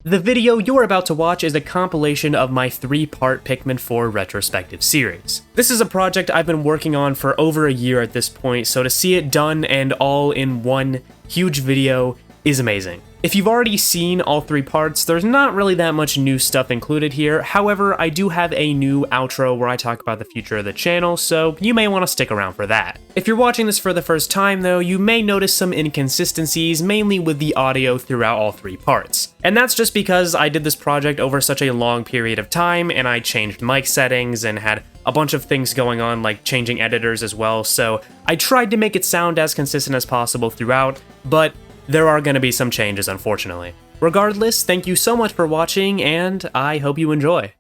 The video you're about to watch is a compilation of my 3-part Pikmin 4 retrospective series. This is a project I've been working on for over a year at this point, so to see it done and all in one huge video is amazing. If you've already seen all 3 parts, there's not really that much new stuff included here. However, I do have a new outro where I talk about the future of the channel, so you may want to stick around for that. If you're watching this for the first time though, you may notice some inconsistencies, mainly with the audio throughout all 3 parts. And that's just because I did this project over such a long period of time, and I changed mic settings and had a bunch of things going on, like changing editors as well, so I tried to make it sound as consistent as possible throughout, but there are going to be some changes, unfortunately. Regardless, thank you so much for watching, and I hope you enjoy.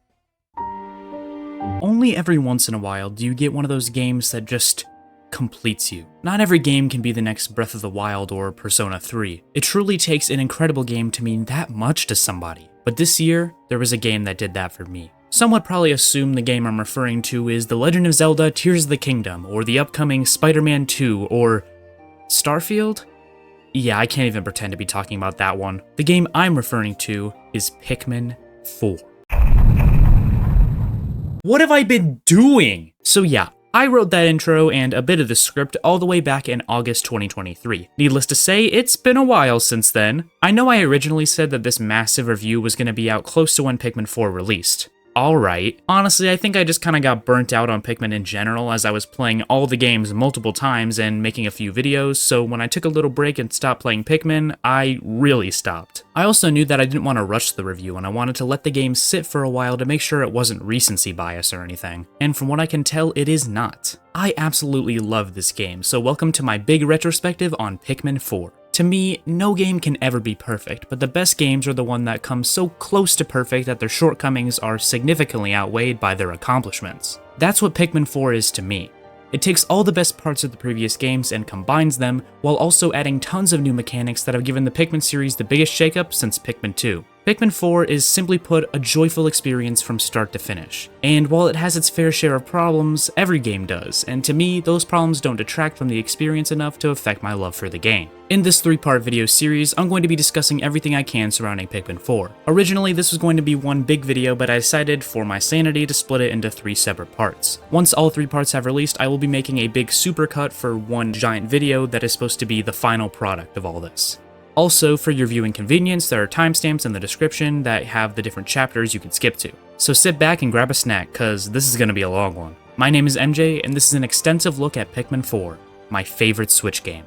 Only every once in a while do you get one of those games that just completes you. Not every game can be the next Breath of the Wild or Persona 3. It truly takes an incredible game to mean that much to somebody. But this year, there was a game that did that for me. Some would probably assume the game I'm referring to is The Legend of Zelda Tears of the Kingdom, or the upcoming Spider-Man 2, or Starfield? Yeah, I can't even pretend to be talking about that one. The game I'm referring to is Pikmin 4. What have I been doing? So yeah, I wrote that intro and a bit of the script all the way back in August 2023. Needless to say, it's been a while since then. I know I originally said that this massive review was going to be out close to when Pikmin 4 released. Alright. Honestly, I think I just kinda got burnt out on Pikmin in general as I was playing all the games multiple times and making a few videos, so when I took a little break and stopped playing Pikmin, I really stopped. I also knew that I didn't want to rush the review and I wanted to let the game sit for a while to make sure it wasn't recency bias or anything, and from what I can tell, it is not. I absolutely love this game, so welcome to my big retrospective on Pikmin 4. To me, no game can ever be perfect, but the best games are the one that come so close to perfect that their shortcomings are significantly outweighed by their accomplishments. That's what Pikmin 4 is to me. It takes all the best parts of the previous games and combines them, while also adding tons of new mechanics that have given the Pikmin series the biggest shakeup since Pikmin 2. Pikmin 4 is, simply put, a joyful experience from start to finish. And while it has its fair share of problems, every game does, and to me, those problems don't detract from the experience enough to affect my love for the game. In this 3-part video series, I'm going to be discussing everything I can surrounding Pikmin 4. Originally, this was going to be one big video, but I decided, for my sanity, to split it into 3 separate parts. Once all 3 parts have released, I will be making a big supercut for one giant video that is supposed to be the final product of all this. Also, for your viewing convenience, there are timestamps in the description that have the different chapters you can skip to. So sit back and grab a snack, cause this is gonna be a long one. My name is MJ, and this is an extensive look at Pikmin 4, my favorite Switch game.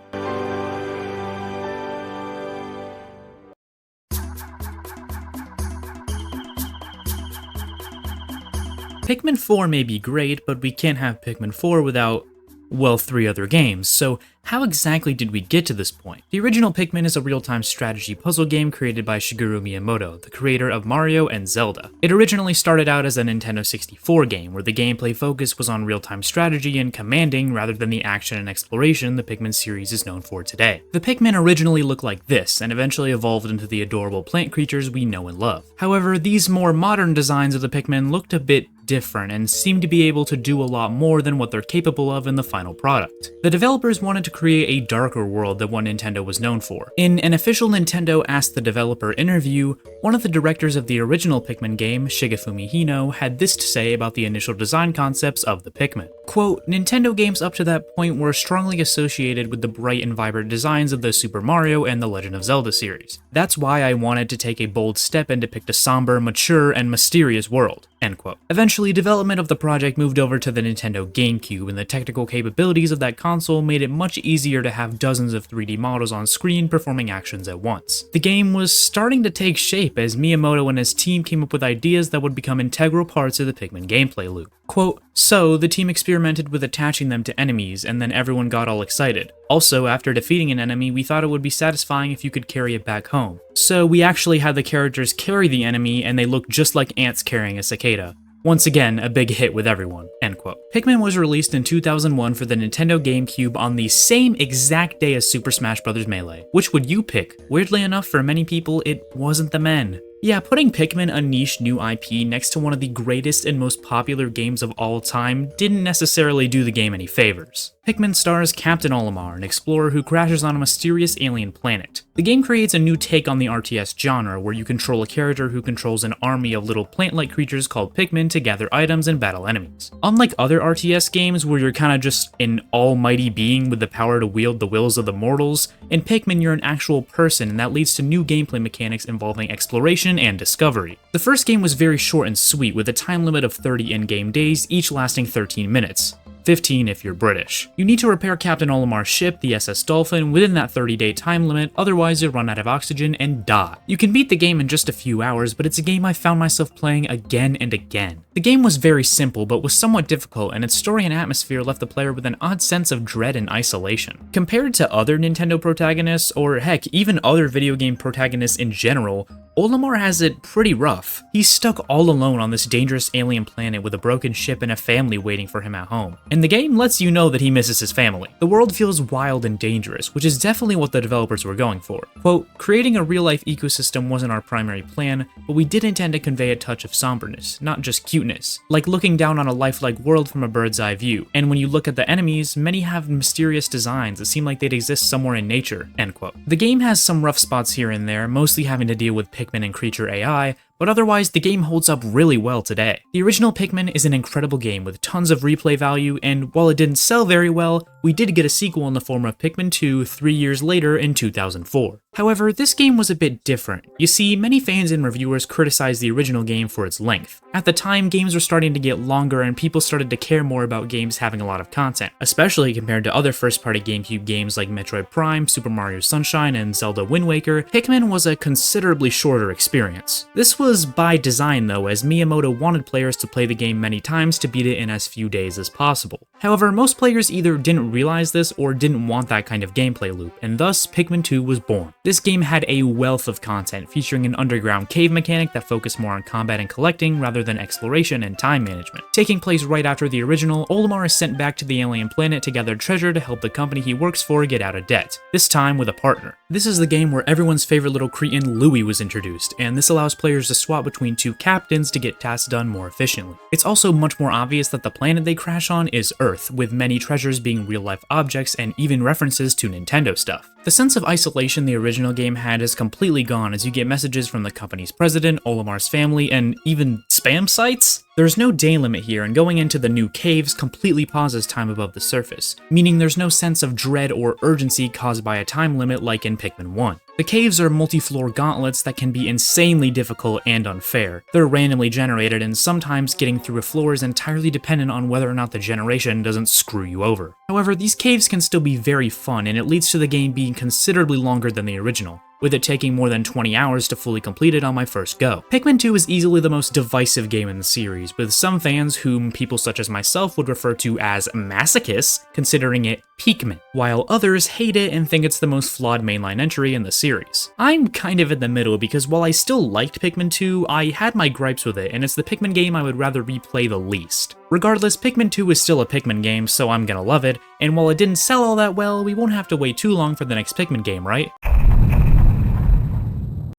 Pikmin 4 may be great, but we can't have Pikmin 4 without, well, 3 other games, so how exactly did we get to this point? The original Pikmin is a real-time strategy puzzle game created by Shigeru Miyamoto, the creator of Mario and Zelda. It originally started out as a Nintendo 64 game, where the gameplay focus was on real-time strategy and commanding rather than the action and exploration the Pikmin series is known for today. The Pikmin originally looked like this, and eventually evolved into the adorable plant creatures we know and love. However, these more modern designs of the Pikmin looked a bit different and seem to be able to do a lot more than what they're capable of in the final product. The developers wanted to create a darker world than what Nintendo was known for. In an official Nintendo Ask the Developer interview, one of the directors of the original Pikmin game, Shigefumi Hino, had this to say about the initial design concepts of the Pikmin. Quote, "Nintendo games up to that point were strongly associated with the bright and vibrant designs of the Super Mario and The Legend of Zelda series. That's why I wanted to take a bold step and depict a somber, mature, and mysterious world." End quote. Eventually, development of the project moved over to the Nintendo GameCube, and the technical capabilities of that console made it much easier to have dozens of 3D models on screen performing actions at once. The game was starting to take shape as Miyamoto and his team came up with ideas that would become integral parts of the Pikmin gameplay loop. Quote, "So, the team experimented with attaching them to enemies, and then everyone got all excited. Also, after defeating an enemy, we thought it would be satisfying if you could carry it back home. So we actually had the characters carry the enemy, and they looked just like ants carrying a cicada. Once again, a big hit with everyone." End quote. Pikmin was released in 2001 for the Nintendo GameCube on the same exact day as Super Smash Bros. Melee. Which would you pick? Weirdly enough, for many people, it wasn't the men. Yeah, putting Pikmin, a niche new IP, next to one of the greatest and most popular games of all time didn't necessarily do the game any favors. Pikmin stars Captain Olimar, an explorer who crashes on a mysterious alien planet. The game creates a new take on the RTS genre, where you control a character who controls an army of little plant-like creatures called Pikmin to gather items and battle enemies. Unlike other RTS games where you're kinda just an almighty being with the power to wield the wills of the mortals, in Pikmin you're an actual person, and that leads to new gameplay mechanics involving exploration and discovery. The first game was very short and sweet, with a time limit of 30 in-game days, each lasting 13 minutes. 15 if you're British. You need to repair Captain Olimar's ship, the SS Dolphin, within that 30-day time limit, otherwise you'll run out of oxygen and die. You can beat the game in just a few hours, but it's a game I found myself playing again and again. The game was very simple, but was somewhat difficult, and its story and atmosphere left the player with an odd sense of dread and isolation. Compared to other Nintendo protagonists, or heck, even other video game protagonists in general, Olimar has it pretty rough. He's stuck all alone on this dangerous alien planet with a broken ship and a family waiting for him at home. And the game lets you know that he misses his family. The world feels wild and dangerous, which is definitely what the developers were going for. Quote, creating a real-life ecosystem wasn't our primary plan, but we did intend to convey a touch of somberness, not just cuteness. Like looking down on a lifelike world from a bird's eye view. And when you look at the enemies, many have mysterious designs that seem like they'd exist somewhere in nature, end quote. The game has some rough spots here and there, mostly having to deal with Pikmin and creature AI, but otherwise the game holds up really well today. The original Pikmin is an incredible game with tons of replay value, and while it didn't sell very well, we did get a sequel in the form of Pikmin 2 3 years later in 2004. However, this game was a bit different. You see, many fans and reviewers criticized the original game for its length. At the time, games were starting to get longer and people started to care more about games having a lot of content, especially compared to other first-party GameCube games like Metroid Prime, Super Mario Sunshine, and Zelda Wind Waker. Pikmin was a considerably shorter experience. This was by design though, as Miyamoto wanted players to play the game many times to beat it in as few days as possible. However, most players either didn't realize this or didn't want that kind of gameplay loop, and thus Pikmin 2 was born. This game had a wealth of content, featuring an underground cave mechanic that focused more on combat and collecting rather than exploration and time management. Taking place right after the original, Olimar is sent back to the alien planet to gather treasure to help the company he works for get out of debt, this time with a partner. This is the game where everyone's favorite little cretin, Louie, was introduced, and this allows players to swap between two captains to get tasks done more efficiently. It's also much more obvious that the planet they crash on is Earth, with many treasures being real-life objects and even references to Nintendo stuff. The sense of isolation the original game had is completely gone, as you get messages from the company's president, Olimar's family, and even spam sites? There's no day limit here, and going into the new caves completely pauses time above the surface, meaning there's no sense of dread or urgency caused by a time limit like in Pikmin 1. The caves are multi-floor gauntlets that can be insanely difficult and unfair. They're randomly generated, and sometimes getting through a floor is entirely dependent on whether or not the generation doesn't screw you over. However, these caves can still be very fun, and it leads to the game being considerably longer than the original, with it taking more than 20 hours to fully complete it on my first go. Pikmin 2 is easily the most divisive game in the series, with some fans whom people such as myself would refer to as masochists considering it Pikmin, while others hate it and think it's the most flawed mainline entry in the series. I'm kind of in the middle, because while I still liked Pikmin 2, I had my gripes with it, and it's the Pikmin game I would rather replay the least. Regardless, Pikmin 2 is still a Pikmin game, so I'm gonna love it, and while it didn't sell all that well, we won't have to wait too long for the next Pikmin game, right?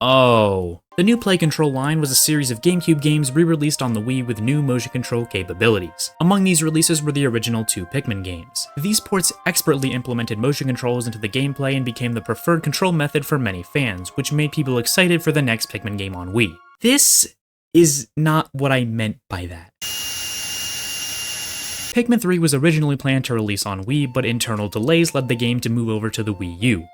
Oh. The new Play Control line was a series of GameCube games re-released on the Wii with new motion control capabilities. Among these releases were the original two Pikmin games. These ports expertly implemented motion controls into the gameplay and became the preferred control method for many fans, which made people excited for the next Pikmin game on Wii. This is not what I meant by that. Pikmin 3 was originally planned to release on Wii, but internal delays led the game to move over to the Wii U.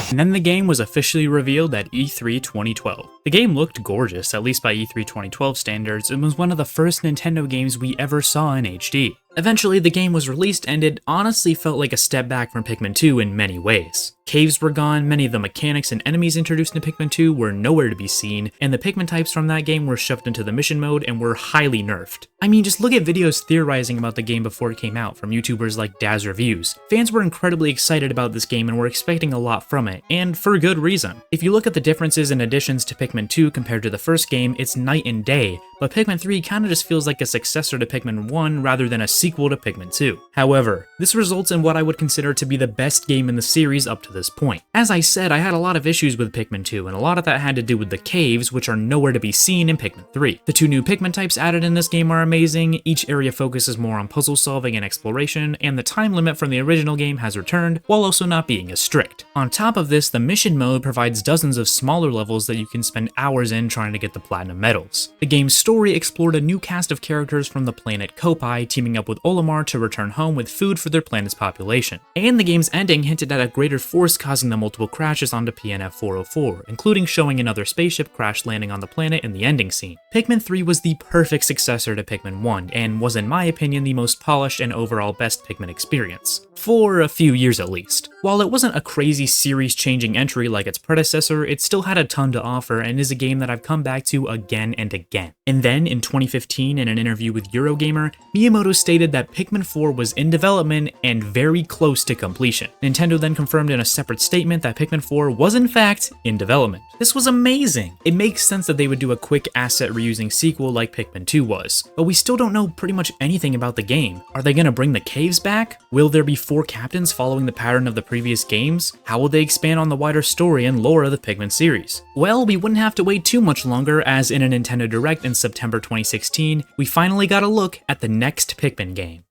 And then the game was officially revealed at E3 2012. The game looked gorgeous, at least by E3 2012 standards, and was one of the first Nintendo games we ever saw in HD. Eventually, the game was released, and it honestly felt like a step back from Pikmin 2 in many ways. Caves were gone, many of the mechanics and enemies introduced in Pikmin 2 were nowhere to be seen, and the Pikmin types from that game were shoved into the mission mode and were highly nerfed. I mean, just look at videos theorizing about the game before it came out from YouTubers like Daz Reviews. Fans were incredibly excited about this game and were expecting a lot from it, and for good reason. If you look at the differences and additions to Pikmin 2 compared to the first game, it's night and day, but Pikmin 3 kinda just feels like a successor to Pikmin 1 rather than a sequel to Pikmin 2. However, this results in what I would consider to be the best game in the series up to this point. As I said, I had a lot of issues with Pikmin 2, and a lot of that had to do with the caves, which are nowhere to be seen in Pikmin 3. The 2 new Pikmin types added in this game are amazing, each area focuses more on puzzle solving and exploration, and the time limit from the original game has returned, while also not being as strict. On top of this, the mission mode provides dozens of smaller levels that you can spend hours in trying to get the platinum medals. The game's story explored a new cast of characters from the planet Kopai, teaming up with Olimar to return home with food for their planet's population. And the game's ending hinted at a greater force causing the multiple crashes onto PNF 404, including showing another spaceship crash landing on the planet in the ending scene. Pikmin 3 was the perfect successor to Pikmin 1, and was in my opinion the most polished and overall best Pikmin experience. For a few years at least. While it wasn't a crazy series-changing entry like its predecessor, it still had a ton to offer and is a game that I've come back to again and again. And then, in 2015, in an interview with Eurogamer, Miyamoto stated that Pikmin 4 was in development and very close to completion. Nintendo then confirmed in a separate statement that Pikmin 4 was in fact in development. This was amazing! It makes sense that they would do a quick asset reusing sequel like Pikmin 2 was, but we still don't know pretty much anything about the game. Are they gonna bring the caves back? Will there be 4 captains following the pattern of the previous games? How will they expand on the wider story and lore of the Pikmin series? Well, we wouldn't have to wait too much longer, as in a Nintendo Direct in September 2016, we finally got a look at the next Pikmin game.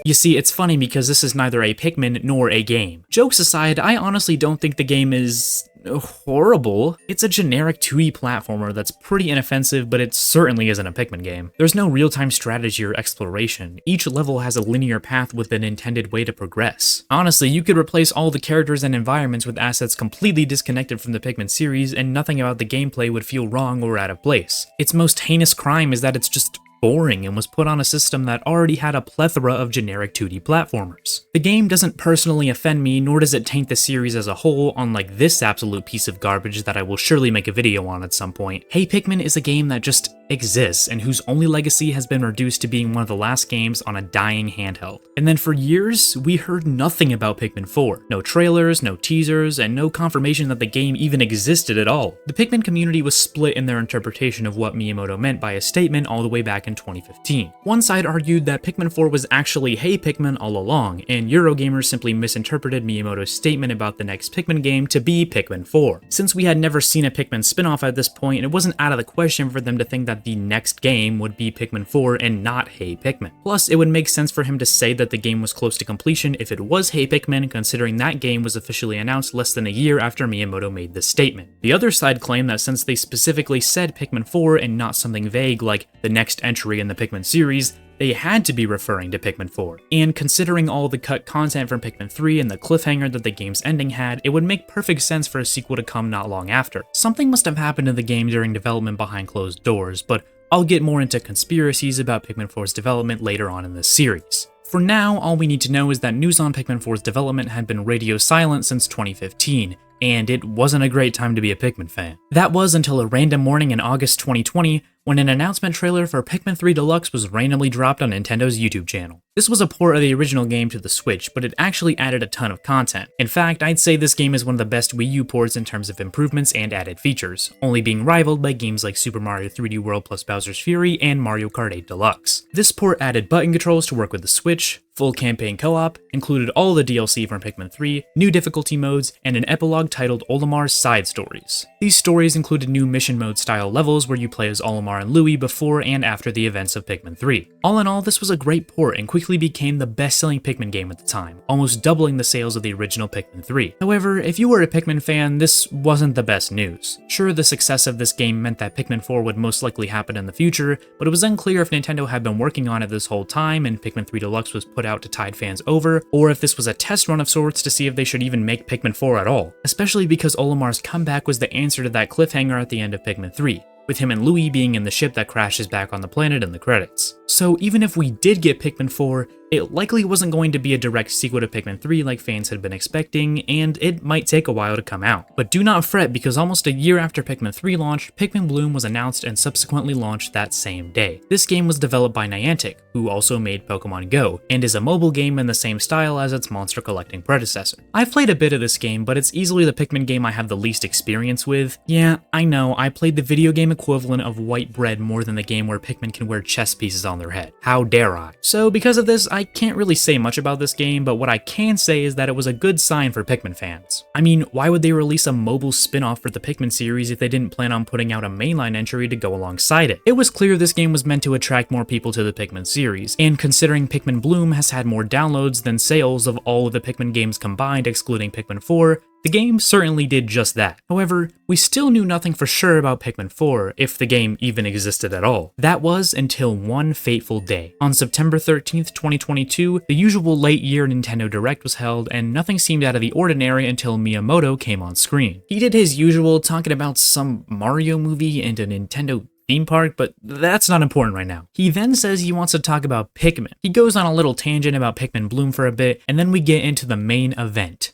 You see, it's funny because this is neither a Pikmin nor a game. Jokes aside, I honestly don't think the game is horrible. It's a generic 2D platformer that's pretty inoffensive, but it certainly isn't a Pikmin game. There's no real-time strategy or exploration. Each level has a linear path with an intended way to progress. Honestly, you could replace all the characters and environments with assets completely disconnected from the Pikmin series, and nothing about the gameplay would feel wrong or out of place. Its most heinous crime is that it's just boring and was put on a system that already had a plethora of generic 2D platformers. The game doesn't personally offend me, nor does it taint the series as a whole, unlike this absolute piece of garbage that I will surely make a video on at some point. Hey Pikmin is a game that just exists, and whose only legacy has been reduced to being one of the last games on a dying handheld. And then for years, we heard nothing about Pikmin 4. No trailers, no teasers, and no confirmation that the game even existed at all. The Pikmin community was split in their interpretation of what Miyamoto meant by his statement all the way back in 2015. One side argued that Pikmin 4 was actually Hey Pikmin all along, and Eurogamer simply misinterpreted Miyamoto's statement about the next Pikmin game to be Pikmin 4. Since we had never seen a Pikmin spin-off at this point, it wasn't out of the question for them to think that the next game would be Pikmin 4 and not Hey Pikmin. Plus, it would make sense for him to say that the game was close to completion if it was Hey Pikmin, considering that game was officially announced less than a year after Miyamoto made this statement. The other side claimed that since they specifically said Pikmin 4 and not something vague like the next entry in the Pikmin series, they had to be referring to Pikmin 4. And considering all the cut content from Pikmin 3 and the cliffhanger that the game's ending had, it would make perfect sense for a sequel to come not long after. Something must have happened to the game during development behind closed doors, but I'll get more into conspiracies about Pikmin 4's development later on in this series. For now, all we need to know is that news on Pikmin 4's development had been radio silent since 2015, and it wasn't a great time to be a Pikmin fan. That was until a random morning in August 2020, when an announcement trailer for Pikmin 3 Deluxe was randomly dropped on Nintendo's YouTube channel. This was a port of the original game to the Switch, but it actually added a ton of content. In fact, I'd say this game is one of the best Wii U ports in terms of improvements and added features, only being rivaled by games like Super Mario 3D World plus Bowser's Fury and Mario Kart 8 Deluxe. This port added button controls to work with the Switch, full campaign co-op, included all the DLC from Pikmin 3, new difficulty modes, and an epilogue titled Olimar's Side Stories. These stories included new mission mode style levels where you play as Olimar and Louie before and after the events of Pikmin 3. All in all, this was a great port and quickly became the best-selling Pikmin game at the time, almost doubling the sales of the original Pikmin 3. However, if you were a Pikmin fan, this wasn't the best news. Sure, the success of this game meant that Pikmin 4 would most likely happen in the future, but it was unclear if Nintendo had been working on it this whole time and Pikmin 3 Deluxe was put out to tide fans over, or if this was a test run of sorts to see if they should even make Pikmin 4 at all, especially because Olimar's comeback was the answer to that cliffhanger at the end of Pikmin 3, with him and Louie being in the ship that crashes back on the planet in the credits. So even if we did get Pikmin 4, It likely wasn't going to be a direct sequel to Pikmin 3 like fans had been expecting, and it might take a while to come out. But do not fret, because almost a year after Pikmin 3 launched, Pikmin Bloom was announced and subsequently launched that same day. This game was developed by Niantic, who also made Pokemon Go, and is a mobile game in the same style as its monster collecting predecessor. I've played a bit of this game, but it's easily the Pikmin game I have the least experience with. Yeah, I know, I played the video game equivalent of white bread more than the game where Pikmin can wear chess pieces on their head. How dare I? So because of this, I can't really say much about this game, but what I can say is that it was a good sign for Pikmin fans. I mean, why would they release a mobile spin-off for the Pikmin series if they didn't plan on putting out a mainline entry to go alongside it? It was clear this game was meant to attract more people to the Pikmin series, and considering Pikmin Bloom has had more downloads than sales of all of the Pikmin games combined excluding Pikmin 4, the game certainly did just that. However, we still knew nothing for sure about Pikmin 4, if the game even existed at all. That was until one fateful day. On September 13th, 2022, the usual late-year Nintendo Direct was held, and nothing seemed out of the ordinary until Miyamoto came on screen. He did his usual talking about some Mario movie and a Nintendo theme park, but that's not important right now. He then says he wants to talk about Pikmin. He goes on a little tangent about Pikmin Bloom for a bit, and then we get into the main event.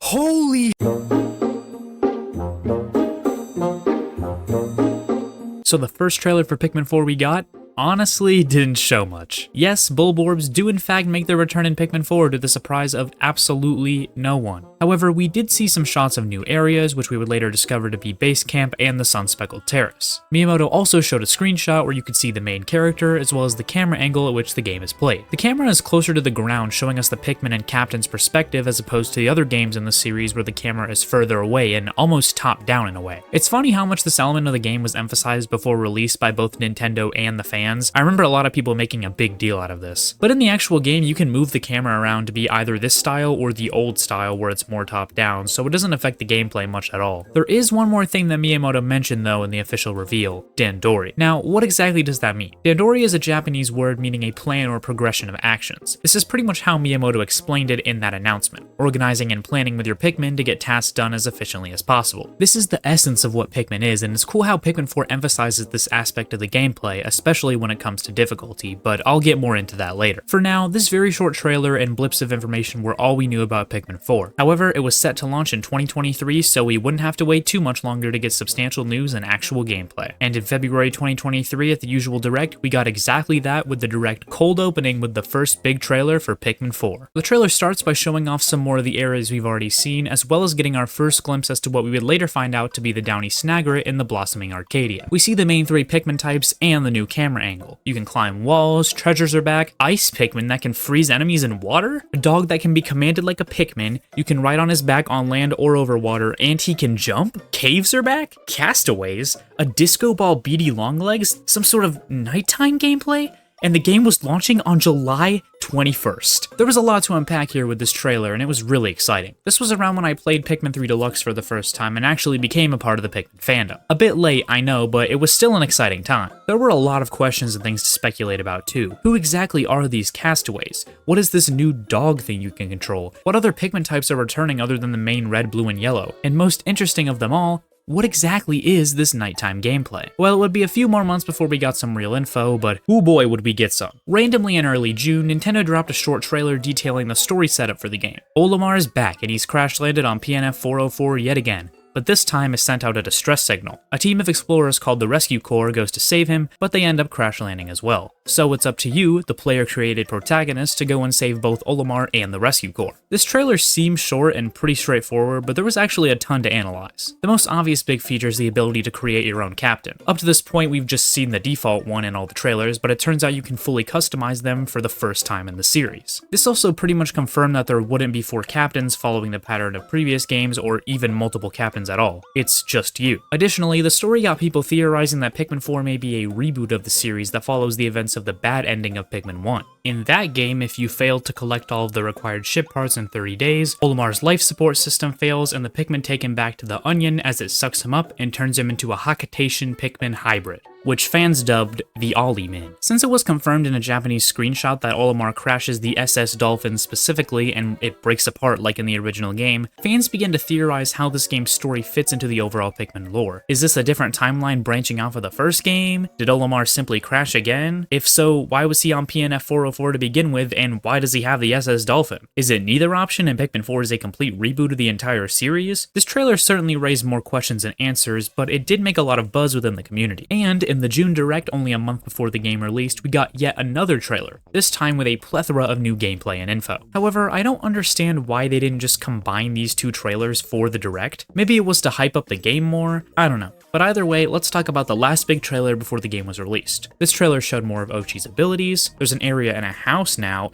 Holy! So the first trailer for Pikmin 4 we got, honestly didn't show much. Yes, Bulborbs do in fact make their return in Pikmin 4 to the surprise of absolutely no one. However, we did see some shots of new areas, which we would later discover to be Base Camp and the Sun-Speckled Terrace. Miyamoto also showed a screenshot where you could see the main character, as well as the camera angle at which the game is played. The camera is closer to the ground, showing us the Pikmin and Captain's perspective as opposed to the other games in the series where the camera is further away and almost top-down in a way. It's funny how much this element of the game was emphasized before release by both Nintendo and the fans. I remember a lot of people making a big deal out of this. But in the actual game, you can move the camera around to be either this style or the old style where it's more top-down, so it doesn't affect the gameplay much at all. There is one more thing that Miyamoto mentioned though in the official reveal, Dandori. Now, what exactly does that mean? Dandori is a Japanese word meaning a plan or progression of actions. This is pretty much how Miyamoto explained it in that announcement, organizing and planning with your Pikmin to get tasks done as efficiently as possible. This is the essence of what Pikmin is, and it's cool how Pikmin 4 emphasizes this aspect of the gameplay, especially when it comes to difficulty, but I'll get more into that later. For now, this very short trailer and blips of information were all we knew about Pikmin 4. However, it was set to launch in 2023, so we wouldn't have to wait too much longer to get substantial news and actual gameplay. And in February 2023 at the usual Direct, we got exactly that with the Direct cold opening with the first big trailer for Pikmin 4. The trailer starts by showing off some more of the areas we've already seen, as well as getting our first glimpse as to what we would later find out to be the Downy Snaggerit in the Blossoming Arcadia. We see the main three Pikmin types and the new camera angle. You can climb walls, treasures are back, ice Pikmin that can freeze enemies in water, a dog that can be commanded like a Pikmin, you can ride on his back on land or over water, and he can jump, caves are back, castaways, a disco ball beady longlegs, some sort of nighttime gameplay, and the game was launching on July 21st. There was a lot to unpack here with this trailer, and it was really exciting. This was around when I played Pikmin 3 Deluxe for the first time and actually became a part of the Pikmin fandom. A bit late, I know, but it was still an exciting time. There were a lot of questions and things to speculate about too. Who exactly are these castaways? What is this new dog thing you can control? What other Pikmin types are returning other than the main red, blue, and yellow? And most interesting of them all, what exactly is this nighttime gameplay? Well, it would be a few more months before we got some real info, but oh boy would we get some. Randomly in early June, Nintendo dropped a short trailer detailing the story setup for the game. Olimar is back and he's crash landed on PNF 404 yet again, but this time is sent out a distress signal. A team of explorers called the Rescue Corps goes to save him, but they end up crash landing as well. So it's up to you, the player-created protagonist, to go and save both Olimar and the Rescue Corps. This trailer seems short and pretty straightforward, but there was actually a ton to analyze. The most obvious big feature is the ability to create your own captain. Up to this point, we've just seen the default one in all the trailers, but it turns out you can fully customize them for the first time in the series. This also pretty much confirmed that there wouldn't be 4 captains following the pattern of previous games, or even multiple captains at all. It's just you. Additionally, the story got people theorizing that Pikmin 4 may be a reboot of the series that follows the events of the bad ending of Pikmin 1. In that game, if you fail to collect all of the required ship parts in 30 days, Olimar's life support system fails and the Pikmin take him back to the Onion as it sucks him up and turns him into a Hakitation Pikmin hybrid, which fans dubbed the Olimar. Since it was confirmed in a Japanese screenshot that Olimar crashes the SS Dolphin specifically and it breaks apart like in the original game, fans began to theorize how this game's story fits into the overall Pikmin lore. Is this a different timeline branching off of the first game? Did Olimar simply crash again? If so, why was he on PNF 404 to begin with, and why does he have the SS Dolphin? Is it neither option and Pikmin 4 is a complete reboot of the entire series? This trailer certainly raised more questions than answers, but it did make a lot of buzz within the community. And in the June Direct, only a month before the game released, we got yet another trailer, this time with a plethora of new gameplay and info. However, I don't understand why they didn't just combine these two trailers for the Direct. Maybe it was to hype up the game more? I don't know. But either way, let's talk about the last big trailer before the game was released. This trailer showed more of Oatchi's abilities. There's an area in a house now.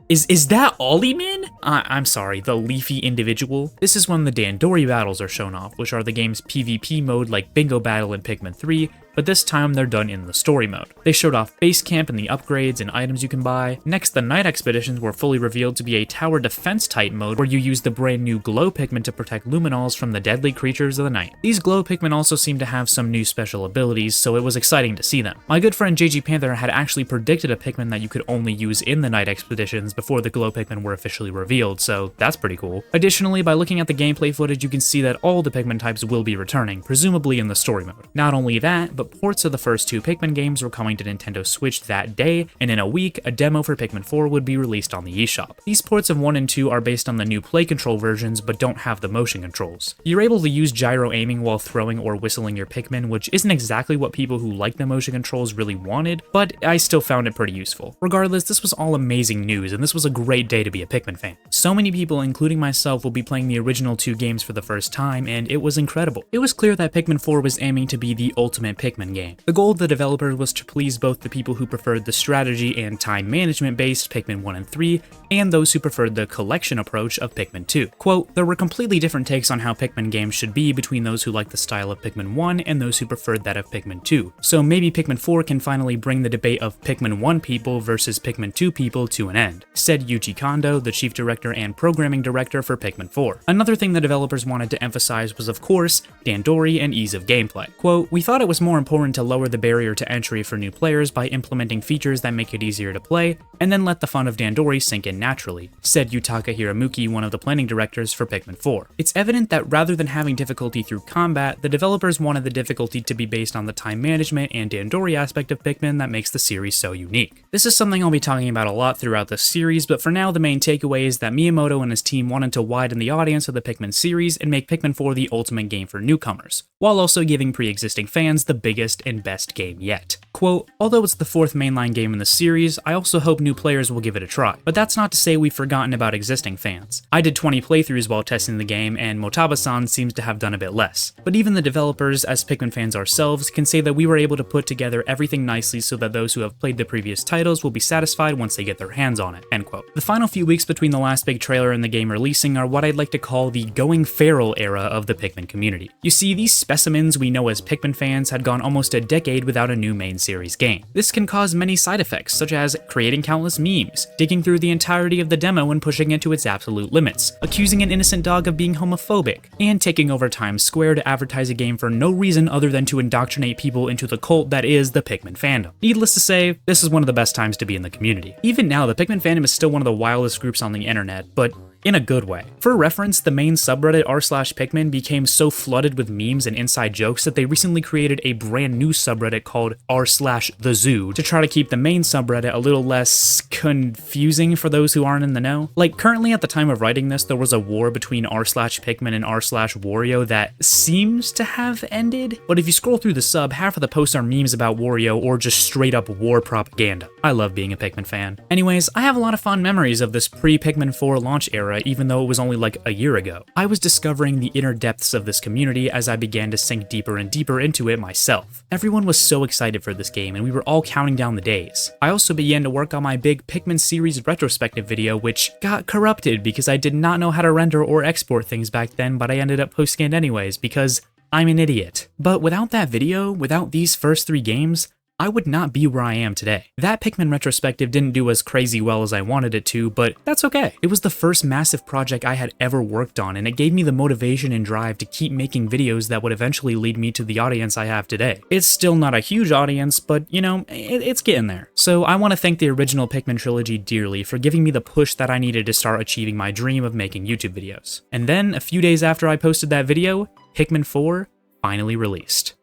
Is that Olimar? I'm sorry, the leafy individual? This is when the Dandori battles are shown off, which are the game's PvP mode like Bingo Battle in Pikmin 3, but this time they're done in the story mode. They showed off base camp and the upgrades and items you can buy. Next, the night expeditions were fully revealed to be a tower defense type mode where you use the brand new glow Pikmin to protect luminals from the deadly creatures of the night. These glow Pikmin also seem to have some new special abilities, so it was exciting to see them. My good friend JG Panther had actually predicted a Pikmin that you could only use in the night expeditions before the glow Pikmin were officially revealed, so that's pretty cool. Additionally, by looking at the gameplay footage, you can see that all the Pikmin types will be returning, presumably in the story mode. Not only that, but ports of the first two Pikmin games were coming to Nintendo Switch that day, and in a week, a demo for Pikmin 4 would be released on the eShop. These ports of 1 and 2 are based on the new play control versions, but don't have the motion controls. You're able to use gyro aiming while throwing or whistling your Pikmin, which isn't exactly what people who like the motion controls really wanted, but I still found it pretty useful. Regardless, this was all amazing news, and this was a great day to be a Pikmin fan. So many people, including myself, will be playing the original two games for the first time, and it was incredible. It was clear that Pikmin 4 was aiming to be the ultimate Pikmin game. The goal of the developers was to please both the people who preferred the strategy and time management based Pikmin 1 and 3, and those who preferred the collection approach of Pikmin 2. Quote, there were completely different takes on how Pikmin games should be between those who liked the style of Pikmin 1 and those who preferred that of Pikmin 2. So maybe Pikmin 4 can finally bring the debate of Pikmin 1 people versus Pikmin 2 people to an end, said Yuji Kondo, the chief director and programming director for Pikmin 4. Another thing the developers wanted to emphasize was, of course, Dandori and ease of gameplay. Quote, we thought it was more important to lower the barrier to entry for new players by implementing features that make it easier to play, and then let the fun of Dandori sink in naturally, said Yutaka Hiramuki, one of the planning directors for Pikmin 4. It's evident that rather than having difficulty through combat, the developers wanted the difficulty to be based on the time management and Dandori aspect of Pikmin that makes the series so unique. This is something I'll be talking about a lot throughout the series, but for now the main takeaway is that Miyamoto and his team wanted to widen the audience of the Pikmin series and make Pikmin 4 the ultimate game for newcomers, while also giving pre-existing fans the biggest and best game yet. Quote, although it's the fourth mainline game in the series, I also hope new players will give it a try. But that's not to say we've forgotten about existing fans. I did 20 playthroughs while testing the game, and Motaba-san seems to have done a bit less. But even the developers, as Pikmin fans ourselves, can say that we were able to put together everything nicely so that those who have played the previous titles will be satisfied once they get their hands on it, end quote. The final few weeks between the last big trailer and the game releasing are what I'd like to call the going feral era of the Pikmin community. You see, these specimens we know as Pikmin fans had gone almost a decade without a new main series game. This can cause many side effects, such as creating countless memes, digging through the entirety of the demo and pushing it to its absolute limits, accusing an innocent dog of being homophobic, and taking over Times Square to advertise a game for no reason other than to indoctrinate people into the cult that is the Pikmin fandom. Needless to say, this is one of the best times to be in the community. Even now, the Pikmin fandom is still one of the wildest groups on the internet, but in a good way. For reference, the main subreddit r/Pikmin became so flooded with memes and inside jokes that they recently created a brand new subreddit called r/thezoo to try to keep the main subreddit a little less confusing for those who aren't in the know. Like, currently at the time of writing this, there was a war between r/Pikmin and r/Wario that seems to have ended, but if you scroll through the sub, half of the posts are memes about Wario or just straight up war propaganda. I love being a Pikmin fan. Anyways, I have a lot of fond memories of this pre-Pikmin 4 launch era, even though it was only like a year ago. I was discovering the inner depths of this community as I began to sink deeper and deeper into it myself. Everyone was so excited for this game, and we were all counting down the days. I also began to work on my big Pikmin series retrospective video, which got corrupted because I did not know how to render or export things back then, but I ended up posting it anyways because I'm an idiot. But without that video, without these first 3 games, I would not be where I am today. That Pikmin retrospective didn't do as crazy well as I wanted it to, but that's okay. It was the first massive project I had ever worked on, and it gave me the motivation and drive to keep making videos that would eventually lead me to the audience I have today. It's still not a huge audience, but you know, it's getting there. So I want to thank the original Pikmin trilogy dearly for giving me the push that I needed to start achieving my dream of making YouTube videos. And then, a few days after I posted that video, Pikmin 4 finally released.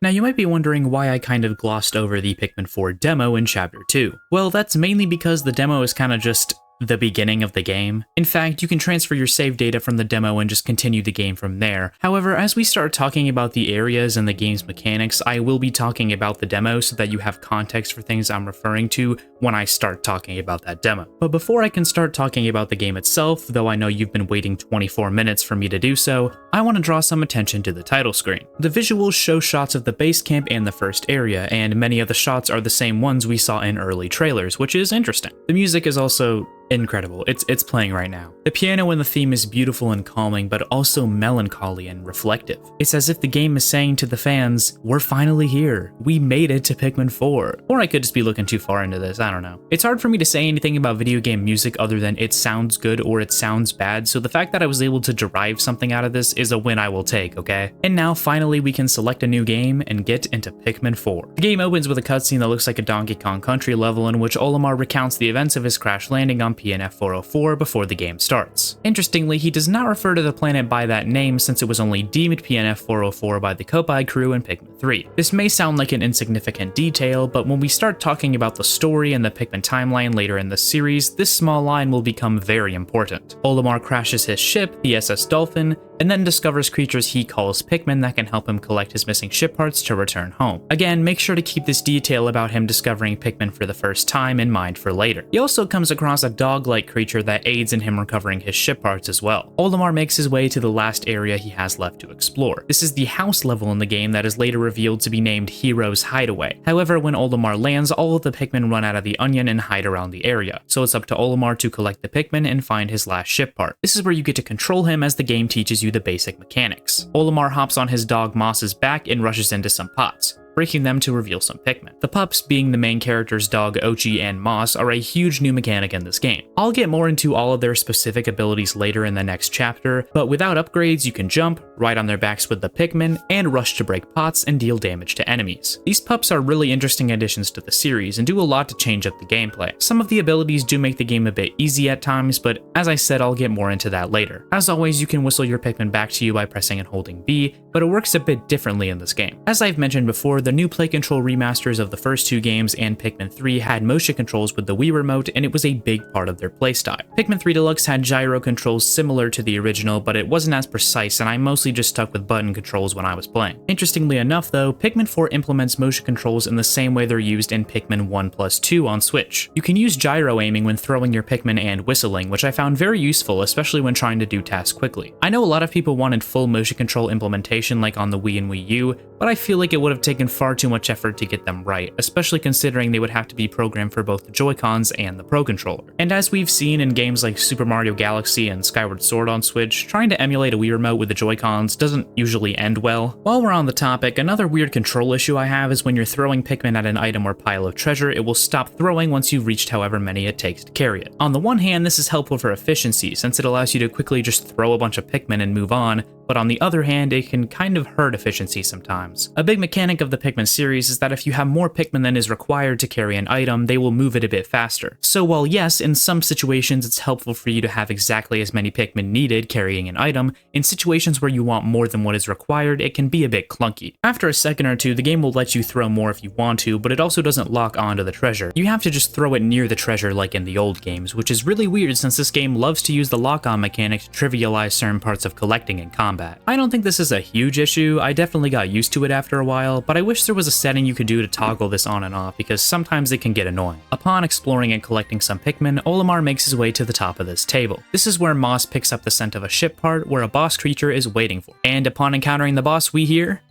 Now you might be wondering why I kind of glossed over the Pikmin 4 demo in Chapter 2. Well, that's mainly because the demo is kind of just the beginning of the game. In fact, you can transfer your save data from the demo and just continue the game from there. However, as we start talking about the areas and the game's mechanics, I will be talking about the demo so that you have context for things I'm referring to when I start talking about that demo. But before I can start talking about the game itself, though I know you've been waiting 24 minutes for me to do so, I want to draw some attention to the title screen. The visuals show shots of the base camp and the first area, and many of the shots are the same ones we saw in early trailers, which is interesting. The music is also incredible. It's playing right now. The piano in the theme is beautiful and calming, but also melancholy and reflective. It's as if the game is saying to the fans, we're finally here. We made it to Pikmin 4. Or I could just be looking too far into this, I don't know. It's hard for me to say anything about video game music other than it sounds good or it sounds bad, so the fact that I was able to derive something out of this is a win I will take, okay? And now finally we can select a new game and get into Pikmin 4. The game opens with a cutscene that looks like a Donkey Kong Country level in which Olimar recounts the events of his crash landing on PNF 404 before the game starts. Interestingly, he does not refer to the planet by that name since it was only deemed PNF 404 by the Kopai crew in Pikmin 3. This may sound like an insignificant detail, but when we start talking about the story and the Pikmin timeline later in the series, this small line will become very important. Olimar crashes his ship, the SS Dolphin, and then discovers creatures he calls Pikmin that can help him collect his missing ship parts to return home. Again, make sure to keep this detail about him discovering Pikmin for the first time in mind for later. He also comes across a dog-like creature that aids in him recovering his ship parts as well. Olimar makes his way to the last area he has left to explore. This is the house level in the game that is later revealed to be named Hero's Hideaway. However, when Olimar lands, all of the Pikmin run out of the onion and hide around the area, so it's up to Olimar to collect the Pikmin and find his last ship part. This is where you get to control him as the game teaches you the basic mechanics. Olimar hops on his dog Moss's back and rushes into some pots, breaking them to reveal some Pikmin. The pups, being the main character's dog Oatchi and Moss, are a huge new mechanic in this game. I'll get more into all of their specific abilities later in the next chapter, but without upgrades you can jump, ride on their backs with the Pikmin, and rush to break pots and deal damage to enemies. These pups are really interesting additions to the series and do a lot to change up the gameplay. Some of the abilities do make the game a bit easy at times, but as I said, I'll get more into that later. As always, you can whistle your Pikmin back to you by pressing and holding B, but it works a bit differently in this game. As I've mentioned before, the new Play Control remasters of the first two games and Pikmin 3 had motion controls with the Wii Remote, and it was a big part of their playstyle. Pikmin 3 Deluxe had gyro controls similar to the original, but it wasn't as precise, and I mostly just stuck with button controls when I was playing. Interestingly enough though, Pikmin 4 implements motion controls in the same way they're used in Pikmin 1+2 on Switch. You can use gyro aiming when throwing your Pikmin and whistling, which I found very useful, especially when trying to do tasks quickly. I know a lot of people wanted full motion control implementation like on the Wii and Wii U, but I feel like it would have taken far too much effort to get them right, especially considering they would have to be programmed for both the Joy-Cons and the Pro Controller. And as we've seen in games like Super Mario Galaxy and Skyward Sword on Switch, trying to emulate a Wii Remote with the Joy-Cons doesn't usually end well. While we're on the topic, another weird control issue I have is when you're throwing Pikmin at an item or pile of treasure, it will stop throwing once you've reached however many it takes to carry it. On the one hand, this is helpful for efficiency, since it allows you to quickly just throw a bunch of Pikmin and move on, but on the other hand, it can kind of hurt efficiency sometimes. A big mechanic of the Pikmin series is that if you have more Pikmin than is required to carry an item, they will move it a bit faster. So while yes, in some situations it's helpful for you to have exactly as many Pikmin needed carrying an item, in situations where you want more than what is required, it can be a bit clunky. After a second or two, the game will let you throw more if you want to, but it also doesn't lock onto the treasure. You have to just throw it near the treasure like in the old games, which is really weird since this game loves to use the lock-on mechanic to trivialize certain parts of collecting in combat. I don't think this is a huge issue, I definitely got used to it after a while, but I wish there was a setting you could do to toggle this on and off because sometimes it can get annoying. Upon exploring and collecting some Pikmin, Olimar makes his way to the top of this table. This is where Moss picks up the scent of a ship part where a boss creature is waiting for. And upon encountering the boss, we hear...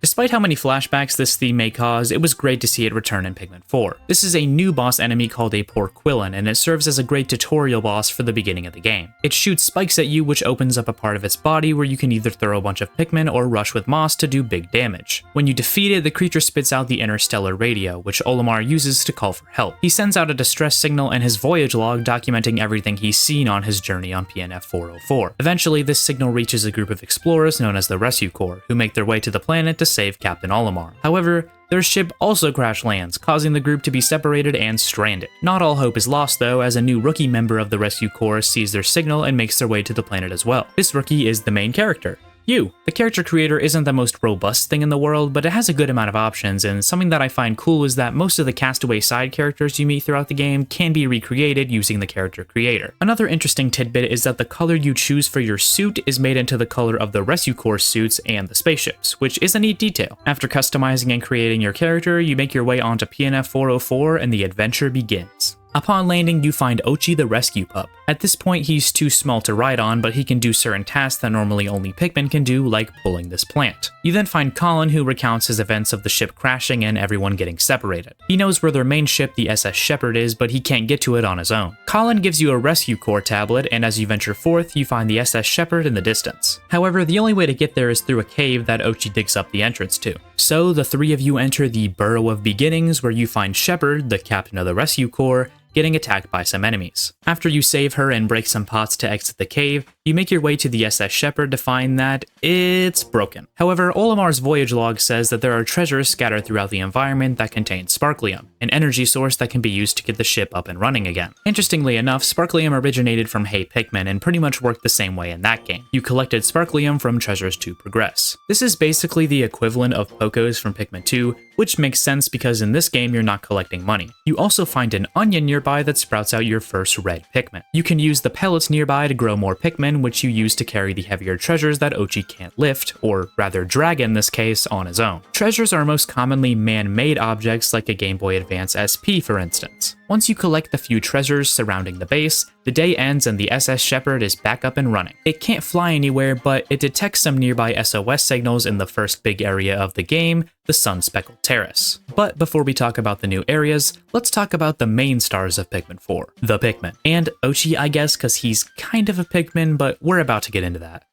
Despite how many flashbacks this theme may cause, it was great to see it return in Pikmin 4. This is a new boss enemy called a Porquillon, and it serves as a great tutorial boss for the beginning of the game. It shoots spikes at you, which opens up a part of its body where you can either throw a bunch of Pikmin or rush with moss to do big damage. When you defeat it, the creature spits out the interstellar radio, which Olimar uses to call for help. He sends out a distress signal in his voyage log documenting everything he's seen on his journey on PNF 404. Eventually, this signal reaches a group of explorers known as the Rescue Corps, who make their way to the planet to save Captain Olimar. However, their ship also crash lands, causing the group to be separated and stranded. Not all hope is lost though, as a new rookie member of the Rescue Corps sees their signal and makes their way to the planet as well. This rookie is the main character, you. The character creator isn't the most robust thing in the world, but it has a good amount of options, and something that I find cool is that most of the castaway side characters you meet throughout the game can be recreated using the character creator. Another interesting tidbit is that the color you choose for your suit is made into the color of the Rescue Corps suits and the spaceships, which is a neat detail. After customizing and creating your character, you make your way onto PNF 404 and the adventure begins. Upon landing, you find Oatchi the rescue pup. At this point, he's too small to ride on, but he can do certain tasks that normally only Pikmin can do, like pulling this plant. You then find Colin, who recounts his events of the ship crashing and everyone getting separated. He knows where their main ship, the SS Shepherd, is, but he can't get to it on his own. Colin gives you a Rescue Corps tablet, and as you venture forth, you find the SS Shepherd in the distance. However, the only way to get there is through a cave that Oatchi digs up the entrance to. So, the three of you enter the Burrow of Beginnings, where you find Shepherd, the captain of the Rescue Corps, getting attacked by some enemies. After you save her and break some pots to exit the cave, you make your way to the SS Shepherd to find that it's broken. However, Olimar's voyage log says that there are treasures scattered throughout the environment that contain Sparklium, an energy source that can be used to get the ship up and running again. Interestingly enough, Sparklium originated from Hey Pikmin and pretty much worked the same way in that game. You collected Sparklium from treasures to progress. This is basically the equivalent of Pokos from Pikmin 2, which makes sense because in this game you're not collecting money. You also find an onion nearby that sprouts out your first red Pikmin. You can use the pellets nearby to grow more Pikmin, which you use to carry the heavier treasures that Oatchi can't lift, or rather drag in this case, on his own. Treasures are most commonly man-made objects like a Game Boy Advance SP for instance. Once you collect the few treasures surrounding the base, the day ends and the SS Shepherd is back up and running. It can't fly anywhere, but it detects some nearby SOS signals in the first big area of the game, the Sun-Speckled Terrace. But before we talk about the new areas, let's talk about the main stars of Pikmin 4, the Pikmin. And Oatchi, I guess, because he's kind of a Pikmin, but we're about to get into that.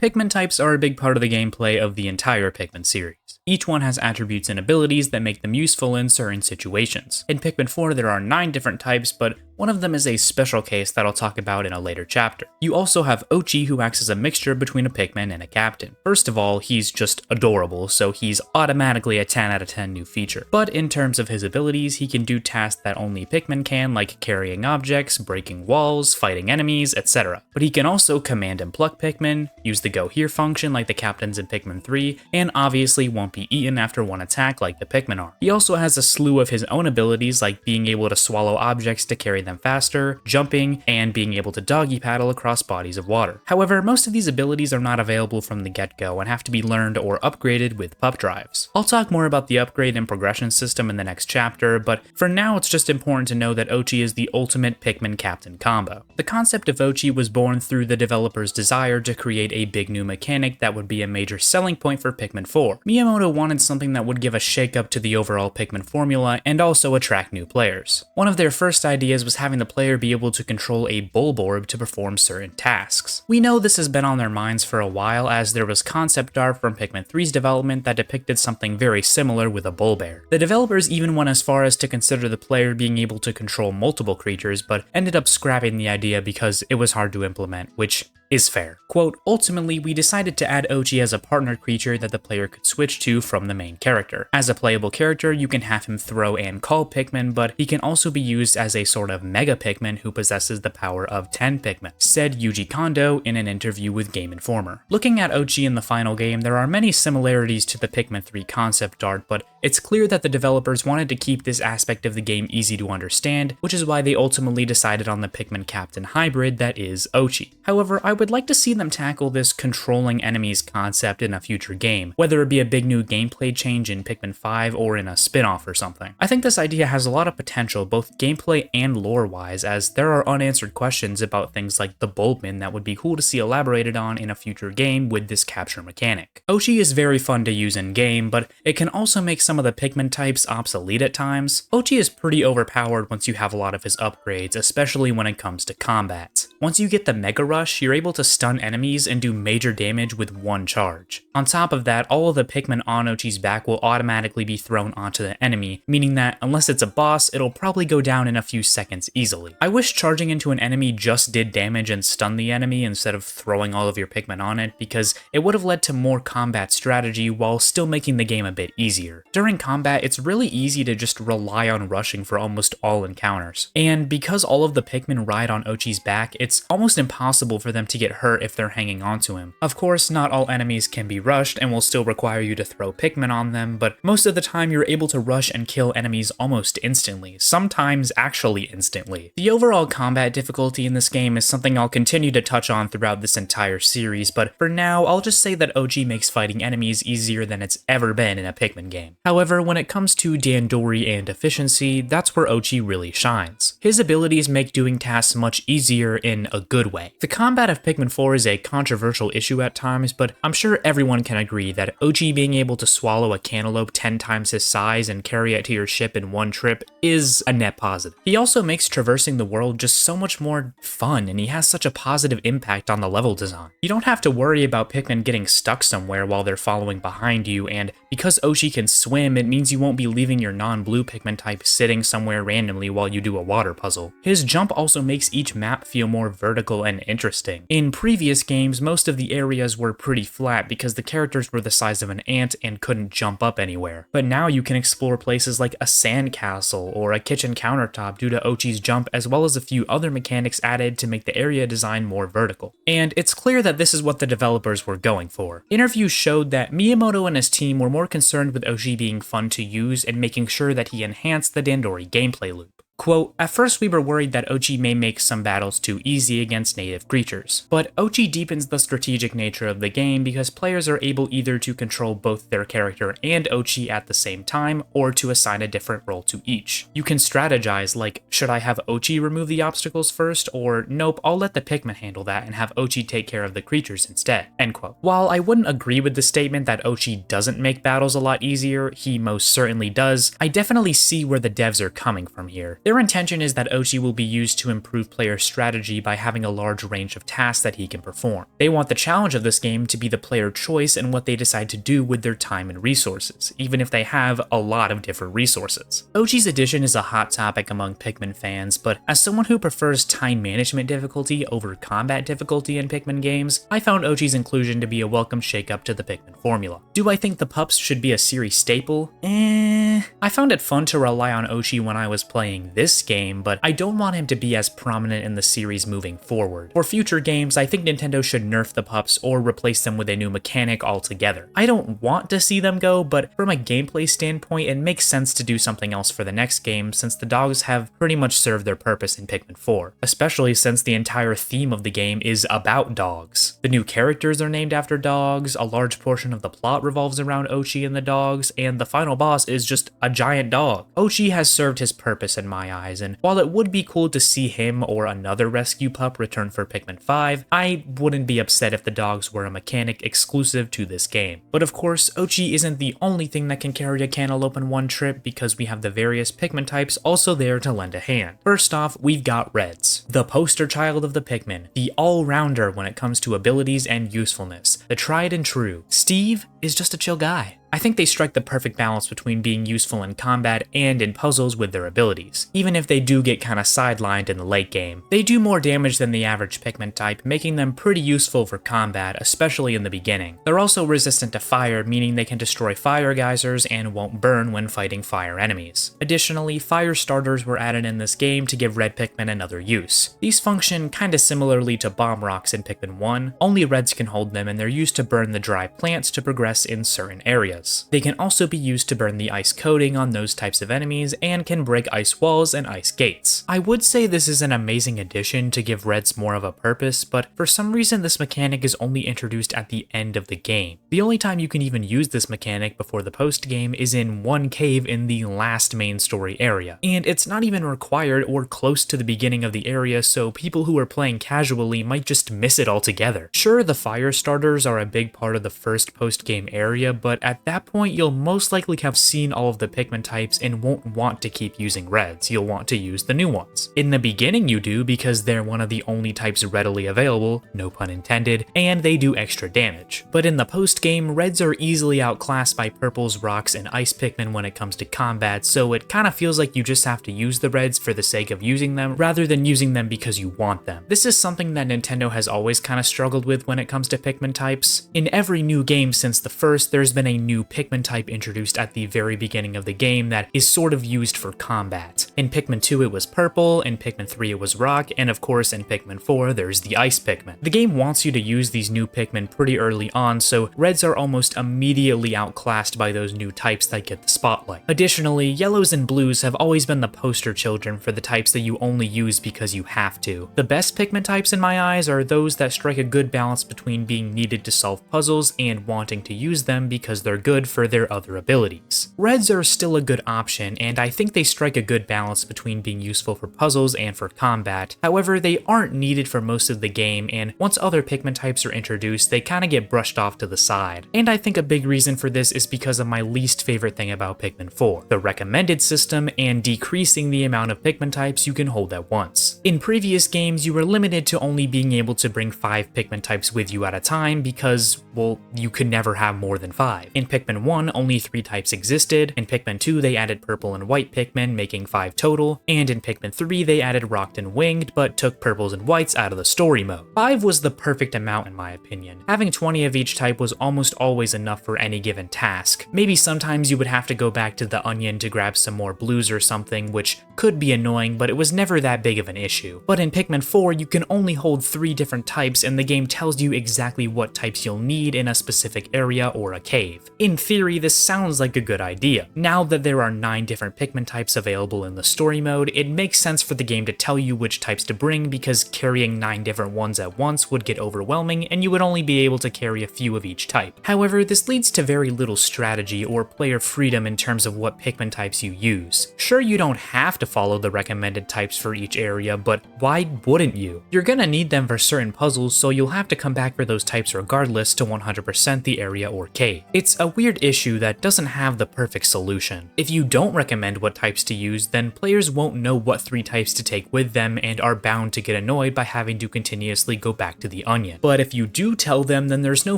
Pikmin types are a big part of the gameplay of the entire Pikmin series. Each one has attributes and abilities that make them useful in certain situations. In Pikmin 4 there are 9 different types, but one of them is a special case that I'll talk about in a later chapter. You also have Oatchi, who acts as a mixture between a Pikmin and a captain. First of all, he's just adorable, so he's automatically a 10 out of 10 new feature. But in terms of his abilities, he can do tasks that only Pikmin can, like carrying objects, breaking walls, fighting enemies, etc. But he can also command and pluck Pikmin, use the go here function like the captains in Pikmin 3, and obviously won't be eaten after one attack like the Pikmin are. He also has a slew of his own abilities, like being able to swallow objects to carry them faster, jumping, and being able to doggy paddle across bodies of water. However, most of these abilities are not available from the get-go and have to be learned or upgraded with pup drives. I'll talk more about the upgrade and progression system in the next chapter, but for now it's just important to know that Oatchi is the ultimate Pikmin captain combo. The concept of Oatchi was born through the developer's desire to create a big new mechanic that would be a major selling point for Pikmin 4. Miyamoto wanted something that would give a shake-up to the overall Pikmin formula and also attract new players. One of their first ideas was having the player be able to control a Bulborb to perform certain tasks. We know this has been on their minds for a while, as there was concept art from Pikmin 3's development that depicted something very similar with a Bulbear. The developers even went as far as to consider the player being able to control multiple creatures, but ended up scrapping the idea because it was hard to implement, which is fair. Quote, ultimately, we decided to add Oatchi as a partner creature that the player could switch to from the main character. As a playable character, you can have him throw and call Pikmin, but he can also be used as a sort of mega Pikmin who possesses the power of 10 Pikmin, said Yuji Kondo in an interview with Game Informer. Looking at Oatchi in the final game, there are many similarities to the Pikmin 3 concept art, but it's clear that the developers wanted to keep this aspect of the game easy to understand, which is why they ultimately decided on the Pikmin Captain hybrid that is Oatchi. However, I would would like to see them tackle this controlling enemies concept in a future game, whether it be a big new gameplay change in Pikmin 5 or in a spin-off or something. I think this idea has a lot of potential, both gameplay and lore-wise, as there are unanswered questions about things like the Bulbmin that would be cool to see elaborated on in a future game with this capture mechanic. Oatchi is very fun to use in-game, but it can also make some of the Pikmin types obsolete at times. Oatchi is pretty overpowered once you have a lot of his upgrades, especially when it comes to combat. Once you get the Mega Rush, you're able to stun enemies and do major damage with one charge. On top of that, all of the Pikmin on Oatchi's back will automatically be thrown onto the enemy, meaning that unless it's a boss, it'll probably go down in a few seconds easily. I wish charging into an enemy just did damage and stun the enemy instead of throwing all of your Pikmin on it, because it would have led to more combat strategy while still making the game a bit easier. During combat, it's really easy to just rely on rushing for almost all encounters. And because all of the Pikmin ride on Oatchi's back, it's almost impossible for them to get hurt if they're hanging onto him. Of course, not all enemies can be rushed and will still require you to throw Pikmin on them, but most of the time you're able to rush and kill enemies almost instantly, sometimes actually instantly. The overall combat difficulty in this game is something I'll continue to touch on throughout this entire series, but for now, I'll just say that Oatchi makes fighting enemies easier than it's ever been in a Pikmin game. However, when it comes to Dandori and efficiency, that's where Oatchi really shines. His abilities make doing tasks much easier in a good way. The combat of Pikmin 4 is a controversial issue at times, but I'm sure everyone can agree that Oatchi being able to swallow a cantaloupe 10 times his size and carry it to your ship in one trip is a net positive. He also makes traversing the world just so much more fun, and he has such a positive impact on the level design. You don't have to worry about Pikmin getting stuck somewhere while they're following behind you, and because Oatchi can swim, it means you won't be leaving your non-blue Pikmin type sitting somewhere randomly while you do a water puzzle. His jump also makes each map feel more vertical and interesting. In previous games, most of the areas were pretty flat because the characters were the size of an ant and couldn't jump up anywhere. But now you can explore places like a sandcastle or a kitchen countertop due to Oatchi's jump, as well as a few other mechanics added to make the area design more vertical. And it's clear that this is what the developers were going for. Interviews showed that Miyamoto and his team were more concerned with Oatchi being fun to use and making sure that he enhanced the Dandori gameplay loop. Quote, "At first we were worried that Oatchi may make some battles too easy against native creatures, but Oatchi deepens the strategic nature of the game because players are able either to control both their character and Oatchi at the same time, or to assign a different role to each. You can strategize like, should I have Oatchi remove the obstacles first, or nope, I'll let the Pikmin handle that and have Oatchi take care of the creatures instead." End quote. While I wouldn't agree with the statement that Oatchi doesn't make battles a lot easier, he most certainly does, I definitely see where the devs are coming from here. Their intention is that Oatchi will be used to improve player strategy by having a large range of tasks that he can perform. They want the challenge of this game to be the player choice and what they decide to do with their time and resources, even if they have a lot of different resources. Oatchi's addition is a hot topic among Pikmin fans, but as someone who prefers time management difficulty over combat difficulty in Pikmin games, I found Oatchi's inclusion to be a welcome shake-up to the Pikmin formula. Do I think the pups should be a series staple? I found it fun to rely on Oatchi when I was playing this game, but I don't want him to be as prominent in the series moving forward. For future games, I think Nintendo should nerf the pups or replace them with a new mechanic altogether. I don't want to see them go, but from a gameplay standpoint, it makes sense to do something else for the next game since the dogs have pretty much served their purpose in Pikmin 4, especially since the entire theme of the game is about dogs. The new characters are named after dogs, a large portion of the plot revolves around Oatchi and the dogs, and the final boss is just a giant dog. Oatchi has served his purpose in my eyes, and while it would be cool to see him or another rescue pup return for Pikmin 5, I wouldn't be upset if the dogs were a mechanic exclusive to this game. But of course, Oatchi isn't the only thing that can carry a cantaloupe in one trip, because we have the various Pikmin types also there to lend a hand. First off, we've got Reds, the poster child of the Pikmin, the all-rounder when it comes to abilities and usefulness, the tried and true. Steve is just a chill guy. I think they strike the perfect balance between being useful in combat and in puzzles with their abilities, even if they do get kinda sidelined in the late game. They do more damage than the average Pikmin type, making them pretty useful for combat, especially in the beginning. They're also resistant to fire, meaning they can destroy fire geysers and won't burn when fighting fire enemies. Additionally, fire starters were added in this game to give red Pikmin another use. These function kinda similarly to bomb rocks in Pikmin 1, only Reds can hold them and they're used to burn the dry plants to progress in certain areas. areas. They can also be used to burn the ice coating on those types of enemies and can break ice walls and ice gates. I would say this is an amazing addition to give reds more of a purpose, but for some reason this mechanic is only introduced at the end of the game. The only time you can even use this mechanic before the post-game is in one cave in the last main story area, and it's not even required or close to the beginning of the area, so people who are playing casually might just miss it altogether. Sure, the fire starters are a big part of the first post-game area, but at that point you'll most likely have seen all of the Pikmin types and won't want to keep using reds, you'll want to use the new ones. In the beginning you do because they're one of the only types readily available, no pun intended, and they do extra damage. But in the post-game, reds are easily outclassed by purples, rocks, and ice Pikmin when it comes to combat, so it kinda feels like you just have to use the reds for the sake of using them, rather than using them because you want them. This is something that Nintendo has always kinda struggled with when it comes to Pikmin types. In every new game since the first, there's been a new Pikmin type introduced at the very beginning of the game that is sort of used for combat. In Pikmin 2 it was purple, in Pikmin 3 it was rock, and of course in Pikmin 4 there's the ice Pikmin. The game wants you to use these new Pikmin pretty early on, so reds are almost immediately outclassed by those new types that get the spotlight. Additionally, yellows and blues have always been the poster children for the types that you only use because you have to. The best Pikmin types in my eyes are those that strike a good balance between being needed to solve puzzles and wanting to use them because they're good for their other abilities. Reds are still a good option, and I think they strike a good balance between being useful for puzzles and for combat. However, they aren't needed for most of the game, and once other Pikmin types are introduced, they kinda get brushed off to the side. And I think a big reason for this is because of my least favorite thing about Pikmin 4, the recommended system and decreasing the amount of Pikmin types you can hold at once. In previous games, you were limited to only being able to bring 5 Pikmin types with you at a time because, well, you could never have more than 5. In Pikmin 1, only 3 types existed, in Pikmin 2 they added purple and white Pikmin, making 5 total, and in Pikmin 3 they added rocked and winged, but took purples and whites out of the story mode. 5 was the perfect amount in my opinion. Having 20 of each type was almost always enough for any given task. Maybe sometimes you would have to go back to the onion to grab some more blues or something, which could be annoying, but it was never that big of an issue. But in Pikmin 4, you can only hold 3 different types, and the game tells you exactly what types you'll need in a specific area or a cave. In theory, this sounds like a good idea. Now that there are 9 different Pikmin types available in the story mode, it makes sense for the game to tell you which types to bring because carrying 9 different ones at once would get overwhelming and you would only be able to carry a few of each type. However, this leads to very little strategy or player freedom in terms of what Pikmin types you use. Sure, you don't have to follow the recommended types for each area, but why wouldn't you? You're gonna need them for certain puzzles, so you'll have to come back for those types regardless to 100% the area or cave. It's a weird issue that doesn't have the perfect solution. If you don't recommend what types to use, then players won't know what 3 types to take with them and are bound to get annoyed by having to continuously go back to the onion. But if you do tell them, then there's no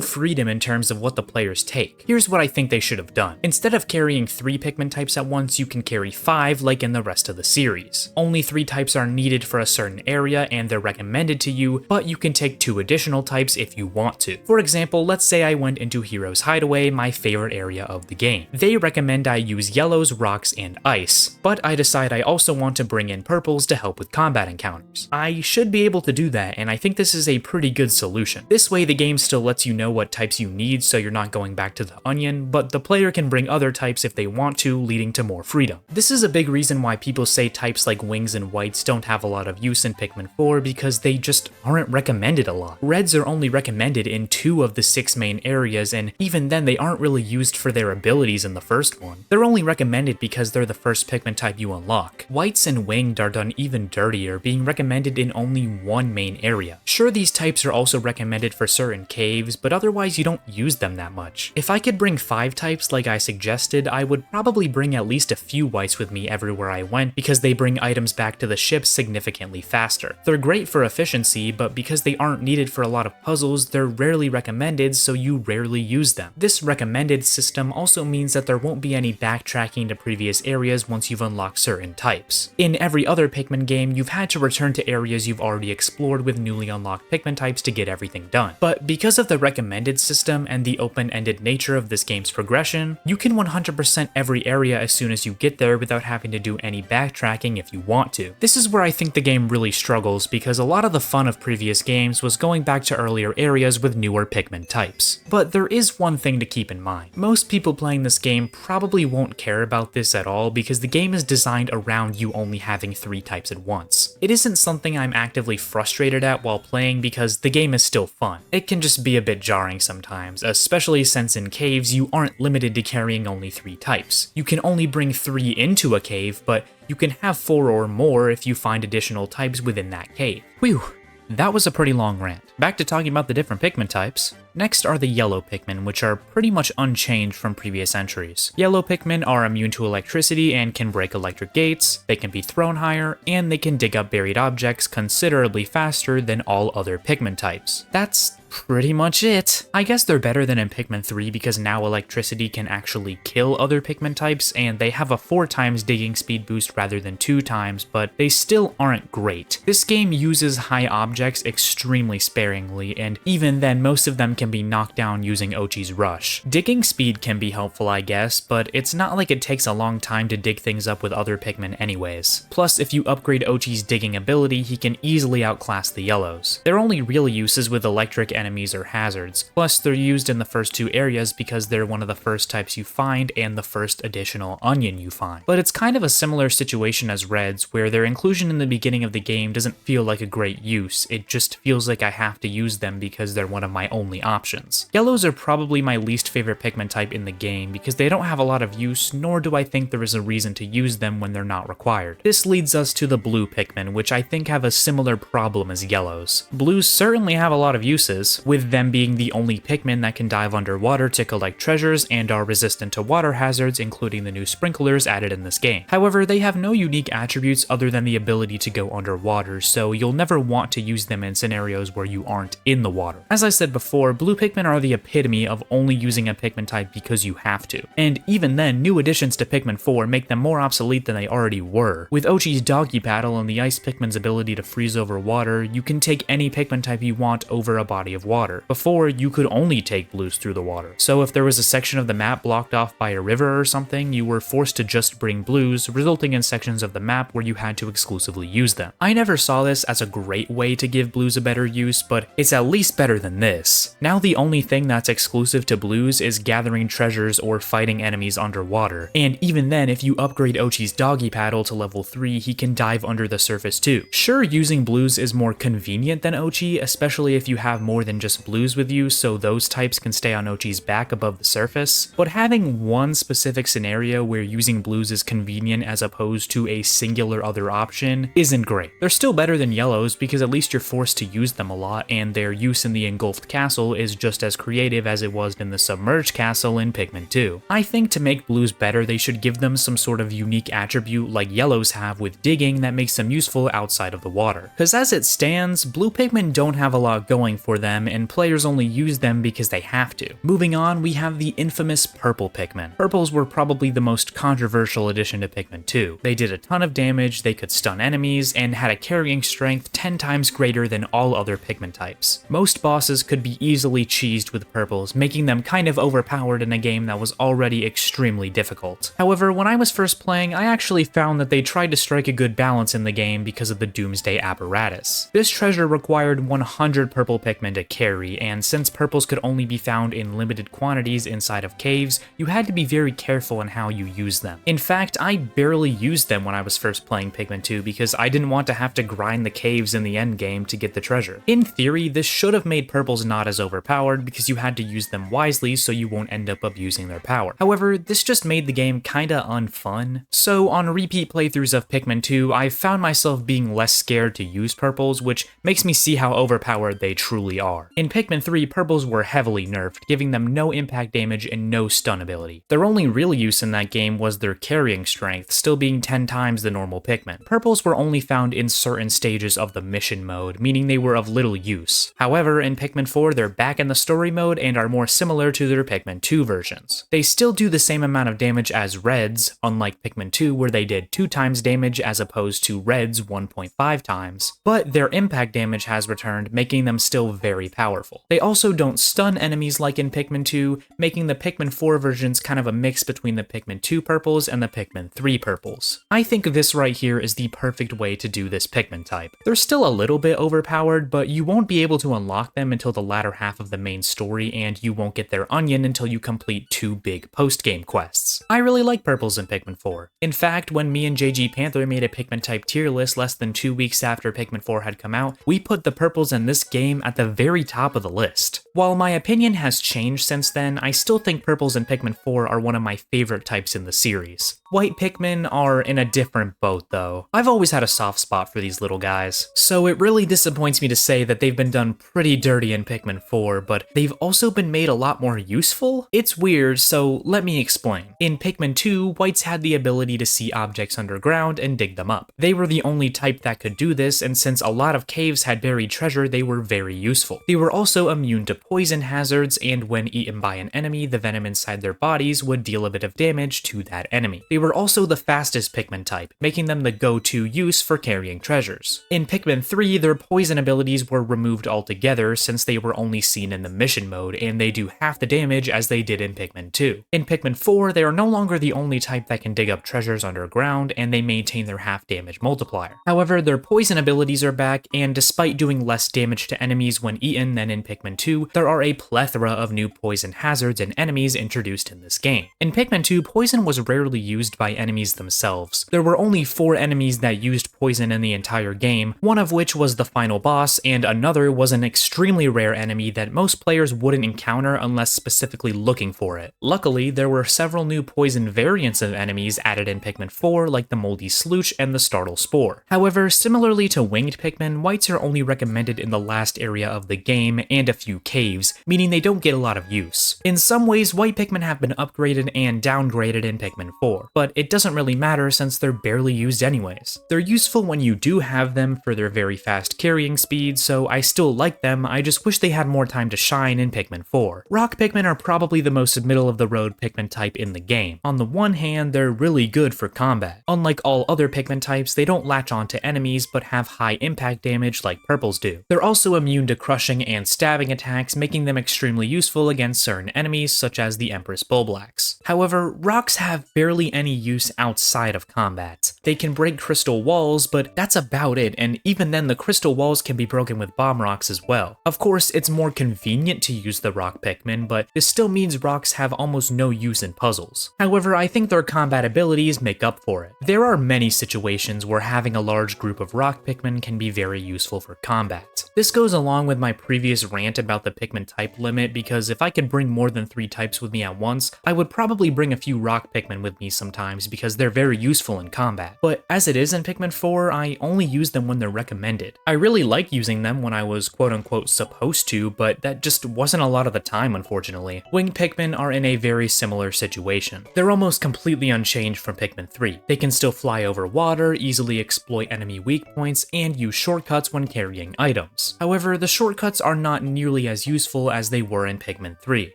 freedom in terms of what the players take. Here's what I think they should have done. Instead of carrying 3 Pikmin types at once, you can carry 5 like in the rest of the series. Only 3 types are needed for a certain area and they're recommended to you, but you can take 2 additional types if you want to. For example, let's say I went into Hero's Hideaway, my favorite area of the game. They recommend I use yellows, rocks, and ice, but I decide I also want to bring in purples to help with combat encounters. I should be able to do that, and I think this is a pretty good solution. This way the game still lets you know what types you need so you're not going back to the onion, but the player can bring other types if they want to, leading to more freedom. This is a big reason why people say types like wings and whites don't have a lot of use in Pikmin 4 because they just aren't recommended a lot. Reds are only recommended in 2 of the 6 main areas, and even then they aren't really used for their abilities in the first one. They're only recommended because they're the first Pikmin type you unlock. Whites and winged are done even dirtier, being recommended in only 1 main area. Sure, these types are also recommended for certain caves, but otherwise you don't use them that much. If I could bring 5 types like I suggested, I would probably bring at least a few whites with me everywhere I went because they bring items back to the ship significantly faster. They're great for efficiency, but because they aren't needed for a lot of puzzles, they're rarely recommended, so you rarely use them. This recommended system also means that there won't be any backtracking to previous areas once you've unlocked certain certain types. In every other Pikmin game, you've had to return to areas you've already explored with newly unlocked Pikmin types to get everything done. But because of the recommended system and the open-ended nature of this game's progression, you can 100% every area as soon as you get there without having to do any backtracking if you want to. This is where I think the game really struggles, because a lot of the fun of previous games was going back to earlier areas with newer Pikmin types. But there is one thing to keep in mind. Most people playing this game probably won't care about this at all because the game is designed around you only having 3 types at once. It isn't something I'm actively frustrated at while playing because the game is still fun. It can just be a bit jarring sometimes, especially since in caves you aren't limited to carrying only 3 types. You can only bring 3 into a cave, but you can have 4 or more if you find additional types within that cave. Whew. That was a pretty long rant. Back to talking about the different Pikmin types. Next are the yellow Pikmin, which are pretty much unchanged from previous entries. Yellow Pikmin are immune to electricity and can break electric gates, they can be thrown higher, and they can dig up buried objects considerably faster than all other Pikmin types. That's pretty much it. I guess they're better than in Pikmin 3 because now electricity can actually kill other Pikmin types, and they have a 4 times digging speed boost rather than 2 times, but they still aren't great. This game uses high objects extremely sparingly, and even then most of them can be knocked down using Oatchi's Rush. Digging speed can be helpful, I guess, but it's not like it takes a long time to dig things up with other Pikmin anyways. Plus, if you upgrade Oatchi's digging ability, he can easily outclass the yellows. Their only real use is with electric enemies or hazards. Plus, they're used in the first 2 areas because they're one of the first types you find and the first additional onion you find. But it's kind of a similar situation as Reds, where their inclusion in the beginning of the game doesn't feel like a great use, it just feels like I have to use them because they're one of my only options. Yellows are probably my least favorite Pikmin type in the game because they don't have a lot of use, nor do I think there is a reason to use them when they're not required. This leads us to the blue Pikmin, which I think have a similar problem as yellows. Blues certainly have a lot of uses, with them being the only Pikmin that can dive underwater to collect treasures and are resistant to water hazards, including the new sprinklers added in this game. However, they have no unique attributes other than the ability to go underwater, so you'll never want to use them in scenarios where you aren't in the water. As I said before, blue Pikmin are the epitome of only using a Pikmin type because you have to. And even then, new additions to Pikmin 4 make them more obsolete than they already were. With Oatchi's Doggy Paddle and the Ice Pikmin's ability to freeze over water, you can take any Pikmin type you want over a body of water. Before, you could only take blues through the water. So if there was a section of the map blocked off by a river or something, you were forced to just bring blues, resulting in sections of the map where you had to exclusively use them. I never saw this as a great way to give blues a better use, but it's at least better than this. Now the only thing that's exclusive to blues is gathering treasures or fighting enemies underwater. And even then, if you upgrade Oatchi's Doggy Paddle to level 3, he can dive under the surface too. Sure, using blues is more convenient than Oatchi, especially if you have more than just blues with you, so those types can stay on Oatchi's back above the surface, but having one specific scenario where using blues is convenient as opposed to a singular other option isn't great. They're still better than yellows because at least you're forced to use them a lot, and their use in the engulfed castle is just as creative as it was in the submerged castle in Pikmin 2. I think to make blues better, they should give them some sort of unique attribute like yellows have with digging that makes them useful outside of the water. Because as it stands, blue Pikmin don't have a lot going for them, and players only use them because they have to. Moving on, we have the infamous purple Pikmin. Purples were probably the most controversial addition to Pikmin 2. They did a ton of damage, they could stun enemies, and had a carrying strength 10 times greater than all other Pikmin types. Most bosses could be easily cheesed with purples, making them kind of overpowered in a game that was already extremely difficult. However, when I was first playing, I actually found that they tried to strike a good balance in the game because of the Doomsday apparatus. This treasure required 100 purple Pikmin to carry, and since purples could only be found in limited quantities inside of caves, you had to be very careful in how you use them. In fact, I barely used them when I was first playing Pikmin 2 because I didn't want to have to grind the caves in the endgame to get the treasure. In theory, this should have made purples not as overpowered because you had to use them wisely so you won't end up abusing their power. However, this just made the game kinda unfun. So on repeat playthroughs of Pikmin 2, I found myself being less scared to use purples, which makes me see how overpowered they truly are. are. In Pikmin 3, purples were heavily nerfed, giving them no impact damage and no stun ability. Their only real use in that game was their carrying strength, still being 10 times the normal Pikmin. Purples were only found in certain stages of the mission mode, meaning they were of little use. However, in Pikmin 4, they're back in the story mode and are more similar to their Pikmin 2 versions. They still do the same amount of damage as reds, unlike Pikmin 2 where they did 2 times damage as opposed to red's 1.5 times, but their impact damage has returned, making them still very powerful. They also don't stun enemies like in Pikmin 2, making the Pikmin 4 versions kind of a mix between the Pikmin 2 purples and the Pikmin 3 purples. I think this right here is the perfect way to do this Pikmin type. They're still a little bit overpowered, but you won't be able to unlock them until the latter half of the main story, and you won't get their onion until you complete 2 big post-game quests. I really like purples in Pikmin 4. In fact, when me and JG Panther made a Pikmin type tier list less than 2 weeks after Pikmin 4 had come out, we put the purples in this game at the very top of the list. While my opinion has changed since then, I still think purples in Pikmin 4 are one of my favorite types in the series. White Pikmin are in a different boat though. I've always had a soft spot for these little guys, so it really disappoints me to say that they've been done pretty dirty in Pikmin 4, but they've also been made a lot more useful? It's weird, so let me explain. In Pikmin 2, whites had the ability to see objects underground and dig them up. They were the only type that could do this, and since a lot of caves had buried treasure, they were very useful. They were also immune to poison hazards, and when eaten by an enemy, the venom inside their bodies would deal a bit of damage to that enemy. They were also the fastest Pikmin type, making them the go-to use for carrying treasures. In Pikmin 3, their poison abilities were removed altogether since they were only seen in the mission mode, and they do half the damage as they did in Pikmin 2. In Pikmin 4, they are no longer the only type that can dig up treasures underground, and they maintain their half damage multiplier. However, their poison abilities are back, and despite doing less damage to enemies when eaten than in Pikmin 2, there are a plethora of new poison hazards and enemies introduced in this game. In Pikmin 2, poison was rarely used by enemies themselves. There were only 4 enemies that used poison in the entire game, one of which was the final boss, and another was an extremely rare enemy that most players wouldn't encounter unless specifically looking for it. Luckily, there were several new poison variants of enemies added in Pikmin 4, like the Moldy Slooch and the Startle Spore. However, similarly to winged Pikmin, whites are only recommended in the last area of the game and a few caves, meaning they don't get a lot of use. In some ways, white Pikmin have been upgraded and downgraded in Pikmin 4, but it doesn't really matter since they're barely used anyways. They're useful when you do have them for their very fast carrying speed, so I still like them, I just wish they had more time to shine in Pikmin 4. Rock Pikmin are probably the most middle-of-the-road Pikmin type in the game. On the one hand, they're really good for combat. Unlike all other Pikmin types, they don't latch onto enemies but have high impact damage like purples do. They're also immune to crushing and stabbing attacks, making them extremely useful against certain enemies such as the Empress Bullblacks. However, rocks have barely any use outside of combat. They can break crystal walls, but that's about it, and even then the crystal walls can be broken with bomb rocks as well. Of course, it's more convenient to use the rock Pikmin, but this still means rocks have almost no use in puzzles. However, I think their combat abilities make up for it. There are many situations where having a large group of rock Pikmin can be very useful for combat. This goes along with my previous rant about the Pikmin type limit, because if I could bring more than 3 types with me at once, I would probably bring a few rock Pikmin with me sometimes because they're very useful in combat. But as it is in Pikmin 4, I only use them when they're recommended. I really like using them when I was quote-unquote supposed to, but that just wasn't a lot of the time, unfortunately. Winged Pikmin are in a very similar situation. They're almost completely unchanged from Pikmin 3. They can still fly over water, easily exploit enemy weak points, and use shortcuts when carrying items. However, the shortcuts are not nearly as useful as they were in Pikmin 3.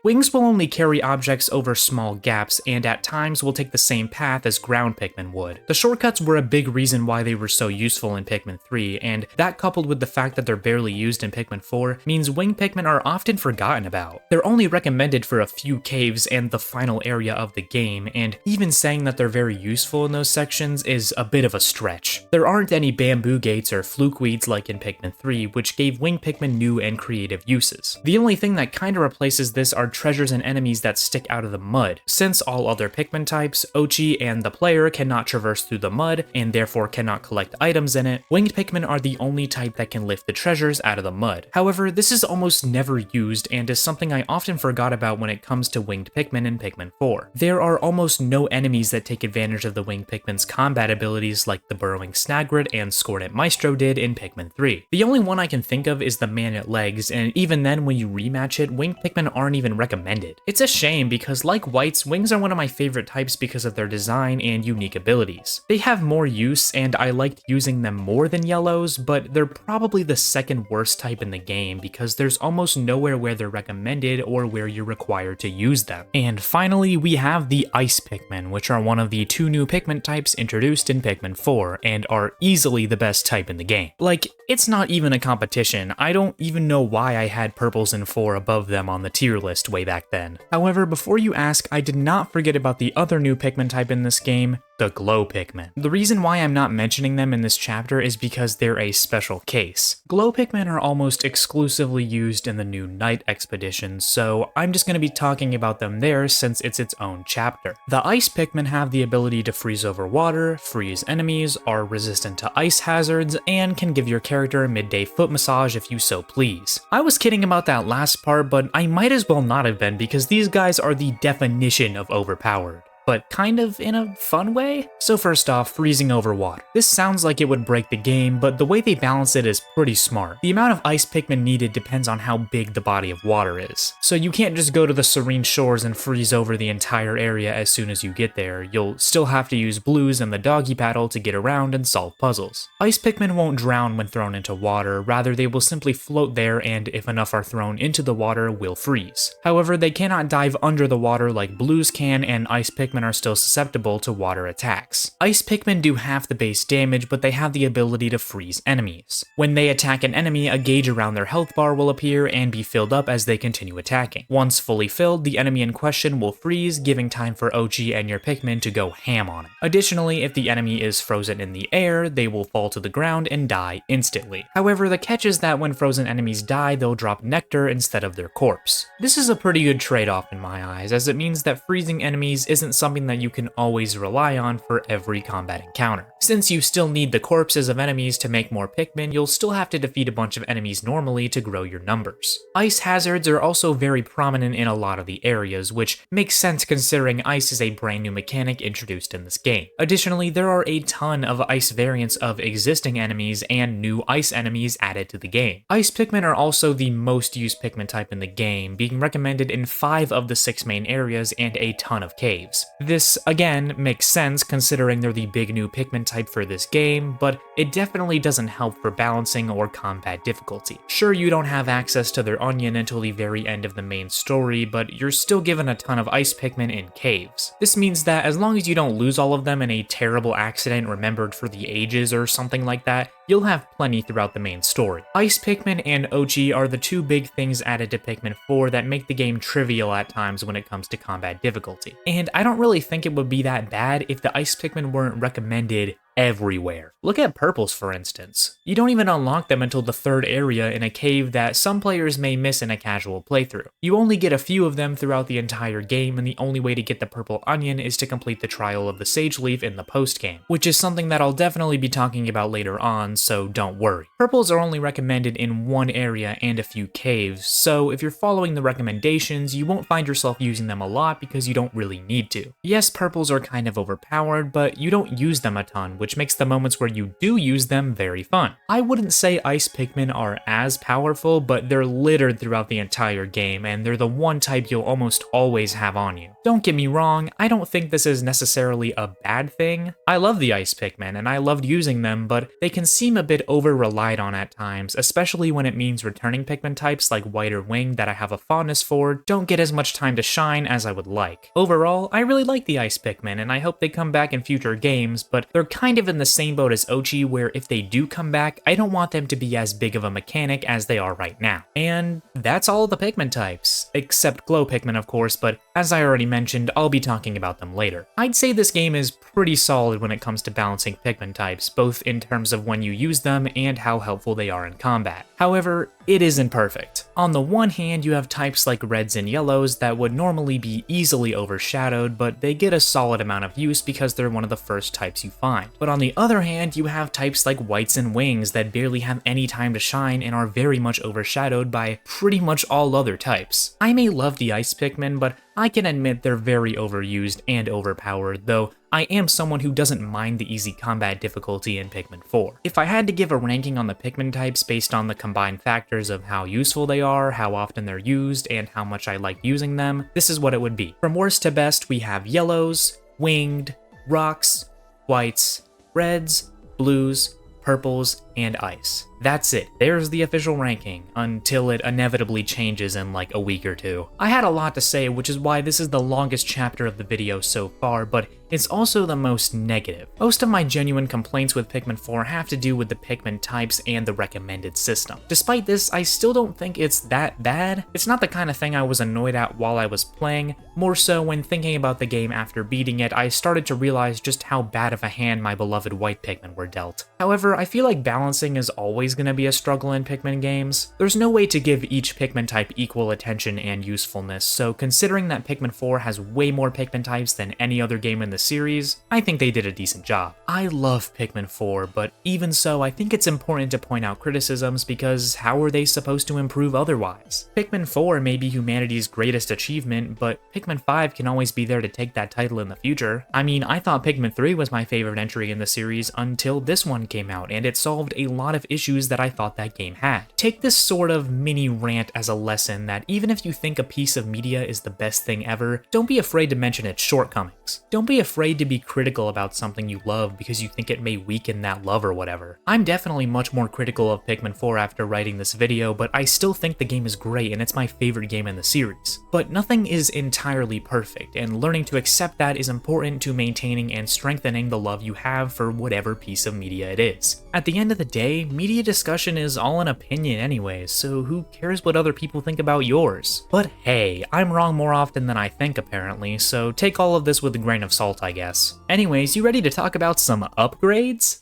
Wings will only carry objects over small gaps, and at times will take the same path as ground Pikmin would. The shortcuts were a big reason why they were so useful in Pikmin 3, and that coupled with the fact that they're barely used in Pikmin 4 means winged Pikmin are often forgotten about. They're only recommended for a few caves and the final area of the game, and even saying that they're very useful in those sections is a bit of a stretch. There aren't any bamboo gates or fluke weeds like in Pikmin 3, which gave winged Pikmin new and creative uses. The only thing that kinda replaces this are treasures and enemies that stick out of the mud. Since all other Pikmin types, Oatchi and the player cannot traverse through the mud and therefore cannot collect items in it, winged Pikmin are the only type that can lift the treasures out of the mud. However, this is almost never used and is something I often forgot about when it comes to winged Pikmin in Pikmin 4. There are almost no enemies that take advantage of the winged Pikmin's combat abilities like the burrowing Snagrid and Scornet Maestro did in Pikmin 3. The only one I can think of is the man at legs, and even then when you rematch it, winged Pikmin aren't even recommended. It's a shame because like whites, wings are one of my favorite types because of their design and unique abilities. They have more use and I liked using them more than yellows, but they're probably the second worst type in the game because there's almost nowhere where they're recommended or where you're required to use them. And finally, we have the Ice Pikmin, which are one of the 2 new Pikmin types introduced in Pikmin 4 and are easily the best type in the game. Like, it's not even a competition. I don't even know why I had purples in 4 above them on the tier list way back then. However, before you ask, I did not forget about the other new Pikmin type in this game, the Glow Pikmin. The reason why I'm not mentioning them in this chapter is because they're a special case. Glow Pikmin are almost exclusively used in the new Night Expeditions, so I'm just going to be talking about them there since it's its own chapter. The Ice Pikmin have the ability to freeze over water, freeze enemies, are resistant to ice hazards, and can give your character a midday foot massage if you so please. I was kidding about that last part, but I might as well not have been because these guys are the definition of overpowered, but kind of in a fun way. So first off, freezing over water. This sounds like it would break the game, but the way they balance it is pretty smart. The amount of Ice Pikmin needed depends on how big the body of water is. So you can't just go to the serene shores and freeze over the entire area as soon as you get there. You'll still have to use blues and the doggy paddle to get around and solve puzzles. Ice Pikmin won't drown when thrown into water, rather they will simply float there and if enough are thrown into the water, will freeze. However, they cannot dive under the water like blues can, and Ice Pikmin are still susceptible to water attacks. Ice Pikmin do half the base damage, but they have the ability to freeze enemies. When they attack an enemy, a gauge around their health bar will appear and be filled up as they continue attacking. Once fully filled, the enemy in question will freeze, giving time for Oatchi and your Pikmin to go ham on it. Additionally, if the enemy is frozen in the air, they will fall to the ground and die instantly. However, the catch is that when frozen enemies die, they'll drop nectar instead of their corpse. This is a pretty good trade-off in my eyes, as it means that freezing enemies isn't something that you can always rely on for every combat encounter. Since you still need the corpses of enemies to make more Pikmin, you'll still have to defeat a bunch of enemies normally to grow your numbers. Ice hazards are also very prominent in a lot of the areas, which makes sense considering ice is a brand new mechanic introduced in this game. Additionally, there are a ton of ice variants of existing enemies and new ice enemies added to the game. Ice Pikmin are also the most used Pikmin type in the game, being recommended in 5 of the 6 main areas and a ton of caves. This, again, makes sense considering they're the big new Pikmin type for this game, but it definitely doesn't help for balancing or combat difficulty. Sure, you don't have access to their onion until the very end of the main story, but you're still given a ton of Ice Pikmin in caves. This means that as long as you don't lose all of them in a terrible accident remembered for the ages or something like that, you'll have plenty throughout the main story. Ice Pikmin and Oatchi are the 2 big things added to Pikmin 4 that make the game trivial at times when it comes to combat difficulty. And I don't really think it would be that bad if the Ice Pikmin weren't recommended everywhere. Look at purples, for instance. You don't even unlock them until the 3rd area in a cave that some players may miss in a casual playthrough. You only get a few of them throughout the entire game, and the only way to get the purple onion is to complete the trial of the sage leaf in the post-game, which is something that I'll definitely be talking about later on, so don't worry. Purples are only recommended in 1 area and a few caves, so if you're following the recommendations, you won't find yourself using them a lot because you don't really need to. Yes, purples are kind of overpowered, but you don't use them a ton, which makes the moments where you do use them very fun. I wouldn't say Ice Pikmin are as powerful, but they're littered throughout the entire game, and they're the one type you'll almost always have on you. Don't get me wrong, I don't think this is necessarily a bad thing. I love the Ice Pikmin, and I loved using them, but they can seem a bit over-relied on at times, especially when it means returning Pikmin types like White or Wing that I have a fondness for don't get as much time to shine as I would like. Overall, I really like the Ice Pikmin, and I hope they come back in future games, but they're kind of in the same boat as Oatchi, where if they do come back, I don't want them to be as big of a mechanic as they are right now. And that's all of the Pikmin types, except Glow Pikmin of course, but as I already mentioned, I'll be talking about them later. I'd say this game is pretty solid when it comes to balancing Pikmin types, both in terms of when you use them and how helpful they are in combat. However, it isn't perfect. On the one hand, you have types like reds and yellows that would normally be easily overshadowed, but they get a solid amount of use because they're one of the first types you find. But on the other hand, you have types like whites and wings that barely have any time to shine and are very much overshadowed by pretty much all other types. I may love the Ice Pikmin, but I can admit they're very overused and overpowered, though I am someone who doesn't mind the easy combat difficulty in Pikmin 4. If I had to give a ranking on the Pikmin types based on the combined factors of how useful they are, how often they're used, and how much I like using them, this is what it would be. From worst to best, we have yellows, winged, rocks, whites, reds, blues, purples, and ice. That's it. There's the official ranking, until it inevitably changes in like a week or two. I had a lot to say, which is why this is the longest chapter of the video so far, but it's also the most negative. Most of my genuine complaints with Pikmin 4 have to do with the Pikmin types and the recommended system. Despite this, I still don't think it's that bad. It's not the kind of thing I was annoyed at while I was playing. More so, when thinking about the game after beating it, I started to realize just how bad of a hand my beloved white Pikmin were dealt. However, I feel like balancing is always going to be a struggle in Pikmin games. There's no way to give each Pikmin type equal attention and usefulness, so considering that Pikmin 4 has way more Pikmin types than any other game in the series, I think they did a decent job. I love Pikmin 4, but even so, I think it's important to point out criticisms because how are they supposed to improve otherwise? Pikmin 4 may be humanity's greatest achievement, but Pikmin 5 can always be there to take that title in the future. I mean, I thought Pikmin 3 was my favorite entry in the series until this one came out, and it solved a lot of issues that I thought that game had. Take this sort of mini rant as a lesson that even if you think a piece of media is the best thing ever, don't be afraid to mention its shortcomings. Don't be afraid to be critical about something you love because you think it may weaken that love or whatever. I'm definitely much more critical of Pikmin 4 after writing this video, but I still think the game is great and it's my favorite game in the series. But nothing is entirely perfect, and learning to accept that is important to maintaining and strengthening the love you have for whatever piece of media it is. At the end of the day, media discussion is all an opinion anyways, so who cares what other people think about yours? But hey, I'm wrong more often than I think apparently, so take all of this with a grain of salt, I guess. Anyways, you ready to talk about some upgrades?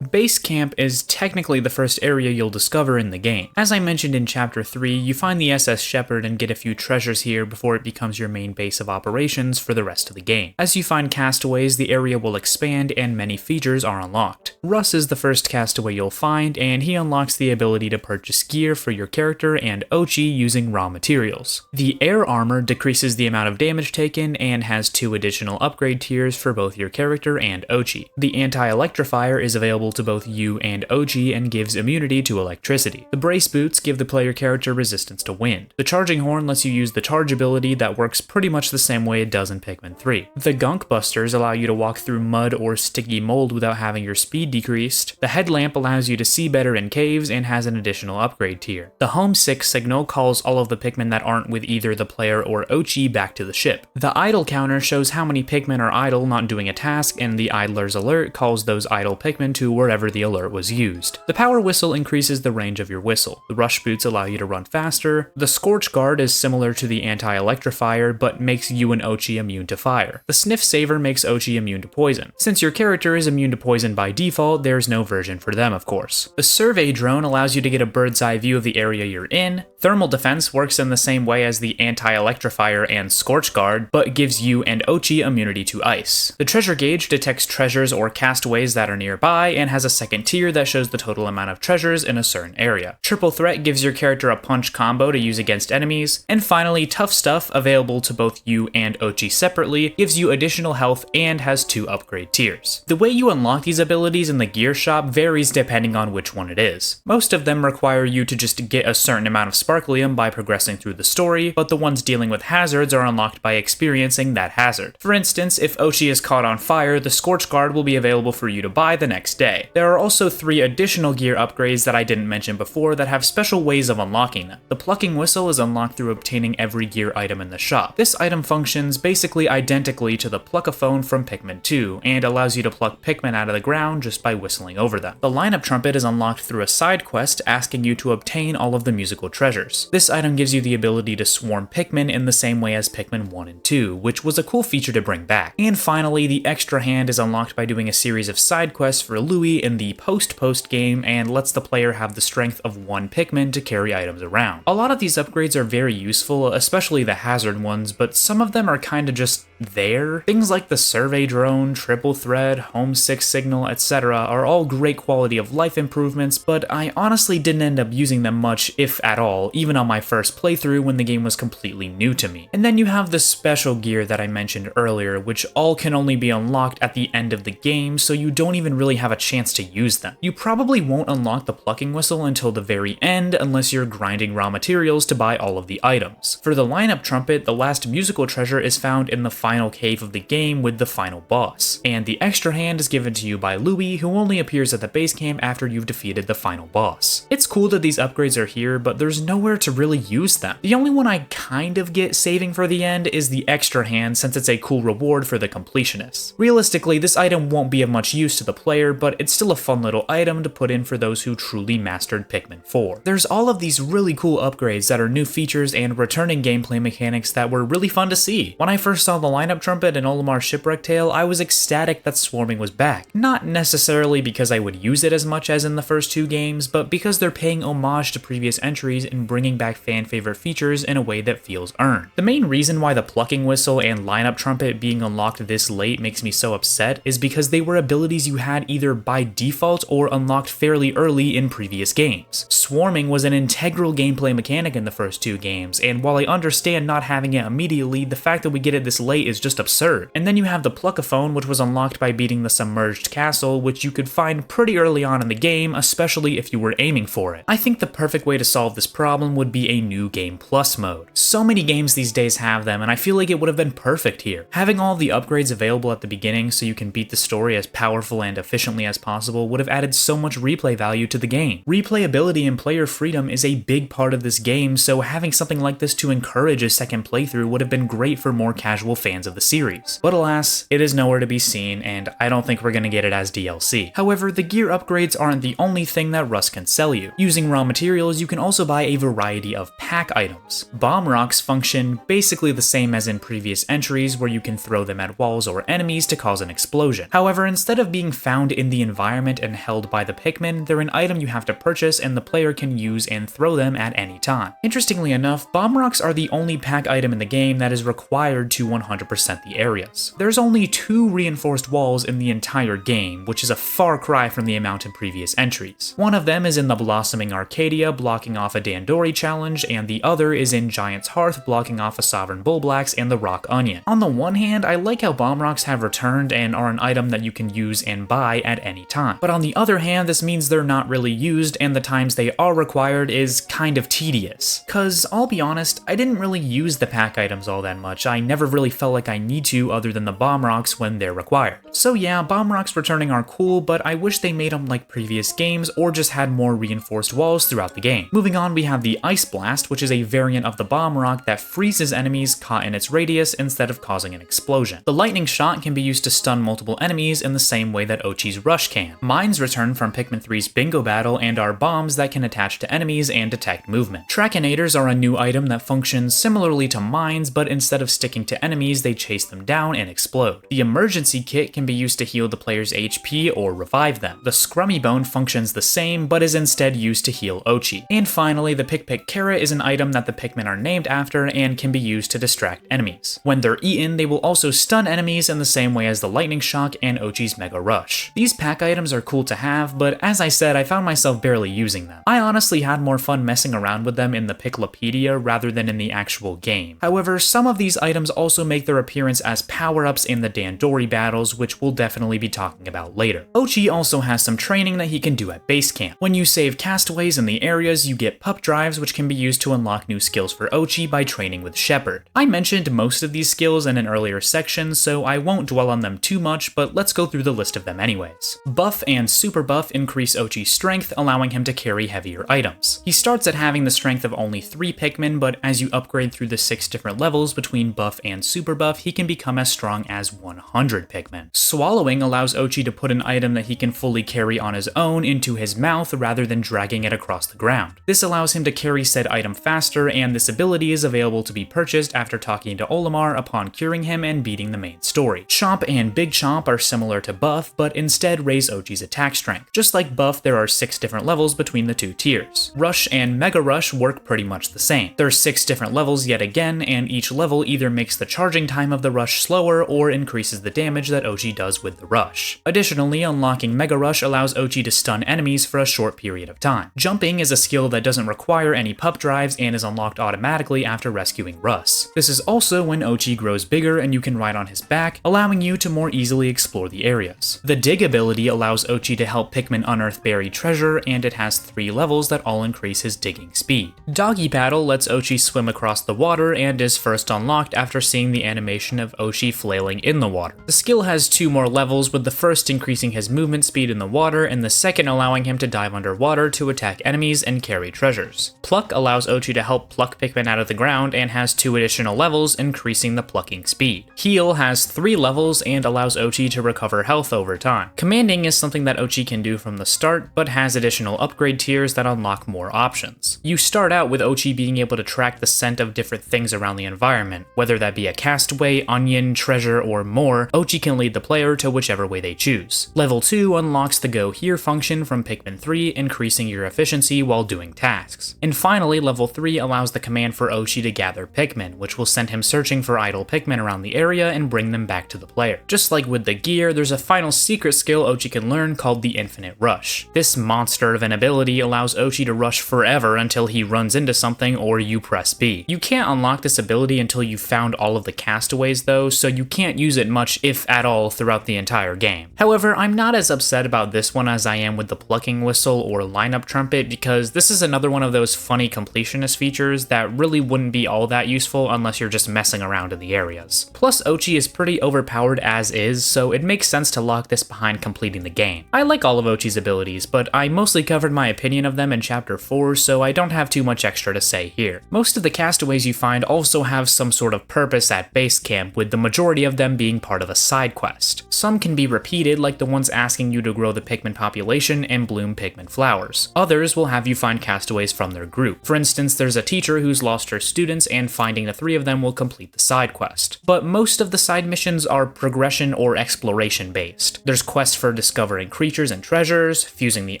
Base Camp is technically the first area you'll discover in the game. As I mentioned in Chapter 3, you find the SS Shepherd and get a few treasures here before it becomes your main base of operations for the rest of the game. As you find castaways, the area will expand and many features are unlocked. Russ is the first castaway you'll find, and he unlocks the ability to purchase gear for your character and Oatchi using raw materials. The Air Armor decreases the amount of damage taken and has 2 additional upgrade tiers for both your character and Oatchi. The Anti-Electrifier is available to both you and Oatchi and gives immunity to electricity. The Brace Boots give the player character resistance to wind. The Charging Horn lets you use the charge ability that works pretty much the same way it does in Pikmin 3. The Gunk Busters allow you to walk through mud or sticky mold without having your speed decreased. The Headlamp allows you to see better in caves and has an additional upgrade tier. The Homesick Signal calls all of the Pikmin that aren't with either the player or Oatchi back to the ship. The Idle Counter shows how many Pikmin are idle not doing a task, and the Idler's Alert calls those idle Pikmin to wherever the alert was used. The Power Whistle increases the range of your whistle. The Rush Boots allow you to run faster. The Scorch Guard is similar to the Anti-Electrifier, but makes you and Oatchi immune to fire. The Sniff Saver makes Oatchi immune to poison. Since your character is immune to poison by default, there's no version for them, of course. The Survey Drone allows you to get a bird's eye view of the area you're in. Thermal Defense works in the same way as the Anti-Electrifier and Scorch Guard, but gives you and Oatchi immunity to ice. The Treasure Gauge detects treasures or castaways that are nearby and has a second tier that shows the total amount of treasures in a certain area. Triple Threat gives your character a punch combo to use against enemies. And finally, Tough Stuff, available to both you and Oatchi separately, gives you additional health and has 2 upgrade tiers. The way you unlock these abilities in the gear shop varies depending on which one it is. Most of them require you to just get a certain amount of Sparklium by progressing through the story, but the ones dealing with hazards are unlocked by experiencing that hazard. For instance, if Oatchi is caught on fire, the Scorch Guard will be available for you to buy the next day. There are also 3 additional gear upgrades that I didn't mention before that have special ways of unlocking them. The Plucking Whistle is unlocked through obtaining every gear item in the shop. This item functions basically identically to the Pluck-a-Phone from Pikmin 2, and allows you to pluck Pikmin out of the ground just by whistling over them. The Lineup Trumpet is unlocked through a side quest asking you to obtain all of the musical treasures. This item gives you the ability to swarm Pikmin in the same way as Pikmin 1 and 2, which was a cool feature to bring back. And finally, the Extra Hand is unlocked by doing a series of side quests for Louie in the post game and lets the player have the strength of 1 Pikmin to carry items around. A lot of these upgrades are very useful, especially the hazard ones, but some of them are kinda just there. Things like the survey drone, triple thread, home 6 signal, etc. are all great quality of life improvements, but I honestly didn't end up using them much, if at all, even on my first playthrough when the game was completely new to me. And then you have the special gear that I mentioned earlier, which all can only be unlocked at the end of the game, so you don't even really have a chance to use them. You probably won't unlock the plucking whistle until the very end unless you're grinding raw materials to buy all of the items. For the lineup trumpet, the last musical treasure is found in the final cave of the game with the final boss, and the extra hand is given to you by Louie, who only appears at the base camp after you've defeated the final boss. It's cool that these upgrades are here, but there's nowhere to really use them. The only one I kind of get saving for the end is the extra hand, since it's a cool reward for the completionists. Realistically, this item won't be of much use to the player, but it's still a fun little item to put in for those who truly mastered Pikmin 4. There's all of these really cool upgrades that are new features and returning gameplay mechanics that were really fun to see. When I first saw the lineup trumpet in Olimar Shipwreck tale, I was ecstatic that swarming was back. Not necessarily because I would use it as much as in the first two games, but because they're paying homage to previous entries and bringing back fan favorite features in a way that feels earned. The main reason why the plucking whistle and lineup trumpet being unlocked this late makes me so upset is because they were abilities you had either by default or unlocked fairly early in previous games. Swarming was an integral gameplay mechanic in the first two games, and while I understand not having it immediately, the fact that we get it this late is just absurd. And then you have the pluckaphone, which was unlocked by beating the submerged castle, which you could find pretty early on in the game, especially if you were aiming for it. I think the perfect way to solve this problem would be a new game plus mode. So many games these days have them, and I feel like it would have been perfect here. Having all the upgrades available at the beginning so you can beat the story as powerful and efficiently as possible would have added so much replay value to the game. Replayability and player freedom is a big part of this game, so having something like this to encourage a second playthrough would have been great for more casual fans of the series. But alas, it is nowhere to be seen, and I don't think we're gonna get it as DLC. However, the gear upgrades aren't the only thing that Rust can sell you. Using raw materials, you can also buy a variety of pack items. Bomb rocks function basically the same as in previous entries, where you can throw them at walls or enemies to cause an explosion. However, instead of being found in the environment and held by the Pikmin, they're an item you have to purchase and the player can use and throw them at any time. Interestingly enough, bomb rocks are the only pack item in the game that is required to 100% the areas. There's only 2 reinforced walls in the entire game, which is a far cry from the amount in previous entries. One of them is in the Blossoming Arcadia, blocking off a Dandori challenge, and the other is in Giant's Hearth, blocking off a Sovereign Bullblacks and the Rock Onion. On the one hand, I like how bomb rocks have returned and are an item that you can use and buy at any time. But on the other hand, this means they're not really used, and the times they are required is kind of tedious. Cause, I'll be honest, I didn't really use the pack items all that much. I never really felt like I need to other than the bomb rocks when they're required. So yeah, bomb rocks returning are cool, but I wish they made them like previous games or just had more reinforced walls throughout the game. Moving on, we have the Ice Blast, which is a variant of the bomb rock that freezes enemies caught in its radius instead of causing an explosion. The lightning shot can be used to stun multiple enemies in the same way that Oatchi's Rush can. Mines return from Pikmin 3's Bingo Battle and are bombs that can attach to enemies and detect movement. Trachinators are a new item that functions similarly to mines, but instead of sticking to enemies, they chase them down and explode. The Emergency Kit can be used to heal the player's HP or revive them. The Scrummy Bone functions the same, but is instead used to heal Oatchi. And finally, the Pick Pick Carrot is an item that the Pikmin are named after and can be used to distract enemies. When they're eaten, they will also stun enemies in the same way as the Lightning Shock and Oatchi's Mega Rush. These pack items are cool to have, but as I said, I found myself barely using them. I honestly had more fun messing around with them in the Piclopedia rather than in the actual game. However, some of these items also make their appearance as power-ups in the Dandori battles, which we'll definitely be talking about later. Oatchi also has some training that he can do at base camp. When you save castaways in the areas, you get pup drives, which can be used to unlock new skills for Oatchi by training with Shepard. I mentioned most of these skills in an earlier section, so I won't dwell on them too much, but let's go through the list of them anyways. Buff and Super Buff increase Oatchi's strength, allowing him to carry heavier items. He starts at having the strength of only 3 Pikmin, but as you upgrade through the 6 different levels between Buff and Super Buff, he can become as strong as 100 Pikmin. Swallowing allows Oatchi to put an item that he can fully carry on his own into his mouth rather than dragging it across the ground. This allows him to carry said item faster, and this ability is available to be purchased after talking to Olimar upon curing him and beating the main story. Chomp and Big Chomp are similar to Buff, but instead raise Oatchi's attack strength. Just like Buff, there are 6 different levels between the 2 tiers. Rush and Mega Rush work pretty much the same. There are 6 different levels yet again, and each level either makes the charging time of the rush slower or increases the damage that Oatchi does with the rush. Additionally, unlocking Mega Rush allows Oatchi to stun enemies for a short period of time. Jumping is a skill that doesn't require any pup drives and is unlocked automatically after rescuing Russ. This is also when Oatchi grows bigger and you can ride on his back, allowing you to more easily explore the areas. The Dig ability allows Oatchi to help Pikmin unearth buried treasure, and it has 3 levels that all increase his digging speed. Doggy Paddle lets Oatchi swim across the water and is first unlocked after seeing the animation of Oatchi flailing in the water. The skill has 2 more levels, with the first increasing his movement speed in the water and the second allowing him to dive underwater to attack enemies and carry treasures. Pluck allows Oatchi to help pluck Pikmin out of the ground and has 2 additional levels, increasing the plucking speed. Heal has 3 levels and allows Oatchi to recover health over time. Commanding is something that Oatchi can do from the start, but has additional upgrade tiers that unlock more options. You start out with Oatchi being able to track the scent of different things around the environment, whether that be a castaway, onion, treasure, or more. Oatchi can lead the player to whichever way they choose. Level 2 unlocks the Go Here function from Pikmin 3, increasing your efficiency while doing tasks. And finally, level 3 allows the command for Oatchi to gather Pikmin, which will send him searching for idle Pikmin around the area and bring them back to the player. Just like with the gear, there's a final secret skill Oatchi can learn called the Infinite Rush. This monster of an ability allows Oatchi to rush forever until he runs into something or you press B. You can't unlock this ability until you've found all of the castaways though, so you can't use it much if at all throughout the entire game. However, I'm not as upset about this one as I am with the Plucking Whistle or Lineup Trumpet, because this is another one of those funny completionist features that really wouldn't be all that useful unless you're just messing around in the areas. Plus, Oatchi is pretty overpowered as is, so it makes sense to lock this behind completing the game. I like all of Oatchi's abilities, but I mostly covered my opinion of them in Chapter 4, so I don't have too much extra to say here. Most of the castaways you find also have some sort of purpose at base camp, with the majority of them being part of a side quest. Some can be repeated, like the ones asking you to grow the Pikmin population and bloom Pikmin flowers. Others will have you find castaways from their group. For instance, there's a teacher who's lost her students, and finding the 3 of them will complete the side quest. But most of the side missions are progression or exploration based. There's quests for discovering creatures and treasures, fusing the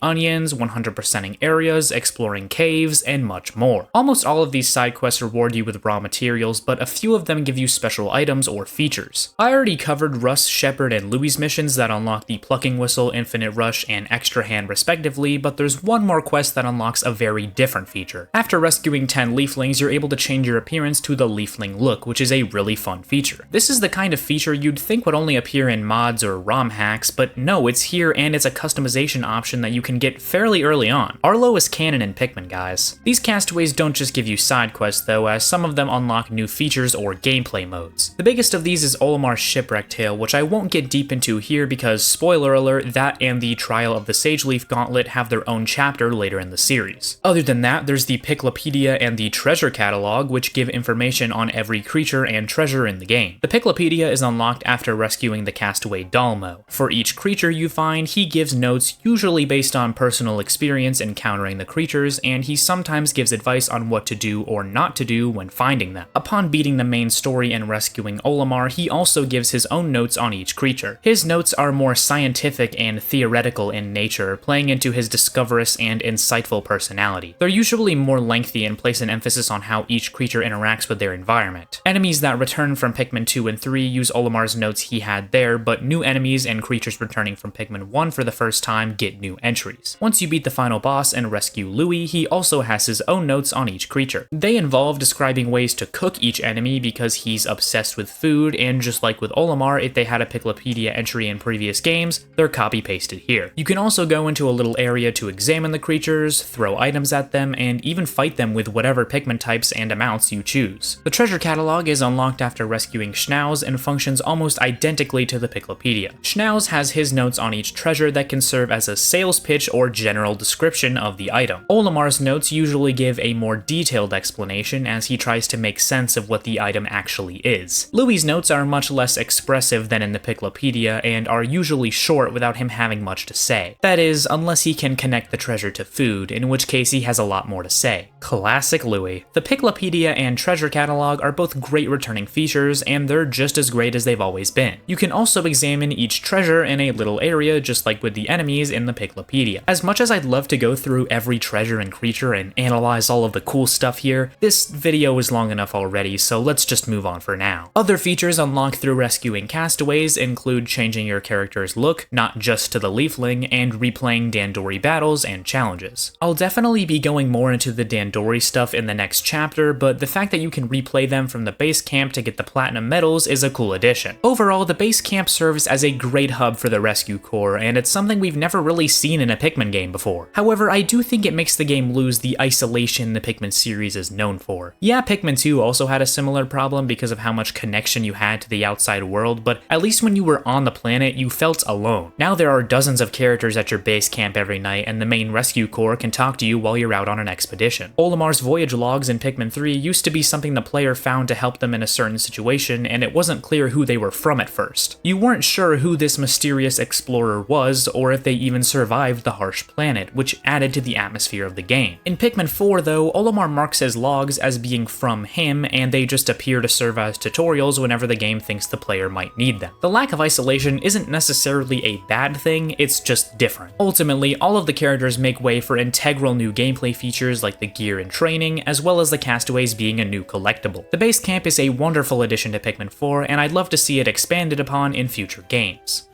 onions, 100%ing areas, exploring caves, and much more. Almost all of these side quests reward you with raw materials, but a few of them give you special items or features. I already covered Russ, Shepard, and Louie's missions that unlock the Plucking Whistle, Infinite Rush, and Extra Hand respectively, but there's one more quest that unlocks a very different feature. After rescuing 10 leaflings, you're able to change your appearance to the leafling look, which is a really fun feature. This is the kind of feature you'd think would only appear in mods or ROM hacks, but no, it's here and it's a customization option that you can get fairly early on. Arlo is canon in Pikmin, guys. These castaways don't just give you side quests though, as some of them unlock new features or gameplay modes. The biggest of these is Olimar's Shipwreck tale, which I won't get deep into here because, spoiler alert, that and the Trial of the Sageleaf Gauntlet have their own chapter later in the series. Other than that, there's the Piklopedia and the Treasure Catalog, which give information on every creature and treasure in the game. The Piklopedia is unlocked after rescuing the castaway Dalmo. For each creature you find, he gives notes usually based on personal experience encountering the creatures, and he sometimes gives advice on what to do or not to do when finding them. Upon beating the main story and rescuing Olimar, he also gives his own notes on each creature. His notes are more scientific and theoretical in nature, playing into his discoverous and insightful personality. They're usually more lengthy and place an emphasis on how each creature interacts with their environment. Enemies that return from Pikmin 2 and 3 use Olimar's notes he had there, but new enemies and creatures returning from Pikmin 1 for the first time get new entries. Once you beat the final boss and rescue Louie, he also has his own notes on each creature. They involve describing ways to cook each enemy because he's obsessed with food, and just like with Olimar, if they had a Piklopedia entry in previous games, they're copy-pasted here. You can also go into a little area to examine the creatures, throw items at them, and even fight them with whatever Pikmin types and amounts you choose. The Treasure Catalog is unlocked after rescuing Schnauz and functions almost identically to the Piklopedia. Schnauz has his notes on each treasure that can serve as a sales pitch or general description of the item. Olimar's notes usually give a more detailed explanation as he tries to make sense of what the item actually is. Louie's notes are much less expressive than in the Piklopedia and are usually short without him having much to say. That is, unless he can connect the treasure to food, in which case he has a lot more to say. Classic Louie. The Piklopedia and Treasure Catalog are both great returning features, and they're just as great as they've always been. You can also examine each treasure in a little area just like with the enemies in the Piklopedia. As much as I'd love to go through every treasure and creature and analyze all of the cool stuff here, this video is long enough already, so let's just move on from for now. Other features unlocked through rescuing castaways include changing your character's look, not just to the leafling, and replaying Dandori battles and challenges. I'll definitely be going more into the Dandori stuff in the next chapter, but the fact that you can replay them from the base camp to get the platinum medals is a cool addition. Overall, the base camp serves as a great hub for the rescue corps, and it's something we've never really seen in a Pikmin game before. However, I do think it makes the game lose the isolation the Pikmin series is known for. Yeah, Pikmin 2 also had a similar problem because of how much connection you had to the outside world, but at least when you were on the planet, you felt alone. Now there are dozens of characters at your base camp every night, and the main rescue corps can talk to you while you're out on an expedition. Olimar's voyage logs in Pikmin 3 used to be something the player found to help them in a certain situation, and it wasn't clear who they were from at first. You weren't sure who this mysterious explorer was, or if they even survived the harsh planet, which added to the atmosphere of the game. In Pikmin 4 though, Olimar marks his logs as being from him, and they just appear to serve as tutorials whenever the game thinks the player might need them. The lack of isolation isn't necessarily a bad thing, it's just different. Ultimately, all of the characters make way for integral new gameplay features like the gear and training, as well as the castaways being a new collectible. The base camp is a wonderful addition to Pikmin 4, and I'd love to see it expanded upon in future games.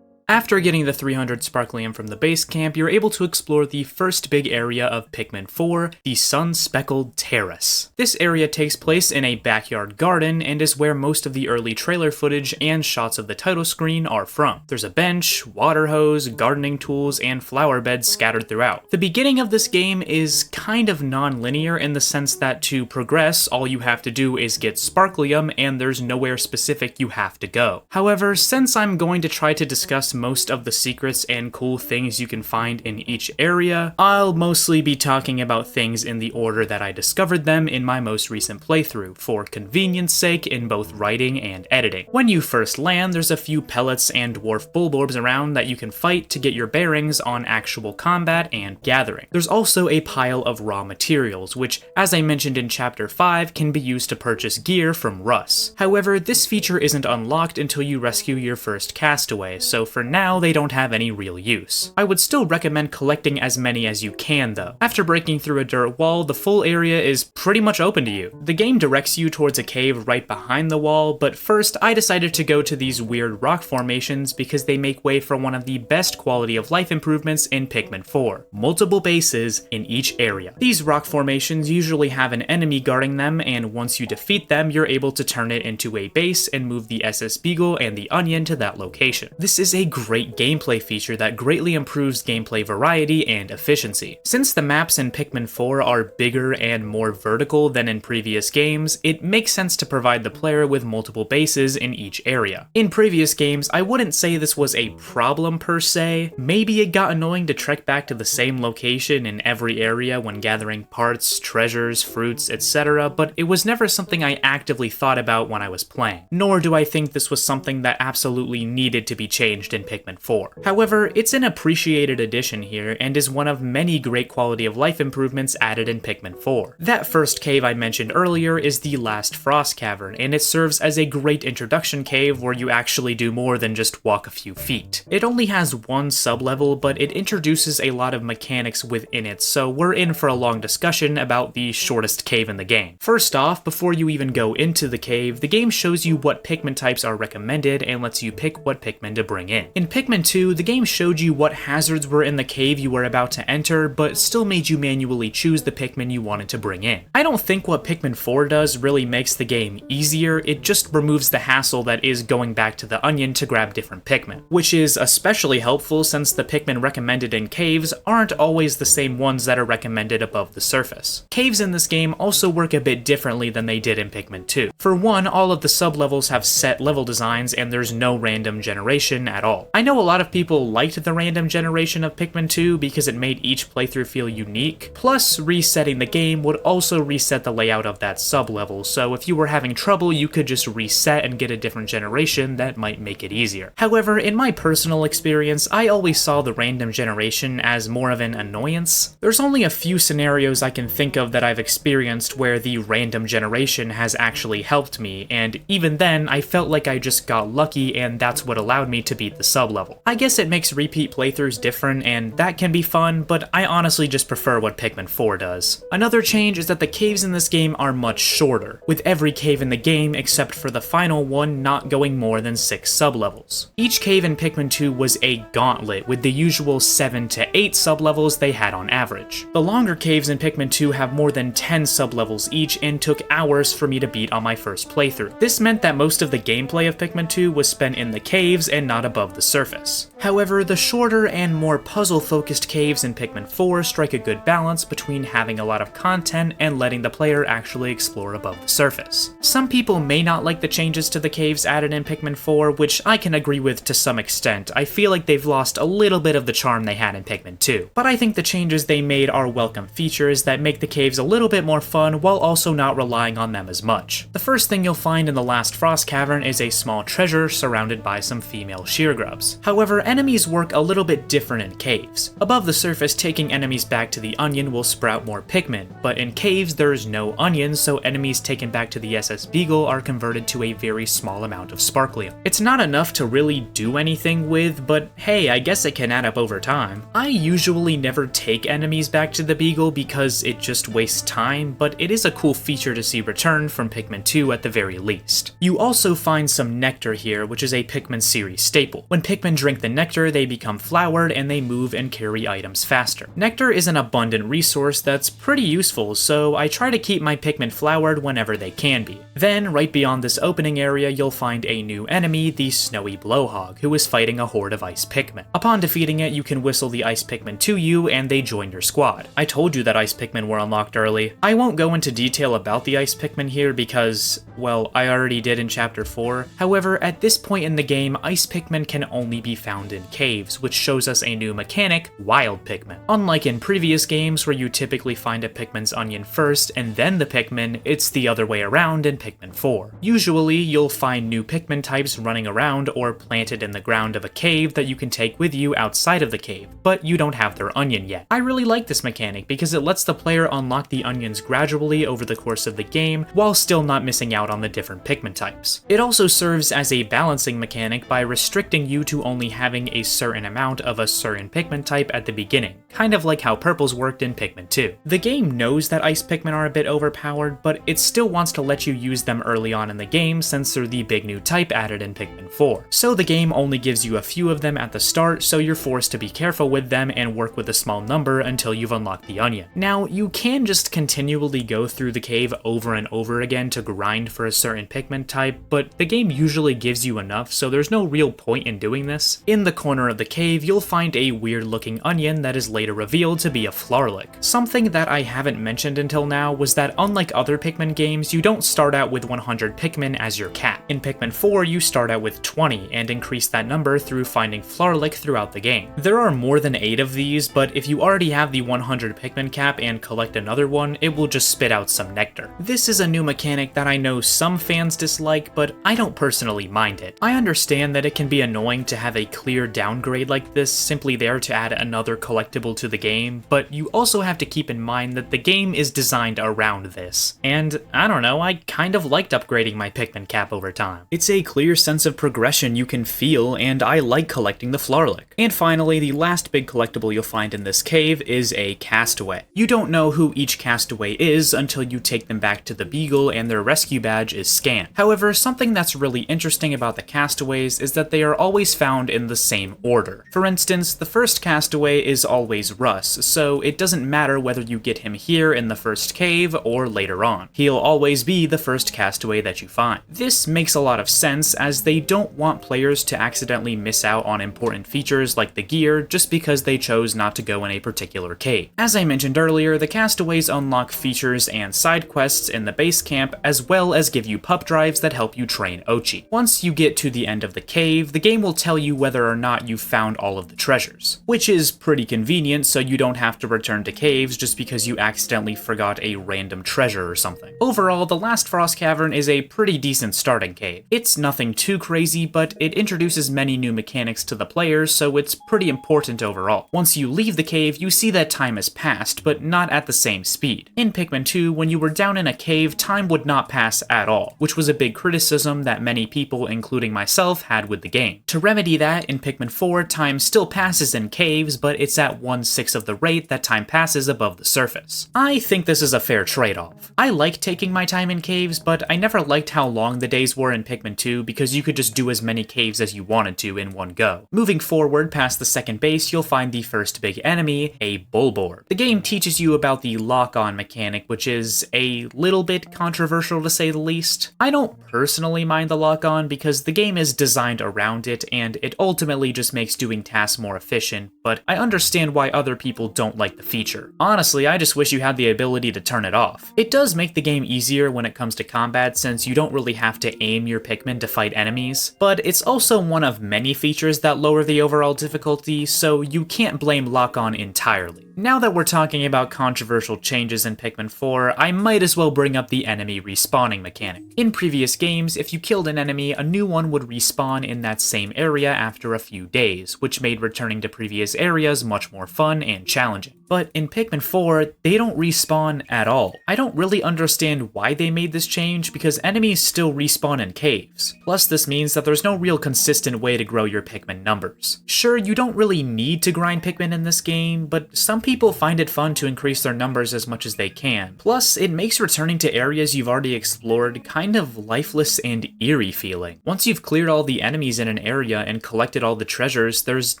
After getting the 300 Sparklium from the base camp, you're able to explore the first big area of Pikmin 4, the Sun-Speckled Terrace. This area takes place in a backyard garden and is where most of the early trailer footage and shots of the title screen are from. There's a bench, water hose, gardening tools, and flower beds scattered throughout. The beginning of this game is kind of non-linear in the sense that to progress, all you have to do is get Sparklium and there's nowhere specific you have to go. However, since I'm going to try to discuss most of the secrets and cool things you can find in each area, I'll mostly be talking about things in the order that I discovered them in my most recent playthrough, for convenience sake in both writing and editing. When you first land, there's a few pellets and dwarf bulborbs around that you can fight to get your bearings on actual combat and gathering. There's also a pile of raw materials, which, as I mentioned in Chapter 5, can be used to purchase gear from Russ. However, this feature isn't unlocked until you rescue your first castaway, so for now they don't have any real use. I would still recommend collecting as many as you can though. After breaking through a dirt wall, the full area is pretty much open to you. The game directs you towards a cave right behind the wall, but first I decided to go to these weird rock formations because they make way for one of the best quality of life improvements in Pikmin 4. Multiple bases in each area. These rock formations usually have an enemy guarding them, and once you defeat them, you're able to turn it into a base and move the SS Beagle and the Onion to that location. This is a great gameplay feature that greatly improves gameplay variety and efficiency. Since the maps in Pikmin 4 are bigger and more vertical than in previous games, it makes sense to provide the player with multiple bases in each area. In previous games, I wouldn't say this was a problem per se. Maybe it got annoying to trek back to the same location in every area when gathering parts, treasures, fruits, etc., but it was never something I actively thought about when I was playing. Nor do I think this was something that absolutely needed to be changed in Pikmin 4. However, it's an appreciated addition here and is one of many great quality of life improvements added in Pikmin 4. That first cave I mentioned earlier is the Last Frost Cavern, and it serves as a great introduction cave where you actually do more than just walk a few feet. It only has one sub-level, but it introduces a lot of mechanics within it, so we're in for a long discussion about the shortest cave in the game. First off, before you even go into the cave, the game shows you what Pikmin types are recommended and lets you pick what Pikmin to bring in. In Pikmin 2, the game showed you what hazards were in the cave you were about to enter, but still made you manually choose the Pikmin you wanted to bring in. I don't think what Pikmin 4 does really makes the game easier, it just removes the hassle that is going back to the Onion to grab different Pikmin, which is especially helpful since the Pikmin recommended in caves aren't always the same ones that are recommended above the surface. Caves in this game also work a bit differently than they did in Pikmin 2. For one, all of the sub-levels have set level designs and there's no random generation at all. I know a lot of people liked the random generation of Pikmin 2 because it made each playthrough feel unique, plus resetting the game would also reset the layout of that sub-level, so if you were having trouble you could just reset and get a different generation that might make it easier. However, in my personal experience, I always saw the random generation as more of an annoyance. There's only a few scenarios I can think of that I've experienced where the random generation has actually helped me, and even then I felt like I just got lucky and that's what allowed me to beat the sub sublevel. I guess it makes repeat playthroughs different, and that can be fun, but I honestly just prefer what Pikmin 4 does. Another change is that the caves in this game are much shorter, with every cave in the game except for the final one not going more than 6 sublevels. Each cave in Pikmin 2 was a gauntlet with the usual 7 to 8 sublevels they had on average. The longer caves in Pikmin 2 have more than 10 sublevels each and took hours for me to beat on my first playthrough. This meant that most of the gameplay of Pikmin 2 was spent in the caves and not above the surface. However, the shorter and more puzzle-focused caves in Pikmin 4 strike a good balance between having a lot of content and letting the player actually explore above the surface. Some people may not like the changes to the caves added in Pikmin 4, which I can agree with to some extent. I feel like they've lost a little bit of the charm they had in Pikmin 2. But I think the changes they made are welcome features that make the caves a little bit more fun while also not relying on them as much. The first thing you'll find in the last Frost Cavern is a small treasure surrounded by some female sheargrubs. However, enemies work a little bit different in caves. Above the surface, taking enemies back to the onion will sprout more Pikmin, but in caves there's no onion, so enemies taken back to the SS Beagle are converted to a very small amount of Sparklium. It's not enough to really do anything with, but hey, I guess it can add up over time. I usually never take enemies back to the Beagle because it just wastes time, but it is a cool feature to see returned from Pikmin 2 at the very least. You also find some nectar here, which is a Pikmin series staple. When Pikmin drink the nectar, they become flowered and they move and carry items faster. Nectar is an abundant resource that's pretty useful, so I try to keep my Pikmin flowered whenever they can be. Then, right beyond this opening area, you'll find a new enemy, the Snowy Blowhog, who is fighting a horde of Ice Pikmin. Upon defeating it, you can whistle the Ice Pikmin to you, and they join your squad. I told you that Ice Pikmin were unlocked early. I won't go into detail about the Ice Pikmin here because, well, I already did in Chapter 4. However, at this point in the game, Ice Pikmin can only be found in caves, which shows us a new mechanic, Wild Pikmin. Unlike in previous games where you typically find a Pikmin's onion first and then the Pikmin, it's the other way around in Pikmin 4. Usually, you'll find new Pikmin types running around or planted in the ground of a cave that you can take with you outside of the cave, but you don't have their onion yet. I really like this mechanic because it lets the player unlock the onions gradually over the course of the game while still not missing out on the different Pikmin types. It also serves as a balancing mechanic by restricting you to only having a certain amount of a certain Pikmin type at the beginning, kind of like how purples worked in Pikmin 2. The game knows that Ice Pikmin are a bit overpowered, but it still wants to let you use them early on in the game since they're the big new type added in Pikmin 4. So the game only gives you a few of them at the start, so you're forced to be careful with them and work with a small number until you've unlocked the onion. Now, you can just continually go through the cave over and over again to grind for a certain Pikmin type, but the game usually gives you enough, so there's no real point in doing this. In the corner of the cave, you'll find a weird looking onion that is later revealed to be a Flarlick. Something that I haven't mentioned until now was that unlike other Pikmin games, you don't start out with 100 Pikmin as your cap. In Pikmin 4, you start out with 20 and increase that number through finding Flarlick throughout the game. There are more than 8 of these, but if you already have the 100 Pikmin cap and collect another one, it will just spit out some nectar. This is a new mechanic that I know some fans dislike, but I don't personally mind it. I understand that it can be annoying to have a clear downgrade like this simply there to add another collectible to the game, but you also have to keep in mind that the game is designed around this. And I don't know, I kind of liked upgrading my Pikmin cap over time. It's a clear sense of progression you can feel, and I like collecting the Flarlick. And finally, the last big collectible you'll find in this cave is a castaway. You don't know who each castaway is until you take them back to the Beagle and their rescue badge is scanned. However, something that's really interesting about the castaways is that they are always found in the same order. For instance, the first castaway is always Russ, so it doesn't matter whether you get him here in the first cave or later on. He'll always be the first castaway that you find. This makes a lot of sense as they don't want players to accidentally miss out on important features like the gear just because they chose not to go in a particular cave. As I mentioned earlier, the castaways unlock features and side quests in the base camp as well as give you pup drives that help you train Oatchi. Once you get to the end of the cave, the game will tell you whether or not you've found all of the treasures, which is pretty convenient so you don't have to return to caves just because you accidentally forgot a random treasure or something. Overall, the last Frost Cavern is a pretty decent starting cave. It's nothing too crazy, but it introduces many new mechanics to the players, so it's pretty important overall. Once you leave the cave, you see that time has passed, but not at the same speed. In Pikmin 2, when you were down in a cave, time would not pass at all, which was a big criticism that many people, including myself, had with the game. To remedy remedy that, in Pikmin 4, time still passes in caves, but it's at 1/6 of the rate that time passes above the surface. I think this is a fair trade-off. I like taking my time in caves, but I never liked how long the days were in Pikmin 2 because you could just do as many caves as you wanted to in one go. Moving forward past the second base, you'll find the first big enemy, a Bulborb. The game teaches you about the lock-on mechanic, which is a little bit controversial to say the least. I don't personally mind the lock-on because the game is designed around it, and it ultimately just makes doing tasks more efficient, but I understand why other people don't like the feature. Honestly, I just wish you had the ability to turn it off. It does make the game easier when it comes to combat since you don't really have to aim your Pikmin to fight enemies, but it's also one of many features that lower the overall difficulty, so you can't blame lock-on entirely. Now that we're talking about controversial changes in Pikmin 4, I might as well bring up the enemy respawning mechanic. In previous games, if you killed an enemy, a new one would respawn in that same area after a few days, which made returning to previous areas much more fun and challenging. But in Pikmin 4, they don't respawn at all. I don't really understand why they made this change because enemies still respawn in caves. Plus, this means that there's no real consistent way to grow your Pikmin numbers. Sure, you don't really need to grind Pikmin in this game, but some people find it fun to increase their numbers as much as they can. Plus, it makes returning to areas you've already explored kind of lifeless and eerie feeling. Once you've cleared all the enemies in an area and collected all the treasures, there's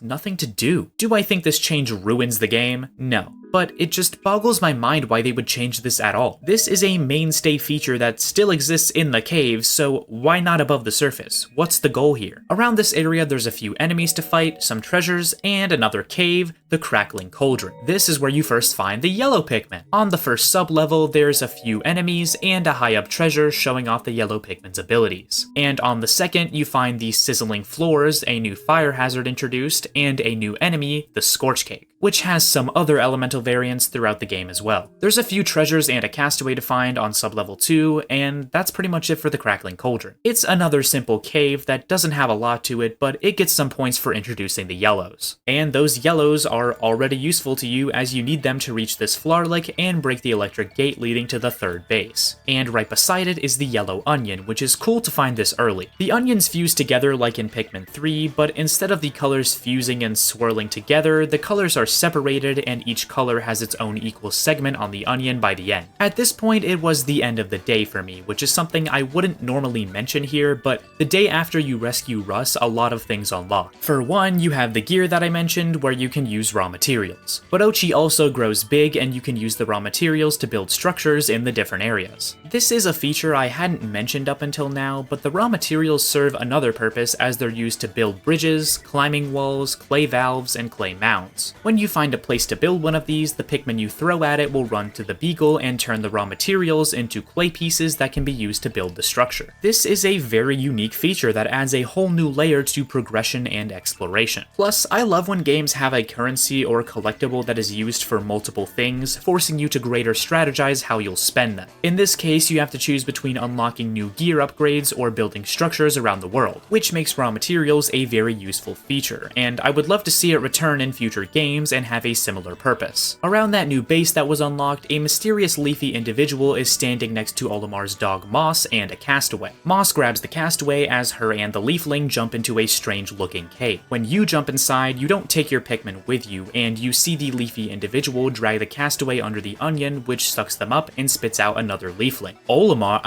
nothing to do. Do I think this change ruins the game? No. But it just boggles my mind why they would change this at all. This is a mainstay feature that still exists in the caves, so why not above the surface? What's the goal here? Around this area there's a few enemies to fight, some treasures, and another cave, the Crackling Cauldron. This is where you first find the yellow Pikmin. On the first sub-level there's a few enemies and a high-up treasure showing off the yellow Pikmin's abilities. And on the second you find the Sizzling Floors, a new fire hazard introduced, and a new enemy, the Scorch Cake, which has some other elemental variants throughout the game as well. There's a few treasures and a castaway to find on sub-level 2, and that's pretty much it for the Crackling Cauldron. It's another simple cave that doesn't have a lot to it, but it gets some points for introducing the yellows. And those yellows are already useful to you as you need them to reach this Flarlick and break the electric gate leading to the third base. And right beside it is the yellow onion, which is cool to find this early. The onions fuse together like in Pikmin 3, but instead of the colors fusing and swirling together, the colors are separated and each color has its own equal segment on the onion by the end. At this point, it was the end of the day for me, which is something I wouldn't normally mention here, but the day after you rescue Russ, a lot of things unlock. For one, you have the gear that I mentioned where you can use raw materials. But Oatchi also grows big and you can use the raw materials to build structures in the different areas. This is a feature I hadn't mentioned up until now, but the raw materials serve another purpose as they're used to build bridges, climbing walls, clay valves, and clay mounds. When you find a place to build one of these, the Pikmin you throw at it will run to the beagle and turn the raw materials into clay pieces that can be used to build the structure. This is a very unique feature that adds a whole new layer to progression and exploration. Plus, I love when games have a currency or collectible that is used for multiple things, forcing you to greater strategize how you'll spend them. In this case, you have to choose between unlocking new gear upgrades or building structures around the world, which makes raw materials a very useful feature, and I would love to see it return in future games and have a similar purpose. Around that new base that was unlocked, a mysterious leafy individual is standing next to Olimar's dog Moss and a castaway. Moss grabs the castaway as her and the leafling jump into a strange-looking cave. When you jump inside, you don't take your Pikmin with you, and you see the leafy individual drag the castaway under the onion, which sucks them up and spits out another leafling. Olimar,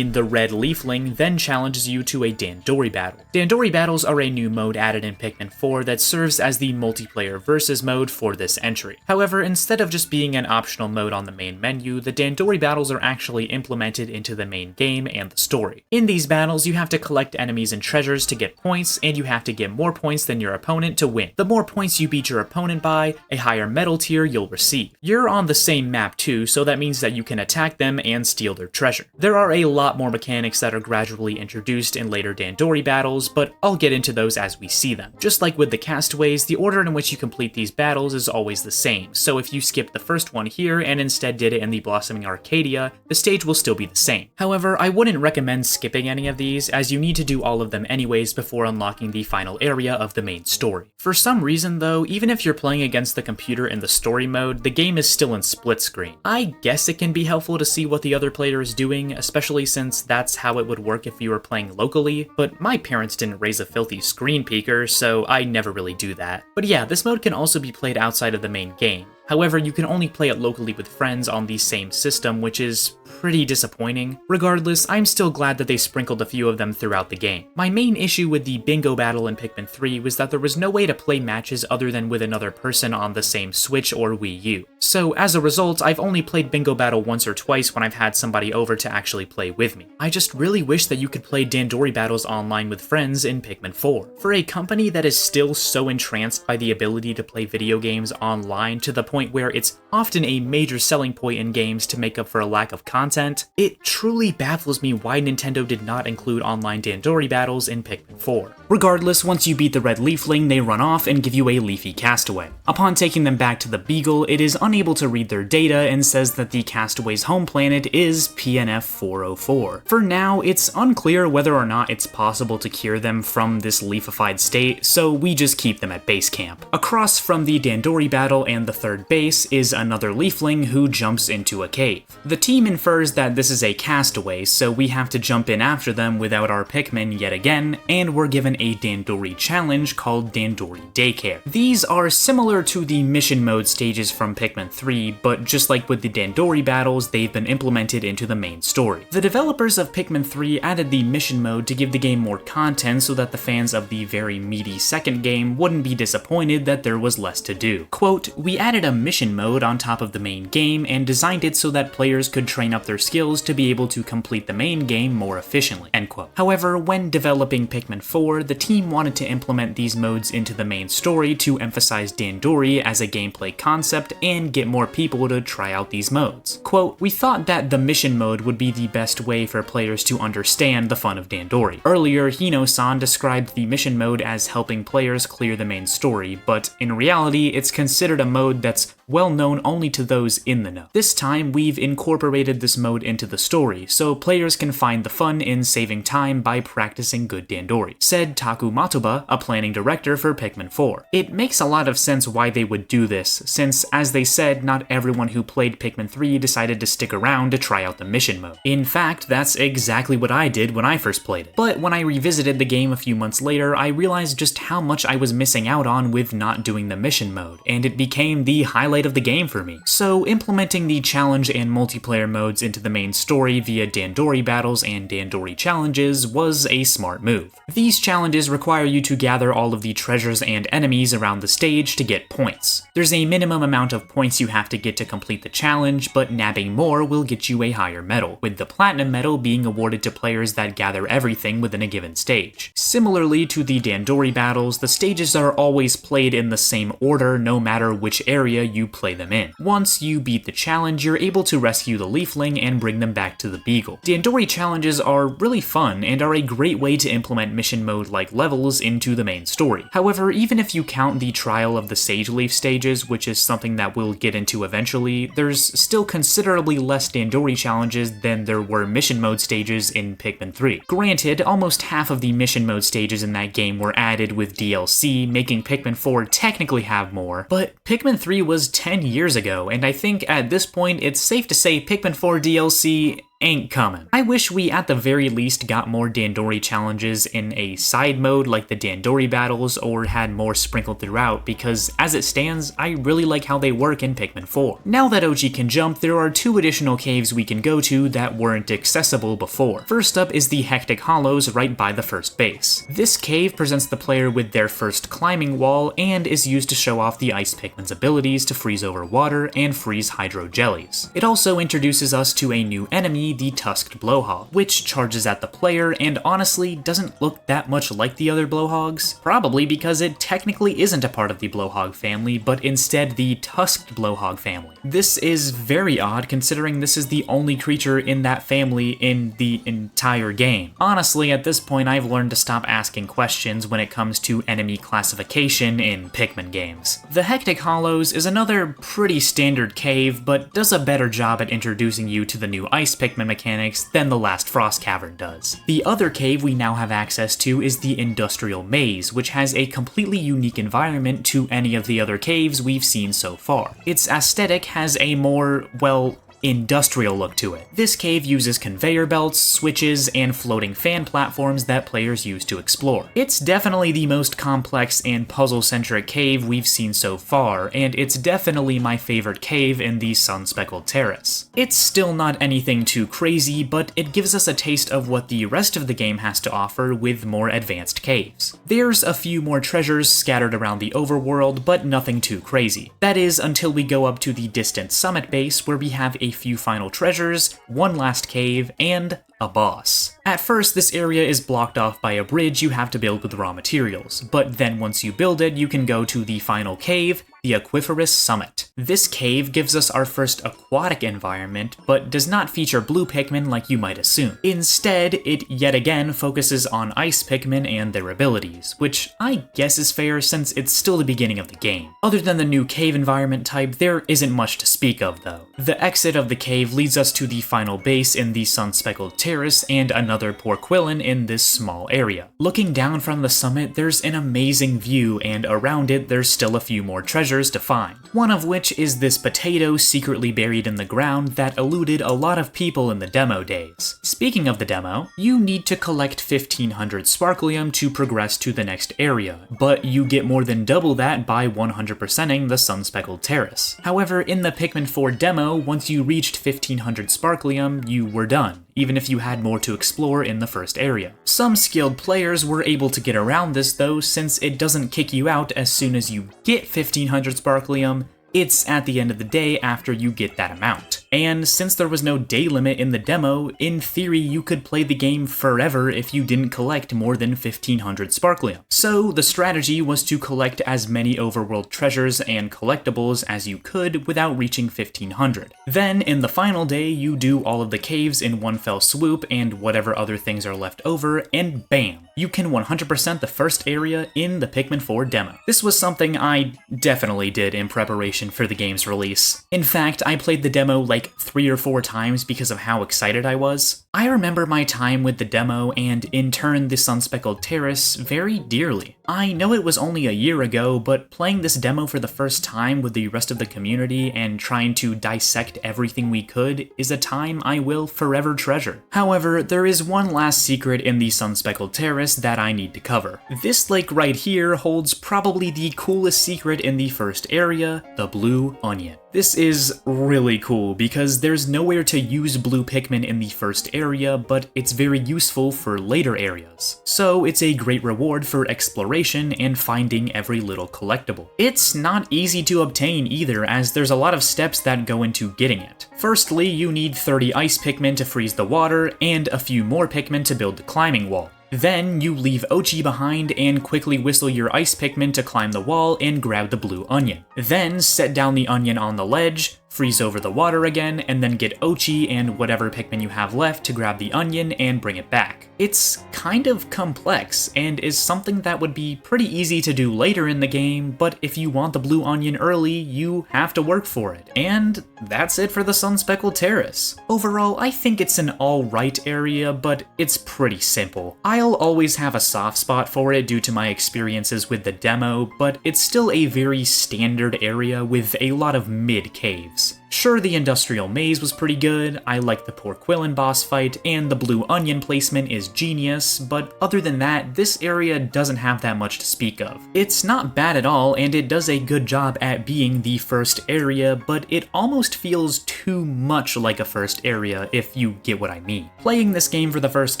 the red leafling, then challenges you to a Dandori battle. Dandori battles are a new mode added in Pikmin 4 that serves as the multiplayer versus mode for this entry. However, instead of just being an optional mode on the main menu, the Dandori battles are actually implemented into the main game and the story. In these battles, you have to collect enemies and treasures to get points, and you have to get more points than your opponent to win. The more points you beat your opponent by, a higher medal tier you'll receive. You're on the same map too, so that means that you can attack them and steal their treasure. There are a lot more mechanics that are gradually introduced in later Dandori battles, but I'll get into those as we see them. Just like with the castaways, the order in which you complete these battles battles is always the same, so if you skip the first one here and instead did it in the Blossoming Arcadia, the stage will still be the same. However, I wouldn't recommend skipping any of these, as you need to do all of them anyways before unlocking the final area of the main story. For some reason though, even if you're playing against the computer in the story mode, the game is still in split screen. I guess it can be helpful to see what the other player is doing, especially since that's how it would work if you were playing locally, but my parents didn't raise a filthy screen peeker, so I never really do that. But yeah, this mode can also be played outside of the main game. However, you can only play it locally with friends on the same system, which is pretty disappointing. Regardless, I'm still glad that they sprinkled a few of them throughout the game. My main issue with the bingo battle in Pikmin 3 was that there was no way to play matches other than with another person on the same Switch or Wii U. So as a result, I've only played bingo battle once or twice when I've had somebody over to actually play with me. I just really wish that you could play Dandori battles online with friends in Pikmin 4. For a company that is still so entranced by the ability to play video games online to the point where it's often a major selling point in games to make up for a lack of content, it truly baffles me why Nintendo did not include online Dandori battles in Pikmin 4. Regardless, once you beat the red leafling, they run off and give you a leafy castaway. Upon taking them back to the Beagle, it is unable to read their data and says that the castaway's home planet is PNF 404. For now, it's unclear whether or not it's possible to cure them from this leafified state, so we just keep them at base camp. Across from the Dandori battle and the third base is another leafling who jumps into a cave. The team infers that this is a castaway, so we have to jump in after them without our Pikmin yet again, and we're given a Dandori challenge called Dandori Daycare. These are similar to the mission mode stages from Pikmin 3, but just like with the Dandori battles, they've been implemented into the main story. The developers of Pikmin 3 added the mission mode to give the game more content so that the fans of the very meaty second game wouldn't be disappointed that there was less to do. Quote, "We added a mission mode on top of the main game and designed it so that players could train up their skills to be able to complete the main game more efficiently." End quote. However, when developing Pikmin 4, the team wanted to implement these modes into the main story to emphasize Dandori as a gameplay concept and get more people to try out these modes. Quote, "We thought that the mission mode would be the best way for players to understand the fun of Dandori. Earlier, Hino-san described the mission mode as helping players clear the main story, but in reality, it's considered a mode that's well known only to those in the know. This time, we've incorporated this mode into the story, so players can find the fun in saving time by practicing good Dandori," said Taku Matoba, a planning director for Pikmin 4. It makes a lot of sense why they would do this, since, as they said, not everyone who played Pikmin 3 decided to stick around to try out the mission mode. In fact, that's exactly what I did when I first played it. But when I revisited the game a few months later, I realized just how much I was missing out on with not doing the mission mode, and it became the highlight of the game for me. So implementing the challenge and multiplayer modes into the main story via Dandori battles and Dandori challenges was a smart move. These challenges require you to gather all of the treasures and enemies around the stage to get points. There's a minimum amount of points you have to get to complete the challenge, but nabbing more will get you a higher medal, with the platinum medal being awarded to players that gather everything within a given stage. Similarly to the Dandori battles, the stages are always played in the same order no matter which area you play them in. Once you beat the challenge, you're able to rescue the leafling and bring them back to the Beagle. Dandori challenges are really fun and are a great way to implement mission mode-like levels into the main story. However, even if you count the Trial of the Sage Leaf stages, which is something that we'll get into eventually, there's still considerably less Dandori challenges than there were mission mode stages in Pikmin 3. Granted, almost half of the mission mode stages in that game were added with DLC, making Pikmin 4 technically have more, but Pikmin 3 was 10 years ago, and I think at this point it's safe to say Pikmin 4 DLC ain't coming. I wish we at the very least got more Dandori challenges in a side mode like the Dandori battles, or had more sprinkled throughout, because as it stands, I really like how they work in Pikmin 4. Now that Oatchi can jump, there are 2 additional caves we can go to that weren't accessible before. First up is the Hectic Hollows right by the first base. This cave presents the player with their first climbing wall and is used to show off the Ice Pikmin's abilities to freeze over water and freeze hydro jellies. It also introduces us to a new enemy enemy the tusked blowhog, which charges at the player and honestly doesn't look that much like the other blowhogs, probably because it technically isn't a part of the blowhog family, but instead the tusked blowhog family. This is very odd considering this is the only creature in that family in the entire game. Honestly, at this point I've learned to stop asking questions when it comes to enemy classification in Pikmin games. The Hectic Hollows is another pretty standard cave, but does a better job at introducing you to the new Ice Pikmin mechanics than the last Frost Cavern does. The other cave we now have access to is the Industrial Maze, which has a completely unique environment to any of the other caves we've seen so far. Its aesthetic has a more, well, industrial look to it. This cave uses conveyor belts, switches, and floating fan platforms that players use to explore. It's definitely the most complex and puzzle-centric cave we've seen so far, and it's definitely my favorite cave in the Sun-Speckled Terrace. It's still not anything too crazy, but it gives us a taste of what the rest of the game has to offer with more advanced caves. There's a few more treasures scattered around the overworld, but nothing too crazy. That is until we go up to the distant summit base where we have a few final treasures, one last cave, and a boss. At first, this area is blocked off by a bridge you have to build with raw materials, but then once you build it, you can go to the final cave, the Aquiferous Summit. This cave gives us our first aquatic environment, but does not feature blue Pikmin like you might assume. Instead, it yet again focuses on ice Pikmin and their abilities, which I guess is fair since it's still the beginning of the game. Other than the new cave environment type, there isn't much to speak of though. The exit of the cave leads us to the final base in the Sun-Speckled Terrace and another Porquillin in this small area. Looking down from the summit, there's an amazing view, and around it there's still a few more treasures to find. One of which is this potato secretly buried in the ground that eluded a lot of people in the demo days. Speaking of the demo, you need to collect 1500 Sparklium to progress to the next area, but you get more than double that by 100%ing the Sun-Speckled Terrace. However, in the Pikmin 4 demo, once you reached 1500 Sparklium, you were done, even if you had more to explore in the first area. Some skilled players were able to get around this though, since it doesn't kick you out as soon as you get 1500 Sparklium, it's at the end of the day after you get that amount. And since there was no day limit in the demo, in theory you could play the game forever if you didn't collect more than 1500 Sparklium. So the strategy was to collect as many overworld treasures and collectibles as you could without reaching 1500. Then in the final day you do all of the caves in one fell swoop and whatever other things are left over, and bam! You can 100% the first area in the Pikmin 4 demo. This was something I definitely did in preparation for the game's release. In fact, I played the demo like 3 or 4 times because of how excited I was. I remember my time with the demo and in turn the Sun-Speckled Terrace very dearly. I know it was only a year ago, but playing this demo for the first time with the rest of the community and trying to dissect everything we could is a time I will forever treasure. However, there is one last secret in the Sun-Speckled Terrace that I need to cover. This lake right here holds probably the coolest secret in the first area, the Blue Onion. This is really cool because there's nowhere to use blue Pikmin in the first area, but it's very useful for later areas. So it's a great reward for exploration and finding every little collectible. It's not easy to obtain either, as there's a lot of steps that go into getting it. Firstly, you need 30 ice Pikmin to freeze the water, and a few more Pikmin to build the climbing wall. Then you leave Oatchi behind and quickly whistle your ice Pikmin to climb the wall and grab the blue onion. Then set down the onion on the ledge, freeze over the water again, and then get Oatchi and whatever Pikmin you have left to grab the onion and bring it back. It's kind of complex, and is something that would be pretty easy to do later in the game, but if you want the blue onion early, you have to work for it. And that's it for the Sun-Speckled Terrace. Overall, I think it's an alright area, but it's pretty simple. I'll always have a soft spot for it due to my experiences with the demo, but it's still a very standard area with a lot of mid-caves. Sure, the Industrial Maze was pretty good, I like the Porquillin boss fight, and the blue onion placement is genius, but other than that, this area doesn't have that much to speak of. It's not bad at all, and it does a good job at being the first area, but it almost feels too much like a first area, if you get what I mean. Playing this game for the first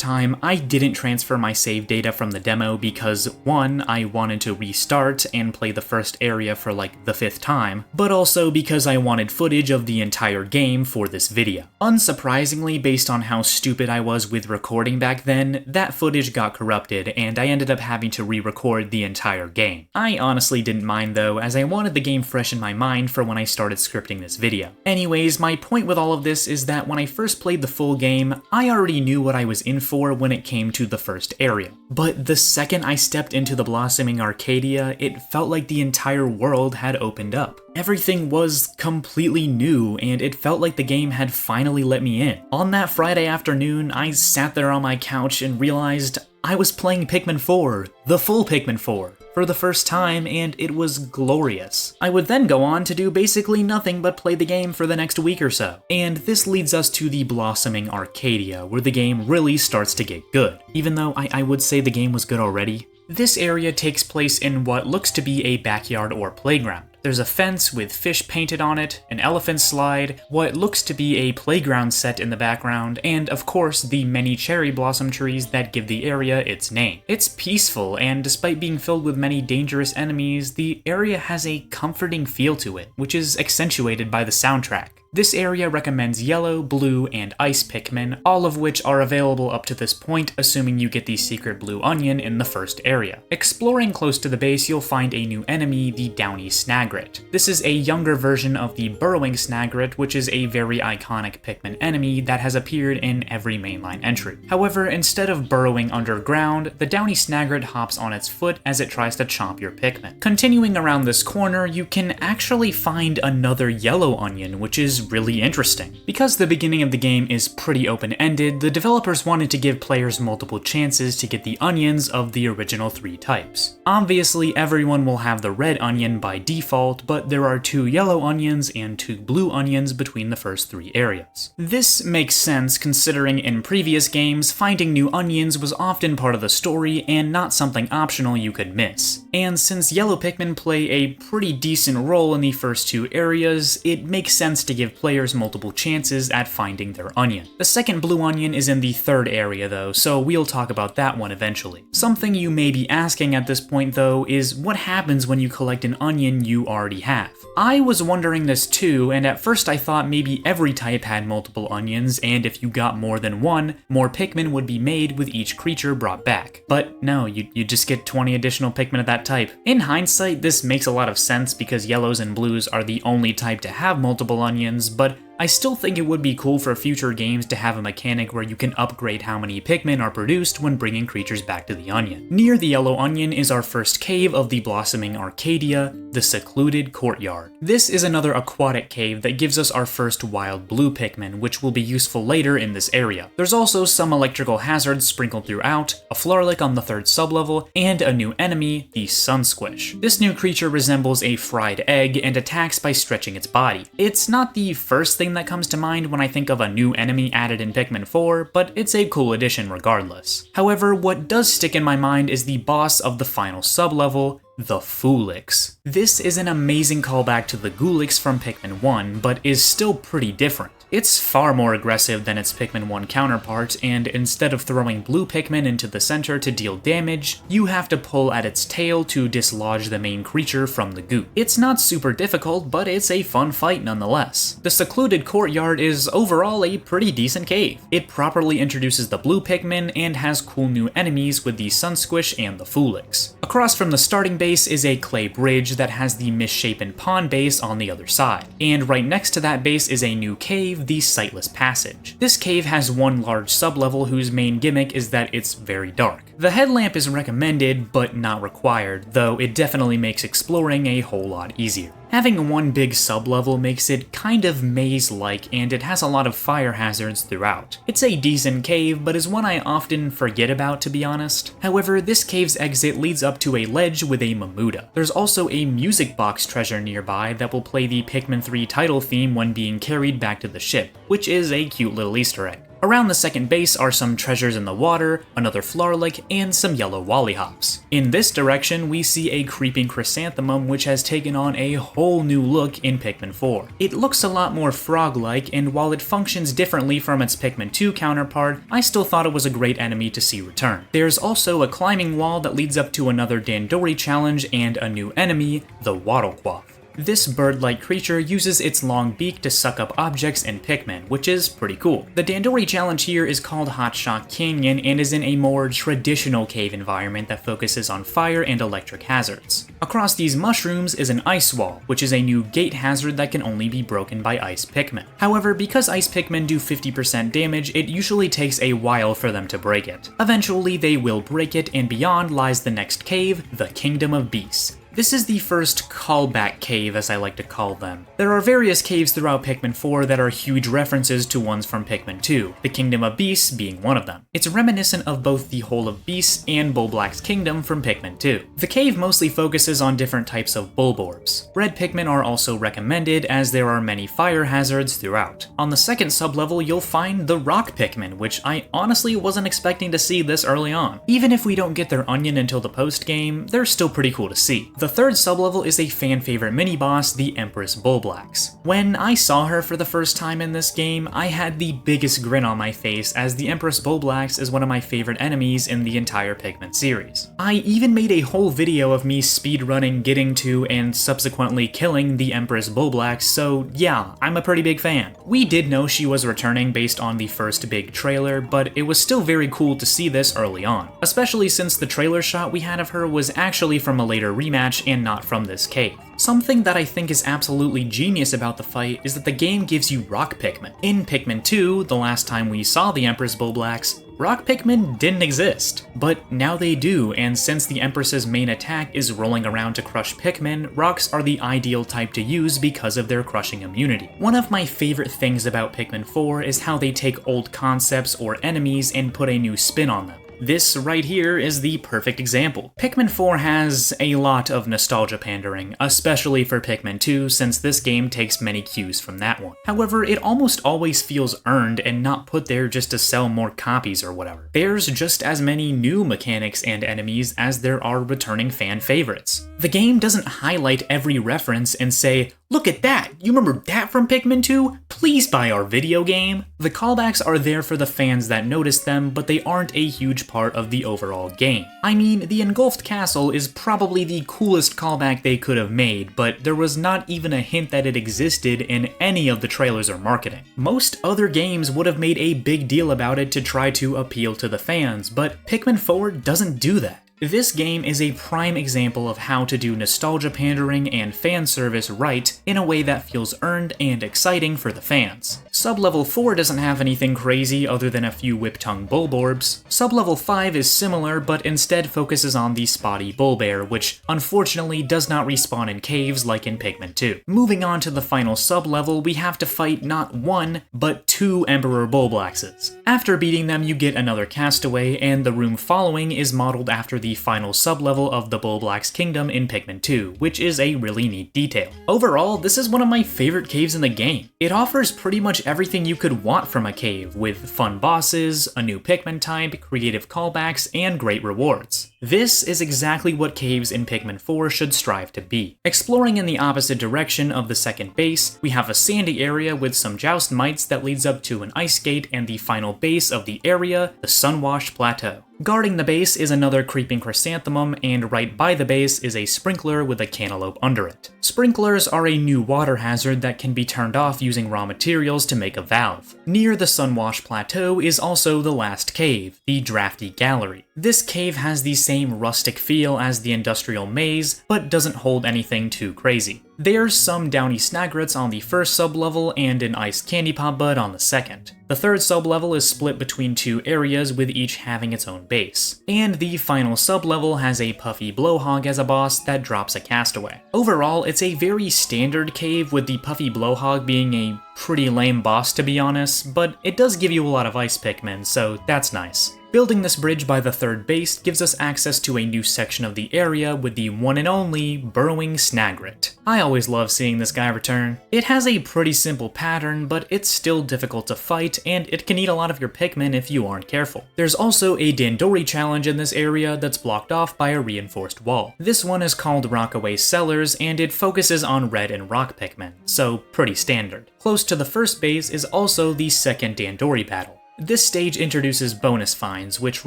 time, I didn't transfer my save data from the demo because, one, I wanted to restart and play the first area for like the 5th time, but also because I wanted footage of of the entire game for this video. Unsurprisingly, based on how stupid I was with recording back then, that footage got corrupted and I ended up having to re-record the entire game. I honestly didn't mind though, as I wanted the game fresh in my mind for when I started scripting this video. Anyways, my point with all of this is that when I first played the full game, I already knew what I was in for when it came to the first area. But the second I stepped into the blossoming Arcadia, it felt like the entire world had opened up. Everything was completely new, and it felt like the game had finally let me in. On that Friday afternoon, I sat there on my couch and realized I was playing Pikmin 4, the full Pikmin 4, for the first time, and it was glorious. I would then go on to do basically nothing but play the game for the next week or so. And this leads us to the blossoming Arcadia, where the game really starts to get good. Even though I would say the game was good already. This area takes place in what looks to be a backyard or playground. There's a fence with fish painted on it, an elephant slide, what looks to be a playground set in the background, and of course the many cherry blossom trees that give the area its name. It's peaceful, and despite being filled with many dangerous enemies, the area has a comforting feel to it, which is accentuated by the soundtrack. This area recommends yellow, blue, and ice Pikmin, all of which are available up to this point, assuming you get the secret blue onion in the first area. Exploring close to the base, you'll find a new enemy, the downy Snagret. This is a younger version of the burrowing Snagret, which is a very iconic Pikmin enemy that has appeared in every mainline entry. However, instead of burrowing underground, the downy Snagret hops on its foot as it tries to chomp your Pikmin. Continuing around this corner, you can actually find another yellow onion, which is really interesting. Because the beginning of the game is pretty open-ended, the developers wanted to give players multiple chances to get the onions of the original 3 types. Obviously, everyone will have the red onion by default, but there are 2 yellow onions and 2 blue onions between the first 3 areas. This makes sense considering in previous games, finding new onions was often part of the story and not something optional you could miss. And since yellow Pikmin play a pretty decent role in the first 2 areas, it makes sense to give players multiple chances at finding their onion. The second blue onion is in the 3rd area though, so we'll talk about that one eventually. Something you may be asking at this point though is what happens when you collect an onion you already have? I was wondering this too, and at first I thought maybe every type had multiple onions, and if you got more than one, more Pikmin would be made with each creature brought back. But no, you just get 20 additional Pikmin of that type. In hindsight, this makes a lot of sense because yellows and blues are the only type to have multiple onions, but I still think it would be cool for future games to have a mechanic where you can upgrade how many Pikmin are produced when bringing creatures back to the onion. Near the yellow onion is our first cave of the blossoming Arcadia, the secluded courtyard. This is another aquatic cave that gives us our first wild blue Pikmin, which will be useful later in this area. There's also some electrical hazards sprinkled throughout, a Florlick on the 3rd sublevel, and a new enemy, the Sun Squish. This new creature resembles a fried egg and attacks by stretching its body. It's not the first thing that comes to mind when I think of a new enemy added in Pikmin 4, but it's a cool addition regardless. However, what does stick in my mind is the boss of the final sublevel, the Foolix. This is an amazing callback to the Ghoulix from Pikmin 1, but is still pretty different. It's far more aggressive than its Pikmin 1 counterpart, and instead of throwing blue Pikmin into the center to deal damage, you have to pull at its tail to dislodge the main creature from the goo. It's not super difficult, but it's a fun fight nonetheless. The secluded courtyard is overall a pretty decent cave. It properly introduces the blue Pikmin and has cool new enemies with the Sun Squish and the Foolix. Across from the starting base is a clay bridge that has the misshapen pond base on the other side, and right next to that base is a new cave, the Sightless Passage. This cave has one large sublevel whose main gimmick is that it's very dark. The headlamp is recommended, but not required, though it definitely makes exploring a whole lot easier. Having one big sublevel makes it kind of maze-like, and it has a lot of fire hazards throughout. It's a decent cave, but is one I often forget about, to be honest. However, this cave's exit leads up to a ledge with a Mamuda. There's also a music box treasure nearby that will play the Pikmin 3 title theme when being carried back to the ship, which is a cute little Easter egg. Around the second base are some treasures in the water, another Florlick, and some yellow Wollyhops. In this direction, we see a creeping chrysanthemum which has taken on a whole new look in Pikmin 4. It looks a lot more frog-like, and while it functions differently from its Pikmin 2 counterpart, I still thought it was a great enemy to see return. There's also a climbing wall that leads up to another Dandori challenge and a new enemy, the Wattlequaff. This bird-like creature uses its long beak to suck up objects and Pikmin, which is pretty cool. The Dandori challenge here is called Hot Shock Canyon and is in a more traditional cave environment that focuses on fire and electric hazards. Across these mushrooms is an ice wall, which is a new gate hazard that can only be broken by ice Pikmin. However, because ice Pikmin do 50% damage, it usually takes a while for them to break it. Eventually, they will break it, and beyond lies the next cave, the Kingdom of Beasts. This is the first callback cave, as I like to call them. There are various caves throughout Pikmin 4 that are huge references to ones from Pikmin 2, the Kingdom of Beasts being one of them. It's reminiscent of both the Hole of Beasts and Bulblax's Kingdom from Pikmin 2. The cave mostly focuses on different types of bulborbs. Red Pikmin are also recommended, as there are many fire hazards throughout. On the second sublevel, you'll find the Rock Pikmin, which I honestly wasn't expecting to see this early on. Even if we don't get their onion until the post-game, they're still pretty cool to see. The third sublevel is a fan-favorite mini-boss, the Empress Bulblax. When I saw her for the first time in this game, I had the biggest grin on my face, as the Empress Bulblax is one of my favorite enemies in the entire Pikmin series. I even made a whole video of me speedrunning getting to and subsequently killing the Empress Bulblax, so yeah, I'm a pretty big fan. We did know she was returning based on the first big trailer, but it was still very cool to see this early on, especially since the trailer shot we had of her was actually from a later rematch and not from this cave. Something that I think is absolutely genius about the fight is that the game gives you Rock Pikmin. In Pikmin 2, the last time we saw the Empress Bulblax, Rock Pikmin didn't exist, but now they do, and since the Empress's main attack is rolling around to crush Pikmin, rocks are the ideal type to use because of their crushing immunity. One of my favorite things about Pikmin 4 is how they take old concepts or enemies and put a new spin on them. This right here is the perfect example. Pikmin 4 has a lot of nostalgia pandering, especially for Pikmin 2 since this game takes many cues from that one. However, it almost always feels earned and not put there just to sell more copies or whatever. There's just as many new mechanics and enemies as there are returning fan favorites. The game doesn't highlight every reference and say, "Look at that! You remember that from Pikmin 2? Please buy our video game!" The callbacks are there for the fans that notice them, but they aren't a huge part of the overall game. I mean, the engulfed castle is probably the coolest callback they could have made, but there was not even a hint that it existed in any of the trailers or marketing. Most other games would have made a big deal about it to try to appeal to the fans, but Pikmin 4 doesn't do that. This game is a prime example of how to do nostalgia pandering and fan service right in a way that feels earned and exciting for the fans. Sublevel 4 doesn't have anything crazy other than a few whip-tongue bulborbs. Sublevel 5 is similar, but instead focuses on the spotty bulbear, which unfortunately does not respawn in caves like in Pikmin 2. Moving on to the final sublevel, we have to fight not one, but two Emperor Bulblaxes. After beating them, you get another castaway, and the room following is modeled after the final sublevel of the Bulblax Kingdom in Pikmin 2, which is a really neat detail. Overall, this is one of my favorite caves in the game. It offers pretty much everything you could want from a cave, with fun bosses, a new Pikmin type, creative callbacks, and great rewards. This is exactly what caves in Pikmin 4 should strive to be. Exploring in the opposite direction of the second base, we have a sandy area with some joust mites that leads up to an ice gate and the final base of the area, the Sunwash Plateau. Guarding the base is another creeping chrysanthemum, and right by the base is a sprinkler with a cantaloupe under it. Sprinklers are a new water hazard that can be turned off using raw materials to make a valve. Near the Sunwash Plateau is also the last cave, the Drafty Gallery. This cave has the same rustic feel as the Industrial Maze, but doesn't hold anything too crazy. There's some downy snagrets on the first sublevel and an iced candy pop bud on the second. The third sublevel is split between two areas with each having its own base. And the final sublevel has a puffy blowhog as a boss that drops a castaway. Overall, it's a very standard cave with the puffy blowhog being a pretty lame boss to be honest, but it does give you a lot of ice Pikmin, so that's nice. Building this bridge by the third base gives us access to a new section of the area with the one and only Burrowing Snagret. I always love seeing this guy return. It has a pretty simple pattern, but it's still difficult to fight, and it can eat a lot of your Pikmin if you aren't careful. There's also a Dandori challenge in this area that's blocked off by a reinforced wall. This one is called Rockaway Cellars, and it focuses on red and rock Pikmin, so pretty standard. Close to the first base is also the second Dandori battle. This stage introduces bonus finds, which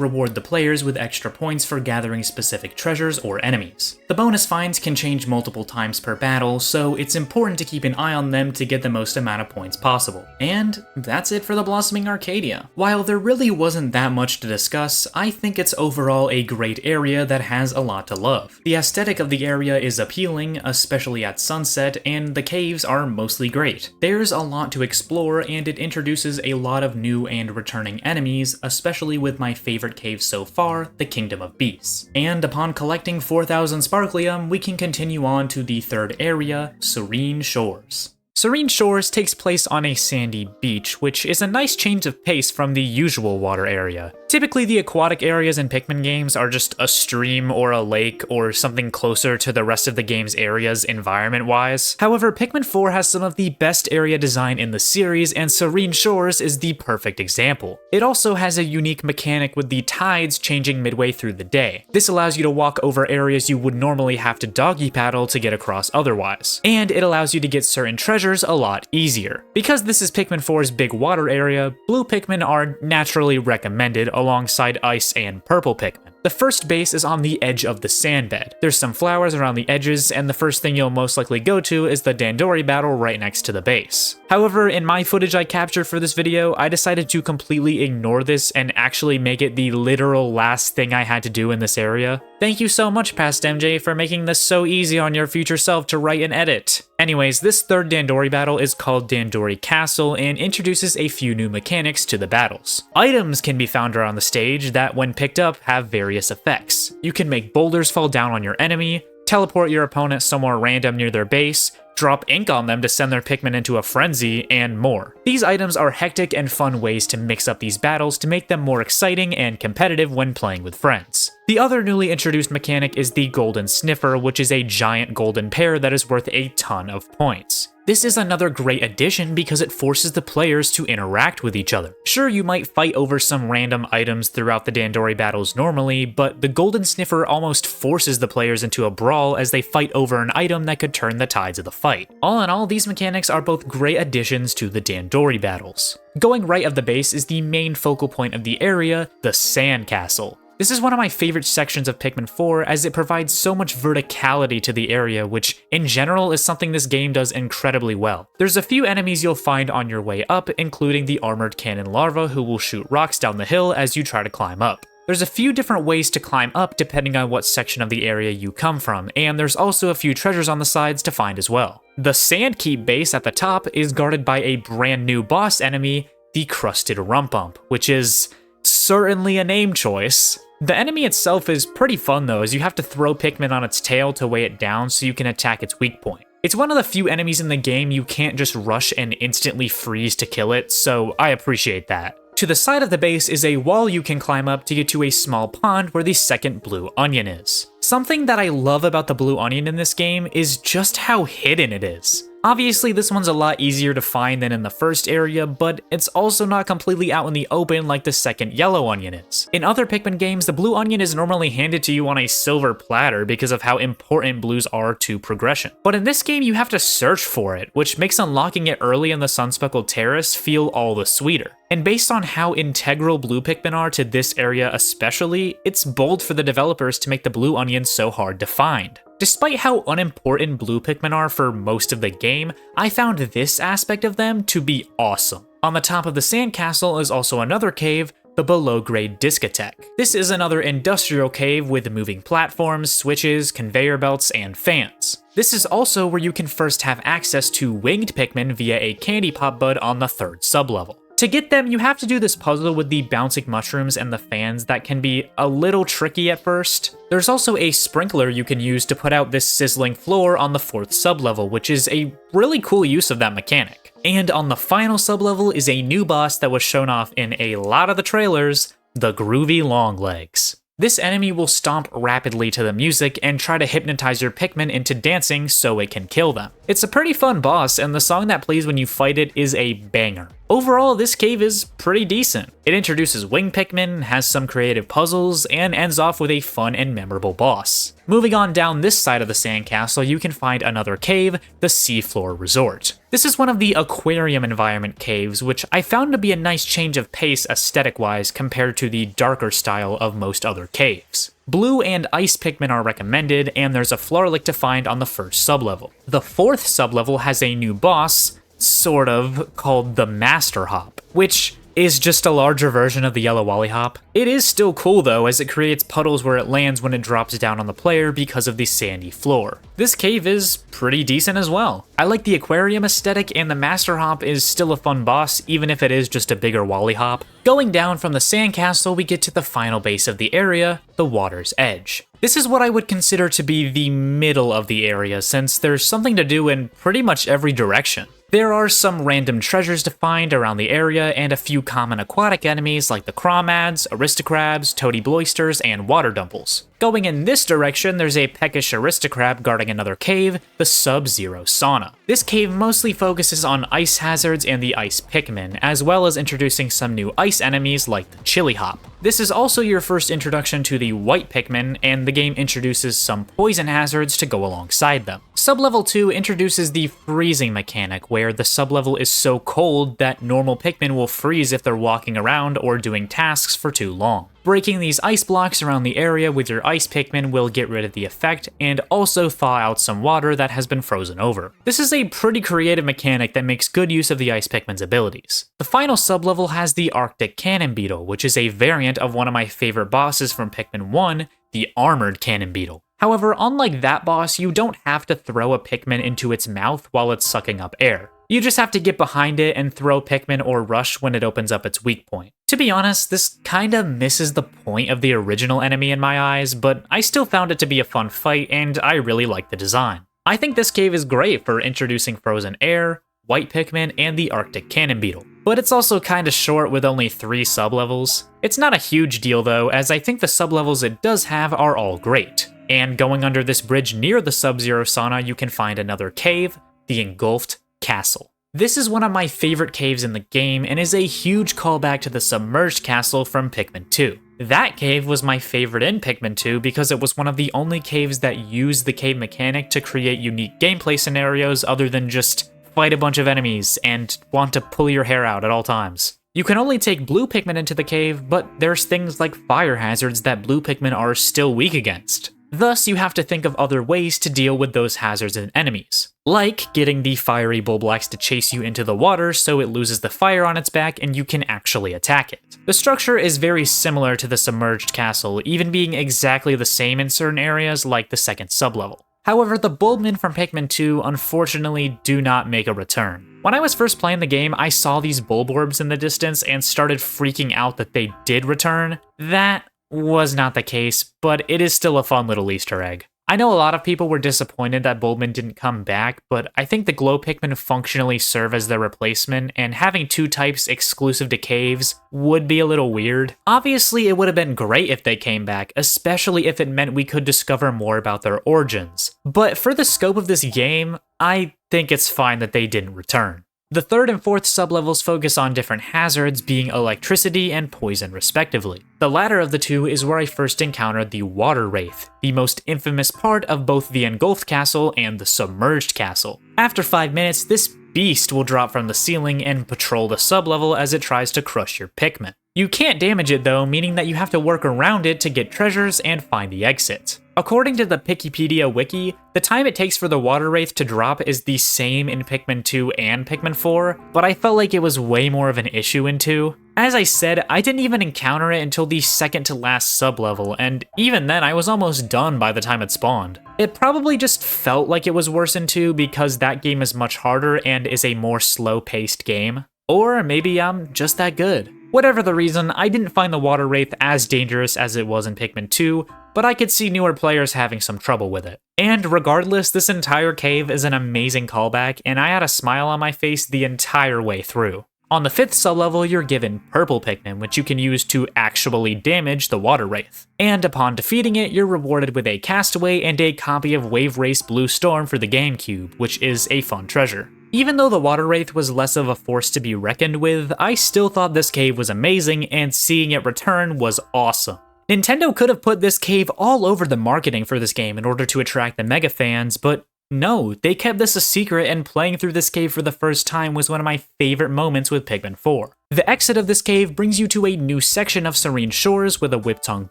reward the players with extra points for gathering specific treasures or enemies. The bonus finds can change multiple times per battle, so it's important to keep an eye on them to get the most amount of points possible. And that's it for the Blossoming Arcadia. While there really wasn't that much to discuss, I think it's overall a great area that has a lot to love. The aesthetic of the area is appealing, especially at sunset, and the caves are mostly great. There's a lot to explore, and it introduces a lot of new and returning enemies, especially with my favorite cave so far, the Kingdom of Beasts. And upon collecting 4,000 Sparklium, we can continue on to the third area, Serene Shores. Serene Shores takes place on a sandy beach, which is a nice change of pace from the usual water area. Typically, the aquatic areas in Pikmin games are just a stream or a lake or something closer to the rest of the game's areas environment-wise. However, Pikmin 4 has some of the best area design in the series, and Serene Shores is the perfect example. It also has a unique mechanic with the tides changing midway through the day. This allows you to walk over areas you would normally have to doggy paddle to get across otherwise. And it allows you to get certain treasures a lot easier. Because this is Pikmin 4's big water area, blue Pikmin are naturally recommended alongside ice and purple Pikmin. The first base is on the edge of the sand bed. There's some flowers around the edges, and the first thing you'll most likely go to is the Dandori battle right next to the base. However, in my footage I captured for this video, I decided to completely ignore this and actually make it the literal last thing I had to do in this area. Thank you so much, Past MJ, for making this so easy on your future self to write and edit. Anyways, this third Dandori battle is called Dandori Castle and introduces a few new mechanics to the battles. Items can be found around the stage that, when picked up, have various effects. You can make boulders fall down on your enemy, teleport your opponent somewhere random near their base, drop ink on them to send their Pikmin into a frenzy, and more. These items are hectic and fun ways to mix up these battles to make them more exciting and competitive when playing with friends. The other newly introduced mechanic is the Golden Sniffer, which is a giant golden pear that is worth a ton of points. This is another great addition because it forces the players to interact with each other. Sure, you might fight over some random items throughout the Dandori battles normally, but the Golden Sniffer almost forces the players into a brawl as they fight over an item that could turn the tides of the fight. All in all, these mechanics are both great additions to the Dandori battles. Going right of the base is the main focal point of the area, the Sand Castle. This is one of my favorite sections of Pikmin 4 as it provides so much verticality to the area, which in general is something this game does incredibly well. There's a few enemies you'll find on your way up, including the armored cannon larva who will shoot rocks down the hill as you try to climb up. There's a few different ways to climb up depending on what section of the area you come from, and there's also a few treasures on the sides to find as well. The Sandkeep base at the top is guarded by a brand new boss enemy, the Crusted Rumpump, which is certainly a name choice. The enemy itself is pretty fun though, as you have to throw Pikmin on its tail to weigh it down so you can attack its weak point. It's one of the few enemies in the game you can't just rush and instantly freeze to kill it, so I appreciate that. To the side of the base is a wall you can climb up to get to a small pond where the second blue onion is. Something that I love about the blue onion in this game is just how hidden it is. Obviously, this one's a lot easier to find than in the first area, but it's also not completely out in the open like the second yellow onion is. In other Pikmin games, the blue onion is normally handed to you on a silver platter because of how important blues are to progression. But in this game, you have to search for it, which makes unlocking it early in the Sunspeckled Terrace feel all the sweeter. And based on how integral blue Pikmin are to this area especially, it's bold for the developers to make the blue onion so hard to find. Despite how unimportant blue Pikmin are for most of the game, I found this aspect of them to be awesome. On the top of the sandcastle is also another cave, the below-grade discotheque. This is another industrial cave with moving platforms, switches, conveyor belts, and fans. This is also where you can first have access to winged Pikmin via a candy pop bud on the third sublevel. To get them, you have to do this puzzle with the bouncing mushrooms and the fans that can be a little tricky at first. There's also a sprinkler you can use to put out this sizzling floor on the fourth sublevel, which is a really cool use of that mechanic. And on the final sublevel is a new boss that was shown off in a lot of the trailers, the Groovy Longlegs. This enemy will stomp rapidly to the music and try to hypnotize your Pikmin into dancing so it can kill them. It's a pretty fun boss, and the song that plays when you fight it is a banger. Overall, this cave is pretty decent. It introduces wing Pikmin, has some creative puzzles, and ends off with a fun and memorable boss. Moving on down this side of the sandcastle, you can find another cave, the Seafloor Resort. This is one of the aquarium environment caves, which I found to be a nice change of pace aesthetic-wise compared to the darker style of most other caves. Blue and ice Pikmin are recommended, and there's a Floralick to find on the first sublevel. The fourth sublevel has a new boss, sort of, called the Master Hop, which is just a larger version of the Yellow Wallyhop. It is still cool though, as it creates puddles where it lands when it drops down on the player because of the sandy floor. This cave is pretty decent as well. I like the aquarium aesthetic, and the Master Hop is still a fun boss, even if it is just a bigger Wallyhop. Going down from the sandcastle, we get to the final base of the area, the Water's Edge. This is what I would consider to be the middle of the area, since there's something to do in pretty much every direction. There are some random treasures to find around the area, and a few common aquatic enemies like the Crawmads, Aristocrabs, Toady Bloisters, and Water Dumples. Going in this direction, there's a peckish Aristocrab guarding another cave, the Sub-Zero Sauna. This cave mostly focuses on ice hazards and the ice Pikmin, as well as introducing some new ice enemies like the Chili Hop. This is also your first introduction to the white Pikmin, and the game introduces some poison hazards to go alongside them. Sublevel 2 introduces the freezing mechanic, where the sublevel is so cold that normal Pikmin will freeze if they're walking around or doing tasks for too long. Breaking these ice blocks around the area with your ice Pikmin will get rid of the effect and also thaw out some water that has been frozen over. This is a pretty creative mechanic that makes good use of the ice Pikmin's abilities. The final sublevel has the Arctic Cannon Beetle, which is a variant of one of my favorite bosses from Pikmin 1, the Armored Cannon Beetle. However, unlike that boss, you don't have to throw a Pikmin into its mouth while it's sucking up air. You just have to get behind it and throw Pikmin or Rush when it opens up its weak point. To be honest, this kinda misses the point of the original enemy in my eyes, but I still found it to be a fun fight, and I really like the design. I think this cave is great for introducing frozen air, white Pikmin, and the Arctic Cannon Beetle. But it's also kinda short with only 3 sublevels. It's not a huge deal though, as I think the sublevels it does have are all great. And going under this bridge near the Sub-Zero Sauna, you can find another cave, the Engulfed Castle. This is one of my favorite caves in the game and is a huge callback to the Submerged Castle from Pikmin 2. That cave was my favorite in Pikmin 2 because it was one of the only caves that used the cave mechanic to create unique gameplay scenarios other than just fight a bunch of enemies and want to pull your hair out at all times. You can only take blue Pikmin into the cave, but there's things like fire hazards that blue Pikmin are still weak against. Thus, you have to think of other ways to deal with those hazards and enemies, like getting the fiery Bulblax to chase you into the water so it loses the fire on its back and you can actually attack it. The structure is very similar to the Submerged Castle, even being exactly the same in certain areas like the second sublevel. However, the Bulbmin from Pikmin 2 unfortunately do not make a return. When I was first playing the game, I saw these Bulborbs in the distance and started freaking out that they did return. That was not the case, but it is still a fun little Easter egg. I know a lot of people were disappointed that Bulbmin didn't come back, but I think the Glow Pikmin functionally serve as their replacement, and having 2 types exclusive to caves would be a little weird. Obviously, it would have been great if they came back, especially if it meant we could discover more about their origins. But for the scope of this game, I think it's fine that they didn't return. The third and fourth sublevels focus on different hazards, being electricity and poison respectively. The latter of the two is where I first encountered the Water Wraith, the most infamous part of both the Engulfed Castle and the Submerged Castle. After 5 minutes, this beast will drop from the ceiling and patrol the sublevel as it tries to crush your Pikmin. You can't damage it though, meaning that you have to work around it to get treasures and find the exit. According to the Wikipedia wiki, the time it takes for the Water Wraith to drop is the same in Pikmin 2 and Pikmin 4, but I felt like it was way more of an issue in 2. As I said, I didn't even encounter it until the second to last sublevel, and even then I was almost done by the time it spawned. It probably just felt like it was worse in 2 because that game is much harder and is a more slow-paced game. Or maybe I'm just that good. Whatever the reason, I didn't find the Water Wraith as dangerous as it was in Pikmin 2, but I could see newer players having some trouble with it. And regardless, this entire cave is an amazing callback, and I had a smile on my face the entire way through. On the 5th sublevel, you're given Purple Pikmin, which you can use to actually damage the Water Wraith. And upon defeating it, you're rewarded with a Castaway and a copy of Wave Race Blue Storm for the GameCube, which is a fun treasure. Even though the Water Wraith was less of a force to be reckoned with, I still thought this cave was amazing, and seeing it return was awesome. Nintendo could have put this cave all over the marketing for this game in order to attract the mega fans, but no, they kept this a secret, and playing through this cave for the first time was one of my favorite moments with Pikmin 4. The exit of this cave brings you to a new section of Serene Shores with a Whiptongue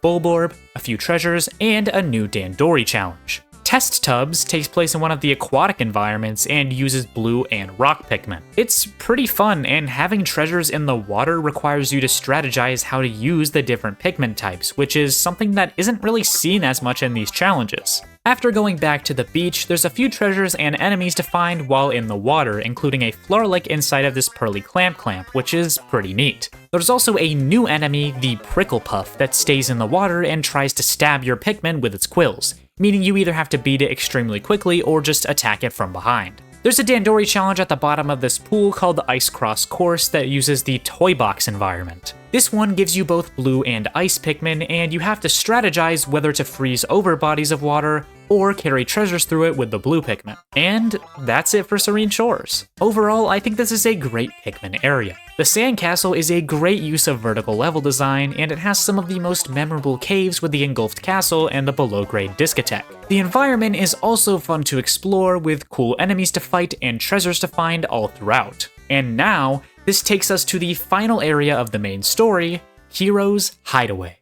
Bulborb, a few treasures, and a new Dandori challenge. Test Tubs takes place in one of the aquatic environments and uses blue and rock Pikmin. It's pretty fun, and having treasures in the water requires you to strategize how to use the different Pikmin types, which is something that isn't really seen as much in these challenges. After going back to the beach, there's a few treasures and enemies to find while in the water, including a Florlick inside of this Pearly Clamp, which is pretty neat. There's also a new enemy, the Prickle Puff, that stays in the water and tries to stab your Pikmin with its quills, meaning you either have to beat it extremely quickly or just attack it from behind. There's a Dandori challenge at the bottom of this pool called the Ice Cross Course that uses the Toy Box environment. This one gives you both blue and ice Pikmin, and you have to strategize whether to freeze over bodies of water or carry treasures through it with the blue Pikmin. And that's it for Serene Shores. Overall, I think this is a great Pikmin area. The Sandcastle is a great use of vertical level design, and it has some of the most memorable caves with the Engulfed Castle and the below-grade Discotheque. The environment is also fun to explore, with cool enemies to fight and treasures to find all throughout. And now, this takes us to the final area of the main story, Hero's Hideaway.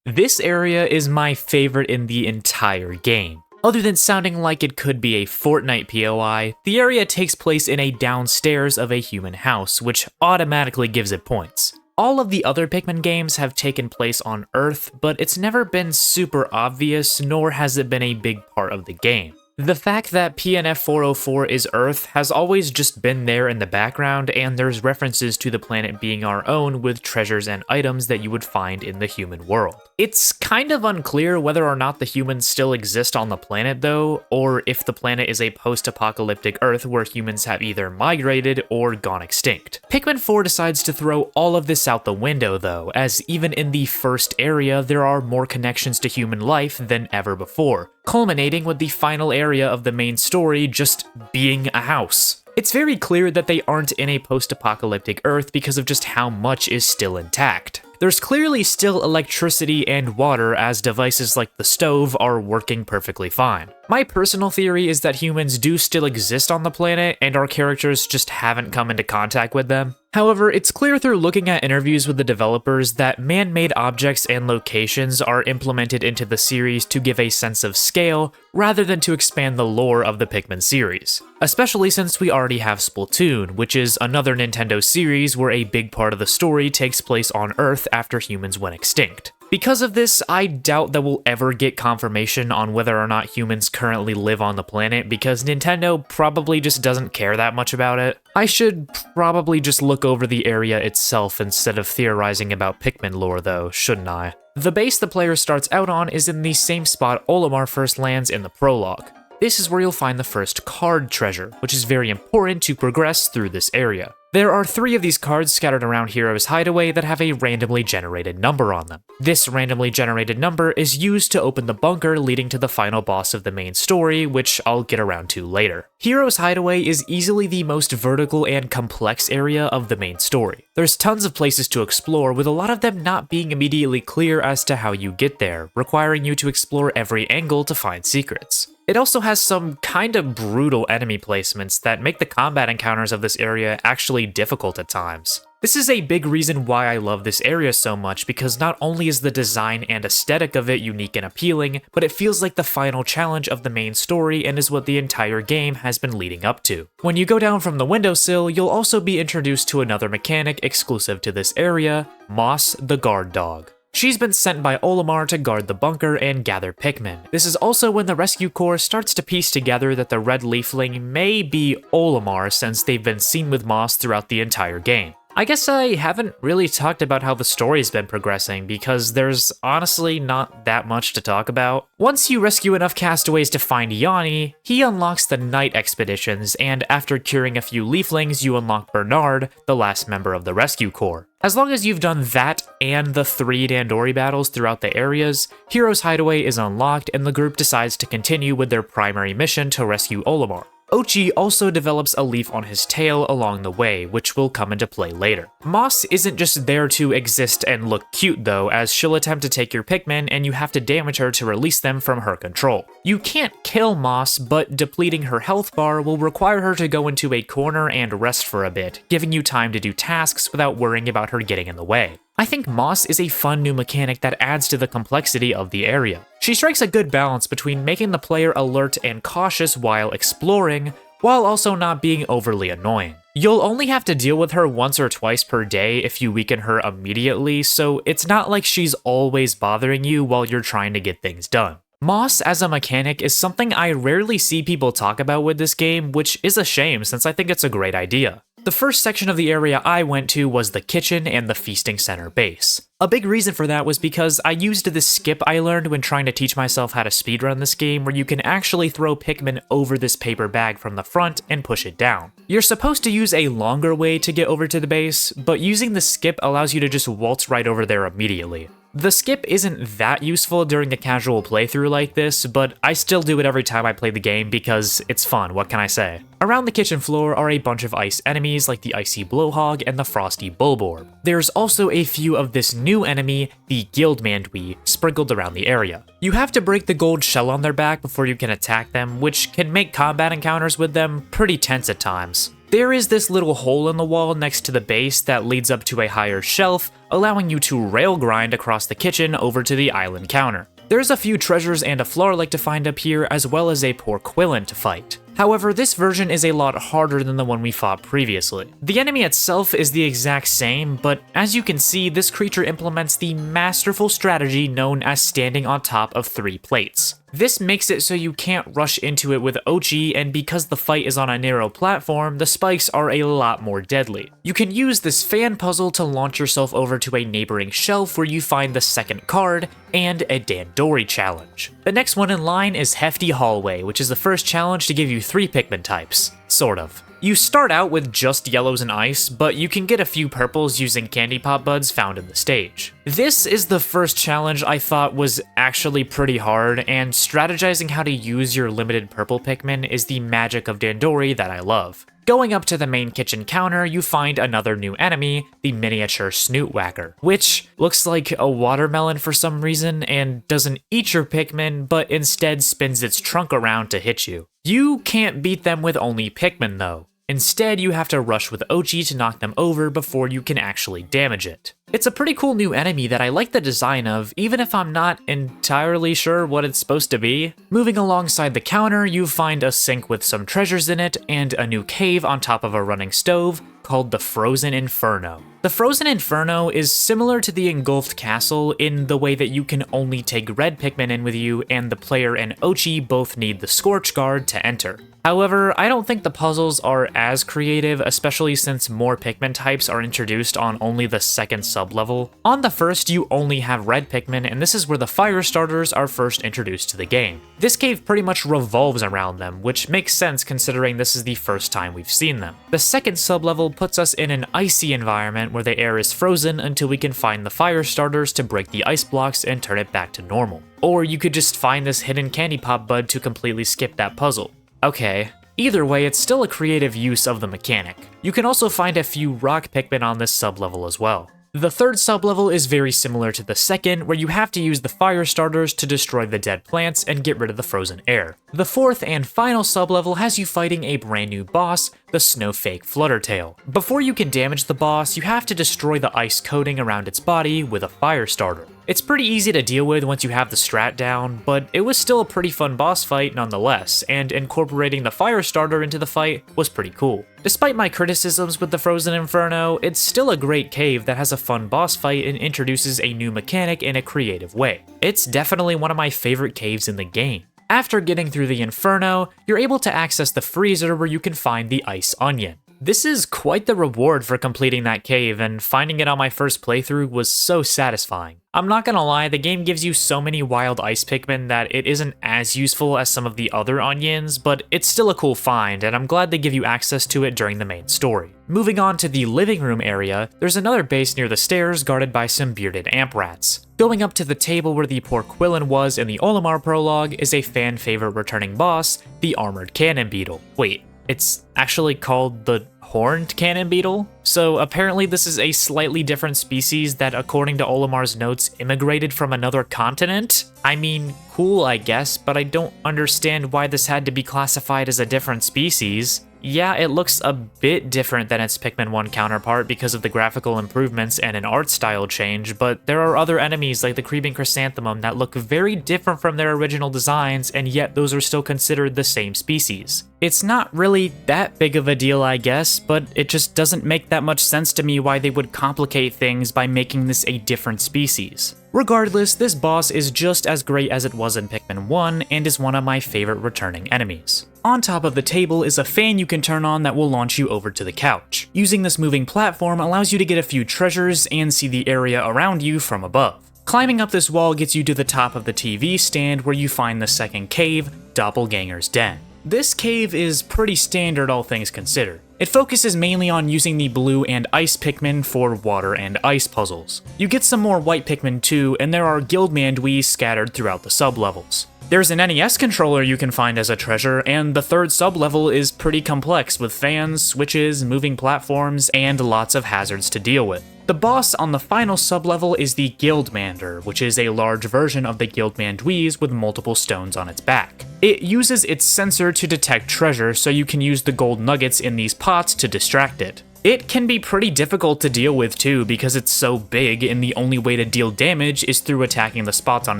This area is my favorite in the entire game. Other than sounding like it could be a Fortnite POI, the area takes place in a downstairs of a human house, which automatically gives it points. All of the other Pikmin games have taken place on Earth, but it's never been super obvious, nor has it been a big part of the game. The fact that PNF 404 is Earth has always just been there in the background, and there's references to the planet being our own with treasures and items that you would find in the human world. It's kind of unclear whether or not the humans still exist on the planet though, or if the planet is a post-apocalyptic Earth where humans have either migrated or gone extinct. Pikmin 4 decides to throw all of this out the window though, as even in the first area there are more connections to human life than ever before, culminating with the final area of the main story just being a house. It's very clear that they aren't in a post-apocalyptic Earth because of just how much is still intact. There's clearly still electricity and water, as devices like the stove are working perfectly fine. My personal theory is that humans do still exist on the planet, and our characters just haven't come into contact with them. However, it's clear through looking at interviews with the developers that man-made objects and locations are implemented into the series to give a sense of scale, rather than to expand the lore of the Pikmin series. Especially since we already have Splatoon, which is another Nintendo series where a big part of the story takes place on Earth after humans went extinct. Because of this, I doubt that we'll ever get confirmation on whether or not humans currently live on the planet, because Nintendo probably just doesn't care that much about it. I should probably just look over the area itself instead of theorizing about Pikmin lore though, shouldn't I? The base the player starts out on is in the same spot Olimar first lands in the prologue. This is where you'll find the first card treasure, which is very important to progress through this area. There are 3 of these cards scattered around Hero's Hideaway that have a randomly generated number on them. This randomly generated number is used to open the bunker leading to the final boss of the main story, which I'll get around to later. Hero's Hideaway is easily the most vertical and complex area of the main story. There's tons of places to explore, with a lot of them not being immediately clear as to how you get there, requiring you to explore every angle to find secrets. It also has some kind of brutal enemy placements that make the combat encounters of this area actually difficult at times. This is a big reason why I love this area so much, because not only is the design and aesthetic of it unique and appealing, but it feels like the final challenge of the main story and is what the entire game has been leading up to. When you go down from the windowsill, you'll also be introduced to another mechanic exclusive to this area, Moss the Guard Dog. She's been sent by Olimar to guard the bunker and gather Pikmin. This is also when the Rescue Corps starts to piece together that the red leafling may be Olimar, since they've been seen with Moss throughout the entire game. I guess I haven't really talked about how the story's been progressing, because there's honestly not that much to talk about. Once you rescue enough castaways to find Yanni, he unlocks the night expeditions, and after curing a few leaflings, you unlock Bernard, the last member of the Rescue Corps. As long as you've done that and the 3 Dandori battles throughout the areas, Hero's Hideaway is unlocked and the group decides to continue with their primary mission to rescue Olimar. Oatchi also develops a leaf on his tail along the way, which will come into play later. Moss isn't just there to exist and look cute though, as she'll attempt to take your Pikmin and you have to damage her to release them from her control. You can't kill Moss, but depleting her health bar will require her to go into a corner and rest for a bit, giving you time to do tasks without worrying about her getting in the way. I think Moss is a fun new mechanic that adds to the complexity of the area. She strikes a good balance between making the player alert and cautious while exploring, while also not being overly annoying. You'll only have to deal with her once or twice per day if you weaken her immediately, so it's not like she's always bothering you while you're trying to get things done. Moss as a mechanic is something I rarely see people talk about with this game, which is a shame since I think it's a great idea. The first section of the area I went to was the kitchen and the feasting center base. A big reason for that was because I used this skip I learned when trying to teach myself how to speedrun this game, where you can actually throw Pikmin over this paper bag from the front and push it down. You're supposed to use a longer way to get over to the base, but using the skip allows you to just waltz right over there immediately. The skip isn't that useful during a casual playthrough like this, but I still do it every time I play the game because it's fun, what can I say? Around the kitchen floor are a bunch of ice enemies like the icy blowhog and the frosty bulborb. There's also a few of this new enemy, the guildmandwee, sprinkled around the area. You have to break the gold shell on their back before you can attack them, which can make combat encounters with them pretty tense at times. There is this little hole in the wall next to the base that leads up to a higher shelf, allowing you to rail grind across the kitchen over to the island counter. There's a few treasures and a floor-like to find up here, as well as a porquillin to fight. However, this version is a lot harder than the one we fought previously. The enemy itself is the exact same, but as you can see, this creature implements the masterful strategy known as standing on top of 3 plates. This makes it so you can't rush into it with Oatchi, and because the fight is on a narrow platform, the spikes are a lot more deadly. You can use this fan puzzle to launch yourself over to a neighboring shelf where you find the second card, and a Dandori challenge. The next one in line is Hefty Hallway, which is the first challenge to give you 3 Pikmin types. Sort of. You start out with just yellows and ice, but you can get a few purples using candy pop buds found in the stage. This is the first challenge I thought was actually pretty hard, and strategizing how to use your limited purple Pikmin is the magic of Dandori that I love. Going up to the main kitchen counter, you find another new enemy, the miniature snoot whacker, which looks like a watermelon for some reason and doesn't eat your Pikmin, but instead spins its trunk around to hit you. You can't beat them with only Pikmin though. Instead, you have to rush with Oatchi to knock them over before you can actually damage it. It's a pretty cool new enemy that I like the design of, even if I'm not entirely sure what it's supposed to be. Moving alongside the counter, you find a sink with some treasures in it, and a new cave on top of a running stove called the Frozen Inferno. The Frozen Inferno is similar to the Engulfed Castle in the way that you can only take red Pikmin in with you, and the player and Oatchi both need the Scorch Guard to enter. However, I don't think the puzzles are as creative, especially since more Pikmin types are introduced on only the second sublevel. On the first, you only have red Pikmin, and this is where the fire starters are first introduced to the game. This cave pretty much revolves around them, which makes sense considering this is the first time we've seen them. The second sublevel puts us in an icy environment where the air is frozen until we can find the fire starters to break the ice blocks and turn it back to normal. Or you could just find this hidden candy pop bud to completely skip that puzzle. Okay. Either way, it's still a creative use of the mechanic. You can also find a few rock Pikmin on this sublevel as well. The third sublevel is very similar to the second, where you have to use the fire starters to destroy the dead plants and get rid of the frozen air. The fourth and final sublevel has you fighting a brand new boss, the Snowfake Fluttertail. Before you can damage the boss, you have to destroy the ice coating around its body with a fire starter. It's pretty easy to deal with once you have the strat down, but it was still a pretty fun boss fight nonetheless, and incorporating the fire starter into the fight was pretty cool. Despite my criticisms with the Frozen Inferno, it's still a great cave that has a fun boss fight and introduces a new mechanic in a creative way. It's definitely one of my favorite caves in the game. After getting through the Inferno, you're able to access the freezer where you can find the Ice Onion. This is quite the reward for completing that cave, and finding it on my first playthrough was so satisfying. I'm not gonna lie, the game gives you so many wild ice Pikmin that it isn't as useful as some of the other onions, but it's still a cool find, and I'm glad they give you access to it during the main story. Moving on to the living room area, there's another base near the stairs guarded by some bearded amp rats. Going up to the table where the Porquillin was in the Olimar prologue is a fan favorite returning boss, the armored cannon beetle. Wait, it's actually called the horned cannon beetle? So apparently this is a slightly different species that, according to Olimar's notes, immigrated from another continent? I mean, cool I guess, but I don't understand why this had to be classified as a different species. Yeah, it looks a bit different than its Pikmin 1 counterpart because of the graphical improvements and an art style change, but there are other enemies like the Creeping Chrysanthemum that look very different from their original designs, and yet those are still considered the same species. It's not really that big of a deal, I guess, but it just doesn't make that much sense to me why they would complicate things by making this a different species. Regardless, this boss is just as great as it was in Pikmin 1 and is one of my favorite returning enemies. On top of the table is a fan you can turn on that will launch you over to the couch. Using this moving platform allows you to get a few treasures and see the area around you from above. Climbing up this wall gets you to the top of the TV stand where you find the second cave, Doppelganger's Den. This cave is pretty standard all things considered. It focuses mainly on using the blue and ice Pikmin for water and ice puzzles. You get some more white Pikmin too, and there are Guildmanduis scattered throughout the sub-levels. There's an NES controller you can find as a treasure, and the third sub-level is pretty complex with fans, switches, moving platforms, and lots of hazards to deal with. The boss on the final sub-level is the Guildmander, which is a large version of the Guildmanduis with multiple stones on its back. It uses its sensor to detect treasure, so you can use the gold nuggets in these pots to distract it. It can be pretty difficult to deal with too because it's so big and the only way to deal damage is through attacking the spots on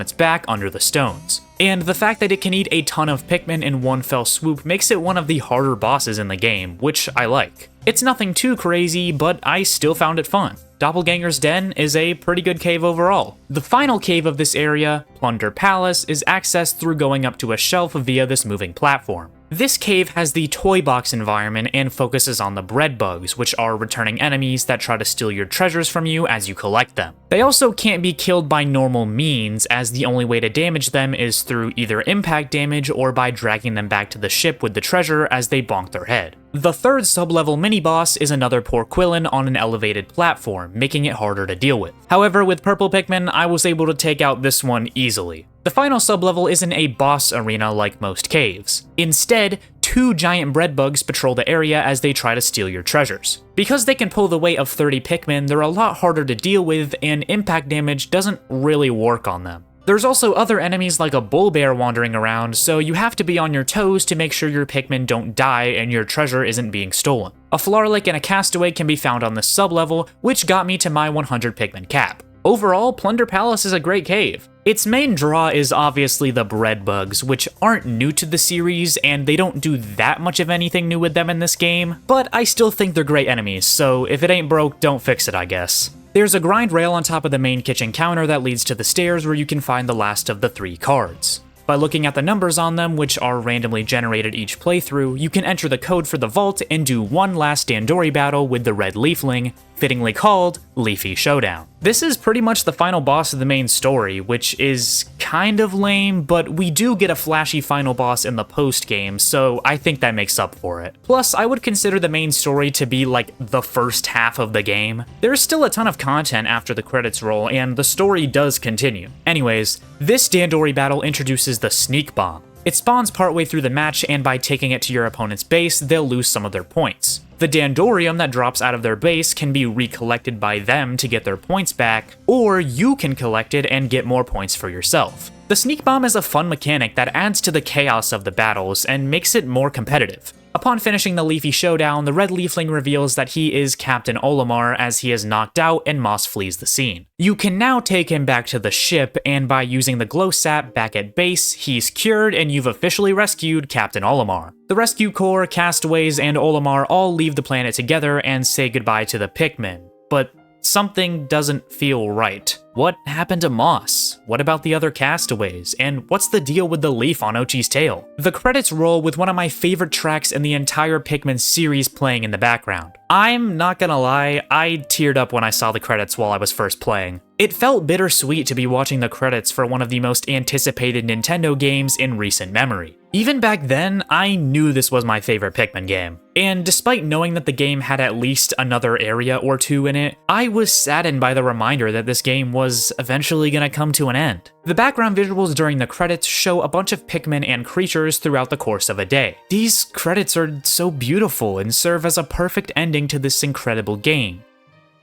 its back under the stones. And the fact that it can eat a ton of Pikmin in one fell swoop makes it one of the harder bosses in the game, which I like. It's nothing too crazy, but I still found it fun. Doppelganger's Den is a pretty good cave overall. The final cave of this area, Plunder Palace, is accessed through going up to a shelf via this moving platform. This cave has the toy box environment and focuses on the bread bugs, which are returning enemies that try to steal your treasures from you as you collect them. They also can't be killed by normal means, as the only way to damage them is through either impact damage or by dragging them back to the ship with the treasure as they bonk their head. The third sub-level mini-boss is another Porquillin on an elevated platform, making it harder to deal with. However, with purple Pikmin, I was able to take out this one easily. The final sub-level isn't a boss arena like most caves. Instead, two giant bread bugs patrol the area as they try to steal your treasures. Because they can pull the weight of 30 Pikmin, they're a lot harder to deal with, and impact damage doesn't really work on them. There's also other enemies like a bull bear wandering around, so you have to be on your toes to make sure your Pikmin don't die and your treasure isn't being stolen. A Flarlick and a Castaway can be found on this sub-level, which got me to my 100 Pikmin cap. Overall, Plunder Palace is a great cave. Its main draw is obviously the bread bugs, which aren't new to the series, and they don't do that much of anything new with them in this game, but I still think they're great enemies, so if it ain't broke, don't fix it, I guess. There's a grind rail on top of the main kitchen counter that leads to the stairs where you can find the last of the 3 cards. By looking at the numbers on them, which are randomly generated each playthrough, you can enter the code for the vault and do one last Dandori battle with the red leafling, fittingly called Leafy Showdown. This is pretty much the final boss of the main story, which is kind of lame, but we do get a flashy final boss in the post-game, so I think that makes up for it. Plus, I would consider the main story to be like the first half of the game. There's still a ton of content after the credits roll, and the story does continue. Anyways, this Dandori battle introduces the Sneak Bomb. It spawns partway through the match, and by taking it to your opponent's base, they'll lose some of their points. The Dandorium that drops out of their base can be recollected by them to get their points back, or you can collect it and get more points for yourself. The Sneak Bomb is a fun mechanic that adds to the chaos of the battles and makes it more competitive. Upon finishing the Leafy Showdown, the red leafling reveals that he is Captain Olimar as he is knocked out and Moss flees the scene. You can now take him back to the ship, and by using the glow sap back at base, he's cured and you've officially rescued Captain Olimar. The rescue corps, castaways, and Olimar all leave the planet together and say goodbye to the Pikmin, but something doesn't feel right. What happened to Moss? What about the other castaways? And what's the deal with the leaf on Oatchi's tail? The credits roll with one of my favorite tracks in the entire Pikmin series playing in the background. I'm not gonna lie, I teared up when I saw the credits while I was first playing. It felt bittersweet to be watching the credits for one of the most anticipated Nintendo games in recent memory. Even back then, I knew this was my favorite Pikmin game. And despite knowing that the game had at least another area or two in it, I was saddened by the reminder that this game was eventually gonna come to an end. The background visuals during the credits show a bunch of Pikmin and creatures throughout the course of a day. These credits are so beautiful and serve as a perfect ending to this incredible game.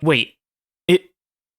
Wait,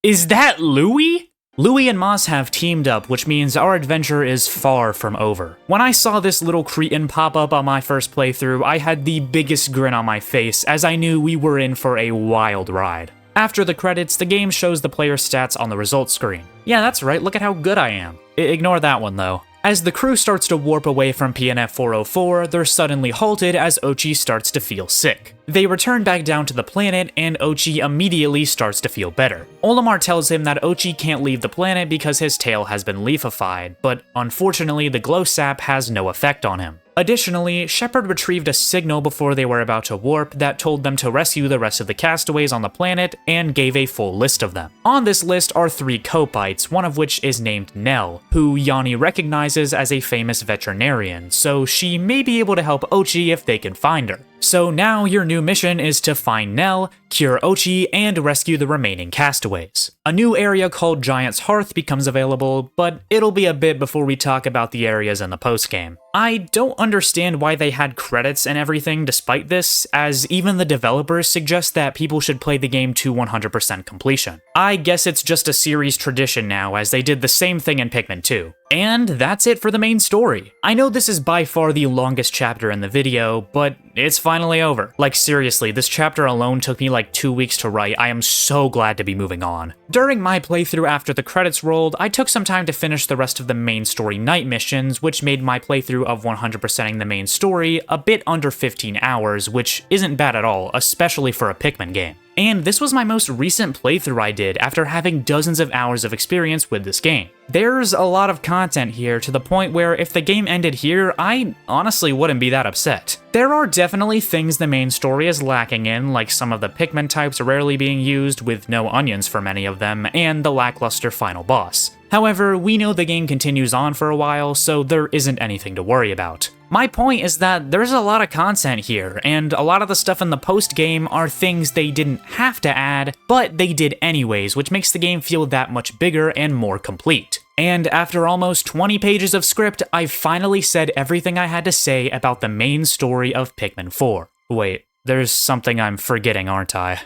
is that Louie? Louie and Moss have teamed up, which means our adventure is far from over. When I saw this little cretin pop up on my first playthrough, I had the biggest grin on my face as I knew we were in for a wild ride. After the credits, the game shows the player's stats on the results screen. Yeah, that's right, look at how good I am. Ignore that one though. As the crew starts to warp away from PNF 404, they're suddenly halted as Oatchi starts to feel sick. They return back down to the planet, and Oatchi immediately starts to feel better. Olimar tells him that Oatchi can't leave the planet because his tail has been leafified, but unfortunately the glow sap has no effect on him. Additionally, Shepard retrieved a signal before they were about to warp that told them to rescue the rest of the castaways on the planet and gave a full list of them. On this list are 3 Copites, one of which is named Nell, who Yanni recognizes as a famous veterinarian, so she may be able to help Oatchi if they can find her. So now your new mission is to find Nell, cure Oatchi, and rescue the remaining castaways. A new area called Giant's Hearth becomes available, but it'll be a bit before we talk about the areas in the postgame. I don't understand why they had credits and everything despite this, as even the developers suggest that people should play the game to 100% completion. I guess it's just a series tradition now, as they did the same thing in Pikmin 2. And that's it for the main story. I know this is by far the longest chapter in the video, but it's finally over. Like seriously, this chapter alone took me like 2 weeks to write. I am so glad to be moving on. During my playthrough after the credits rolled, I took some time to finish the rest of the main story night missions, which made my playthrough of 100%ing the main story a bit under 15 hours, which isn't bad at all, especially for a Pikmin game. And this was my most recent playthrough I did after having dozens of hours of experience with this game. There's a lot of content here to the point where if the game ended here, I honestly wouldn't be that upset. There are definitely things the main story is lacking in, like some of the Pikmin types rarely being used with no onions for many of them, and the lackluster final boss. However, we know the game continues on for a while, so there isn't anything to worry about. My point is that there's a lot of content here, and a lot of the stuff in the post-game are things they didn't have to add, but they did anyways, which makes the game feel that much bigger and more complete. And after almost 20 pages of script, I've finally said everything I had to say about the main story of Pikmin 4. Wait, there's something I'm forgetting, aren't I?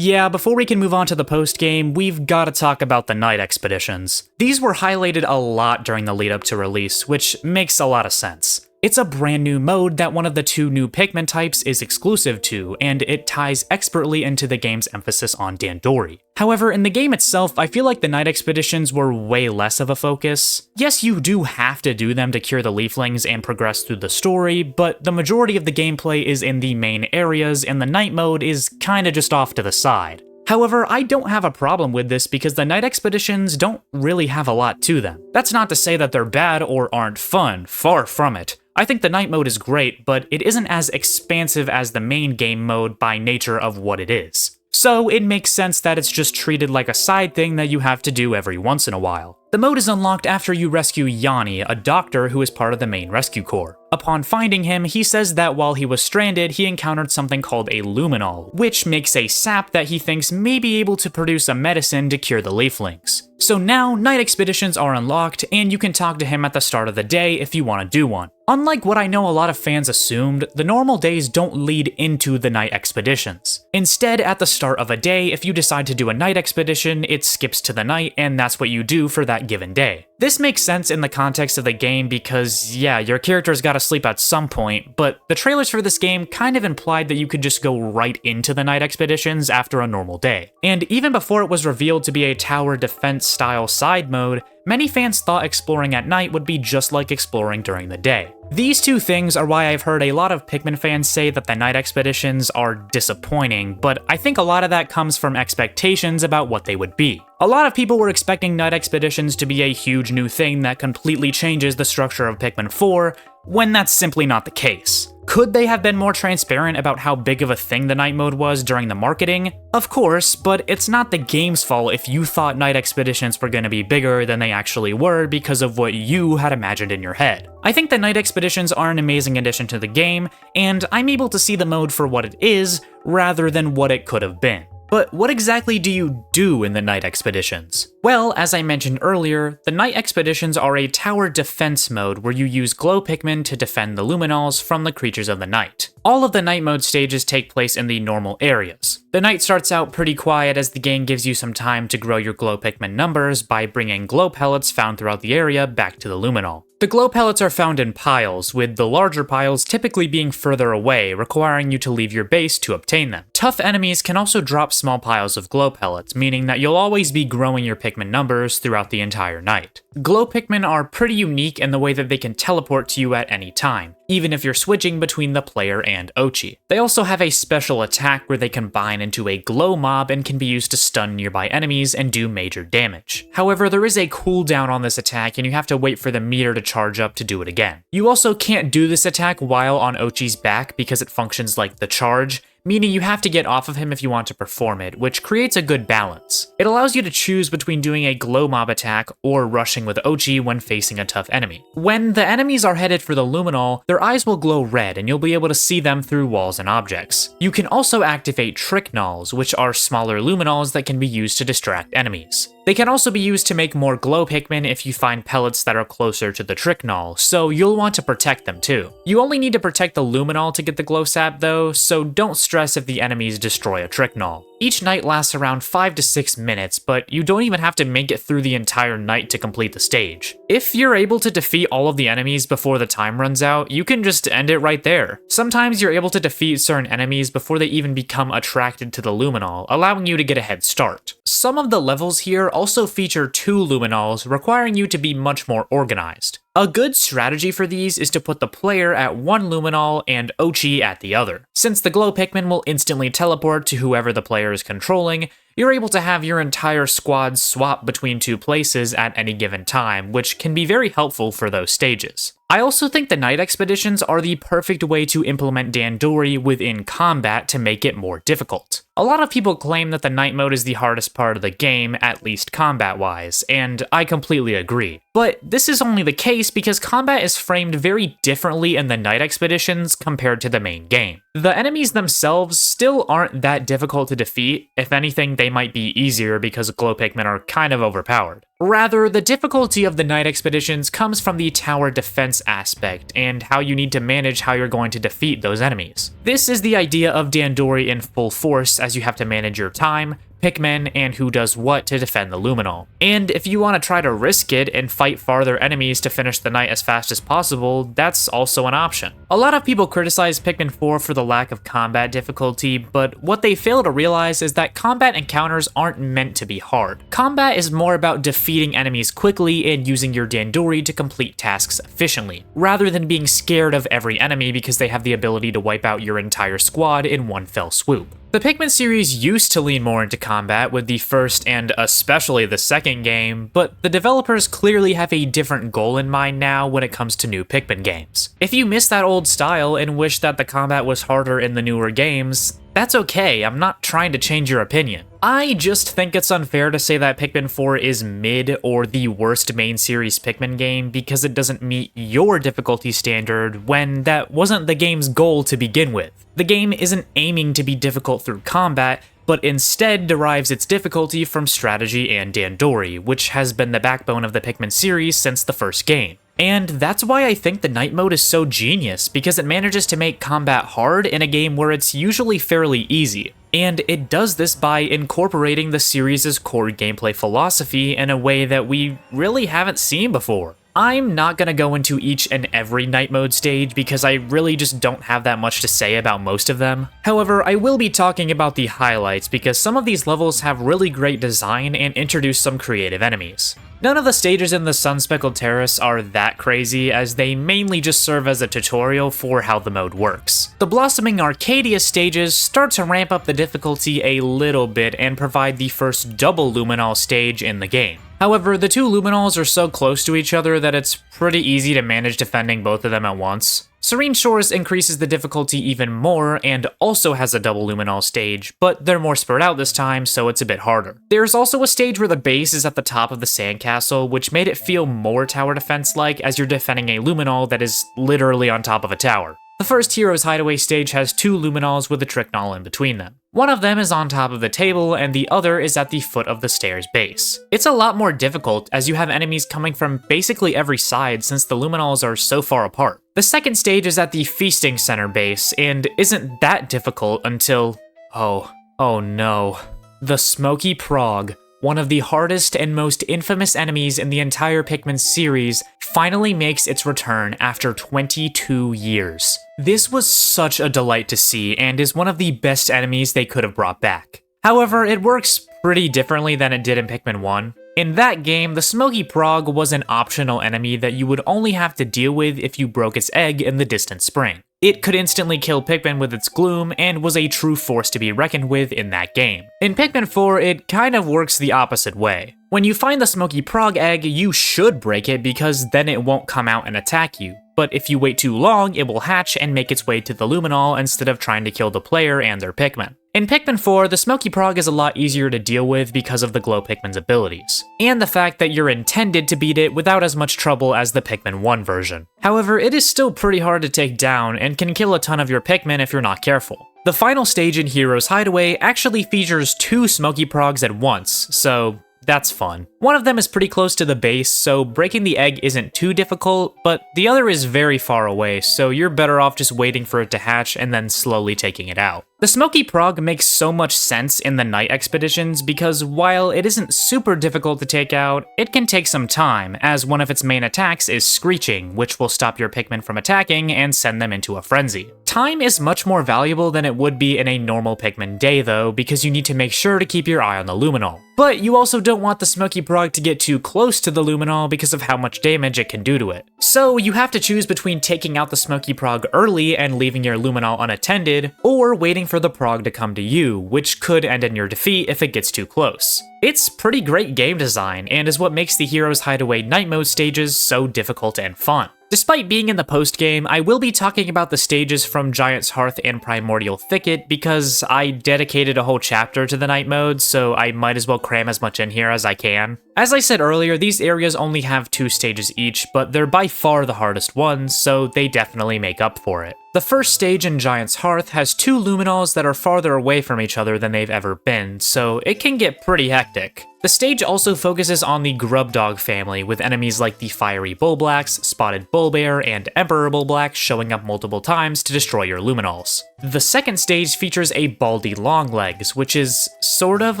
Yeah, before we can move on to the post-game, we've gotta talk about the night expeditions. These were highlighted a lot during the lead up to release, which makes a lot of sense. It's a brand new mode that one of the 2 new Pikmin types is exclusive to, and it ties expertly into the game's emphasis on Dandori. However, in the game itself, I feel like the night expeditions were way less of a focus. Yes, you do have to do them to cure the leaflings and progress through the story, but the majority of the gameplay is in the main areas, and the night mode is kinda just off to the side. However, I don't have a problem with this because the night expeditions don't really have a lot to them. That's not to say that they're bad or aren't fun, far from it. I think the night mode is great, but it isn't as expansive as the main game mode by nature of what it is. So it makes sense that it's just treated like a side thing that you have to do every once in a while. The mode is unlocked after you rescue Yanni, a doctor who is part of the main rescue corps. Upon finding him, he says that while he was stranded, he encountered something called a luminol, which makes a sap that he thinks may be able to produce a medicine to cure the leaflings. So now, night expeditions are unlocked, and you can talk to him at the start of the day if you want to do one. Unlike what I know a lot of fans assumed, the normal days don't lead into the night expeditions. Instead, at the start of a day, if you decide to do a night expedition, it skips to the night, and that's what you do for that given day. This makes sense in the context of the game because, yeah, your character's gotta sleep at some point, but the trailers for this game kind of implied that you could just go right into the night expeditions after a normal day. And even before it was revealed to be a tower defense style side mode, Many fans thought exploring at night would be just like exploring during the day. These two things are why I've heard a lot of Pikmin fans say that the night expeditions are disappointing, but I think a lot of that comes from expectations about what they would be. A lot of people were expecting night expeditions to be a huge new thing that completely changes the structure of Pikmin 4, when that's simply not the case. Could they have been more transparent about how big of a thing the night mode was during the marketing? Of course, but it's not the game's fault if you thought night expeditions were going to be bigger than they actually were because of what you had imagined in your head. I think the night expeditions are an amazing addition to the game, and I'm able to see the mode for what it is, rather than what it could have been. But what exactly do you do in the night expeditions? Well, as I mentioned earlier, the night expeditions are a tower defense mode where you use glow Pikmin to defend the luminals from the creatures of the night. All of the night mode stages take place in the normal areas. The night starts out pretty quiet as the game gives you some time to grow your glow Pikmin numbers by bringing glow pellets found throughout the area back to the luminal. The glow pellets are found in piles, with the larger piles typically being further away, requiring you to leave your base to obtain them. Tough enemies can also drop small piles of glow pellets, meaning that you'll always be growing your Pikmin numbers throughout the entire night. Glow Pikmin are pretty unique in the way that they can teleport to you at any time, even if you're switching between the player and Oatchi. They also have a special attack where they combine into a glow mob and can be used to stun nearby enemies and do major damage. However, there is a cooldown on this attack and you have to wait for the meter to charge up to do it again. You also can't do this attack while on Oatchi's back because it functions like the charge, meaning you have to get off of him if you want to perform it, which creates a good balance. It allows you to choose between doing a glow mob attack or rushing with Oatchi when facing a tough enemy. When the enemies are headed for the luminal, their eyes will glow red and you'll be able to see them through walls and objects. You can also activate trick nulls, which are smaller luminals that can be used to distract enemies. They can also be used to make more glow Pikmin if you find pellets that are closer to the trick null, so you'll want to protect them too. You only need to protect the luminal to get the glow sap though, so don't stress if the enemies destroy a trick null. Each night lasts around 5 to 6 minutes, but you don't even have to make it through the entire night to complete the stage. If you're able to defeat all of the enemies before the time runs out, you can just end it right there. Sometimes you're able to defeat certain enemies before they even become attracted to the luminal, allowing you to get a head start. Some of the levels here also feature 2 luminals, requiring you to be much more organized. A good strategy for these is to put the player at one luminal and Oatchi at the other. Since the glow Pikmin will instantly teleport to whoever the player is controlling, you're able to have your entire squad swap between 2 places at any given time, which can be very helpful for those stages. I also think the night expeditions are the perfect way to implement Dandori within combat to make it more difficult. A lot of people claim that the night mode is the hardest part of the game, at least combat-wise, and I completely agree. But this is only the case because combat is framed very differently in the night expeditions compared to the main game. The enemies themselves still aren't that difficult to defeat. If anything, they might be easier because glow Pikmin are kind of overpowered. Rather, the difficulty of the night expeditions comes from the tower defense aspect and how you need to manage how you're going to defeat those enemies. This is the idea of Dandori in full force, as you have to manage your time, Pikmin, and who does what to defend the luminal. And if you want to try to risk it and fight farther enemies to finish the night as fast as possible, that's also an option. A lot of people criticize Pikmin 4 for the lack of combat difficulty, but what they fail to realize is that combat encounters aren't meant to be hard. Combat is more about defeating enemies quickly and using your Dandori to complete tasks efficiently, rather than being scared of every enemy because they have the ability to wipe out your entire squad in one fell swoop. The Pikmin series used to lean more into combat with the first and especially the second game, but the developers clearly have a different goal in mind now when it comes to new Pikmin games. If you miss that old style and wish that the combat was harder in the newer games, that's okay, I'm not trying to change your opinion. I just think it's unfair to say that Pikmin 4 is mid or the worst main series Pikmin game because it doesn't meet your difficulty standard when that wasn't the game's goal to begin with. The game isn't aiming to be difficult through combat, but instead derives its difficulty from strategy and Dandori, which has been the backbone of the Pikmin series since the first game. And that's why I think the night mode is so genius, because it manages to make combat hard in a game where it's usually fairly easy. And it does this by incorporating the series' core gameplay philosophy in a way that we really haven't seen before. I'm not gonna go into each and every night mode stage because I really just don't have that much to say about most of them. However, I will be talking about the highlights because some of these levels have really great design and introduce some creative enemies. None of the stages in the Sun-Speckled Terrace are that crazy, as they mainly just serve as a tutorial for how the mode works. The Blossoming Arcadia stages start to ramp up the difficulty a little bit and provide the first double Luminol stage in the game. However, the two Luminols are so close to each other that it's pretty easy to manage defending both of them at once. Serene Shores increases the difficulty even more and also has a double Luminol stage, but they're more spread out this time, so it's a bit harder. There's also a stage where the base is at the top of the sandcastle, which made it feel more tower defense-like as you're defending a Luminol that is literally on top of a tower. The first Hero's Hideaway stage has two Luminols with a Tricknol in between them. One of them is on top of the table, and the other is at the foot of the stairs base. It's a lot more difficult, as you have enemies coming from basically every side since the Luminols are so far apart. The second stage is at the Feasting Center base, and isn't that difficult until... oh no. The Smoky Prog, one of the hardest and most infamous enemies in the entire Pikmin series, finally makes its return after 22 years. This was such a delight to see, and is one of the best enemies they could have brought back. However, it works pretty differently than it did in Pikmin 1. In that game, the Smoky Prog was an optional enemy that you would only have to deal with if you broke its egg in the distant spring. It could instantly kill Pikmin with its gloom, and was a true force to be reckoned with in that game. In Pikmin 4, it kind of works the opposite way. When you find the Smoky Prog egg, you should break it because then it won't come out and attack you. But if you wait too long, it will hatch and make its way to the Luminol instead of trying to kill the player and their Pikmin. In Pikmin 4, the Smoky Prog is a lot easier to deal with because of the Glow Pikmin's abilities, and the fact that you're intended to beat it without as much trouble as the Pikmin 1 version. However, it is still pretty hard to take down and can kill a ton of your Pikmin if you're not careful. The final stage in Hero's Hideaway actually features two Smoky Progs at once, so that's fun. One of them is pretty close to the base, so breaking the egg isn't too difficult, but the other is very far away, so you're better off just waiting for it to hatch and then slowly taking it out. The Smoky Prog makes so much sense in the night expeditions because while it isn't super difficult to take out, it can take some time, as one of its main attacks is Screeching, which will stop your Pikmin from attacking and send them into a frenzy. Time is much more valuable than it would be in a normal Pikmin day though, because you need to make sure to keep your eye on the Luminol. But you also don't want the Smoky Prog to get too close to the Luminol because of how much damage it can do to it. So you have to choose between taking out the Smoky Prog early and leaving your Luminol unattended, or waiting for the Prog to come to you, which could end in your defeat if it gets too close. It's pretty great game design, and is what makes the Hero's Hideaway night mode stages so difficult and fun. Despite being in the post-game, I will be talking about the stages from Giant's Hearth and Primordial Thicket because I dedicated a whole chapter to the night mode, so I might as well cram as much in here as I can. As I said earlier, these areas only have 2 stages each, but they're by far the hardest ones, so they definitely make up for it. The first stage in Giant's Hearth has 2 Luminols that are farther away from each other than they've ever been, so it can get pretty hectic. The stage also focuses on the Grub Dog family, with enemies like the Fiery Bullblacks, Spotted Bullbear, and Emperor Bullblack showing up multiple times to destroy your Luminols. The second stage features a Baldy Longlegs, which is sort of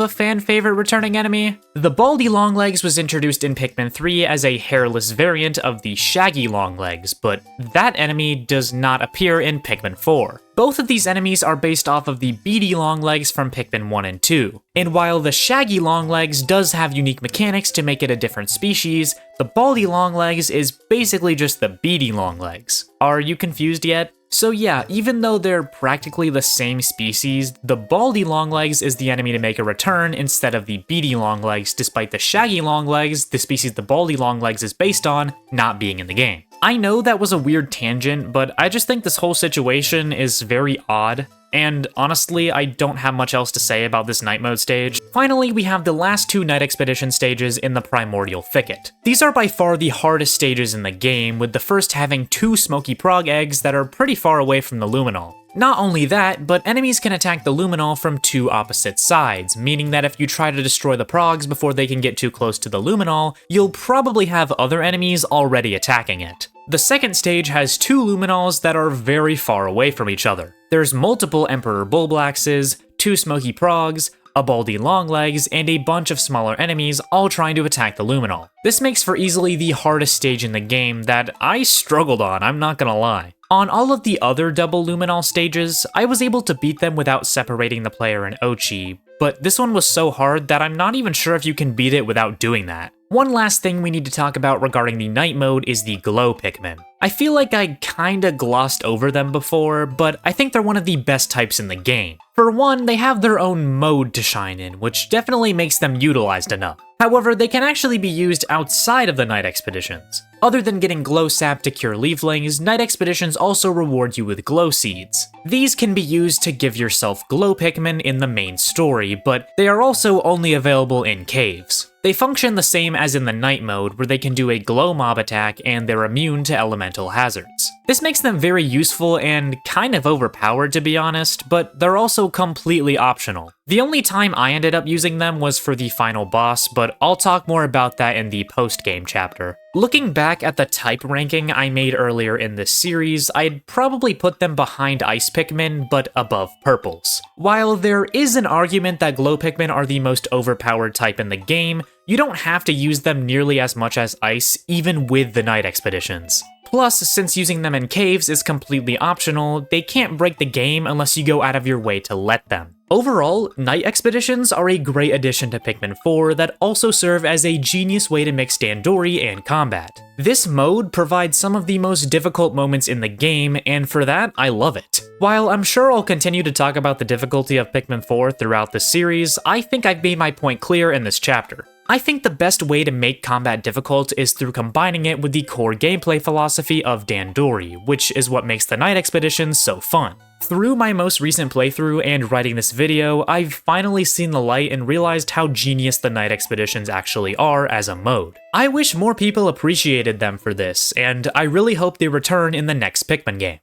a fan-favorite returning enemy. The Baldy Longlegs was introduced in Pikmin 3 as a hairless variant of the Shaggy Longlegs, but that enemy does not appear in Pikmin 4. Both of these enemies are based off of the Beady Longlegs from Pikmin 1 and 2, and while the Shaggy Longlegs does have unique mechanics to make it a different species, the Baldy Longlegs is basically just the Beady Longlegs. Are you confused yet? So yeah, even though they're practically the same species, the Baldy Longlegs is the enemy to make a return instead of the Beady Longlegs, despite the Shaggy Longlegs, the species the Baldy Longlegs is based on, not being in the game. I know that was a weird tangent, but I just think this whole situation is very odd, and honestly, I don't have much else to say about this night mode stage. Finally, we have the last 2 night expedition stages in the Primordial Thicket. These are by far the hardest stages in the game, with the first having 2 Smoky Prog eggs that are pretty far away from the Luminol. Not only that, but enemies can attack the Luminol from 2 opposite sides, meaning that if you try to destroy the Progs before they can get too close to the Luminol, you'll probably have other enemies already attacking it. The second stage has 2 Luminols that are very far away from each other. There's multiple Emperor Bullblackses, 2 Smoky Progs, a Baldy Longlegs, and a bunch of smaller enemies all trying to attack the Luminol. This makes for easily the hardest stage in the game that I struggled on, I'm not gonna lie. On all of the other double Luminol stages, I was able to beat them without separating the player in Oatchi, but this one was so hard that I'm not even sure if you can beat it without doing that. One last thing we need to talk about regarding the night mode is the glow Pikmin. I feel like I kinda glossed over them before, but I think they're one of the best types in the game. For one, they have their own mode to shine in, which definitely makes them utilized enough. However, they can actually be used outside of the night expeditions. Other than getting glow sap to cure leaflings, night expeditions also reward you with glow seeds. These can be used to give yourself glow Pikmin in the main story, but they are also only available in caves. They function the same as in the night mode, where they can do a glow mob attack and they're immune to elemental hazards. This makes them very useful and kind of overpowered to be honest, but they're also completely optional. The only time I ended up using them was for the final boss, but I'll talk more about that in the post-game chapter. Looking back at the type ranking I made earlier in this series, I'd probably put them behind Ice Pikmin, but above Purples. While there is an argument that Glow Pikmin are the most overpowered type in the game, you don't have to use them nearly as much as Ice, even with the night expeditions. Plus, since using them in caves is completely optional, they can't break the game unless you go out of your way to let them. Overall, night expeditions are a great addition to Pikmin 4 that also serve as a genius way to mix Dandori and combat. This mode provides some of the most difficult moments in the game, and for that, I love it. While I'm sure I'll continue to talk about the difficulty of Pikmin 4 throughout the series, I think I've made my point clear in this chapter. I think the best way to make combat difficult is through combining it with the core gameplay philosophy of Dandori, which is what makes the night expeditions so fun. Through my most recent playthrough and writing this video, I've finally seen the light and realized how genius the night expeditions actually are as a mode. I wish more people appreciated them for this, and I really hope they return in the next Pikmin game.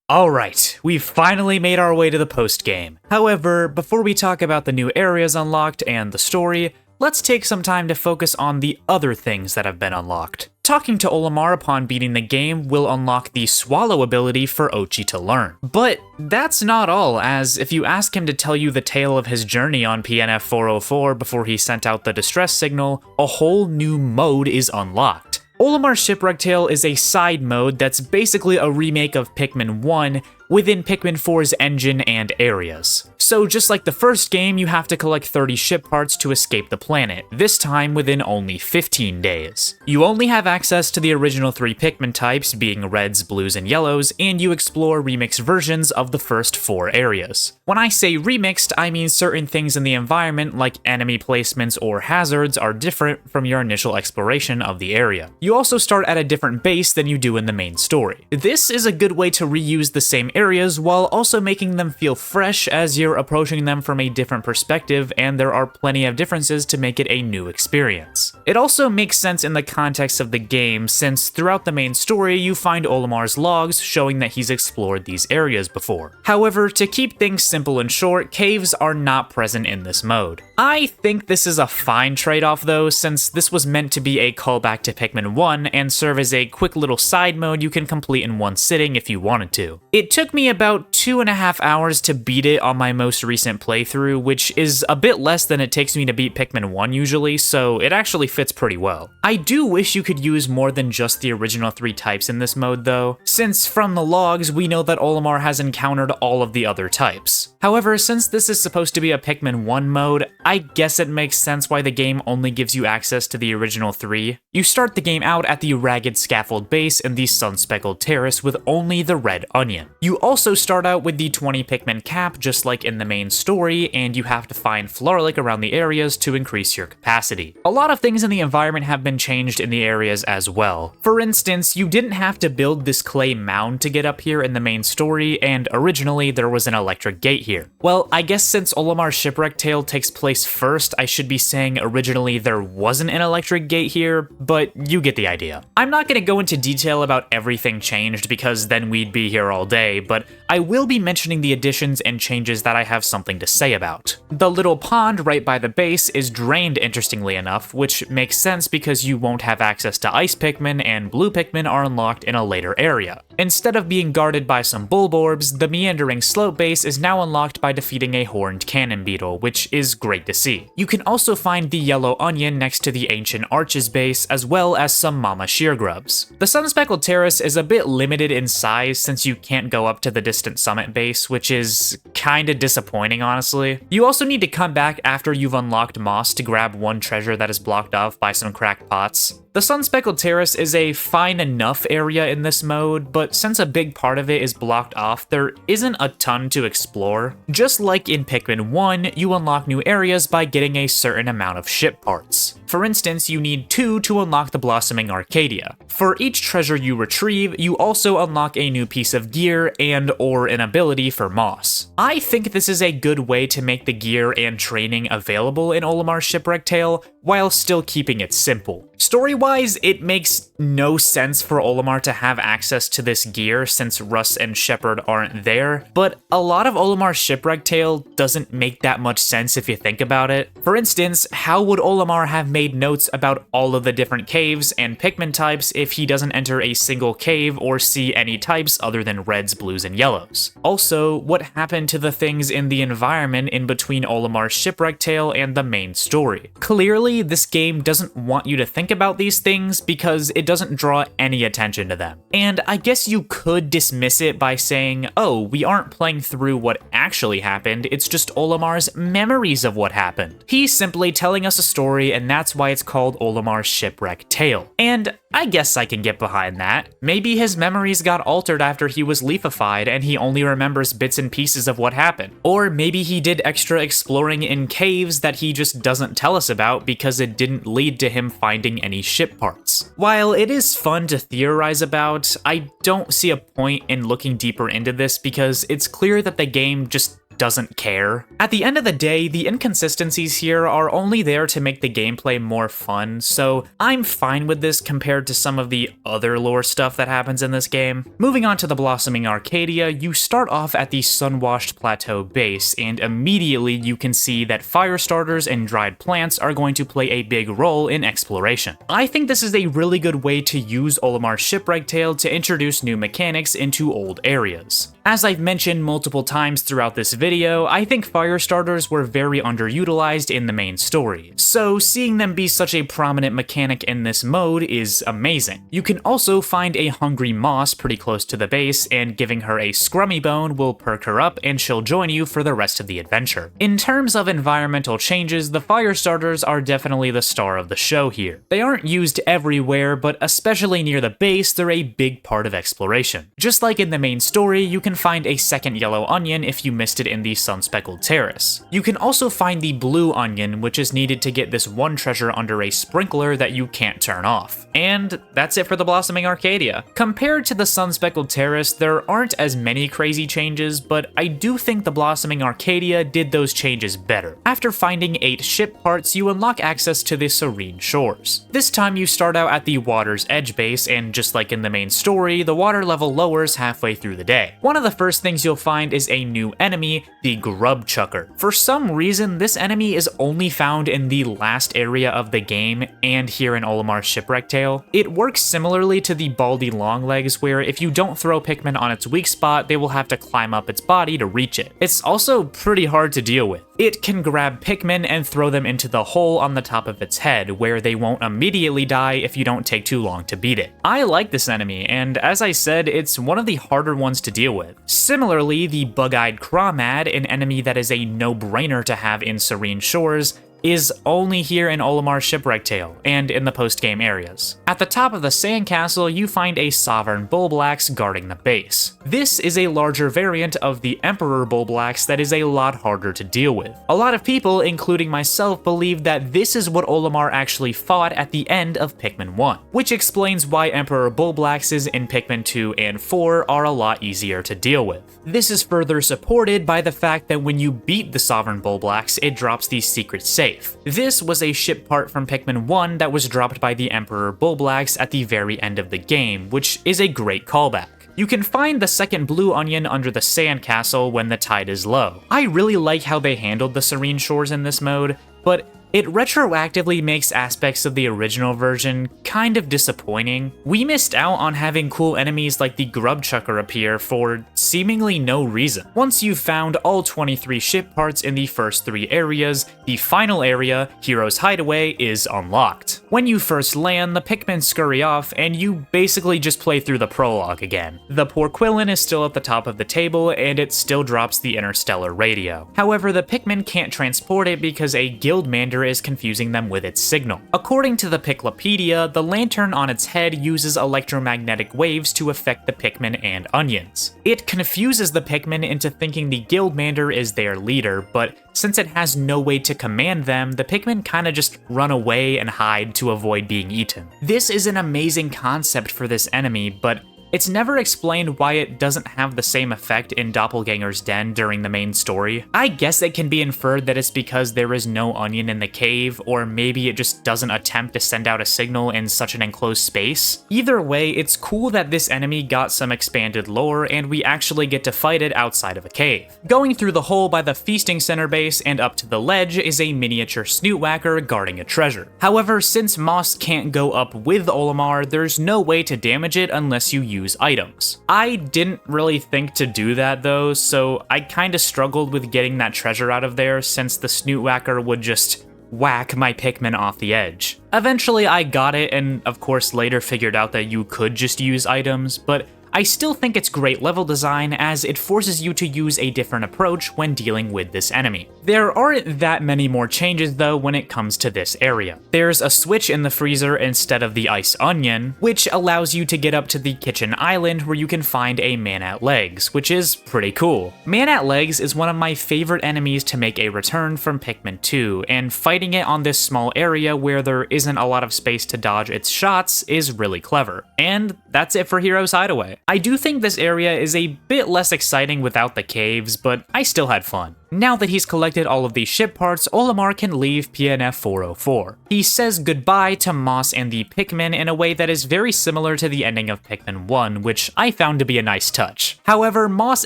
Alright, we've finally made our way to the post-game. However, before we talk about the new areas unlocked and the story, let's take some time to focus on the other things that have been unlocked. Talking to Olimar upon beating the game will unlock the Swallow ability for Oatchi to learn. But that's not all, as if you ask him to tell you the tale of his journey on PNF 404 before he sent out the distress signal, a whole new mode is unlocked. Olimar's Shipwreck tale is a side mode that's basically a remake of Pikmin 1 within Pikmin 4's engine and areas. So just like the first game, you have to collect 30 ship parts to escape the planet, this time within only 15 days. You only have access to the original 3 Pikmin types, being reds, blues, and yellows, and you explore remixed versions of the first 4 areas. When I say remixed, I mean certain things in the environment, like enemy placements or hazards, are different from your initial exploration of the area. You also start at a different base than you do in the main story. This is a good way to reuse the same areas while also making them feel fresh as you're approaching them from a different perspective, and there are plenty of differences to make it a new experience. It also makes sense in the context of the game, since throughout the main story you find Olimar's logs showing that he's explored these areas before. However, to keep things simple and short, caves are not present in this mode. I think this is a fine trade-off though, since this was meant to be a callback to Pikmin 1 and serve as a quick little side mode you can complete in one sitting if you wanted to. It took me about 2.5 hours to beat it on my most recent playthrough, which is a bit less than it takes me to beat Pikmin 1 usually, so it actually fits pretty well. I do wish you could use more than just the original 3 types in this mode though, since from the logs we know that Olimar has encountered all of the other types. However, since this is supposed to be a Pikmin 1 mode, I guess it makes sense why the game only gives you access to the original 3. You start the game out at the Ragged Scaffold base in the Sun-Speckled Terrace with only the red onion. You also start out with the 20 Pikmin cap just like in the main story, and you have to find Floralic around the areas to increase your capacity. A lot of things in the environment have been changed in the areas as well. For instance, you didn't have to build this clay mound to get up here in the main story, and originally there was an electric gate here. Well, I guess since Olimar's Shipwreck tale takes place first, I should be saying originally there wasn't an electric gate here, but you get the idea. I'm not going to go into detail about everything changed because then we'd be here all day, but I will be mentioning the additions and changes that I have something to say about. The little pond right by the base is drained, interestingly enough, which makes sense because you won't have access to Ice Pikmin, and Blue Pikmin are unlocked in a later area. Instead of being guarded by some Bulborbs, the meandering slope base is now unlocked by defeating a horned cannon beetle, which is great to see. You can also find the yellow onion next to the ancient arches base, as well as some mama sheargrubs. The Sun-Speckled Terrace is a bit limited in size since you can't go up to the distant summit summit base, which is kinda disappointing, honestly. You also need to come back after you've unlocked Moss to grab one treasure that is blocked off by some cracked pots. The Sun-Speckled Terrace is a fine enough area in this mode, but since a big part of it is blocked off, there isn't a ton to explore. Just like in Pikmin 1, you unlock new areas by getting a certain amount of ship parts. For instance, you need 2 to unlock the Blossoming Arcadia. For each treasure you retrieve, you also unlock a new piece of gear and/or an ability for Moss. I think this is a good way to make the gear and training available in Olimar's Shipwreck Tale, while still keeping it simple. Story-wise, it makes no sense for Olimar to have access to this gear since Russ and Shepard aren't there, but a lot of Olimar's Shipwreck Tale doesn't make that much sense if you think about it. For instance, how would Olimar have made notes about all of the different caves and Pikmin types if he doesn't enter a single cave or see any types other than reds, blues, and yellows? Also, what happened to the things in the environment in between Olimar's Shipwreck Tale and the main story? Clearly, this game doesn't want you to think about these things because it doesn't draw any attention to them. And I guess you could dismiss it by saying, oh, we aren't playing through what actually happened, it's just Olimar's memories of what happened. He's simply telling us a story, and that's why it's called Olimar's Shipwreck Tale. And I guess I can get behind that. Maybe his memories got altered after he was leafified and he only remembers bits and pieces of what happened. Or maybe he did extra exploring in caves that he just doesn't tell us about because it didn't lead to him finding any ship parts. While it is fun to theorize about, I don't see a point in looking deeper into this because it's clear that the game just doesn't care. At the end of the day, the inconsistencies here are only there to make the gameplay more fun, so I'm fine with this compared to some of the other lore stuff that happens in this game. Moving on to the Blossoming Arcadia, you start off at the Sun-Washed Plateau base, and immediately you can see that fire starters and dried plants are going to play a big role in exploration. I think this is a really good way to use Olimar's Shipwreck Tale to introduce new mechanics into old areas. As I've mentioned multiple times throughout this video, I think fire starters were very underutilized in the main story, so seeing them be such a prominent mechanic in this mode is amazing. You can also find a hungry moss pretty close to the base, and giving her a scrummy bone will perk her up and she'll join you for the rest of the adventure. In terms of environmental changes, the fire starters are definitely the star of the show here. They aren't used everywhere, but especially near the base, they're a big part of exploration. Just like in the main story, you can find a second yellow onion if you missed it in the Sun-Speckled Terrace. You can also find the blue onion, which is needed to get this one treasure under a sprinkler that you can't turn off. And that's it for the Blossoming Arcadia. Compared to the Sun-Speckled Terrace, there aren't as many crazy changes, but I do think the Blossoming Arcadia did those changes better. After finding 8 ship parts, you unlock access to the Serene Shores. This time you start out at the Water's Edge base, and just like in the main story, the water level lowers halfway through the day. One of the first things you'll find is a new enemy, the Grub Chucker. For some reason, this enemy is only found in the last area of the game and here in Olimar's Shipwreck Tale. It works similarly to the Baldy Longlegs, where if you don't throw Pikmin on its weak spot, they will have to climb up its body to reach it. It's also pretty hard to deal with. It can grab Pikmin and throw them into the hole on the top of its head, where they won't immediately die if you don't take too long to beat it. I like this enemy, and as I said, it's one of the harder ones to deal with. Similarly, the Bug-Eyed Crawmad, an enemy that is a no-brainer to have in Serene Shores, is only here in Olimar's Shipwreck Tale, and in the post-game areas. At the top of the sandcastle, you find a Sovereign Bulblax guarding the base. This is a larger variant of the Emperor Bulblax that is a lot harder to deal with. A lot of people, including myself, believe that this is what Olimar actually fought at the end of Pikmin 1, which explains why Emperor Bulblaxes in Pikmin 2 and 4 are a lot easier to deal with. This is further supported by the fact that when you beat the Sovereign Bulblax, it drops the secret safe. This was a ship part from Pikmin 1 that was dropped by the Emperor Bulblax at the very end of the game, which is a great callback. You can find the second blue onion under the sandcastle when the tide is low. I really like how they handled the Serene Shores in this mode, but it retroactively makes aspects of the original version kind of disappointing. We missed out on having cool enemies like the Grub Chucker appear for seemingly no reason. Once you've found all 23 ship parts in the first 3 areas, the final area, Hero's Hideaway, is unlocked. When you first land, the Pikmin scurry off, and you basically just play through the prologue again. The Porquillin is still at the top of the table, and it still drops the interstellar radio. However, the Pikmin can't transport it because a Guildmander is confusing them with its signal. According to the Piklopedia, the lantern on its head uses electromagnetic waves to affect the Pikmin and onions. It confuses the Pikmin into thinking the Guildmander is their leader, but since it has no way to command them, the Pikmin kinda just run away and hide to avoid being eaten. This is an amazing concept for this enemy, but it's never explained why it doesn't have the same effect in Doppelganger's Den during the main story. I guess it can be inferred that it's because there is no onion in the cave, or maybe it just doesn't attempt to send out a signal in such an enclosed space. Either way, it's cool that this enemy got some expanded lore and we actually get to fight it outside of a cave. Going through the hole by the feasting center base and up to the ledge is a miniature snootwhacker guarding a treasure. However, since Moss can't go up with Olimar, there's no way to damage it unless you use items. I didn't really think to do that though, so I kinda struggled with getting that treasure out of there since the snootwhacker would just whack my Pikmin off the edge. Eventually I got it, and of course later figured out that you could just use items, but I still think it's great level design as it forces you to use a different approach when dealing with this enemy. There aren't that many more changes though when it comes to this area. There's a switch in the freezer instead of the ice onion, which allows you to get up to the kitchen island where you can find a Man-at-Legs, which is pretty cool. Man-at-Legs is one of my favorite enemies to make a return from Pikmin 2, and fighting it on this small area where there isn't a lot of space to dodge its shots is really clever. And that's it for Hero's Hideaway. I do think this area is a bit less exciting without the caves, but I still had fun. Now that he's collected all of these ship parts, Olimar can leave PNF 404. He says goodbye to Moss and the Pikmin in a way that is very similar to the ending of Pikmin 1, which I found to be a nice touch. However, Moss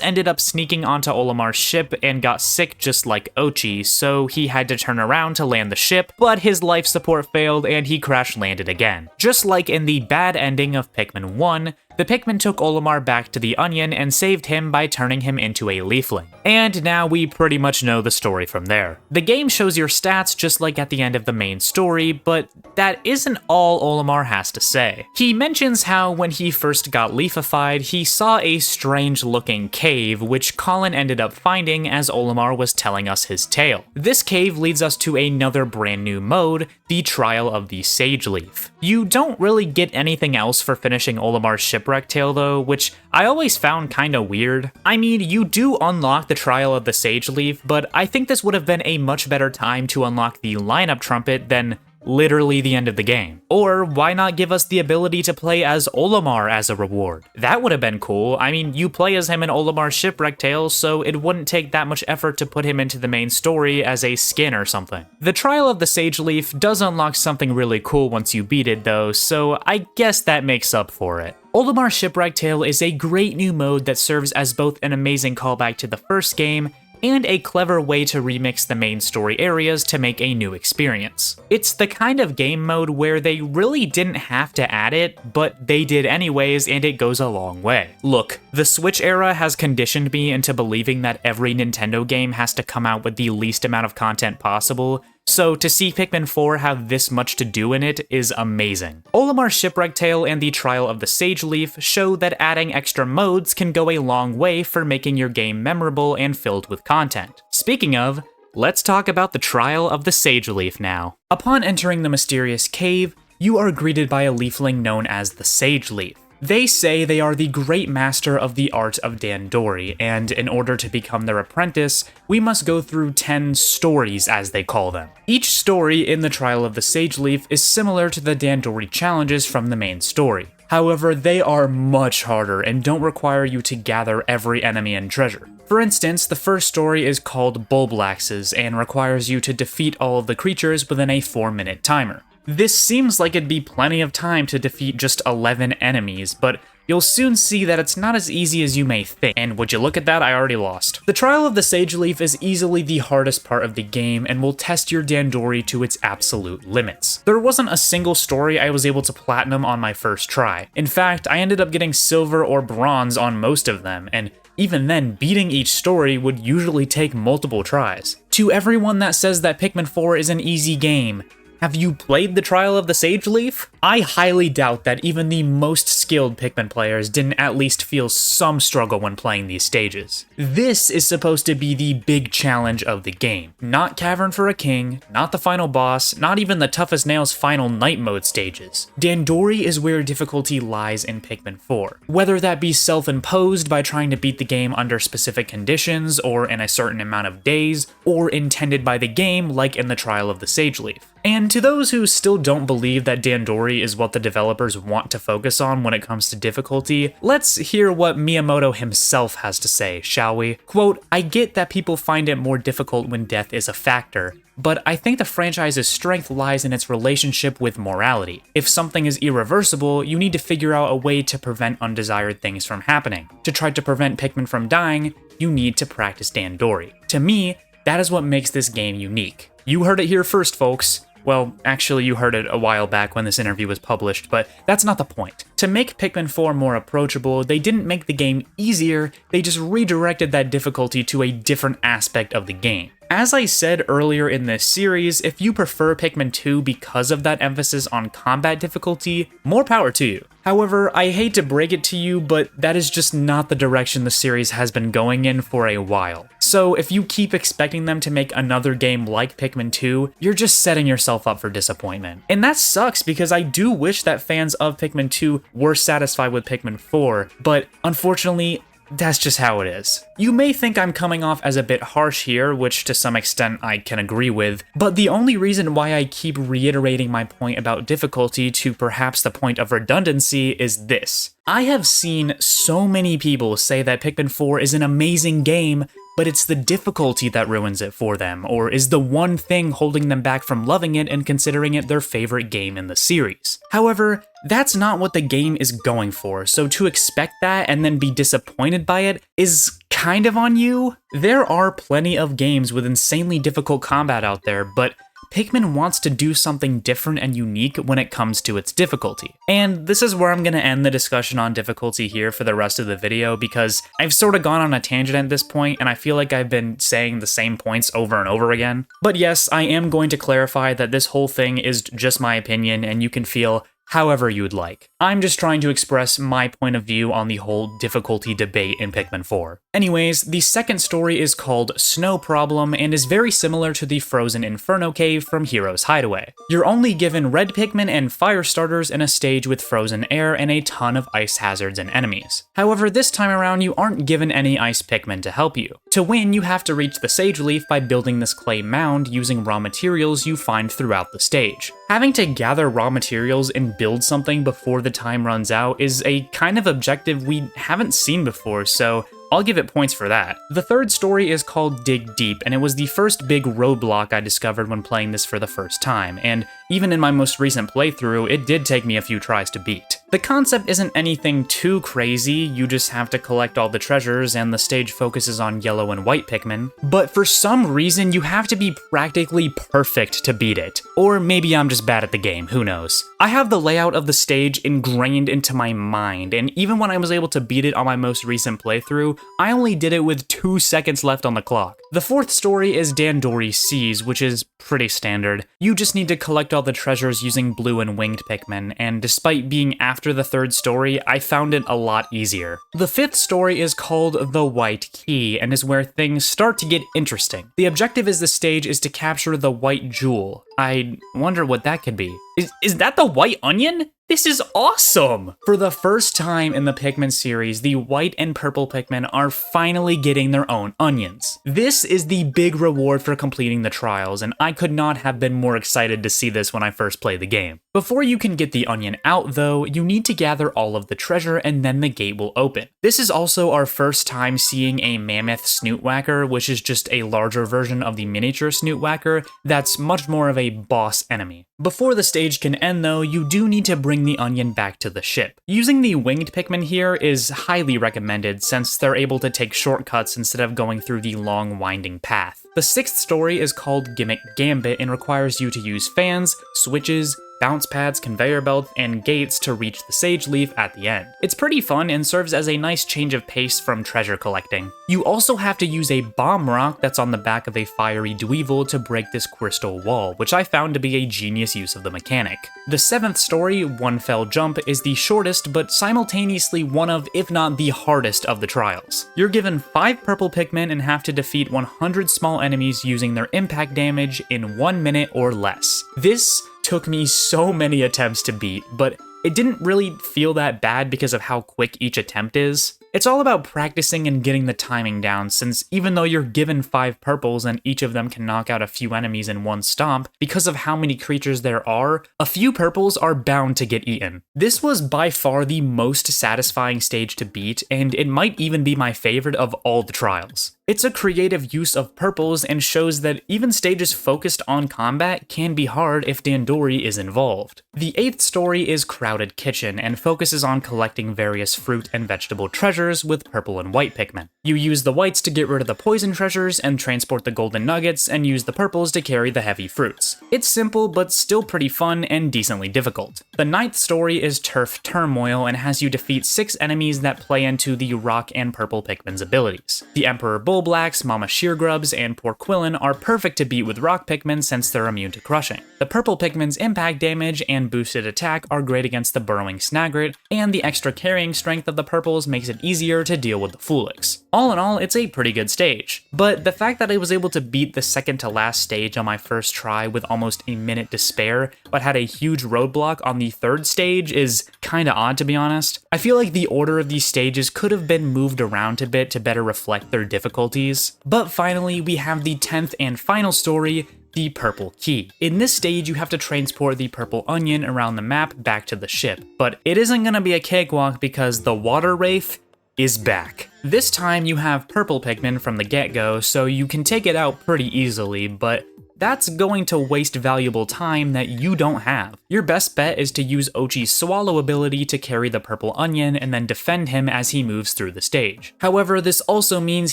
ended up sneaking onto Olimar's ship and got sick just like Oatchi, so he had to turn around to land the ship, but his life support failed and he crash landed again. Just like in the bad ending of Pikmin 1, the Pikmin took Olimar back to the Onion and saved him by turning him into a leafling. And now we pretty much know the story from there. The game shows your stats just like at the end of the main story, but that isn't all Olimar has to say. He mentions how when he first got leafified, he saw a strange looking cave, which Colin ended up finding as Olimar was telling us his tale. This cave leads us to another brand new mode, the Trial of the Sage Leaf. You don't really get anything else for finishing Olimar's Shipwreck tale though, which I always found kinda weird. I mean, you do unlock the Trial of the Sage Leaf, but I think this would have been a much better time to unlock the lineup trumpet than literally the end of the game. Or why not give us the ability to play as Olimar as a reward? That would have been cool. I mean, you play as him in Olimar's Shipwreck tale, so it wouldn't take that much effort to put him into the main story as a skin or something. The Trial of the Sage Leaf does unlock something really cool once you beat it though, so I guess that makes up for it. Olimar's Shipwreck tale is a great new mode that serves as both an amazing callback to the first game and a clever way to remix the main story areas to make a new experience. It's the kind of game mode where they really didn't have to add it, but they did anyways, and it goes a long way. Look, the Switch era has conditioned me into believing that every Nintendo game has to come out with the least amount of content possible, so to see Pikmin 4 have this much to do in it is amazing. Olimar's Shipwreck tale and the Trial of the Sage Leaf show that adding extra modes can go a long way for making your game memorable and filled with content. Speaking of, let's talk about the Trial of the Sage Leaf now. Upon entering the mysterious cave, you are greeted by a leafling known as the Sage Leaf. They say they are the great master of the art of Dandori, and in order to become their apprentice, we must go through 10 stories, as they call them. Each story in the Trial of the Sage Leaf is similar to the Dandori challenges from the main story. However, they are much harder and don't require you to gather every enemy and treasure. For instance, the first story is called Bulblaxes and requires you to defeat all of the creatures within a 4-minute timer. This seems like it'd be plenty of time to defeat just 11 enemies, but you'll soon see that it's not as easy as you may think. And would you look at that, I already lost. The Trial of the Sage Leaf is easily the hardest part of the game and will test your Dandori to its absolute limits. There wasn't a single story I was able to platinum on my first try. In fact, I ended up getting silver or bronze on most of them, and even then, beating each story would usually take multiple tries. To everyone that says that Pikmin 4 is an easy game, have you played the Trial of the Sage Leaf? I highly doubt that even the most skilled Pikmin players didn't at least feel some struggle when playing these stages. This is supposed to be the big challenge of the game. Not Cavern for a King, not the final boss, not even the Toughest Nails final night mode stages. Dandori is where difficulty lies in Pikmin 4. Whether that be self-imposed by trying to beat the game under specific conditions or in a certain amount of days, or intended by the game like in the Trial of the Sage Leaf. And to those who still don't believe that Dandori is what the developers want to focus on when it comes to difficulty, let's hear what Miyamoto himself has to say, shall we? Quote, "I get that people find it more difficult when death is a factor, but I think the franchise's strength lies in its relationship with morality. If something is irreversible, you need to figure out a way to prevent undesired things from happening. To try to prevent Pikmin from dying, you need to practice Dandori. To me, that is what makes this game unique." You heard it here first, folks. Well, actually, you heard it a while back when this interview was published, but that's not the point. To make Pikmin 4 more approachable, they didn't make the game easier, they just redirected that difficulty to a different aspect of the game. As I said earlier in this series, if you prefer Pikmin 2 because of that emphasis on combat difficulty, more power to you. However, I hate to break it to you, but that is just not the direction the series has been going in for a while. So if you keep expecting them to make another game like Pikmin 2, you're just setting yourself up for disappointment. And that sucks because I do wish that fans of Pikmin 2 were satisfied with Pikmin 4, but unfortunately, that's just how it is. You may think I'm coming off as a bit harsh here, which to some extent I can agree with, but the only reason why I keep reiterating my point about difficulty to perhaps the point of redundancy is this. I have seen so many people say that Pikmin 4 is an amazing game, but it's the difficulty that ruins it for them, or is the one thing holding them back from loving it and considering it their favorite game in the series. However, that's not what the game is going for, so to expect that and then be disappointed by it is kind of on you. There are plenty of games with insanely difficult combat out there, but Pikmin wants to do something different and unique when it comes to its difficulty. And this is where I'm going to end the discussion on difficulty here for the rest of the video, because I've sort of gone on a tangent at this point, and I feel like I've been saying the same points over and over again. But yes, I am going to clarify that this whole thing is just my opinion, and you can feel however you'd like. I'm just trying to express my point of view on the whole difficulty debate in Pikmin 4. Anyways, the second story is called Snow Problem and is very similar to the Frozen Inferno Cave from Hero's Hideaway. You're only given red Pikmin and fire starters in a stage with frozen air and a ton of ice hazards and enemies. However, this time around you aren't given any ice Pikmin to help you. To win, you have to reach the Sage Leaf by building this clay mound using raw materials you find throughout the stage. Having to gather raw materials and build something before the time runs out is a kind of objective we haven't seen before, so I'll give it points for that. The third story is called Dig Deep, and it was the first big roadblock I discovered when playing this for the first time, and even in my most recent playthrough, it did take me a few tries to beat. The concept isn't anything too crazy, you just have to collect all the treasures and the stage focuses on yellow and white Pikmin, but for some reason you have to be practically perfect to beat it. Or maybe I'm just bad at the game, who knows. I have the layout of the stage ingrained into my mind, and even when I was able to beat it on my most recent playthrough, I only did it with 2 seconds left on the clock. The fourth story is Dandori Seas, which is pretty standard. You just need to collect all the treasures using blue and winged Pikmin, and despite being after the third story, I found it a lot easier. The fifth story is called The White Key, and is where things start to get interesting. The objective of the stage is to capture the white jewel. I wonder what that could be. Is that the white onion? This is awesome! For the first time in the Pikmin series, the white and purple Pikmin are finally getting their own onions. This is the big reward for completing the trials, and I could not have been more excited to see this when I first played the game. Before you can get the onion out though, you need to gather all of the treasure and then the gate will open. This is also our first time seeing a mammoth snoot whacker, which is just a larger version of the miniature snoot whacker that's much more of a boss enemy. Before the stage can end though, you do need to bring the onion back to the ship. Using the winged Pikmin here is highly recommended since they're able to take shortcuts instead of going through the long winding path. The 6th story is called Gimmick Gambit and requires you to use fans, switches, bounce pads, conveyor belts, and gates to reach the sage leaf at the end. It's pretty fun and serves as a nice change of pace from treasure collecting. You also have to use a bomb rock that's on the back of a fiery Dweevil to break this crystal wall, which I found to be a genius use of the mechanic. The 7th story, One Fell Jump, is the shortest but simultaneously one of, if not the hardest of the trials. You're given 5 purple Pikmin and have to defeat 100 small enemies using their impact damage in 1 minute or less. This took me so many attempts to beat, but it didn't really feel that bad because of how quick each attempt is. It's all about practicing and getting the timing down, since even though you're given 5 purples and each of them can knock out a few enemies in one stomp, because of how many creatures there are, a few purples are bound to get eaten. This was by far the most satisfying stage to beat, and it might even be my favorite of all the trials. It's a creative use of purples and shows that even stages focused on combat can be hard if Dandori is involved. The 8th story is Crowded Kitchen and focuses on collecting various fruit and vegetable treasures with purple and white Pikmin. You use the whites to get rid of the poison treasures and transport the golden nuggets, and use the purples to carry the heavy fruits. It's simple but still pretty fun and decently difficult. The 9th story is Turf Turmoil and has you defeat 6 enemies that play into the rock and purple Pikmin's abilities. The Emperor Bullblacks, Mama Sheargrubs, and Porquillin are perfect to beat with rock Pikmin since they're immune to crushing. The purple Pikmin's impact damage and boosted attack are great against the burrowing Snagret, and the extra carrying strength of the purples makes it easier to deal with the Foolix. All in all, it's a pretty good stage. But the fact that I was able to beat the second to last stage on my first try with almost a minute to spare, but had a huge roadblock on the 3rd stage is kinda odd, to be honest. I feel like the order of these stages could have been moved around a bit to better reflect their difficulties. But finally, we have the 10th and final story, the Purple Key. In this stage, you have to transport the purple onion around the map back to the ship, but it isn't gonna be a cakewalk because the Water Wraith is back. This time you have purple Pikmin from the get-go, so you can take it out pretty easily, but that's going to waste valuable time that you don't have. Your best bet is to use Oatchi's Swallow ability to carry the purple onion and then defend him as he moves through the stage. However, this also means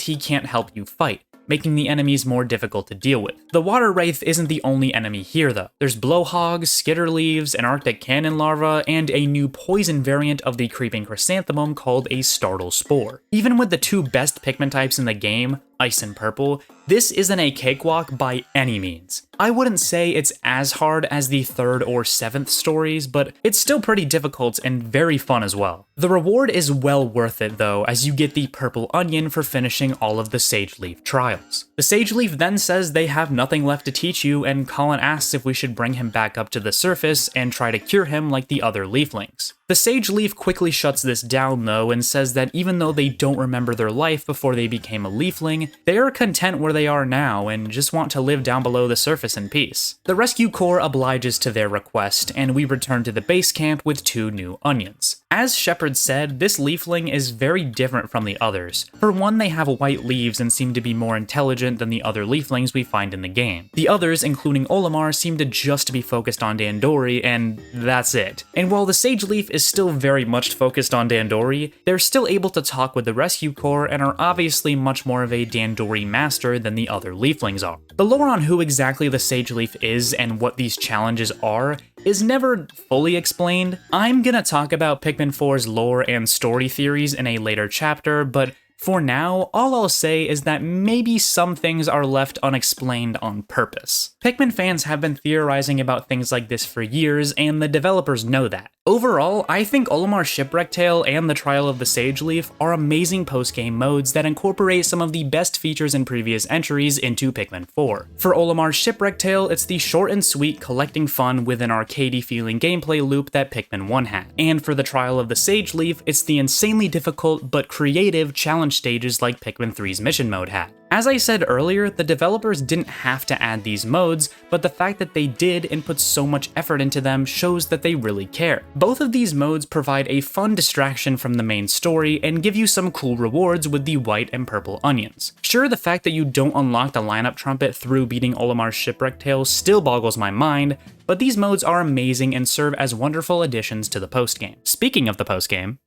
he can't help you fight, making the enemies more difficult to deal with. The Water Wraith isn't the only enemy here though. There's Blowhogs, Skitterleaves, an Arctic Cannon Larva, and a new poison variant of the Creeping Chrysanthemum called a Startle Spore. Even with the 2 best Pikmin types in the game, Ice and Purple, this isn't a cakewalk by any means. I wouldn't say it's as hard as the 3rd or 7th stories, but it's still pretty difficult and very fun as well. The reward is well worth it though, as you get the purple onion for finishing all of the Sage Leaf trials. The Sage Leaf then says they have nothing left to teach you, and Colin asks if we should bring him back up to the surface and try to cure him like the other Leaflings. The Sage Leaf quickly shuts this down though and says that even though they don't remember their life before they became a Leafling, they are content where they are now and just want to live down below the surface in peace. The Rescue Corps obliges to their request, and we return to the base camp with 2 new onions. As Shepard said, this Leafling is very different from the others. For one, they have white leaves and seem to be more intelligent than the other Leaflings we find in the game. The others, including Olimar, seem to just be focused on Dandori, and that's it. And while the Sage Leaf is still very much focused on Dandori, they're still able to talk with the Rescue Corps and are obviously much more of a Dandori master than the other Leaflings are. The lore on who exactly the Sage Leaf is and what these challenges are is never fully explained. I'm gonna talk about Pikmin 4's lore and story theories in a later chapter, but for now, all I'll say is that maybe some things are left unexplained on purpose. Pikmin fans have been theorizing about things like this for years, and the developers know that. Overall, I think Olimar's Shipwreck Tale and the Trial of the Sage Leaf are amazing post-game modes that incorporate some of the best features in previous entries into Pikmin 4. For Olimar's Shipwreck Tale, it's the short and sweet collecting fun with an arcadey feeling gameplay loop that Pikmin 1 had. And for the Trial of the Sage Leaf, it's the insanely difficult but creative challenge challenge stages like Pikmin 3's mission mode had. As I said earlier, the developers didn't have to add these modes, but the fact that they did and put so much effort into them shows that they really care. Both of these modes provide a fun distraction from the main story and give you some cool rewards with the white and purple onions. Sure, the fact that you don't unlock the lineup trumpet through beating Olimar's Shipwreck tale still boggles my mind, but these modes are amazing and serve as wonderful additions to the postgame. Speaking of the postgame,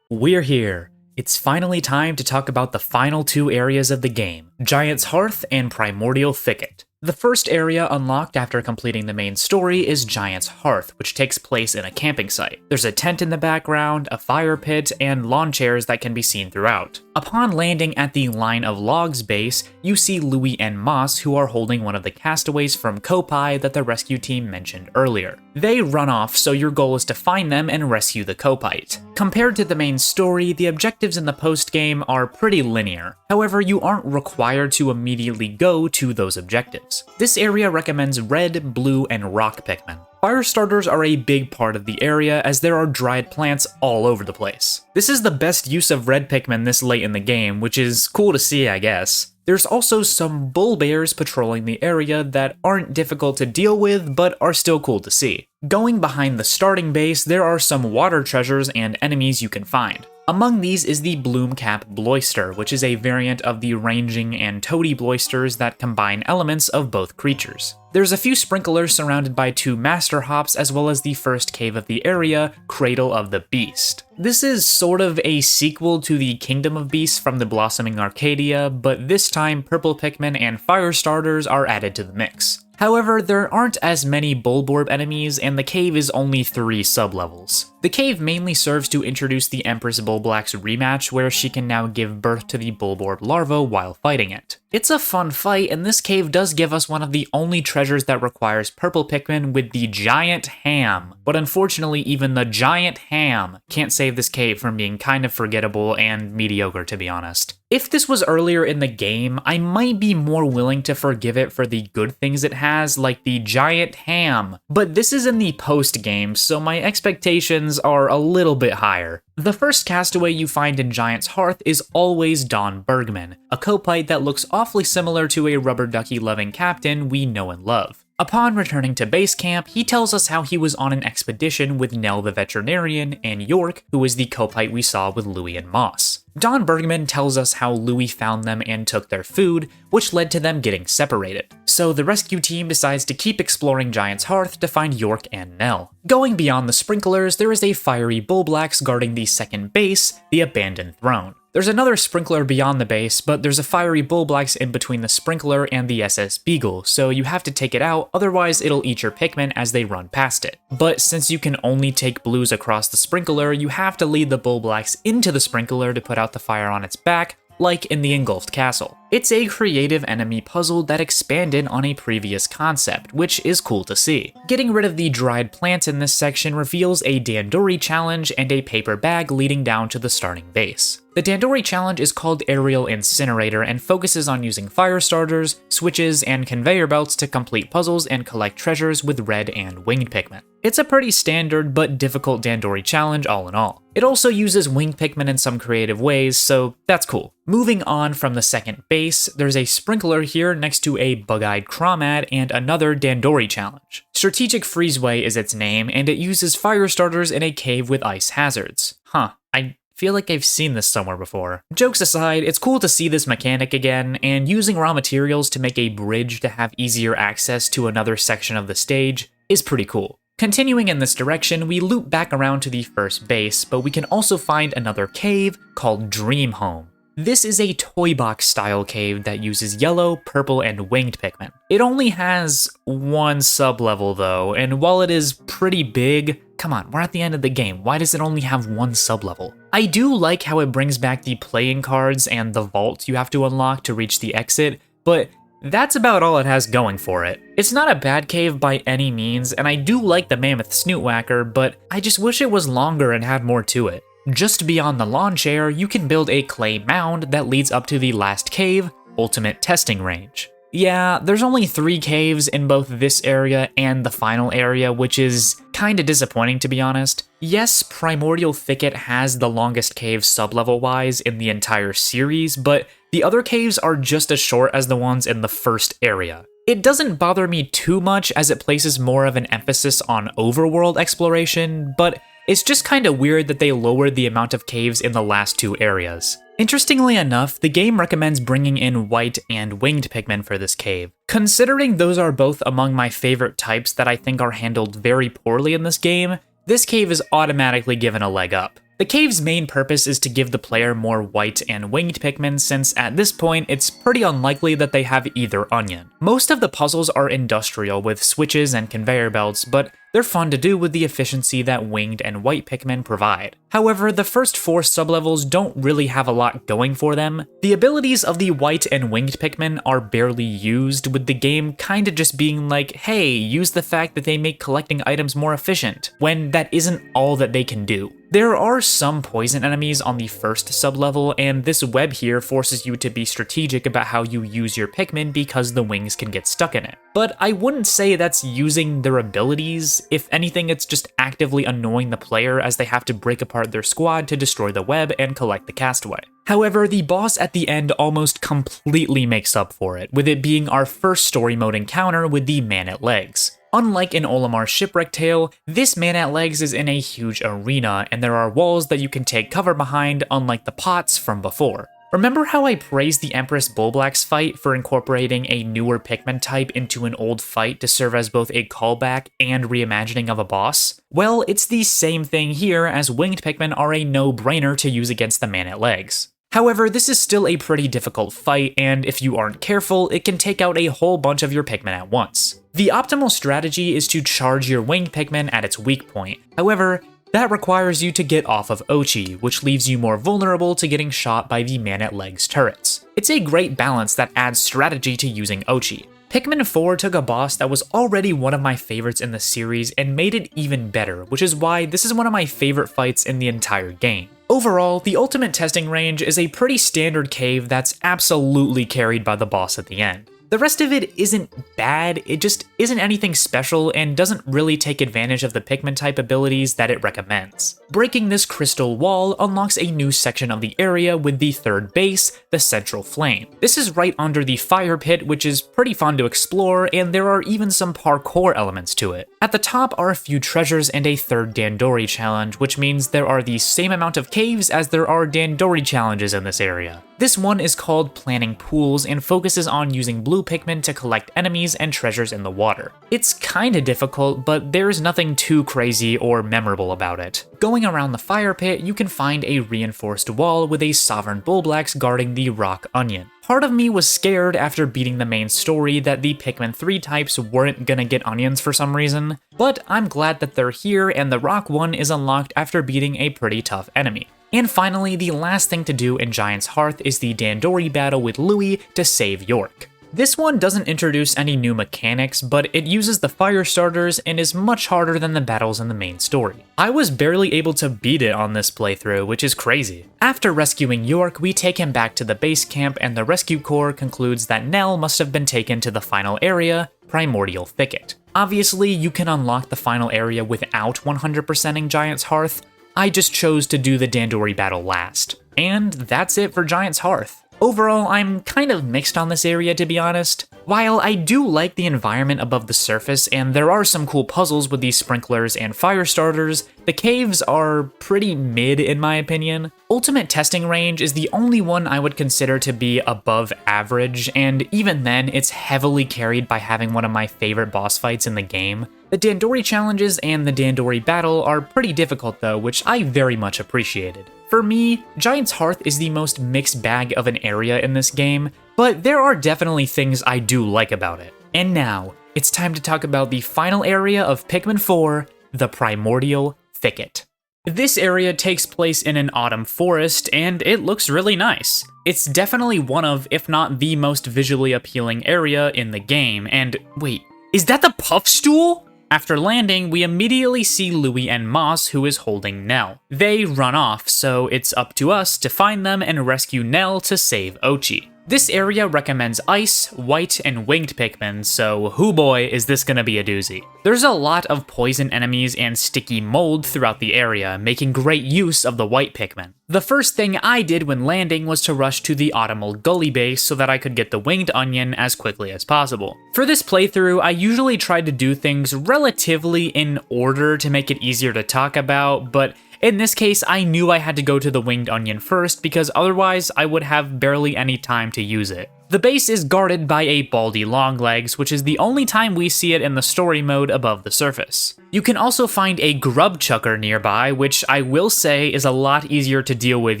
we're here. It's finally time to talk about the final two areas of the game, Giant's Hearth and Primordial Thicket. The first area unlocked after completing the main story is Giant's Hearth, which takes place in a camping site. There's a tent in the background, a fire pit, and lawn chairs that can be seen throughout. Upon landing at the Line of Logs base, you see Louie and Moss, who are holding one of the castaways from Kopai that the rescue team mentioned earlier. They run off, so your goal is to find them and rescue the Kopite. Compared to the main story, the objectives in the post-game are pretty linear. However, you aren't required to immediately go to those objectives. This area recommends red, blue, and rock Pikmin. Fire starters are a big part of the area as there are dried plants all over the place. This is the best use of red Pikmin this late in the game, which is cool to see, I guess. There's also some bull bears patrolling the area that aren't difficult to deal with, but are still cool to see. Going behind the starting base, there are some water treasures and enemies you can find. Among these is the Bloomcap Bloister, which is a variant of the ranging and toady Bloisters that combine elements of both creatures. There's a few sprinklers surrounded by two master hops, as well as the first cave of the area, Cradle of the Beast. This is sort of a sequel to the Kingdom of Beasts from the Blossoming Arcadia, but this time purple Pikmin and fire starters are added to the mix. However, there aren't as many Bulborb enemies, and the cave is only 3 sublevels. The cave mainly serves to introduce the Empress Bulblax's rematch, where she can now give birth to the Bulborb larva while fighting it. It's a fun fight, and this cave does give us one of the only treasures that requires purple Pikmin with the giant ham. But unfortunately, even the giant ham can't save this cave from being kind of forgettable and mediocre, to be honest. If this was earlier in the game, I might be more willing to forgive it for the good things it has, like the giant ham. But this is in the post-game, so my expectations are a little bit higher. The first castaway you find in Giant's Hearth is always Don Bergman, a Kopite that looks awfully similar to a rubber ducky-loving captain we know and love. Upon returning to base camp, he tells us how he was on an expedition with Nell the veterinarian and York, who is the Kopite we saw with Louie and Moss. Don Bergman tells us how Louie found them and took their food, which led to them getting separated. So the rescue team decides to keep exploring Giant's Hearth to find York and Nell. Going beyond the sprinklers, there is a fiery Bulblax guarding the second base, the Abandoned Throne. There's another sprinkler beyond the base, but there's a fiery Bulblax in between the sprinkler and the SS Beagle, so you have to take it out, otherwise it'll eat your Pikmin as they run past it. But since you can only take blues across the sprinkler, you have to lead the Bulblax into the sprinkler to put out the fire on its back, like in the Engulfed Castle. It's a creative enemy puzzle that expanded on a previous concept, which is cool to see. Getting rid of the dried plants in this section reveals a Dandori challenge and a paper bag leading down to the starting base. The Dandori challenge is called Aerial Incinerator and focuses on using fire starters, switches, and conveyor belts to complete puzzles and collect treasures with red and winged Pikmin. It's a pretty standard but difficult Dandori challenge all in all. It also uses winged Pikmin in some creative ways, so that's cool. Moving on from the second base, there's a sprinkler here next to a bug-eyed Chromad and another Dandori challenge. Strategic Freezeway is its name, and it uses fire starters in a cave with ice hazards. I feel like I've seen this somewhere before. Jokes aside, it's cool to see this mechanic again, and using raw materials to make a bridge to have easier access to another section of the stage is pretty cool. Continuing in this direction, we loop back around to the first base, but we can also find another cave called Dream Home. This is a toy box style cave that uses yellow, purple, and winged Pikmin. It only has one sub-level though, and while it is pretty big, come on, we're at the end of the game, why does it only have one sub-level? I do like how it brings back the playing cards and the vault you have to unlock to reach the exit, but that's about all it has going for it. It's not a bad cave by any means, and I do like the Mammoth Snoot Whacker, but I just wish it was longer and had more to it. Just beyond the lawn chair, you can build a clay mound that leads up to the last cave, Ultimate Testing Range. Yeah, there's only 3 caves in both this area and the final area, which is kinda disappointing to be honest. Yes, Primordial Thicket has the longest cave sublevel-wise in the entire series, but the other caves are just as short as the ones in the first area. It doesn't bother me too much as it places more of an emphasis on overworld exploration, but it's just kinda weird that they lowered the amount of caves in the last 2 areas. Interestingly enough, the game recommends bringing in white and winged Pikmin for this cave. Considering those are both among my favorite types that I think are handled very poorly in this game, this cave is automatically given a leg up. The cave's main purpose is to give the player more white and winged Pikmin since at this point it's pretty unlikely that they have either onion. Most of the puzzles are industrial with switches and conveyor belts, but they're fun to do with the efficiency that winged and white Pikmin provide. However, the first 4 sublevels don't really have a lot going for them. The abilities of the white and winged Pikmin are barely used, with the game kinda just being like, hey, use the fact that they make collecting items more efficient, when that isn't all that they can do. There are some poison enemies on the first sublevel, and this web here forces you to be strategic about how you use your Pikmin because the wings can get stuck in it. But I wouldn't say that's using their abilities. If anything, it's just actively annoying the player as they have to break apart their squad to destroy the web and collect the castaway. However, the boss at the end almost completely makes up for it, with it being our first story mode encounter with the Man-at-Legs. Unlike in Olimar's Shipwreck tale, this Man-at-Legs is in a huge arena, and there are walls that you can take cover behind, unlike the pots from before. Remember how I praised the Empress Bullblack's fight for incorporating a newer Pikmin type into an old fight to serve as both a callback and reimagining of a boss? Well, it's the same thing here, as winged Pikmin are a no-brainer to use against the Man-at-Legs. However, this is still a pretty difficult fight, and if you aren't careful, it can take out a whole bunch of your Pikmin at once. The optimal strategy is to charge your winged Pikmin at its weak point. However, that requires you to get off of Oatchi, which leaves you more vulnerable to getting shot by the Man-at-Legs turrets. It's a great balance that adds strategy to using Oatchi. Pikmin 4 took a boss that was already one of my favorites in the series and made it even better, which is why this is one of my favorite fights in the entire game. Overall, the ultimate testing range is a pretty standard cave that's absolutely carried by the boss at the end. The rest of it isn't bad, it just isn't anything special and doesn't really take advantage of the Pikmin type abilities that it recommends. Breaking this crystal wall unlocks a new section of the area with the third base, the Central Flame. This is right under the fire pit, which is pretty fun to explore, and there are even some parkour elements to it. At the top are a few treasures and a third Dandori challenge, which means there are the same amount of caves as there are Dandori challenges in this area. This one is called Planning Pools and focuses on using blue Pikmin to collect enemies and treasures in the water. It's kinda difficult, but there's nothing too crazy or memorable about it. Going around the fire pit, you can find a reinforced wall with a Sovereign Bullblacks guarding the rock onion. Part of me was scared after beating the main story that the Pikmin 3 types weren't gonna get onions for some reason, but I'm glad that they're here and the rock one is unlocked after beating a pretty tough enemy. And finally, the last thing to do in Giant's Hearth is the Dandori battle with Louie to save York. This one doesn't introduce any new mechanics, but it uses the fire starters and is much harder than the battles in the main story. I was barely able to beat it on this playthrough, which is crazy. After rescuing York, we take him back to the base camp and the rescue corps concludes that Nell must have been taken to the final area, Primordial Thicket. Obviously, you can unlock the final area without 100%ing Giant's Hearth. I just chose to do the Dandori battle last. And that's it for Giant's Hearth. Overall, I'm kind of mixed on this area to be honest. While I do like the environment above the surface and there are some cool puzzles with these sprinklers and fire starters, the caves are pretty mid in my opinion. Ultimate testing range is the only one I would consider to be above average, and even then it's heavily carried by having one of my favorite boss fights in the game. The Dandori challenges and the Dandori battle are pretty difficult though, which I very much appreciated. For me, Giant's Hearth is the most mixed bag of an area in this game, but there are definitely things I do like about it. And now, it's time to talk about the final area of Pikmin 4, the Primordial Thicket. This area takes place in an autumn forest, and it looks really nice. It's definitely one of, if not the most visually appealing area in the game, and wait, is that the Puff Stool? After landing, we immediately see Louie and Moss, who is holding Nell. They run off, so it's up to us to find them and rescue Nell to save Oatchi. This area recommends ice, white, and winged Pikmin, so hoo boy is this gonna be a doozy. There's a lot of poison enemies and sticky mold throughout the area, making great use of the white Pikmin. The first thing I did when landing was to rush to the Autumnal Gully base so that I could get the winged onion as quickly as possible. For this playthrough, I usually tried to do things relatively in order to make it easier to talk about, but in this case, I knew I had to go to the winged onion first because otherwise I would have barely any time to use it. The base is guarded by a Baldy Longlegs, which is the only time we see it in the story mode above the surface. You can also find a Grub Chucker nearby, which I will say is a lot easier to deal with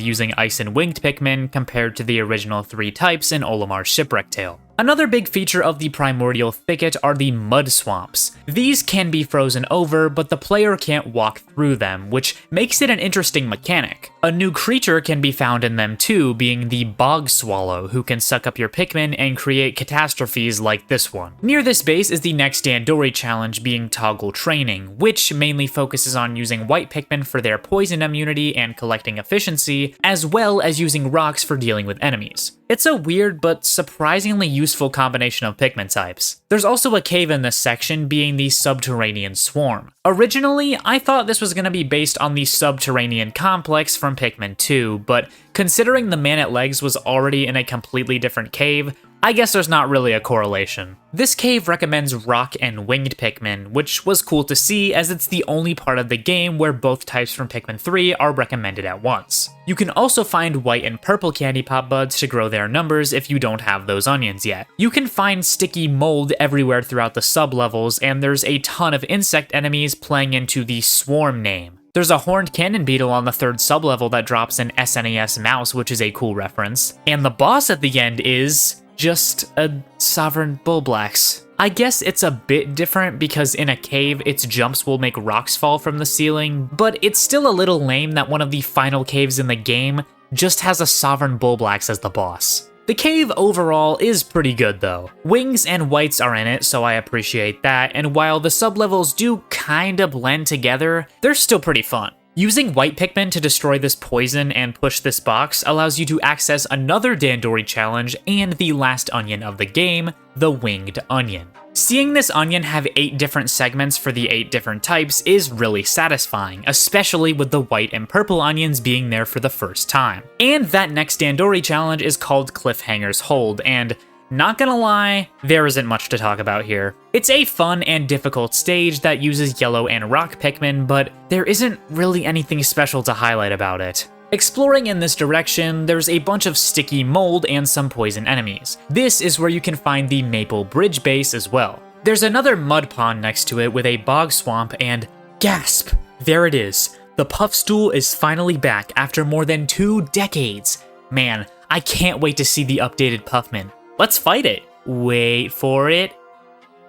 using Ice and Winged Pikmin compared to the original 3 types in Olimar's Shipwreck tale. Another big feature of the Primordial Thicket are the mud swamps. These can be frozen over, but the player can't walk through them, which makes it an interesting mechanic. A new creature can be found in them too, being the Bog Swallow, who can suck up your Pikmin and create catastrophes like this one. Near this base is the next Dandori challenge, being Toggle Training, which mainly focuses on using white Pikmin for their poison immunity and collecting efficiency, as well as using rocks for dealing with enemies. It's a weird but surprisingly useful combination of Pikmin types. There's also a cave in this section, being the Subterranean Swarm. Originally, I thought this was going to be based on the Subterranean Complex from Pikmin 2, but considering the man at legs was already in a completely different cave, I guess there's not really a correlation. This cave recommends rock and winged Pikmin, which was cool to see as it's the only part of the game where both types from Pikmin 3 are recommended at once. You can also find white and purple candy pop buds to grow their numbers if you don't have those onions yet. You can find sticky mold everywhere throughout the sub-levels, and there's a ton of insect enemies playing into the swarm name. There's a horned cannon beetle on the 3rd sub-level that drops an SNES mouse, which is a cool reference. And the boss at the end is just a Sovereign Bulblax. I guess it's a bit different because in a cave, its jumps will make rocks fall from the ceiling, but it's still a little lame that one of the final caves in the game just has a Sovereign Bulblax as the boss. The cave overall is pretty good though. Wings and whites are in it, so I appreciate that, and while the sublevels do kinda blend together, they're still pretty fun. Using white Pikmin to destroy this poison and push this box allows you to access another Dandori challenge and the last onion of the game, the Winged Onion. Seeing this onion have 8 different segments for the 8 different types is really satisfying, especially with the white and purple onions being there for the first time. And that next Dandori challenge is called Cliffhanger's Hold, and not gonna lie, there isn't much to talk about here. It's a fun and difficult stage that uses yellow and rock Pikmin, but there isn't really anything special to highlight about it. Exploring in this direction, there's a bunch of sticky mold and some poison enemies. This is where you can find the Maple Bridge base as well. There's another mud pond next to it with a bog swamp and gasp! There it is. The Puffstool is finally back after more than 2 decades. Man, I can't wait to see the updated Puffmin. Let's fight it. Wait for it.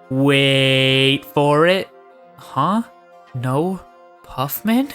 Wait for it. Huh? No Puffmin?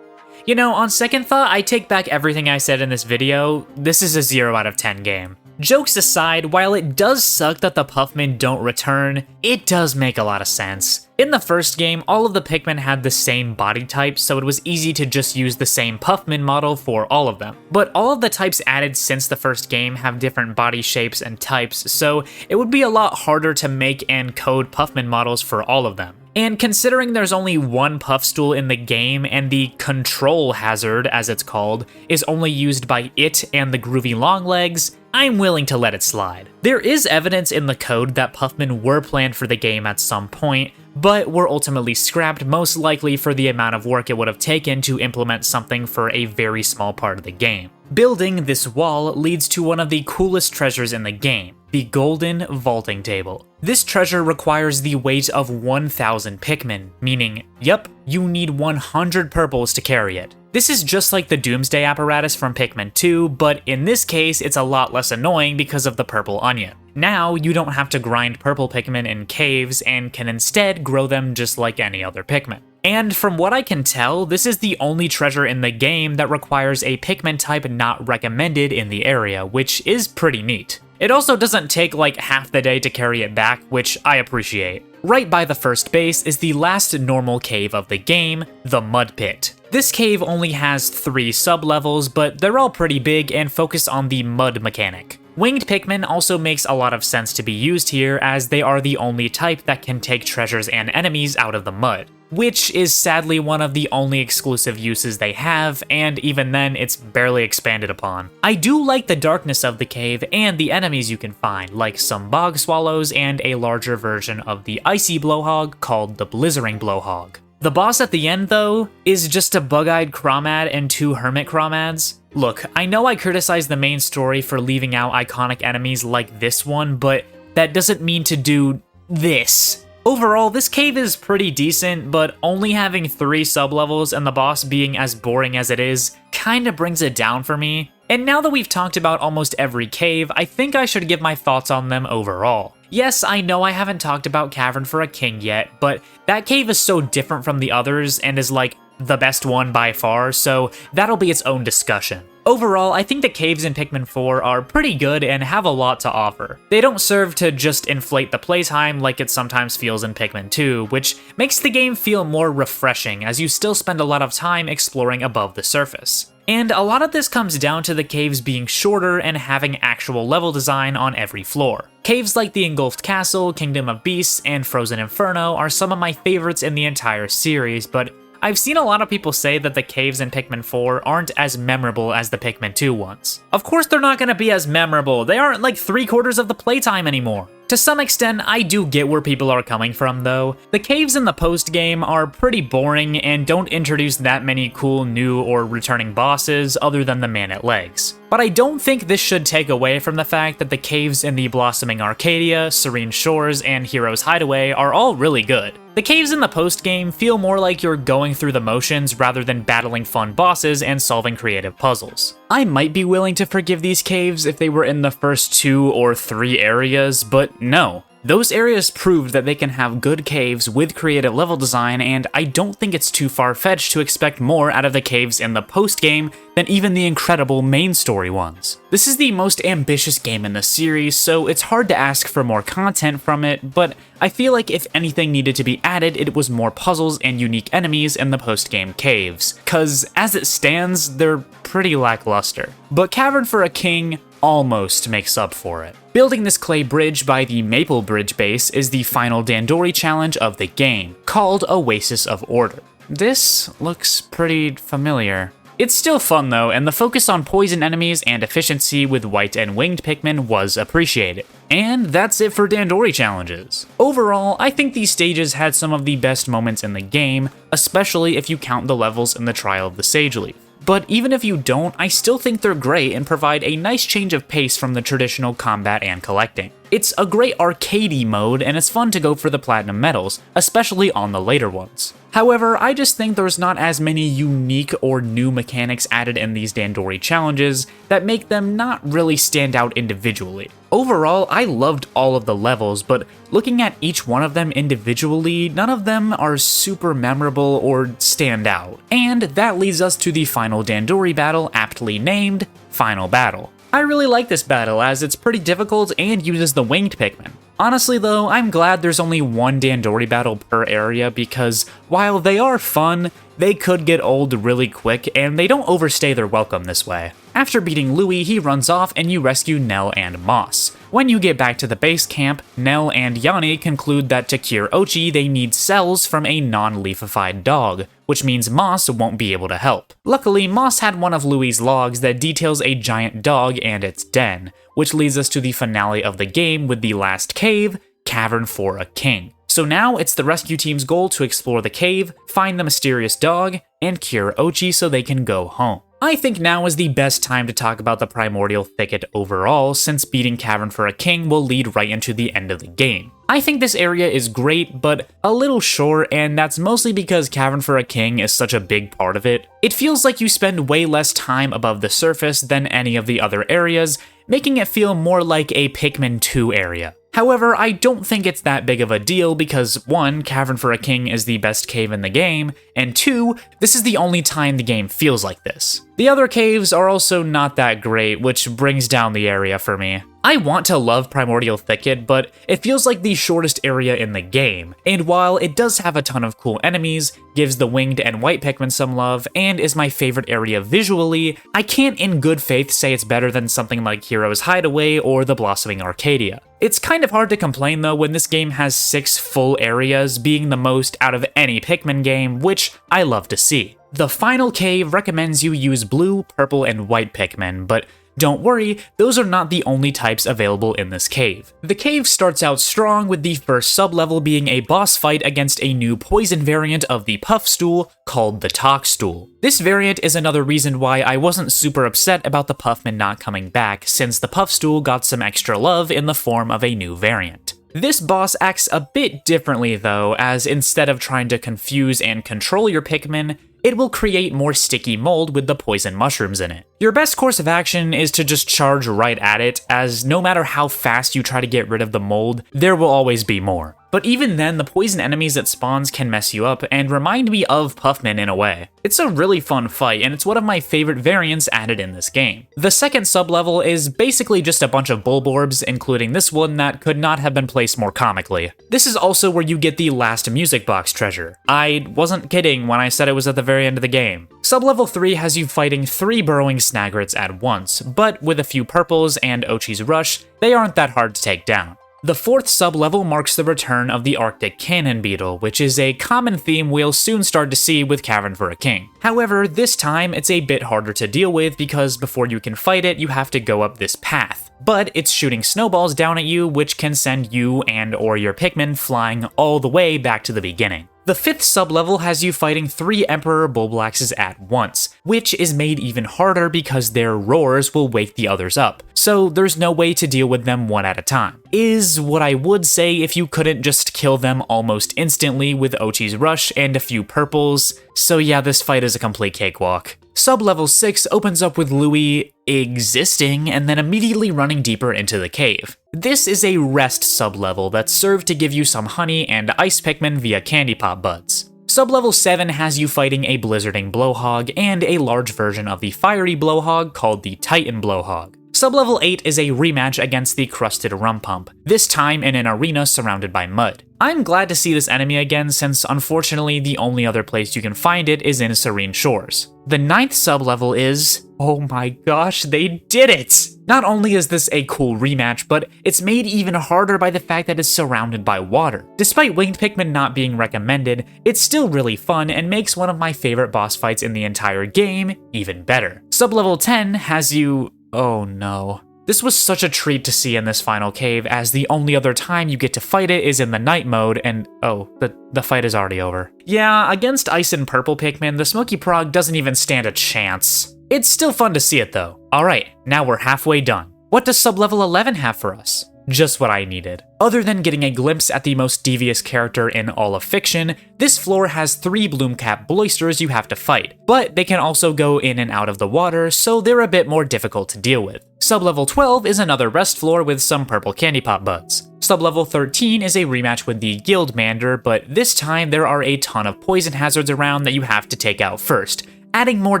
You know, on second thought, I take back everything I said in this video. This is a 0 out of 10 game. Jokes aside, while it does suck that the Puffmin don't return, it does make a lot of sense. In the first game, all of the Pikmin had the same body type, so it was easy to just use the same Puffmin model for all of them. But all of the types added since the first game have different body shapes and types, so it would be a lot harder to make and code Puffmin models for all of them. And considering there's only one Puffstool in the game and the control hazard, as it's called, is only used by it and the Groovy Longlegs, I'm willing to let it slide. There is evidence in the code that Puffmin were planned for the game at some point, but were ultimately scrapped, most likely for the amount of work it would have taken to implement something for a very small part of the game. Building this wall leads to one of the coolest treasures in the game, the Golden Vaulting Table. This treasure requires the weight of 1,000 Pikmin, meaning, yep, you need 100 purples to carry it. This is just like the Doomsday apparatus from Pikmin 2, but in this case, it's a lot less annoying because of the purple onion. Now, you don't have to grind purple Pikmin in caves and can instead grow them just like any other Pikmin. And from what I can tell, this is the only treasure in the game that requires a Pikmin type not recommended in the area, which is pretty neat. It also doesn't take like half the day to carry it back, which I appreciate. Right by the first base is the last normal cave of the game, the Mud Pit. This cave only has 3 sub-levels, but they're all pretty big and focus on the mud mechanic. Winged Pikmin also makes a lot of sense to be used here, as they are the only type that can take treasures and enemies out of the mud, which is sadly one of the only exclusive uses they have, and even then it's barely expanded upon. I do like the darkness of the cave and the enemies you can find, like some bog swallows and a larger version of the icy blowhog called the blizzarding blowhog. The boss at the end, though, is just a bug-eyed Crawmad and 2 hermit Crawmads. Look, I know I criticized the main story for leaving out iconic enemies like this one, but that doesn't mean to do this. Overall, this cave is pretty decent, but only having 3 sublevels and the boss being as boring as it is kinda brings it down for me. And now that we've talked about almost every cave, I think I should give my thoughts on them overall. Yes, I know I haven't talked about Cavern for a King yet, but that cave is so different from the others and is like the best one by far, so that'll be its own discussion. Overall, I think the caves in Pikmin 4 are pretty good and have a lot to offer. They don't serve to just inflate the playtime like it sometimes feels in Pikmin 2, which makes the game feel more refreshing as you still spend a lot of time exploring above the surface. And a lot of this comes down to the caves being shorter and having actual level design on every floor. Caves like the Engulfed Castle, Kingdom of Beasts, and Frozen Inferno are some of my favorites in the entire series, but I've seen a lot of people say that the caves in Pikmin 4 aren't as memorable as the Pikmin 2 ones. Of course they're not going to be as memorable, they aren't like 3/4 of the playtime anymore. To some extent, I do get where people are coming from though. The caves in the post-game are pretty boring and don't introduce that many cool new or returning bosses other than the man at legs. But I don't think this should take away from the fact that the caves in the Blossoming Arcadia, Serene Shores, and Hero's Hideaway are all really good. The caves in the post-game feel more like you're going through the motions rather than battling fun bosses and solving creative puzzles. I might be willing to forgive these caves if they were in the first 2 or 3 areas, but no. Those areas proved that they can have good caves with creative level design, and I don't think it's too far-fetched to expect more out of the caves in the post-game than even the incredible main story ones. This is the most ambitious game in the series, so it's hard to ask for more content from it, but I feel like if anything needed to be added, it was more puzzles and unique enemies in the post-game caves, cause as it stands, they're pretty lackluster. But Cavern for a King almost makes up for it. Building this clay bridge by the Maple Bridge base is the final Dandori challenge of the game, called Oasis of Order. This looks pretty familiar. It's still fun though, and the focus on poison enemies and efficiency with white and winged Pikmin was appreciated. And that's it for Dandori challenges. Overall, I think these stages had some of the best moments in the game, especially if you count the levels in the Trial of the Sage Leaf. But even if you don't, I still think they're great and provide a nice change of pace from the traditional combat and collecting. It's a great arcadey mode, and it's fun to go for the platinum medals, especially on the later ones. However, I just think there's not as many unique or new mechanics added in these Dandori challenges that make them not really stand out individually. Overall, I loved all of the levels, but looking at each one of them individually, none of them are super memorable or stand out. And that leads us to the final Dandori battle, aptly named Final Battle. I really like this battle as it's pretty difficult and uses the winged Pikmin. Honestly though, I'm glad there's only one Dandori battle per area because while they are fun, they could get old really quick and they don't overstay their welcome this way. After beating Louie, he runs off and you rescue Nell and Moss. When you get back to the base camp, Nell and Yanni conclude that to cure Oatchi, they need cells from a non-leafified dog, which means Moss won't be able to help. Luckily, Moss had one of Louie's logs that details a giant dog and its den, which leads us to the finale of the game with the last cave, Cavern for a King. So now it's the rescue team's goal to explore the cave, find the mysterious dog, and cure Oatchi so they can go home. I think now is the best time to talk about the Primordial Thicket overall, since beating Cavern for a King will lead right into the end of the game. I think this area is great, but a little short, and that's mostly because Cavern for a King is such a big part of it. It feels like you spend way less time above the surface than any of the other areas, making it feel more like a Pikmin 2 area. However, I don't think it's that big of a deal because 1, Cavern for a King is the best cave in the game, and 2, this is the only time the game feels like this. The other caves are also not that great, which brings down the area for me. I want to love Primordial Thicket, but it feels like the shortest area in the game, and while it does have a ton of cool enemies, gives the winged and white Pikmin some love, and is my favorite area visually, I can't in good faith say it's better than something like Hero's Hideaway or the Blossoming Arcadia. It's kind of hard to complain though when this game has 6 full areas, being the most out of any Pikmin game, which I love to see. The final cave recommends you use blue, purple, and white Pikmin, but don't worry, those are not the only types available in this cave. The cave starts out strong with the first sub-level being a boss fight against a new poison variant of the Puffstool called the Toxstool. This variant is another reason why I wasn't super upset about the Puffmin not coming back, since the Puffstool got some extra love in the form of a new variant. This boss acts a bit differently though, as instead of trying to confuse and control your Pikmin, it will create more sticky mold with the poison mushrooms in it. Your best course of action is to just charge right at it, as no matter how fast you try to get rid of the mold, there will always be more. But even then, the poison enemies it spawns can mess you up and remind me of Puffmin in a way. It's a really fun fight, and it's one of my favorite variants added in this game. The second sub-level is basically just a bunch of Bulborbs, including this one that could not have been placed more comically. This is also where you get the last music box treasure. I wasn't kidding when I said it was at the very end of the game. Sub-level 3 has you fighting 3 burrowing Snagrets at once, but with a few purples and Oatchi's Rush, they aren't that hard to take down. The fourth sub-level marks the return of the Arctic Cannon Beetle, which is a common theme we'll soon start to see with Cavern for a King. However, this time it's a bit harder to deal with because before you can fight it, you have to go up this path. But it's shooting snowballs down at you, which can send you and/or your Pikmin flying all the way back to the beginning. The fifth sub-level has you fighting 3 Emperor Bulblaxes at once, which is made even harder because their roars will wake the others up, so there's no way to deal with them one at a time. Is what I would say if you couldn't just kill them almost instantly with Oatchi's Rush and a few purples, so yeah, this fight is a complete cakewalk. Sub-level 6 opens up with Littleeee existing and then immediately running deeper into the cave. This is a rest sub-level that's served to give you some honey and ice Pikmin via candy pop buds. Sub-level 7 has you fighting a blizzarding Blowhog and a large version of the fiery Blowhog called the Titan Blowhog. Sub-level 8 is a rematch against the crusted Rumpump, this time in an arena surrounded by mud. I'm glad to see this enemy again since unfortunately the only other place you can find it is in Serene Shores. The 9th sub-level is... oh my gosh, they did it! Not only is this a cool rematch, but it's made even harder by the fact that it's surrounded by water. Despite winged Pikmin not being recommended, it's still really fun and makes one of my favorite boss fights in the entire game even better. Sub-level 10 has you... oh no. This was such a treat to see in this final cave, as the only other time you get to fight it is in the night mode, and oh, the fight is already over. Yeah, against Ice and Purple Pikmin, the Smoky Prog doesn't even stand a chance. It's still fun to see it though. Alright, now we're halfway done. What does sub-level 11 have for us? Just what I needed. Other than getting a glimpse at the most devious character in all of fiction, this floor has 3 Bloomcap Bloisters you have to fight, but they can also go in and out of the water, so they're a bit more difficult to deal with. Sub-level 12 is another rest floor with some purple candy pop buds. Sub-level 13 is a rematch with the Guildmander, but this time there are a ton of poison hazards around that you have to take out first, adding more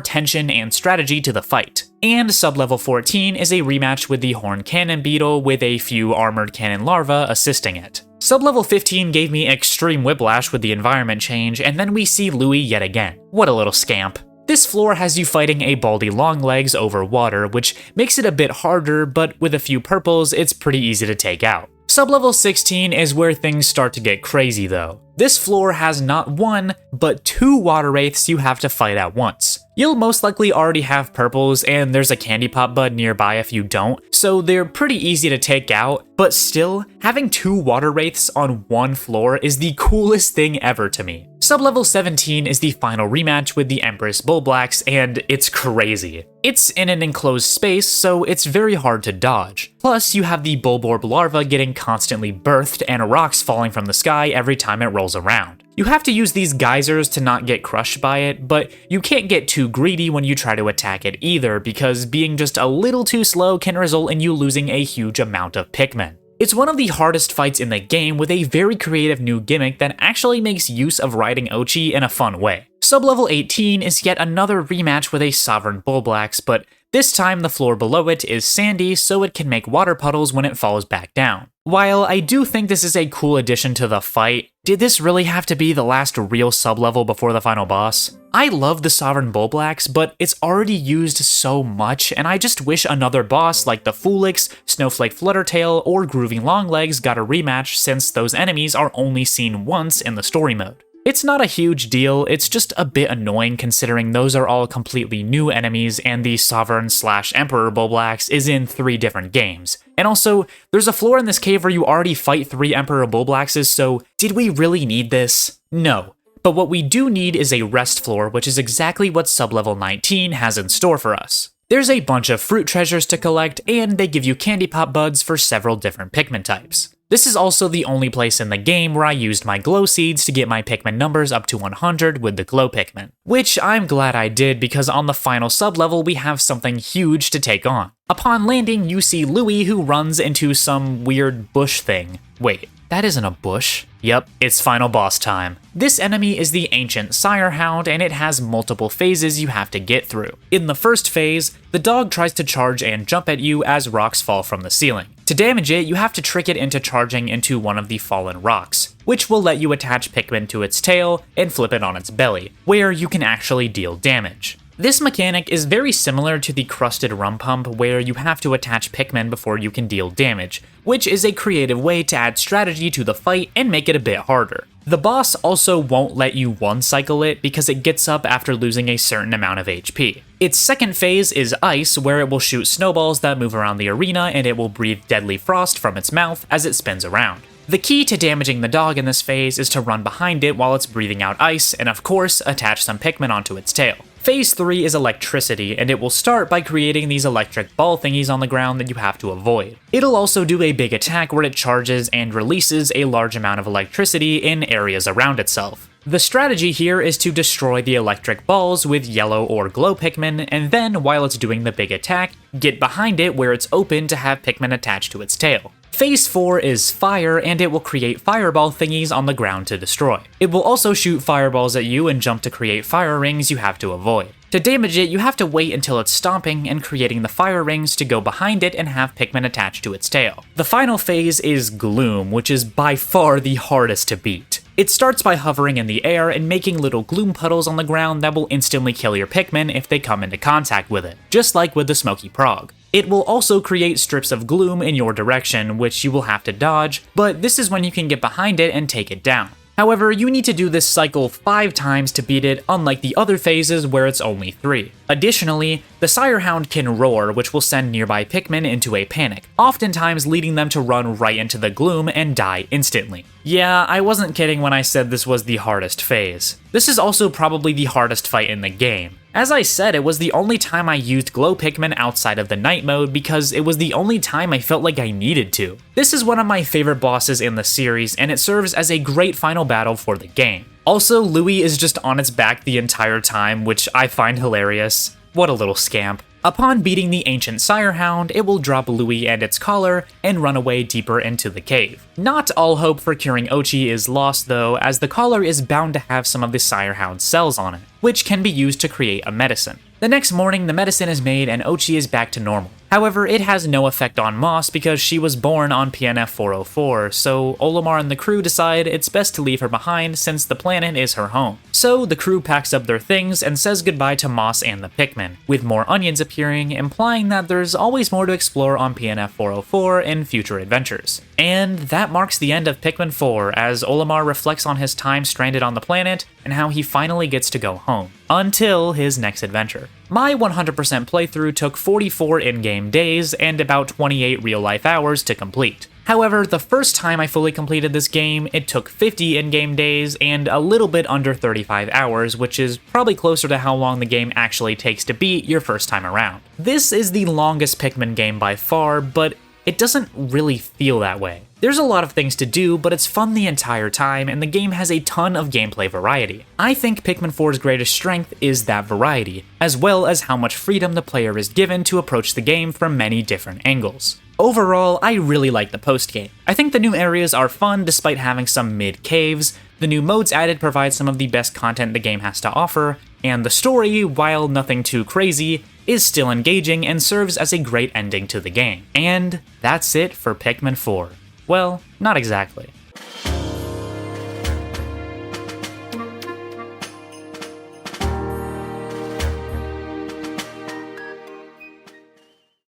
tension and strategy to the fight. And sub-level 14 is a rematch with the Horn Cannon Beetle with a few Armored Cannon Larvae assisting it. Sub-level 15 gave me extreme whiplash with the environment change, and then we see Littleeee yet again. What a little scamp. This floor has you fighting a Baldy Longlegs over water, which makes it a bit harder, but with a few purples, it's pretty easy to take out. Sub-level 16 is where things start to get crazy though. This floor has not 1, but 2 water wraiths you have to fight at once. You'll most likely already have purples, and there's a candy pop bud nearby if you don't, so they're pretty easy to take out, but still, having 2 water wraiths on 1 floor is the coolest thing ever to me. Sub-level 17 is the final rematch with the Empress Bulblax, and it's crazy. It's in an enclosed space, so it's very hard to dodge. Plus, you have the Bulborb larva getting constantly birthed and rocks falling from the sky every time it rolls around. You have to use these geysers to not get crushed by it, but you can't get too greedy when you try to attack it either, because being just a little too slow can result in you losing a huge amount of Pikmin. It's one of the hardest fights in the game with a very creative new gimmick that actually makes use of riding Oatchi in a fun way. Sub-level 18 is yet another rematch with a Sovereign Bulblax, but This time the floor below it is sandy, so it can make water puddles when it falls back down. While I do think this is a cool addition to the fight, did this really have to be the last real sub-level before the final boss? I love the Sovereign Bulblax, but it's already used so much, and I just wish another boss like the Foolix, Snowflake Fluttertail, or Groovy Longlegs got a rematch since those enemies are only seen once in the story mode. It's not a huge deal, it's just a bit annoying considering those are all completely new enemies and the Sovereign/Emperor Bulblax is in 3 different games. And also, there's a floor in this cave where you already fight 3 Emperor Bulblaxes, so did we really need this? No. But what we do need is a rest floor, which is exactly what sublevel 19 has in store for us. There's a bunch of fruit treasures to collect, and they give you candy pop buds for several different Pikmin types. This is also the only place in the game where I used my glow seeds to get my Pikmin numbers up to 100 with the glow Pikmin. Which I'm glad I did because on the final sublevel we have something huge to take on. Upon landing, you see Louie who runs into some weird bush thing. Wait, that isn't a bush. Yep, it's final boss time. This enemy is the Ancient Sire Hound, and it has multiple phases you have to get through. In the first phase, the dog tries to charge and jump at you as rocks fall from the ceiling. To damage it, you have to trick it into charging into one of the fallen rocks, which will let you attach Pikmin to its tail and flip it on its belly, where you can actually deal damage. This mechanic is very similar to the Crusted Rum Pump, where you have to attach Pikmin before you can deal damage, which is a creative way to add strategy to the fight and make it a bit harder. The boss also won't let you one-cycle it because it gets up after losing a certain amount of HP. Its second phase is Ice, where it will shoot snowballs that move around the arena and it will breathe deadly frost from its mouth as it spins around. The key to damaging the dog in this phase is to run behind it while it's breathing out ice and of course attach some Pikmin onto its tail. Phase 3 is Electricity, and it will start by creating these electric ball thingies on the ground that you have to avoid. It'll also do a big attack where it charges and releases a large amount of electricity in areas around itself. The strategy here is to destroy the electric balls with yellow or glow Pikmin, and then, while it's doing the big attack, get behind it where it's open to have Pikmin attached to its tail. Phase 4 is Fire, and it will create fireball thingies on the ground to destroy. It will also shoot fireballs at you and jump to create fire rings you have to avoid. To damage it, you have to wait until it's stomping and creating the fire rings to go behind it and have Pikmin attached to its tail. The final phase is Gloom, which is by far the hardest to beat. It starts by hovering in the air and making little gloom puddles on the ground that will instantly kill your Pikmin if they come into contact with it, just like with the Smoky Prog. It will also create strips of gloom in your direction, which you will have to dodge, but this is when you can get behind it and take it down. However, you need to do this cycle 5 times to beat it, unlike the other phases where it's only 3. Additionally, the Sire Hound can roar, which will send nearby Pikmin into a panic, oftentimes leading them to run right into the gloom and die instantly. Yeah, I wasn't kidding when I said this was the hardest phase. This is also probably the hardest fight in the game. As I said, it was the only time I used glow Pikmin outside of the night mode because it was the only time I felt like I needed to. This is one of my favorite bosses in the series, and it serves as a great final battle for the game. Also, Louie is just on its back the entire time, which I find hilarious. What a little scamp. Upon beating the Ancient Sire Hound, it will drop Louie and its collar and run away deeper into the cave. Not all hope for curing Oatchi is lost though, as the collar is bound to have some of the Sire Hound's cells on it, which can be used to create a medicine. The next morning, the medicine is made and Oatchi is back to normal. However, it has no effect on Moss because she was born on PNF 404, so Olimar and the crew decide it's best to leave her behind since the planet is her home. So the crew packs up their things and says goodbye to Moss and the Pikmin, with more onions appearing, implying that there's always more to explore on PNF 404 in future adventures. And that marks the end of Pikmin 4, as Olimar reflects on his time stranded on the planet and how he finally gets to go home, until his next adventure. My 100% playthrough took 44 in-game days and about 28 real-life hours to complete. However, the first time I fully completed this game, it took 50 in-game days and a little bit under 35 hours, which is probably closer to how long the game actually takes to beat your first time around. This is the longest Pikmin game by far, but it doesn't really feel that way. There's a lot of things to do, but it's fun the entire time, and the game has a ton of gameplay variety. I think Pikmin 4's greatest strength is that variety, as well as how much freedom the player is given to approach the game from many different angles. Overall, I really like the post-game. I think the new areas are fun despite having some mid-caves, the new modes added provide some of the best content the game has to offer, And the story, while nothing too crazy, is still engaging and serves as a great ending to the game. And that's it for Pikmin 4. Well, not exactly.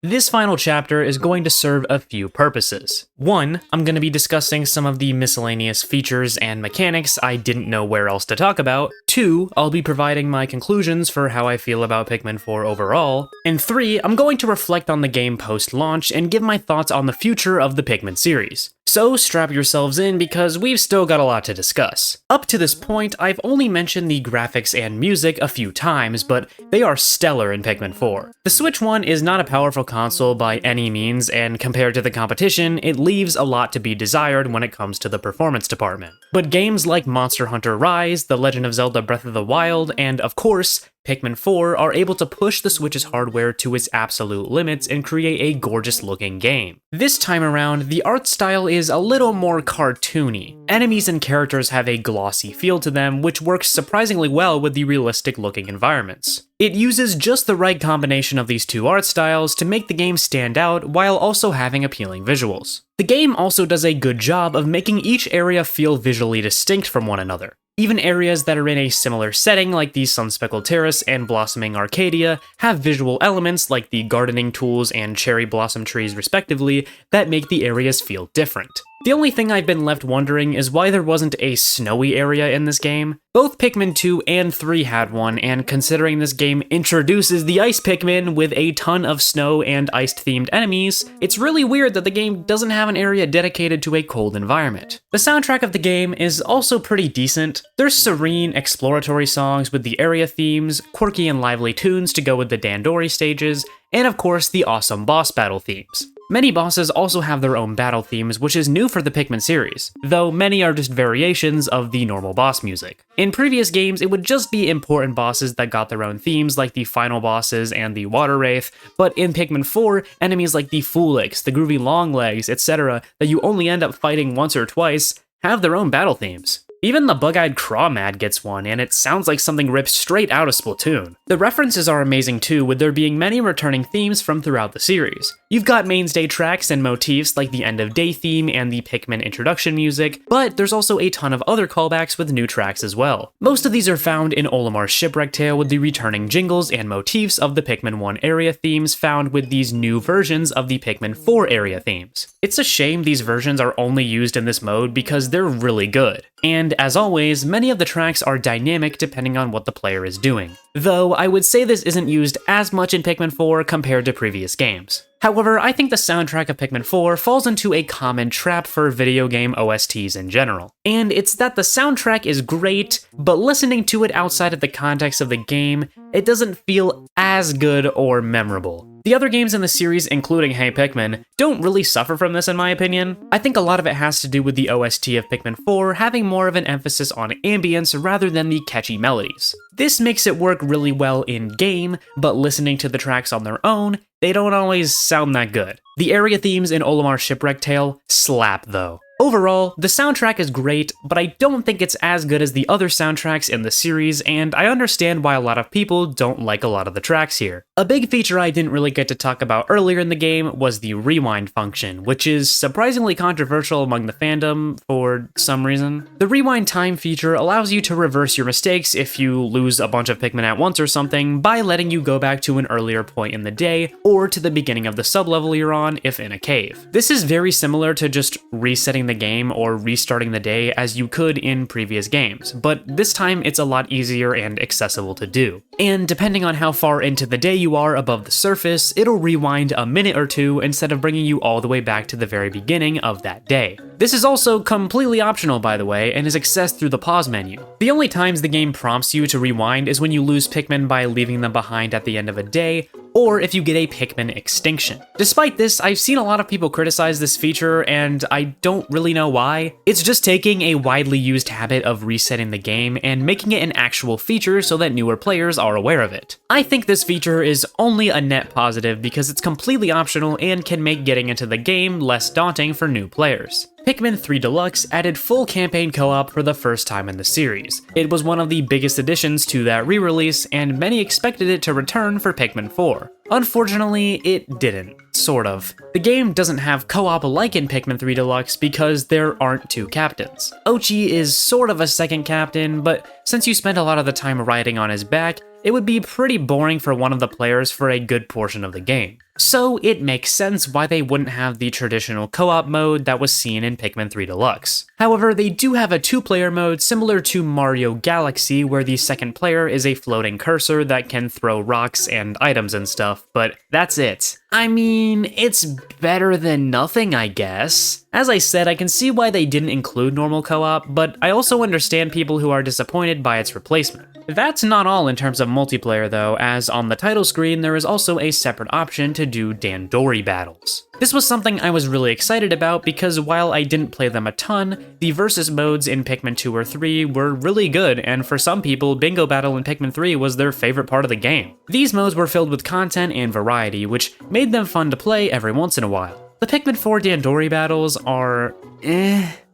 This final chapter is going to serve a few purposes. One, I'm going to be discussing some of the miscellaneous features and mechanics I didn't know where else to talk about. Two, I'll be providing my conclusions for how I feel about Pikmin 4 overall. And three, I'm going to reflect on the game post-launch and give my thoughts on the future of the Pikmin series. So strap yourselves in because we've still got a lot to discuss. Up to this point, I've only mentioned the graphics and music a few times, but they are stellar in Pikmin 4. The Switch One is not a powerful console by any means, and compared to the competition, it leaves a lot to be desired when it comes to the performance department. But games like Monster Hunter Rise, The Legend of Zelda Breath of the Wild, and of course, Pikmin 4 are able to push the Switch's hardware to its absolute limits and create a gorgeous looking game. This time around, the art style is a little more cartoony. Enemies and characters have a glossy feel to them, which works surprisingly well with the realistic looking environments. It uses just the right combination of these two art styles to make the game stand out while also having appealing visuals. The game also does a good job of making each area feel visually distinct from one another. Even areas that are in a similar setting, like the Sunspeckled Terrace and Blossoming Arcadia, have visual elements like the gardening tools and cherry blossom trees respectively that make the areas feel different. The only thing I've been left wondering is why there wasn't a snowy area in this game. Both Pikmin 2 and 3 had one, and considering this game introduces the Ice Pikmin with a ton of snow and ice-themed enemies, it's really weird that the game doesn't have an area dedicated to a cold environment. The soundtrack of the game is also pretty decent. There's serene, exploratory songs with the area themes, quirky and lively tunes to go with the Dandori stages, and of course the awesome boss battle themes. Many bosses also have their own battle themes, which is new for the Pikmin series, though many are just variations of the normal boss music. In previous games, it would just be important bosses that got their own themes, like the final bosses and the Water Wraith, but in Pikmin 4, enemies like the Foolix, the Groovy Longlegs, etc., that you only end up fighting once or twice, have their own battle themes. Even the bug-eyed Crawmad gets one, and it sounds like something ripped straight out of Splatoon. The references are amazing too, with there being many returning themes from throughout the series. You've got mainstay tracks and motifs like the End of Day theme and the Pikmin introduction music, but there's also a ton of other callbacks with new tracks as well. Most of these are found in Olimar's Shipwreck tale with the returning jingles and motifs of the Pikmin 1 area themes found with these new versions of the Pikmin 4 area themes. It's a shame these versions are only used in this mode because they're really good. And as always, many of the tracks are dynamic depending on what the player is doing. Though I would say this isn't used as much in Pikmin 4 compared to previous games. However, I think the soundtrack of Pikmin 4 falls into a common trap for video game OSTs in general. And it's that the soundtrack is great, but listening to it outside of the context of the game, it doesn't feel as good or memorable. The other games in the series, including Hey Pikmin, don't really suffer from this in my opinion. I think a lot of it has to do with the OST of Pikmin 4 having more of an emphasis on ambience rather than the catchy melodies. This makes it work really well in-game, but listening to the tracks on their own, they don't always sound that good. The area themes in Olimar's Shipwreck tale slap though. Overall, the soundtrack is great, but I don't think it's as good as the other soundtracks in the series, and I understand why a lot of people don't like a lot of the tracks here. A big feature I didn't really get to talk about earlier in the game was the rewind function, which is surprisingly controversial among the fandom for some reason. The rewind time feature allows you to reverse your mistakes if you lose a bunch of Pikmin at once or something by letting you go back to an earlier point in the day, or to the beginning of the sublevel you're on if in a cave. This is very similar to just resetting the game or restarting the day as you could in previous games, but this time it's a lot easier and accessible to do. And depending on how far into the day you are above the surface, it'll rewind a minute or two instead of bringing you all the way back to the very beginning of that day. This is also completely optional, by the way, and is accessed through the pause menu. The only times the game prompts you to rewind is when you lose Pikmin by leaving them behind at the end of a day, or if you get a Pikmin extinction. Despite this, I've seen a lot of people criticize this feature, and I don't really know why. It's just taking a widely used habit of resetting the game and making it an actual feature so that newer players are aware of it. I think this feature is only a net positive because it's completely optional and can make getting into the game less daunting for new players. Pikmin 3 Deluxe added full campaign co-op for the first time in the series. It was one of the biggest additions to that re-release, and many expected it to return for Pikmin 4. Unfortunately, it didn't. Sort of. The game doesn't have co-op like in Pikmin 3 Deluxe because there aren't two captains. Oatchi is sort of a second captain, but since you spend a lot of the time riding on his back, it would be pretty boring for one of the players for a good portion of the game. So it makes sense why they wouldn't have the traditional co-op mode that was seen in Pikmin 3 Deluxe. However, they do have a two-player mode similar to Mario Galaxy, where the second player is a floating cursor that can throw rocks and items and stuff, but that's it. I mean, it's better than nothing, I guess. As I said, I can see why they didn't include normal co-op, but I also understand people who are disappointed by its replacement. That's not all in terms of multiplayer though, as on the title screen there is also a separate option to do Dandori battles. This was something I was really excited about because while I didn't play them a ton, the versus modes in Pikmin 2 or 3 were really good, and for some people, Bingo Battle in Pikmin 3 was their favorite part of the game. These modes were filled with content and variety, which made them fun to play every once in a while. The Pikmin 4 Dandori battles are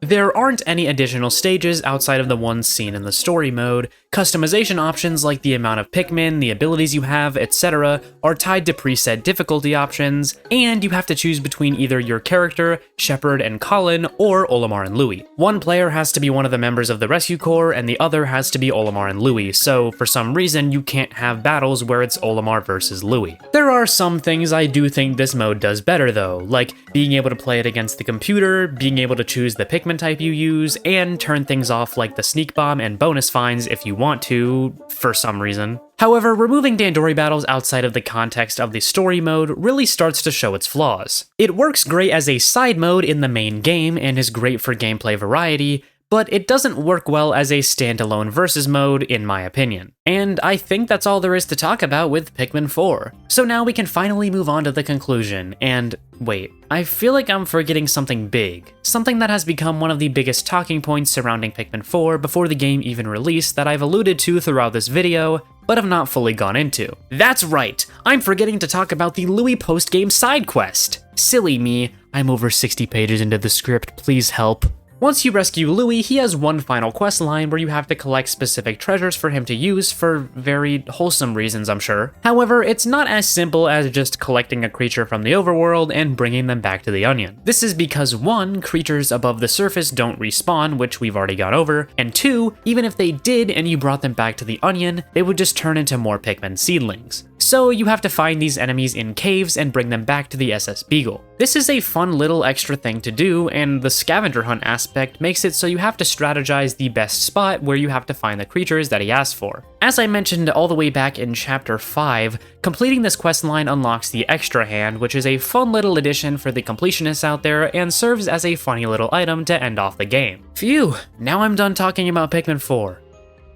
There aren't any additional stages outside of the ones seen in the story mode. Customization options like the amount of Pikmin, the abilities you have, etc. are tied to preset difficulty options, and you have to choose between either your character, Shepard and Colin, or Olimar and Louie. One player has to be one of the members of the Rescue Corps, and the other has to be Olimar and Louie, so for some reason you can't have battles where it's Olimar versus Louie. There are some things I do think this mode does better though, like being able to play it against the computer, being able to choose the Pikmin type you use, and turn things off like the sneak bomb and bonus finds if you want to, for some reason. However, removing Dandori battles outside of the context of the story mode really starts to show its flaws. It works great as a side mode in the main game and is great for gameplay variety, but it doesn't work well as a standalone versus mode in my opinion. And I think that's all there is to talk about with Pikmin 4. So now we can finally move on to the conclusion, and wait, I feel like I'm forgetting something big. Something that has become one of the biggest talking points surrounding Pikmin 4 before the game even released that I've alluded to throughout this video, but have not fully gone into. That's right, I'm forgetting to talk about the Louie post-game side quest. Silly me, I'm over 60 pages into the script, please help. Once you rescue Louie, he has one final quest line where you have to collect specific treasures for him to use for very wholesome reasons, I'm sure. However, it's not as simple as just collecting a creature from the overworld and bringing them back to the Onion. This is because 1, creatures above the surface don't respawn, which we've already gone over, and 2, even if they did and you brought them back to the Onion, they would just turn into more Pikmin seedlings. So you have to find these enemies in caves and bring them back to the SS Beagle. This is a fun little extra thing to do, and the scavenger hunt aspect makes it so you have to strategize the best spot where you have to find the creatures that he asked for. As I mentioned all the way back in Chapter 5, completing this quest line unlocks the Extra Hand, which is a fun little addition for the completionists out there and serves as a funny little item to end off the game. Phew, now I'm done talking about Pikmin 4.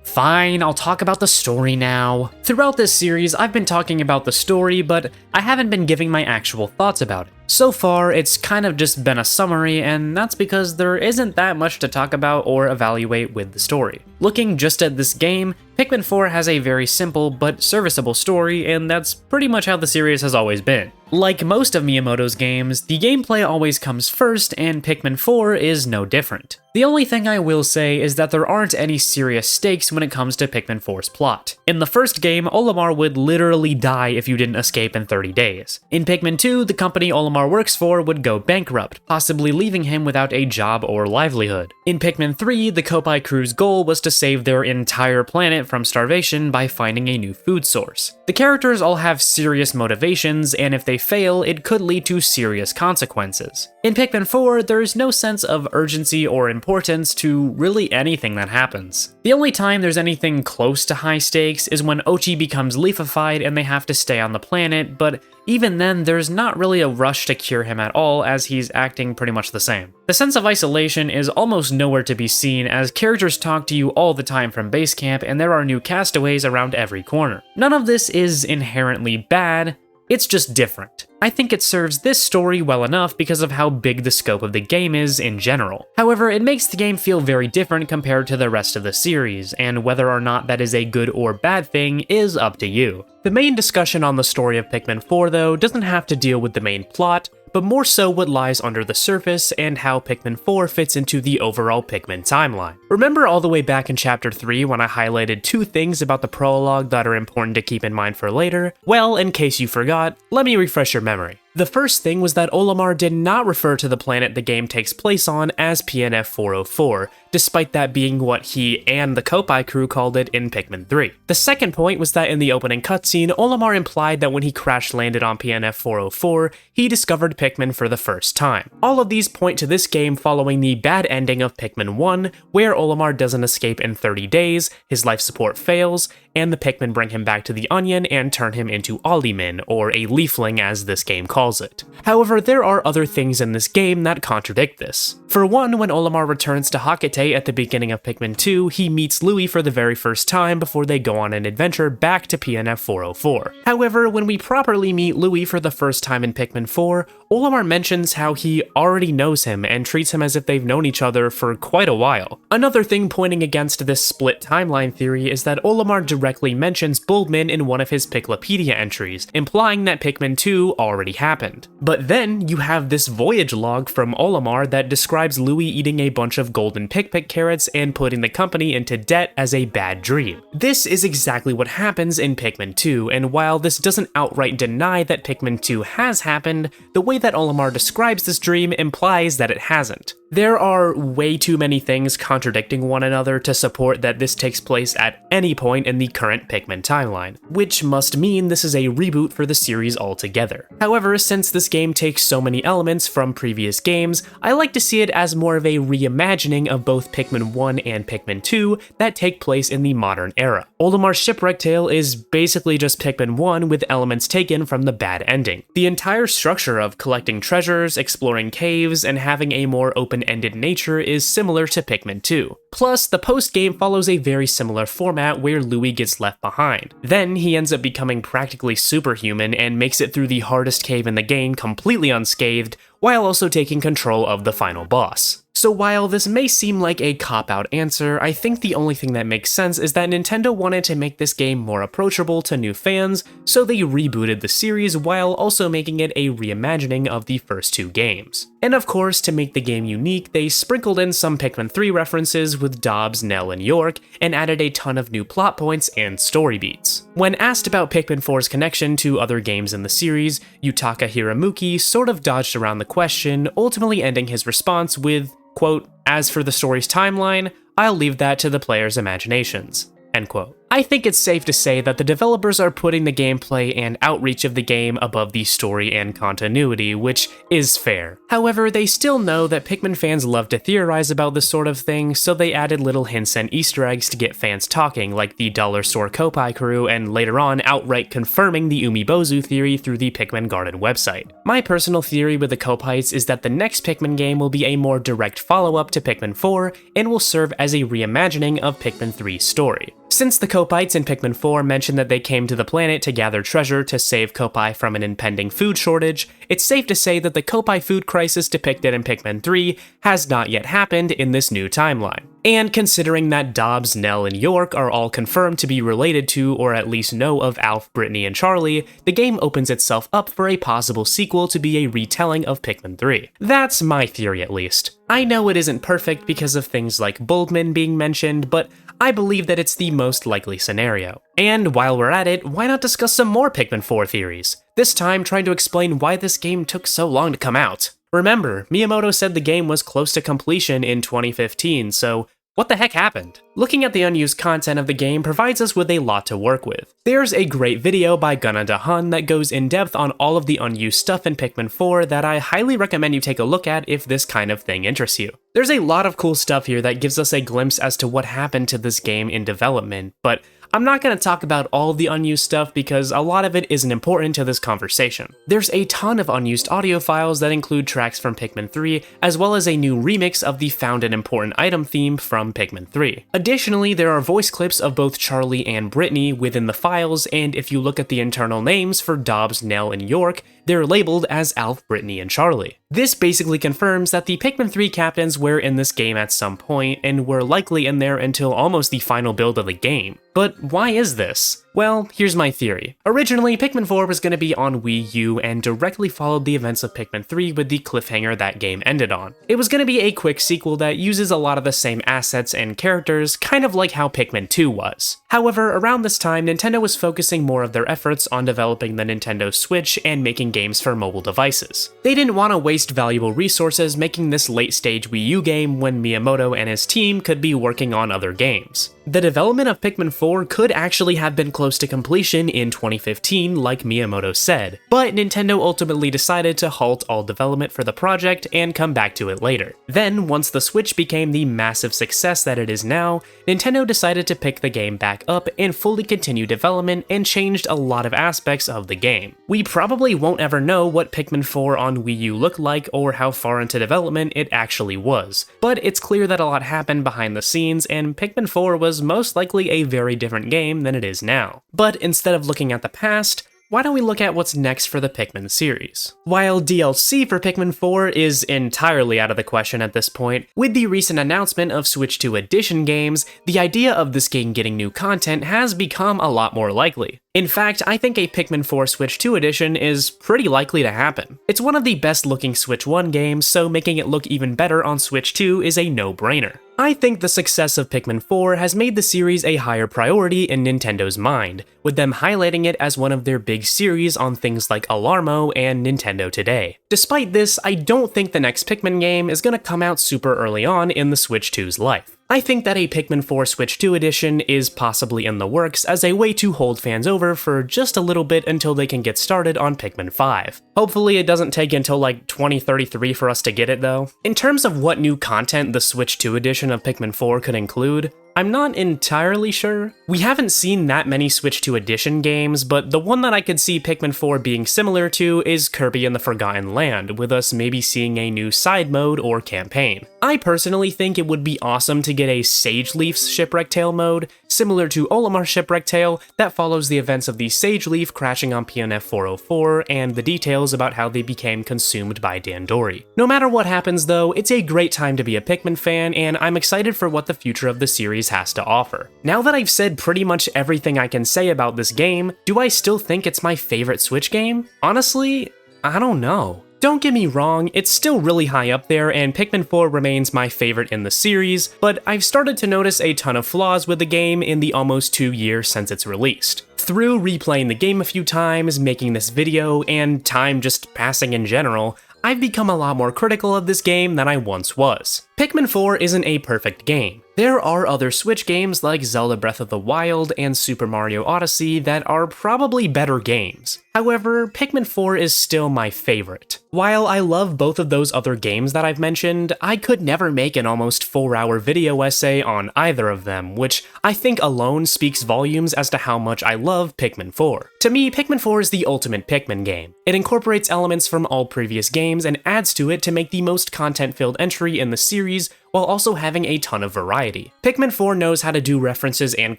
Fine, I'll talk about the story now. Throughout this series, I've been talking about the story, but I haven't been giving my actual thoughts about it. So far, it's kind of just been a summary, and that's because there isn't that much to talk about or evaluate with the story. Looking just at this game, Pikmin 4 has a very simple but serviceable story, and that's pretty much how the series has always been. Like most of Miyamoto's games, the gameplay always comes first, and Pikmin 4 is no different. The only thing I will say is that there aren't any serious stakes when it comes to Pikmin 4's plot. In the first game, Olimar would literally die if you didn't escape in 30 days. In Pikmin 2, the company Olimar works for would go bankrupt, possibly leaving him without a job or livelihood. In Pikmin 3, the Kopai crew's goal was to save their entire planet from starvation by finding a new food source. The characters all have serious motivations, and if they fail, it could lead to serious consequences. In Pikmin 4, there's no sense of urgency or importance to really anything that happens. The only time there's anything close to high stakes is when Oatchi becomes leafified and they have to stay on the planet, but even then, there's not really a rush to cure him at all, as he's acting pretty much the same. The sense of isolation is almost nowhere to be seen, as characters talk to you all the time from base camp, and there are new castaways around every corner. None of this is inherently bad, it's just different. I think it serves this story well enough because of how big the scope of the game is in general. However, it makes the game feel very different compared to the rest of the series, and whether or not that is a good or bad thing is up to you. The main discussion on the story of Pikmin 4 though doesn't have to deal with the main plot, but more so what lies under the surface and how Pikmin 4 fits into the overall Pikmin timeline. Remember all the way back in Chapter 3 when I highlighted 2 things about the prologue that are important to keep in mind for later? Well, in case you forgot, let me refresh your memory. The first thing was that Olimar did not refer to the planet the game takes place on as PNF 404, despite that being what he and the Kopai crew called it in Pikmin 3. The second point was that in the opening cutscene, Olimar implied that when he crash landed on PNF 404, he discovered Pikmin for the first time. All of these point to this game following the bad ending of Pikmin 1, where Olimar doesn't escape in 30 days, his life support fails, and the Pikmin bring him back to the Onion and turn him into Olimar, or a leafling as this game calls it. However, there are other things in this game that contradict this. For one, when Olimar returns to Hakate at the beginning of Pikmin 2, he meets Louie for the very first time before they go on an adventure back to PNF 404. However, when we properly meet Louie for the first time in Pikmin 4, Olimar mentions how he already knows him and treats him as if they've known each other for quite a while. Another thing pointing against this split timeline theory is that Olimar directly mentions Bulbmin in one of his Piklopedia entries, implying that Pikmin 2 already happened. But then you have this voyage log from Olimar that describes Louie eating a bunch of golden Pikpik carrots and putting the company into debt as a bad dream. This is exactly what happens in Pikmin 2, and while this doesn't outright deny that Pikmin 2 has happened, the way that Olimar describes this dream implies that it hasn't. There are way too many things contradicting one another to support that this takes place at any point in the current Pikmin timeline, which must mean this is a reboot for the series altogether. However, since this game takes so many elements from previous games, I like to see it as more of a reimagining of both Pikmin 1 and Pikmin 2 that take place in the modern era. Olimar's Shipwreck tale is basically just Pikmin 1 with elements taken from the bad ending. The entire structure of collecting treasures, exploring caves, and having a more open-ended nature is similar to Pikmin 2. Plus, the post-game follows a very similar format where Louie gets left behind. Then he ends up becoming practically superhuman and makes it through the hardest cave in the game completely unscathed, while also taking control of the final boss. So while this may seem like a cop-out answer, I think the only thing that makes sense is that Nintendo wanted to make this game more approachable to new fans, so they rebooted the series while also making it a reimagining of the first 2 games. And of course, to make the game unique, they sprinkled in some Pikmin 3 references with Dobbs, Nell, and York, and added a ton of new plot points and story beats. When asked about Pikmin 4's connection to other games in the series, Yutaka Hiramuki sort of dodged around the question, ultimately ending his response with, quote, "As for the story's timeline, I'll leave that to the players' imaginations," end quote. I think it's safe to say that the developers are putting the gameplay and outreach of the game above the story and continuity, which is fair. However, they still know that Pikmin fans love to theorize about this sort of thing, so they added little hints and Easter eggs to get fans talking, like the Dollar Store Kopai crew, and later on outright confirming the Umibozu theory through the Pikmin Garden website. My personal theory with the Kopaites is that the next Pikmin game will be a more direct follow-up to Pikmin 4, and will serve as a reimagining of Pikmin 3's story. Since the Kopaites in Pikmin 4 mentioned that they came to the planet to gather treasure to save Kopai from an impending food shortage, it's safe to say that the Kopai food crisis depicted in Pikmin 3 has not yet happened in this new timeline. And considering that Dobbs, Nell, and York are all confirmed to be related to or at least know of Alf, Brittany, and Charlie, the game opens itself up for a possible sequel to be a retelling of Pikmin 3. That's my theory at least. I know it isn't perfect because of things like Bulbmin being mentioned, but I believe that it's the most likely scenario. And while we're at it, why not discuss some more Pikmin 4 theories? This time trying to explain why this game took so long to come out. Remember, Miyamoto said the game was close to completion in 2015, so what the heck happened? Looking at the unused content of the game provides us with a lot to work with. There's a great video by Gunna Hun that goes in depth on all of the unused stuff in Pikmin 4 that I highly recommend you take a look at if this kind of thing interests you. There's a lot of cool stuff here that gives us a glimpse as to what happened to this game in development, but I'm not going to talk about all of the unused stuff because a lot of it isn't important to this conversation. There's a ton of unused audio files that include tracks from Pikmin 3, as well as a new remix of the Found an Important Item theme from Pikmin 3. Additionally, there are voice clips of both Charlie and Brittany within the files, and if you look at the internal names for Dobbs, Nell, and York, they're labeled as Alf, Brittany, and Charlie. This basically confirms that the Pikmin 3 captains were in this game at some point, and were likely in there until almost the final build of the game. But why is this? Well, here's my theory. Originally, Pikmin 4 was going to be on Wii U and directly followed the events of Pikmin 3 with the cliffhanger that game ended on. It was going to be a quick sequel that uses a lot of the same assets and characters, kind of like how Pikmin 2 was. However, around this time, Nintendo was focusing more of their efforts on developing the Nintendo Switch and making games for mobile devices. They didn't want to waste valuable resources making this late-stage Wii U game when Miyamoto and his team could be working on other games. The development of Pikmin 4 could actually have been close to completion in 2015, like Miyamoto said, but Nintendo ultimately decided to halt all development for the project and come back to it later. Then, once the Switch became the massive success that it is now, Nintendo decided to pick the game back up and fully continue development and changed a lot of aspects of the game. We probably won't ever know what Pikmin 4 on Wii U looked like or how far into development it actually was, but it's clear that a lot happened behind the scenes and Pikmin 4 was most likely a very different game than it is now. But instead of looking at the past, why don't we look at what's next for the Pikmin series? While DLC for Pikmin 4 is entirely out of the question at this point, with the recent announcement of Switch 2 Edition games, the idea of this game getting new content has become a lot more likely. In fact, I think a Pikmin 4 Switch 2 Edition is pretty likely to happen. It's one of the best looking Switch 1 games, so making it look even better on Switch 2 is a no-brainer. I think the success of Pikmin 4 has made the series a higher priority in Nintendo's mind, with them highlighting it as one of their big series on things like Alarmo and Nintendo Today. Despite this, I don't think the next Pikmin game is gonna come out super early on in the Switch 2's life. I think that a Pikmin 4 Switch 2 edition is possibly in the works as a way to hold fans over for just a little bit until they can get started on Pikmin 5. Hopefully it doesn't take until like 2033 for us to get it though. In terms of what new content the Switch 2 edition of Pikmin 4 could include, I'm not entirely sure. We haven't seen that many Switch 2 Edition games, but the one that I could see Pikmin 4 being similar to is Kirby and the Forgotten Land, with us maybe seeing a new side mode or campaign. I personally think it would be awesome to get a Sage Leaf's Shipwreck Tale mode, similar to Olimar Shipwreck Tale, that follows the events of the Sage Leaf crashing on PNF 404 and the details about how they became consumed by Dandori. No matter what happens though, it's a great time to be a Pikmin fan, and I'm excited for what the future of the series has to offer. Now that I've said pretty much everything I can say about this game, do I still think it's my favorite Switch game? Honestly, I don't know. Don't get me wrong, it's still really high up there and Pikmin 4 remains my favorite in the series, but I've started to notice a ton of flaws with the game in the almost 2 years since it's released. Through replaying the game a few times, making this video, and time just passing in general, I've become a lot more critical of this game than I once was. Pikmin 4 isn't a perfect game. There are other Switch games like Zelda Breath of the Wild and Super Mario Odyssey that are probably better games. However, Pikmin 4 is still my favorite. While I love both of those other games that I've mentioned, I could never make an almost 4-hour video essay on either of them, which I think alone speaks volumes as to how much I love Pikmin 4. To me, Pikmin 4 is the ultimate Pikmin game. It incorporates elements from all previous games and adds to it to make the most content-filled entry in the series while also having a ton of variety. Pikmin 4 knows how to do references and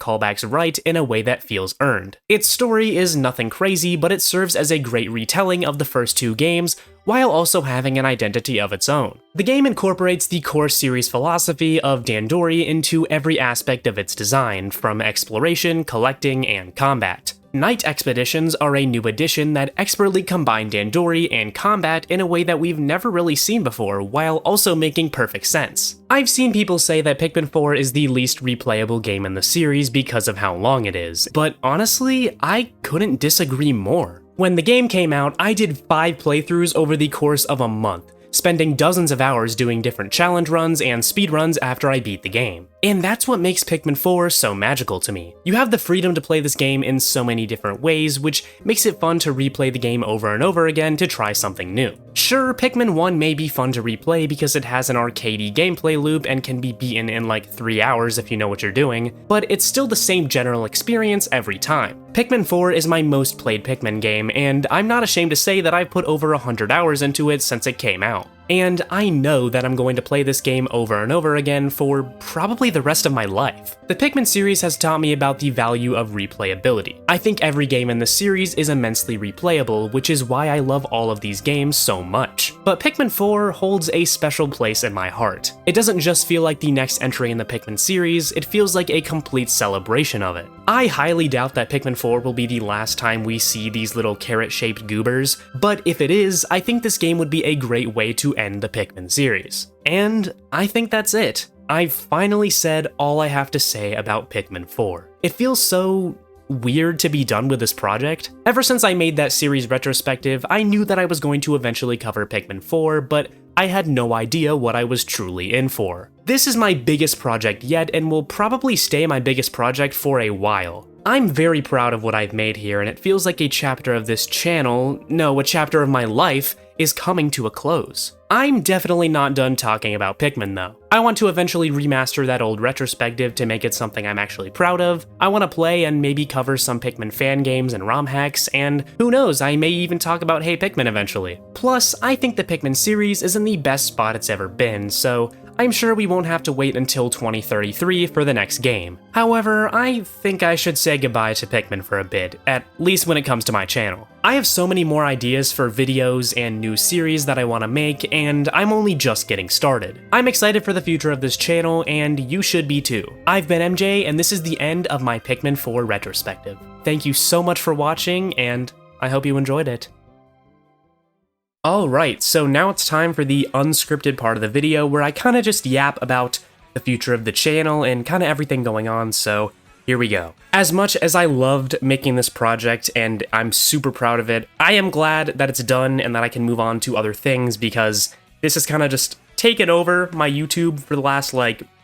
callbacks right in a way that feels earned. Its story is nothing crazy, but it serves as a great retelling of the first two games, while also having an identity of its own. The game incorporates the core series philosophy of Dandori into every aspect of its design, from exploration, collecting, and combat. Night Expeditions are a new addition that expertly combine Dandori and combat in a way that we've never really seen before, while also making perfect sense. I've seen people say that Pikmin 4 is the least replayable game in the series because of how long it is, but honestly, I couldn't disagree more. When the game came out, I did 5 playthroughs over the course of a month, spending dozens of hours doing different challenge runs and speedruns after I beat the game. And that's what makes Pikmin 4 so magical to me. You have the freedom to play this game in so many different ways, which makes it fun to replay the game over and over again to try something new. Sure, Pikmin 1 may be fun to replay because it has an arcadey gameplay loop and can be beaten in like 3 hours if you know what you're doing, but it's still the same general experience every time. Pikmin 4 is my most played Pikmin game, and I'm not ashamed to say that I've put over 100 hours into it since it came out. And I know that I'm going to play this game over and over again for probably the rest of my life. The Pikmin series has taught me about the value of replayability. I think every game in the series is immensely replayable, which is why I love all of these games so much. But Pikmin 4 holds a special place in my heart. It doesn't just feel like the next entry in the Pikmin series, it feels like a complete celebration of it. I highly doubt that Pikmin 4 will be the last time we see these little carrot-shaped goobers, but if it is, I think this game would be a great way to end the Pikmin series. And I think that's it. I've finally said all I have to say about Pikmin 4. It feels so weird to be done with this project. Ever since I made that series retrospective, I knew that I was going to eventually cover Pikmin 4, but I had no idea what I was truly in for. This is my biggest project yet and will probably stay my biggest project for a while. I'm very proud of what I've made here, and it feels like a chapter of this channel, no, a chapter of my life, is coming to a close. I'm definitely not done talking about Pikmin though. I want to eventually remaster that old retrospective to make it something I'm actually proud of. I want to play and maybe cover some Pikmin fan games and ROM hacks, and who knows, I may even talk about Hey Pikmin eventually. Plus, I think the Pikmin series is in the best spot it's ever been, so I'm sure we won't have to wait until 2033 for the next game. However, I think I should say goodbye to Pikmin for a bit, at least when it comes to my channel. I have so many more ideas for videos and new series that I want to make, and I'm only just getting started. I'm excited for the future of this channel, and you should be too. I've been MJ, and this is the end of my Pikmin 4 retrospective. Thank you so much for watching, and I hope you enjoyed it. Alright, so now it's time for the unscripted part of the video where I kinda just yap about the future of the channel and kinda everything going on, so here we go. As much as I loved making this project and I'm super proud of it, I am glad that it's done and that I can move on to other things because this has kinda just taken over my YouTube for the last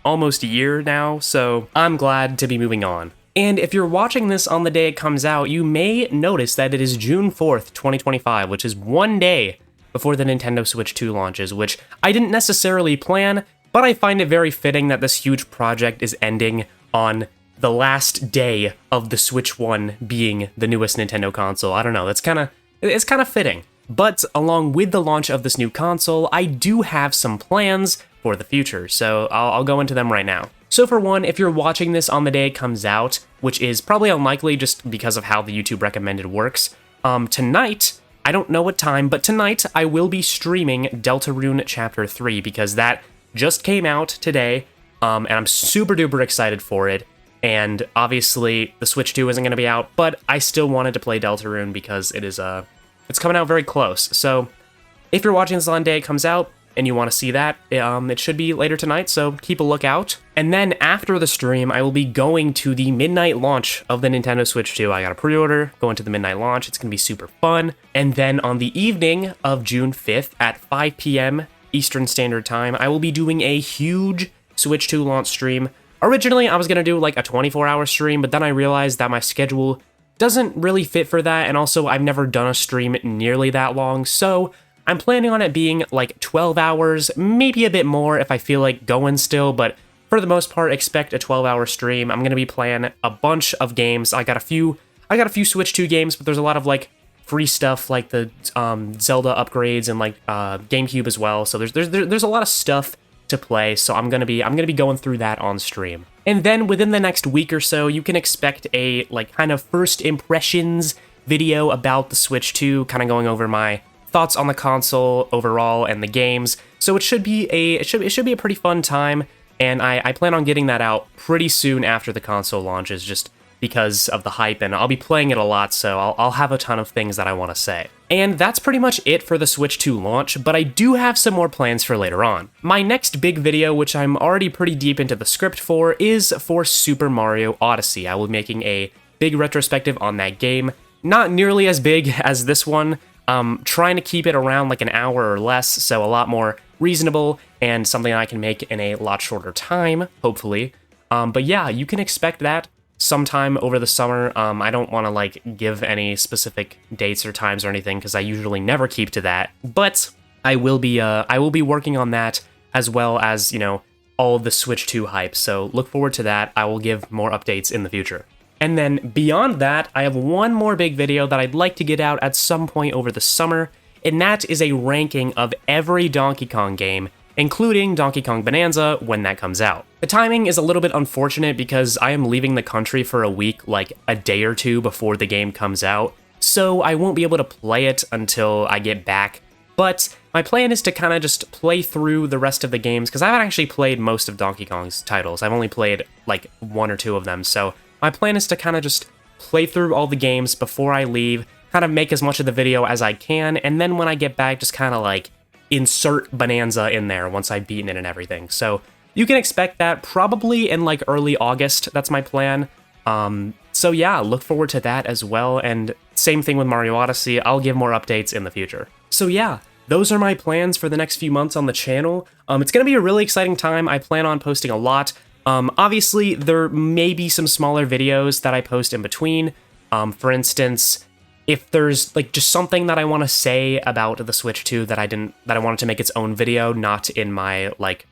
almost a year now, so I'm glad to be moving on. And if you're watching this on the day it comes out, you may notice that it is June 4th, 2025, which is one day before the Nintendo Switch 2 launches, which I didn't necessarily plan, but I find it very fitting that this huge project is ending on the last day of the Switch 1 being the newest Nintendo console. I don't know, it's kind of fitting. But along with the launch of this new console, I do have some plans for the future, so I'll go into them right now. So for one, if you're watching this on the day it comes out, which is probably unlikely just because of how the YouTube recommended works, tonight, I don't know what time, but tonight I will be streaming Deltarune Chapter 3 because that just came out today, and I'm super duper excited for it. And obviously the Switch 2 isn't going to be out, but I still wanted to play Deltarune because it's coming out very close. So if you're watching this on the day it comes out and you want to see that, it should be later tonight, so keep a lookout. And then after the stream, I will be going to the midnight launch of the Nintendo Switch 2. I got a pre-order, going to the midnight launch, it's going to be super fun. And then on the evening of June 5th at 5 p.m. Eastern Standard Time, I will be doing a huge Switch 2 launch stream. Originally, I was going to do a 24-hour stream, but then I realized that my schedule doesn't really fit for that, and also I've never done a stream nearly that long, so I'm planning on it being 12 hours, maybe a bit more if I feel like going still, but for the most part, expect a 12-hour stream. I'm going to be playing a bunch of games. I got a few Switch 2 games, but there's a lot of free stuff like the Zelda upgrades and GameCube as well. So there's a lot of stuff to play, so I'm gonna be going through that on stream. And then within the next week or so, you can expect a kind of first impressions video about the Switch 2, kind of going over my thoughts on the console overall and the games. So it should be a pretty fun time, and I plan on getting that out pretty soon after the console launches, just because of the hype, and I'll be playing it a lot, so I'll have a ton of things that I want to say. And that's pretty much it for the Switch 2 launch, but I do have some more plans for later on. My next big video, which I'm already pretty deep into the script for, is for Super Mario Odyssey. I will be making a big retrospective on that game. Not nearly as big as this one, trying to keep it around an hour or less, so a lot more reasonable, and something I can make in a lot shorter time, hopefully. But yeah, you can expect that sometime over the summer. I don't want to give any specific dates or times or anything because I usually never keep to that, but I will be working on that, as well as all of the Switch 2 hype, so look forward to that. I will give more updates in the future. And then beyond that, I have one more big video that I'd like to get out at some point over the summer, and that is a ranking of every Donkey Kong game, including Donkey Kong Bonanza when that comes out. The timing is a little bit unfortunate because I am leaving the country for a week, a day or two before the game comes out, so I won't be able to play it until I get back. But my plan is to kind of just play through the rest of the games, because I haven't actually played most of Donkey Kong's titles. I've only played one or two of them, so my plan is to kind of just play through all the games before I leave, kind of make as much of the video as I can, and then when I get back, just kind of like insert Bonanza in there once I've beaten it and everything. So you can expect that probably in like early August. That's my plan. So yeah, look forward to that as well. And same thing with Mario Odyssey. I'll give more updates in the future. So yeah, those are my plans for the next few months on the channel. It's going to be a really exciting time. I plan on posting a lot. Obviously, there may be some smaller videos that I post in between. For instance, if there's like just something that I want to say about the Switch 2 that I wanted to make its own video, not in my like,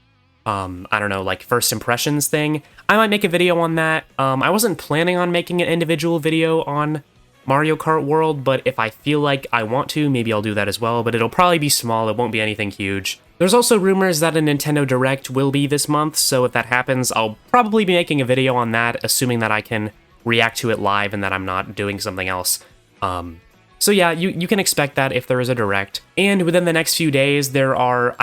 I don't know, like first impressions thing, I might make a video on that. I wasn't planning on making an individual video on Mario Kart World, but if I feel like I want to, maybe I'll do that as well, but it'll probably be small, it won't be anything huge. There's also rumors that a Nintendo Direct will be this month, so if that happens, I'll probably be making a video on that, assuming that I can react to it live and that I'm not doing something else. So yeah, you can expect that if there is a Direct. And within the next few days, there are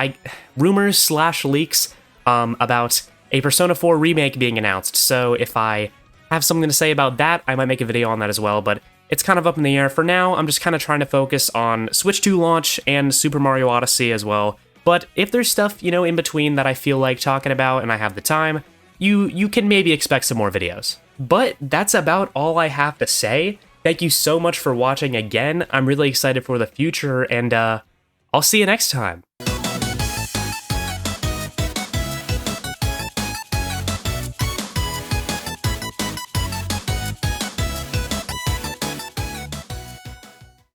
rumors/leaks about a Persona 4 remake being announced, so if I have something to say about that, I might make a video on that as well, but it's kind of up in the air. For now, I'm just kind of trying to focus on Switch 2 launch and Super Mario Odyssey as well. But if there's stuff, you know, in between that I feel like talking about and I have the time, you can maybe expect some more videos. But that's about all I have to say. Thank you so much for watching again. I'm really excited for the future, and I'll see you next time.